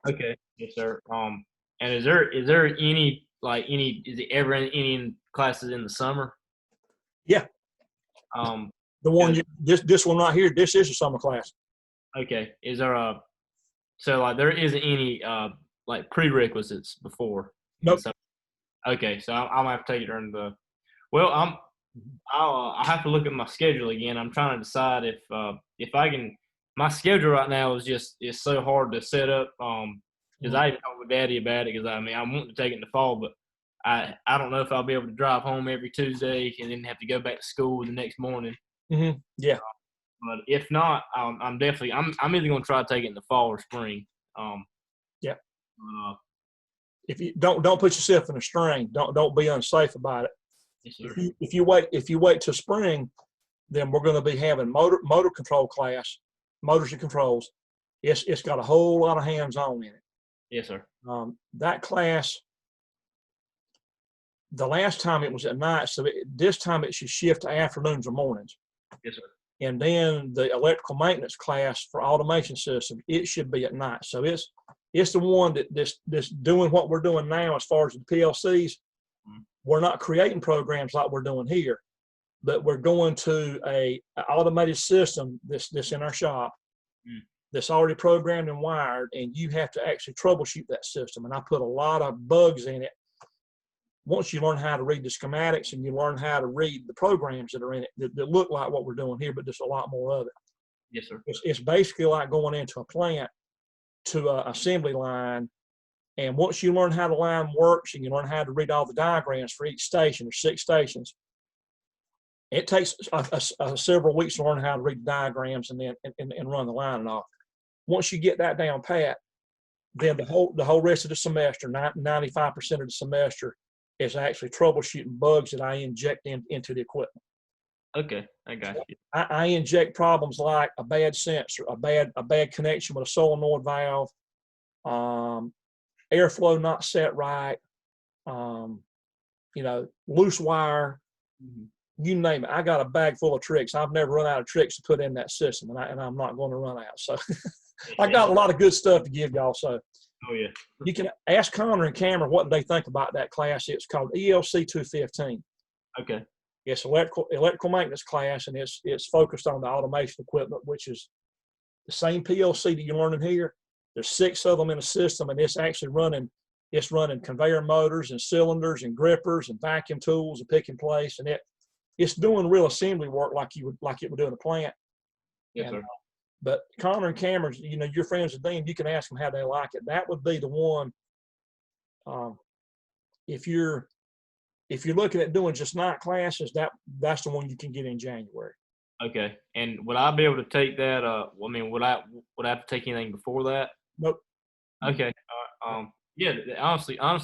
Speaker 15: Okay. Yes, sir. And is there any is it ever any classes in the summer?
Speaker 1: Yeah. The one this one right here, this is a summer class.
Speaker 15: Okay. Is there so like there isn't any like prerequisites before?
Speaker 1: Nope.
Speaker 15: Okay, so I'm gonna have to take it during the. Well, I'll have to look at my schedule again. I'm trying to decide if I can. My schedule right now is so hard to set up. Because I even talked with Daddy about it. Because I mean, I want to take it in the fall, but I don't know if I'll be able to drive home every Tuesday and then have to go back to school the next morning.
Speaker 1: Yeah.
Speaker 15: But if not, I'm definitely I'm either gonna try to take it in the fall or spring.
Speaker 1: Yeah. If you don't put yourself in a strain, don't be unsafe about it.
Speaker 15: Yes, sir.
Speaker 1: If you wait till spring, then we're going to be having motor control class, motors and controls. It's got a whole lot of hands on in it.
Speaker 15: Yes, sir.
Speaker 1: That class, the last time it was at night, so this time it should shift to afternoons or mornings.
Speaker 15: Yes, sir.
Speaker 1: And then the electrical maintenance class for automation system, it should be at night. So it's the one that's doing what we're doing now as far as the PLCs. We're not creating programs like we're doing here, but we're going to a automated system that's in our shop that's already programmed and wired, and you have to actually troubleshoot that system. And I put a lot of bugs in it. Once you learn how to read the schematics and you learn how to read the programs that are in it that look like what we're doing here, but there's a lot more of it.
Speaker 15: Yes, sir.
Speaker 1: It's basically like going into a plant to an assembly line. And once you learn how the line works and you learn how to read all the diagrams for each station, there's 6 stations. It takes several weeks to learn how to read the diagrams and then and run the line and all. Once you get that down pat, then the whole rest of the semester, 95% of the semester, is actually troubleshooting bugs that I inject into the equipment.
Speaker 15: Okay, I got you.
Speaker 1: I inject problems like a bad sensor, a bad connection with a solenoid valve, airflow not set right, loose wire, you name it. I got a bag full of tricks. I've never run out of tricks to put in that system, and I'm not going to run out. So I got a lot of good stuff to give y'all. So
Speaker 15: yeah,
Speaker 1: you can ask Connor and Cameron what they think about that class. It's called ELC 215.
Speaker 15: Okay.
Speaker 1: It's electrical maintenance class, and it's focused on the automation equipment, which is the same PLC that you're learning here. There's 6 of them in a system, and it's actually running conveyor motors and cylinders and grippers and vacuum tools and pick and place, and it's doing real assembly work like it would do in a plant.
Speaker 15: Yes, sir.
Speaker 1: But Connor and Cameron, you're friends with them, you can ask them how they like it. That would be the one. If you're looking at doing just night classes, that's the one you can get in January.
Speaker 15: Okay. And would I be able to take that? Would I have to take anything before that?
Speaker 1: Nope.
Speaker 15: Okay. Yeah. Honestly, a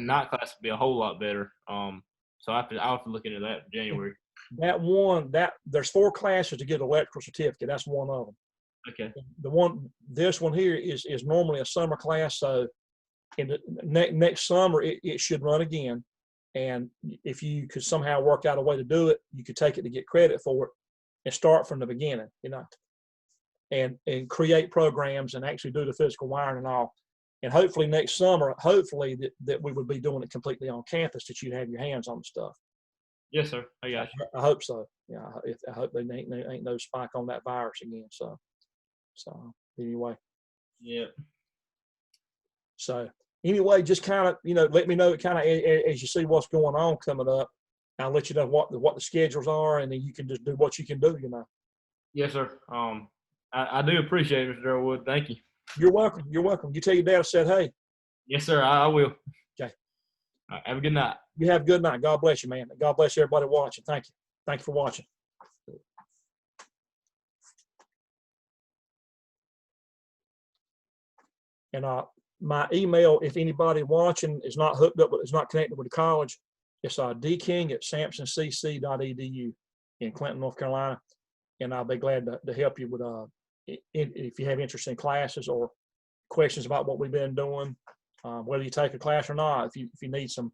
Speaker 15: night class would be a whole lot better. So I'll have to look into that in January.
Speaker 1: There's 4 classes to get an electrical certificate. That's one of them.
Speaker 15: Okay.
Speaker 1: This one here is normally a summer class. So in the next summer, it should run again. And if you could somehow work out a way to do it, you could take it to get credit for it and start from the beginning, and create programs and actually do the physical wiring and all. And hopefully next summer, that we would be doing it completely on campus, that you'd have your hands on the stuff.
Speaker 15: Yes, sir. I got you.
Speaker 1: I hope so. Yeah. I hope they ain't no spike on that virus again. So anyway.
Speaker 15: Yeah.
Speaker 1: So anyway, just kind of, let me know kind of as you see what's going on coming up. I'll let you know what the schedules are, and then you can just do what you can do,
Speaker 15: Yes, sir. I do appreciate it, Mr. Durwood. Thank you.
Speaker 1: You're welcome. You're welcome. You tell your dad I said, hey.
Speaker 15: Yes, sir. I will.
Speaker 1: Okay.
Speaker 15: All right, have a good night.
Speaker 1: You have a good night. God bless you, man. God bless everybody watching. Thank you. Thank you for watching. And my email, if anybody watching is not hooked up, is not connected with the college, it's dking@sampsoncc.edu in Clinton, North Carolina. And I'll be glad to help you with if you have interest in classes or questions about what we've been doing, whether you take a class or not. If you need some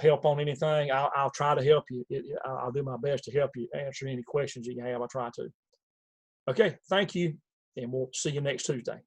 Speaker 1: help on anything, I'll try to help you. I'll do my best to help you answer any questions you have. I try to. Okay, thank you, and we'll see you next Tuesday.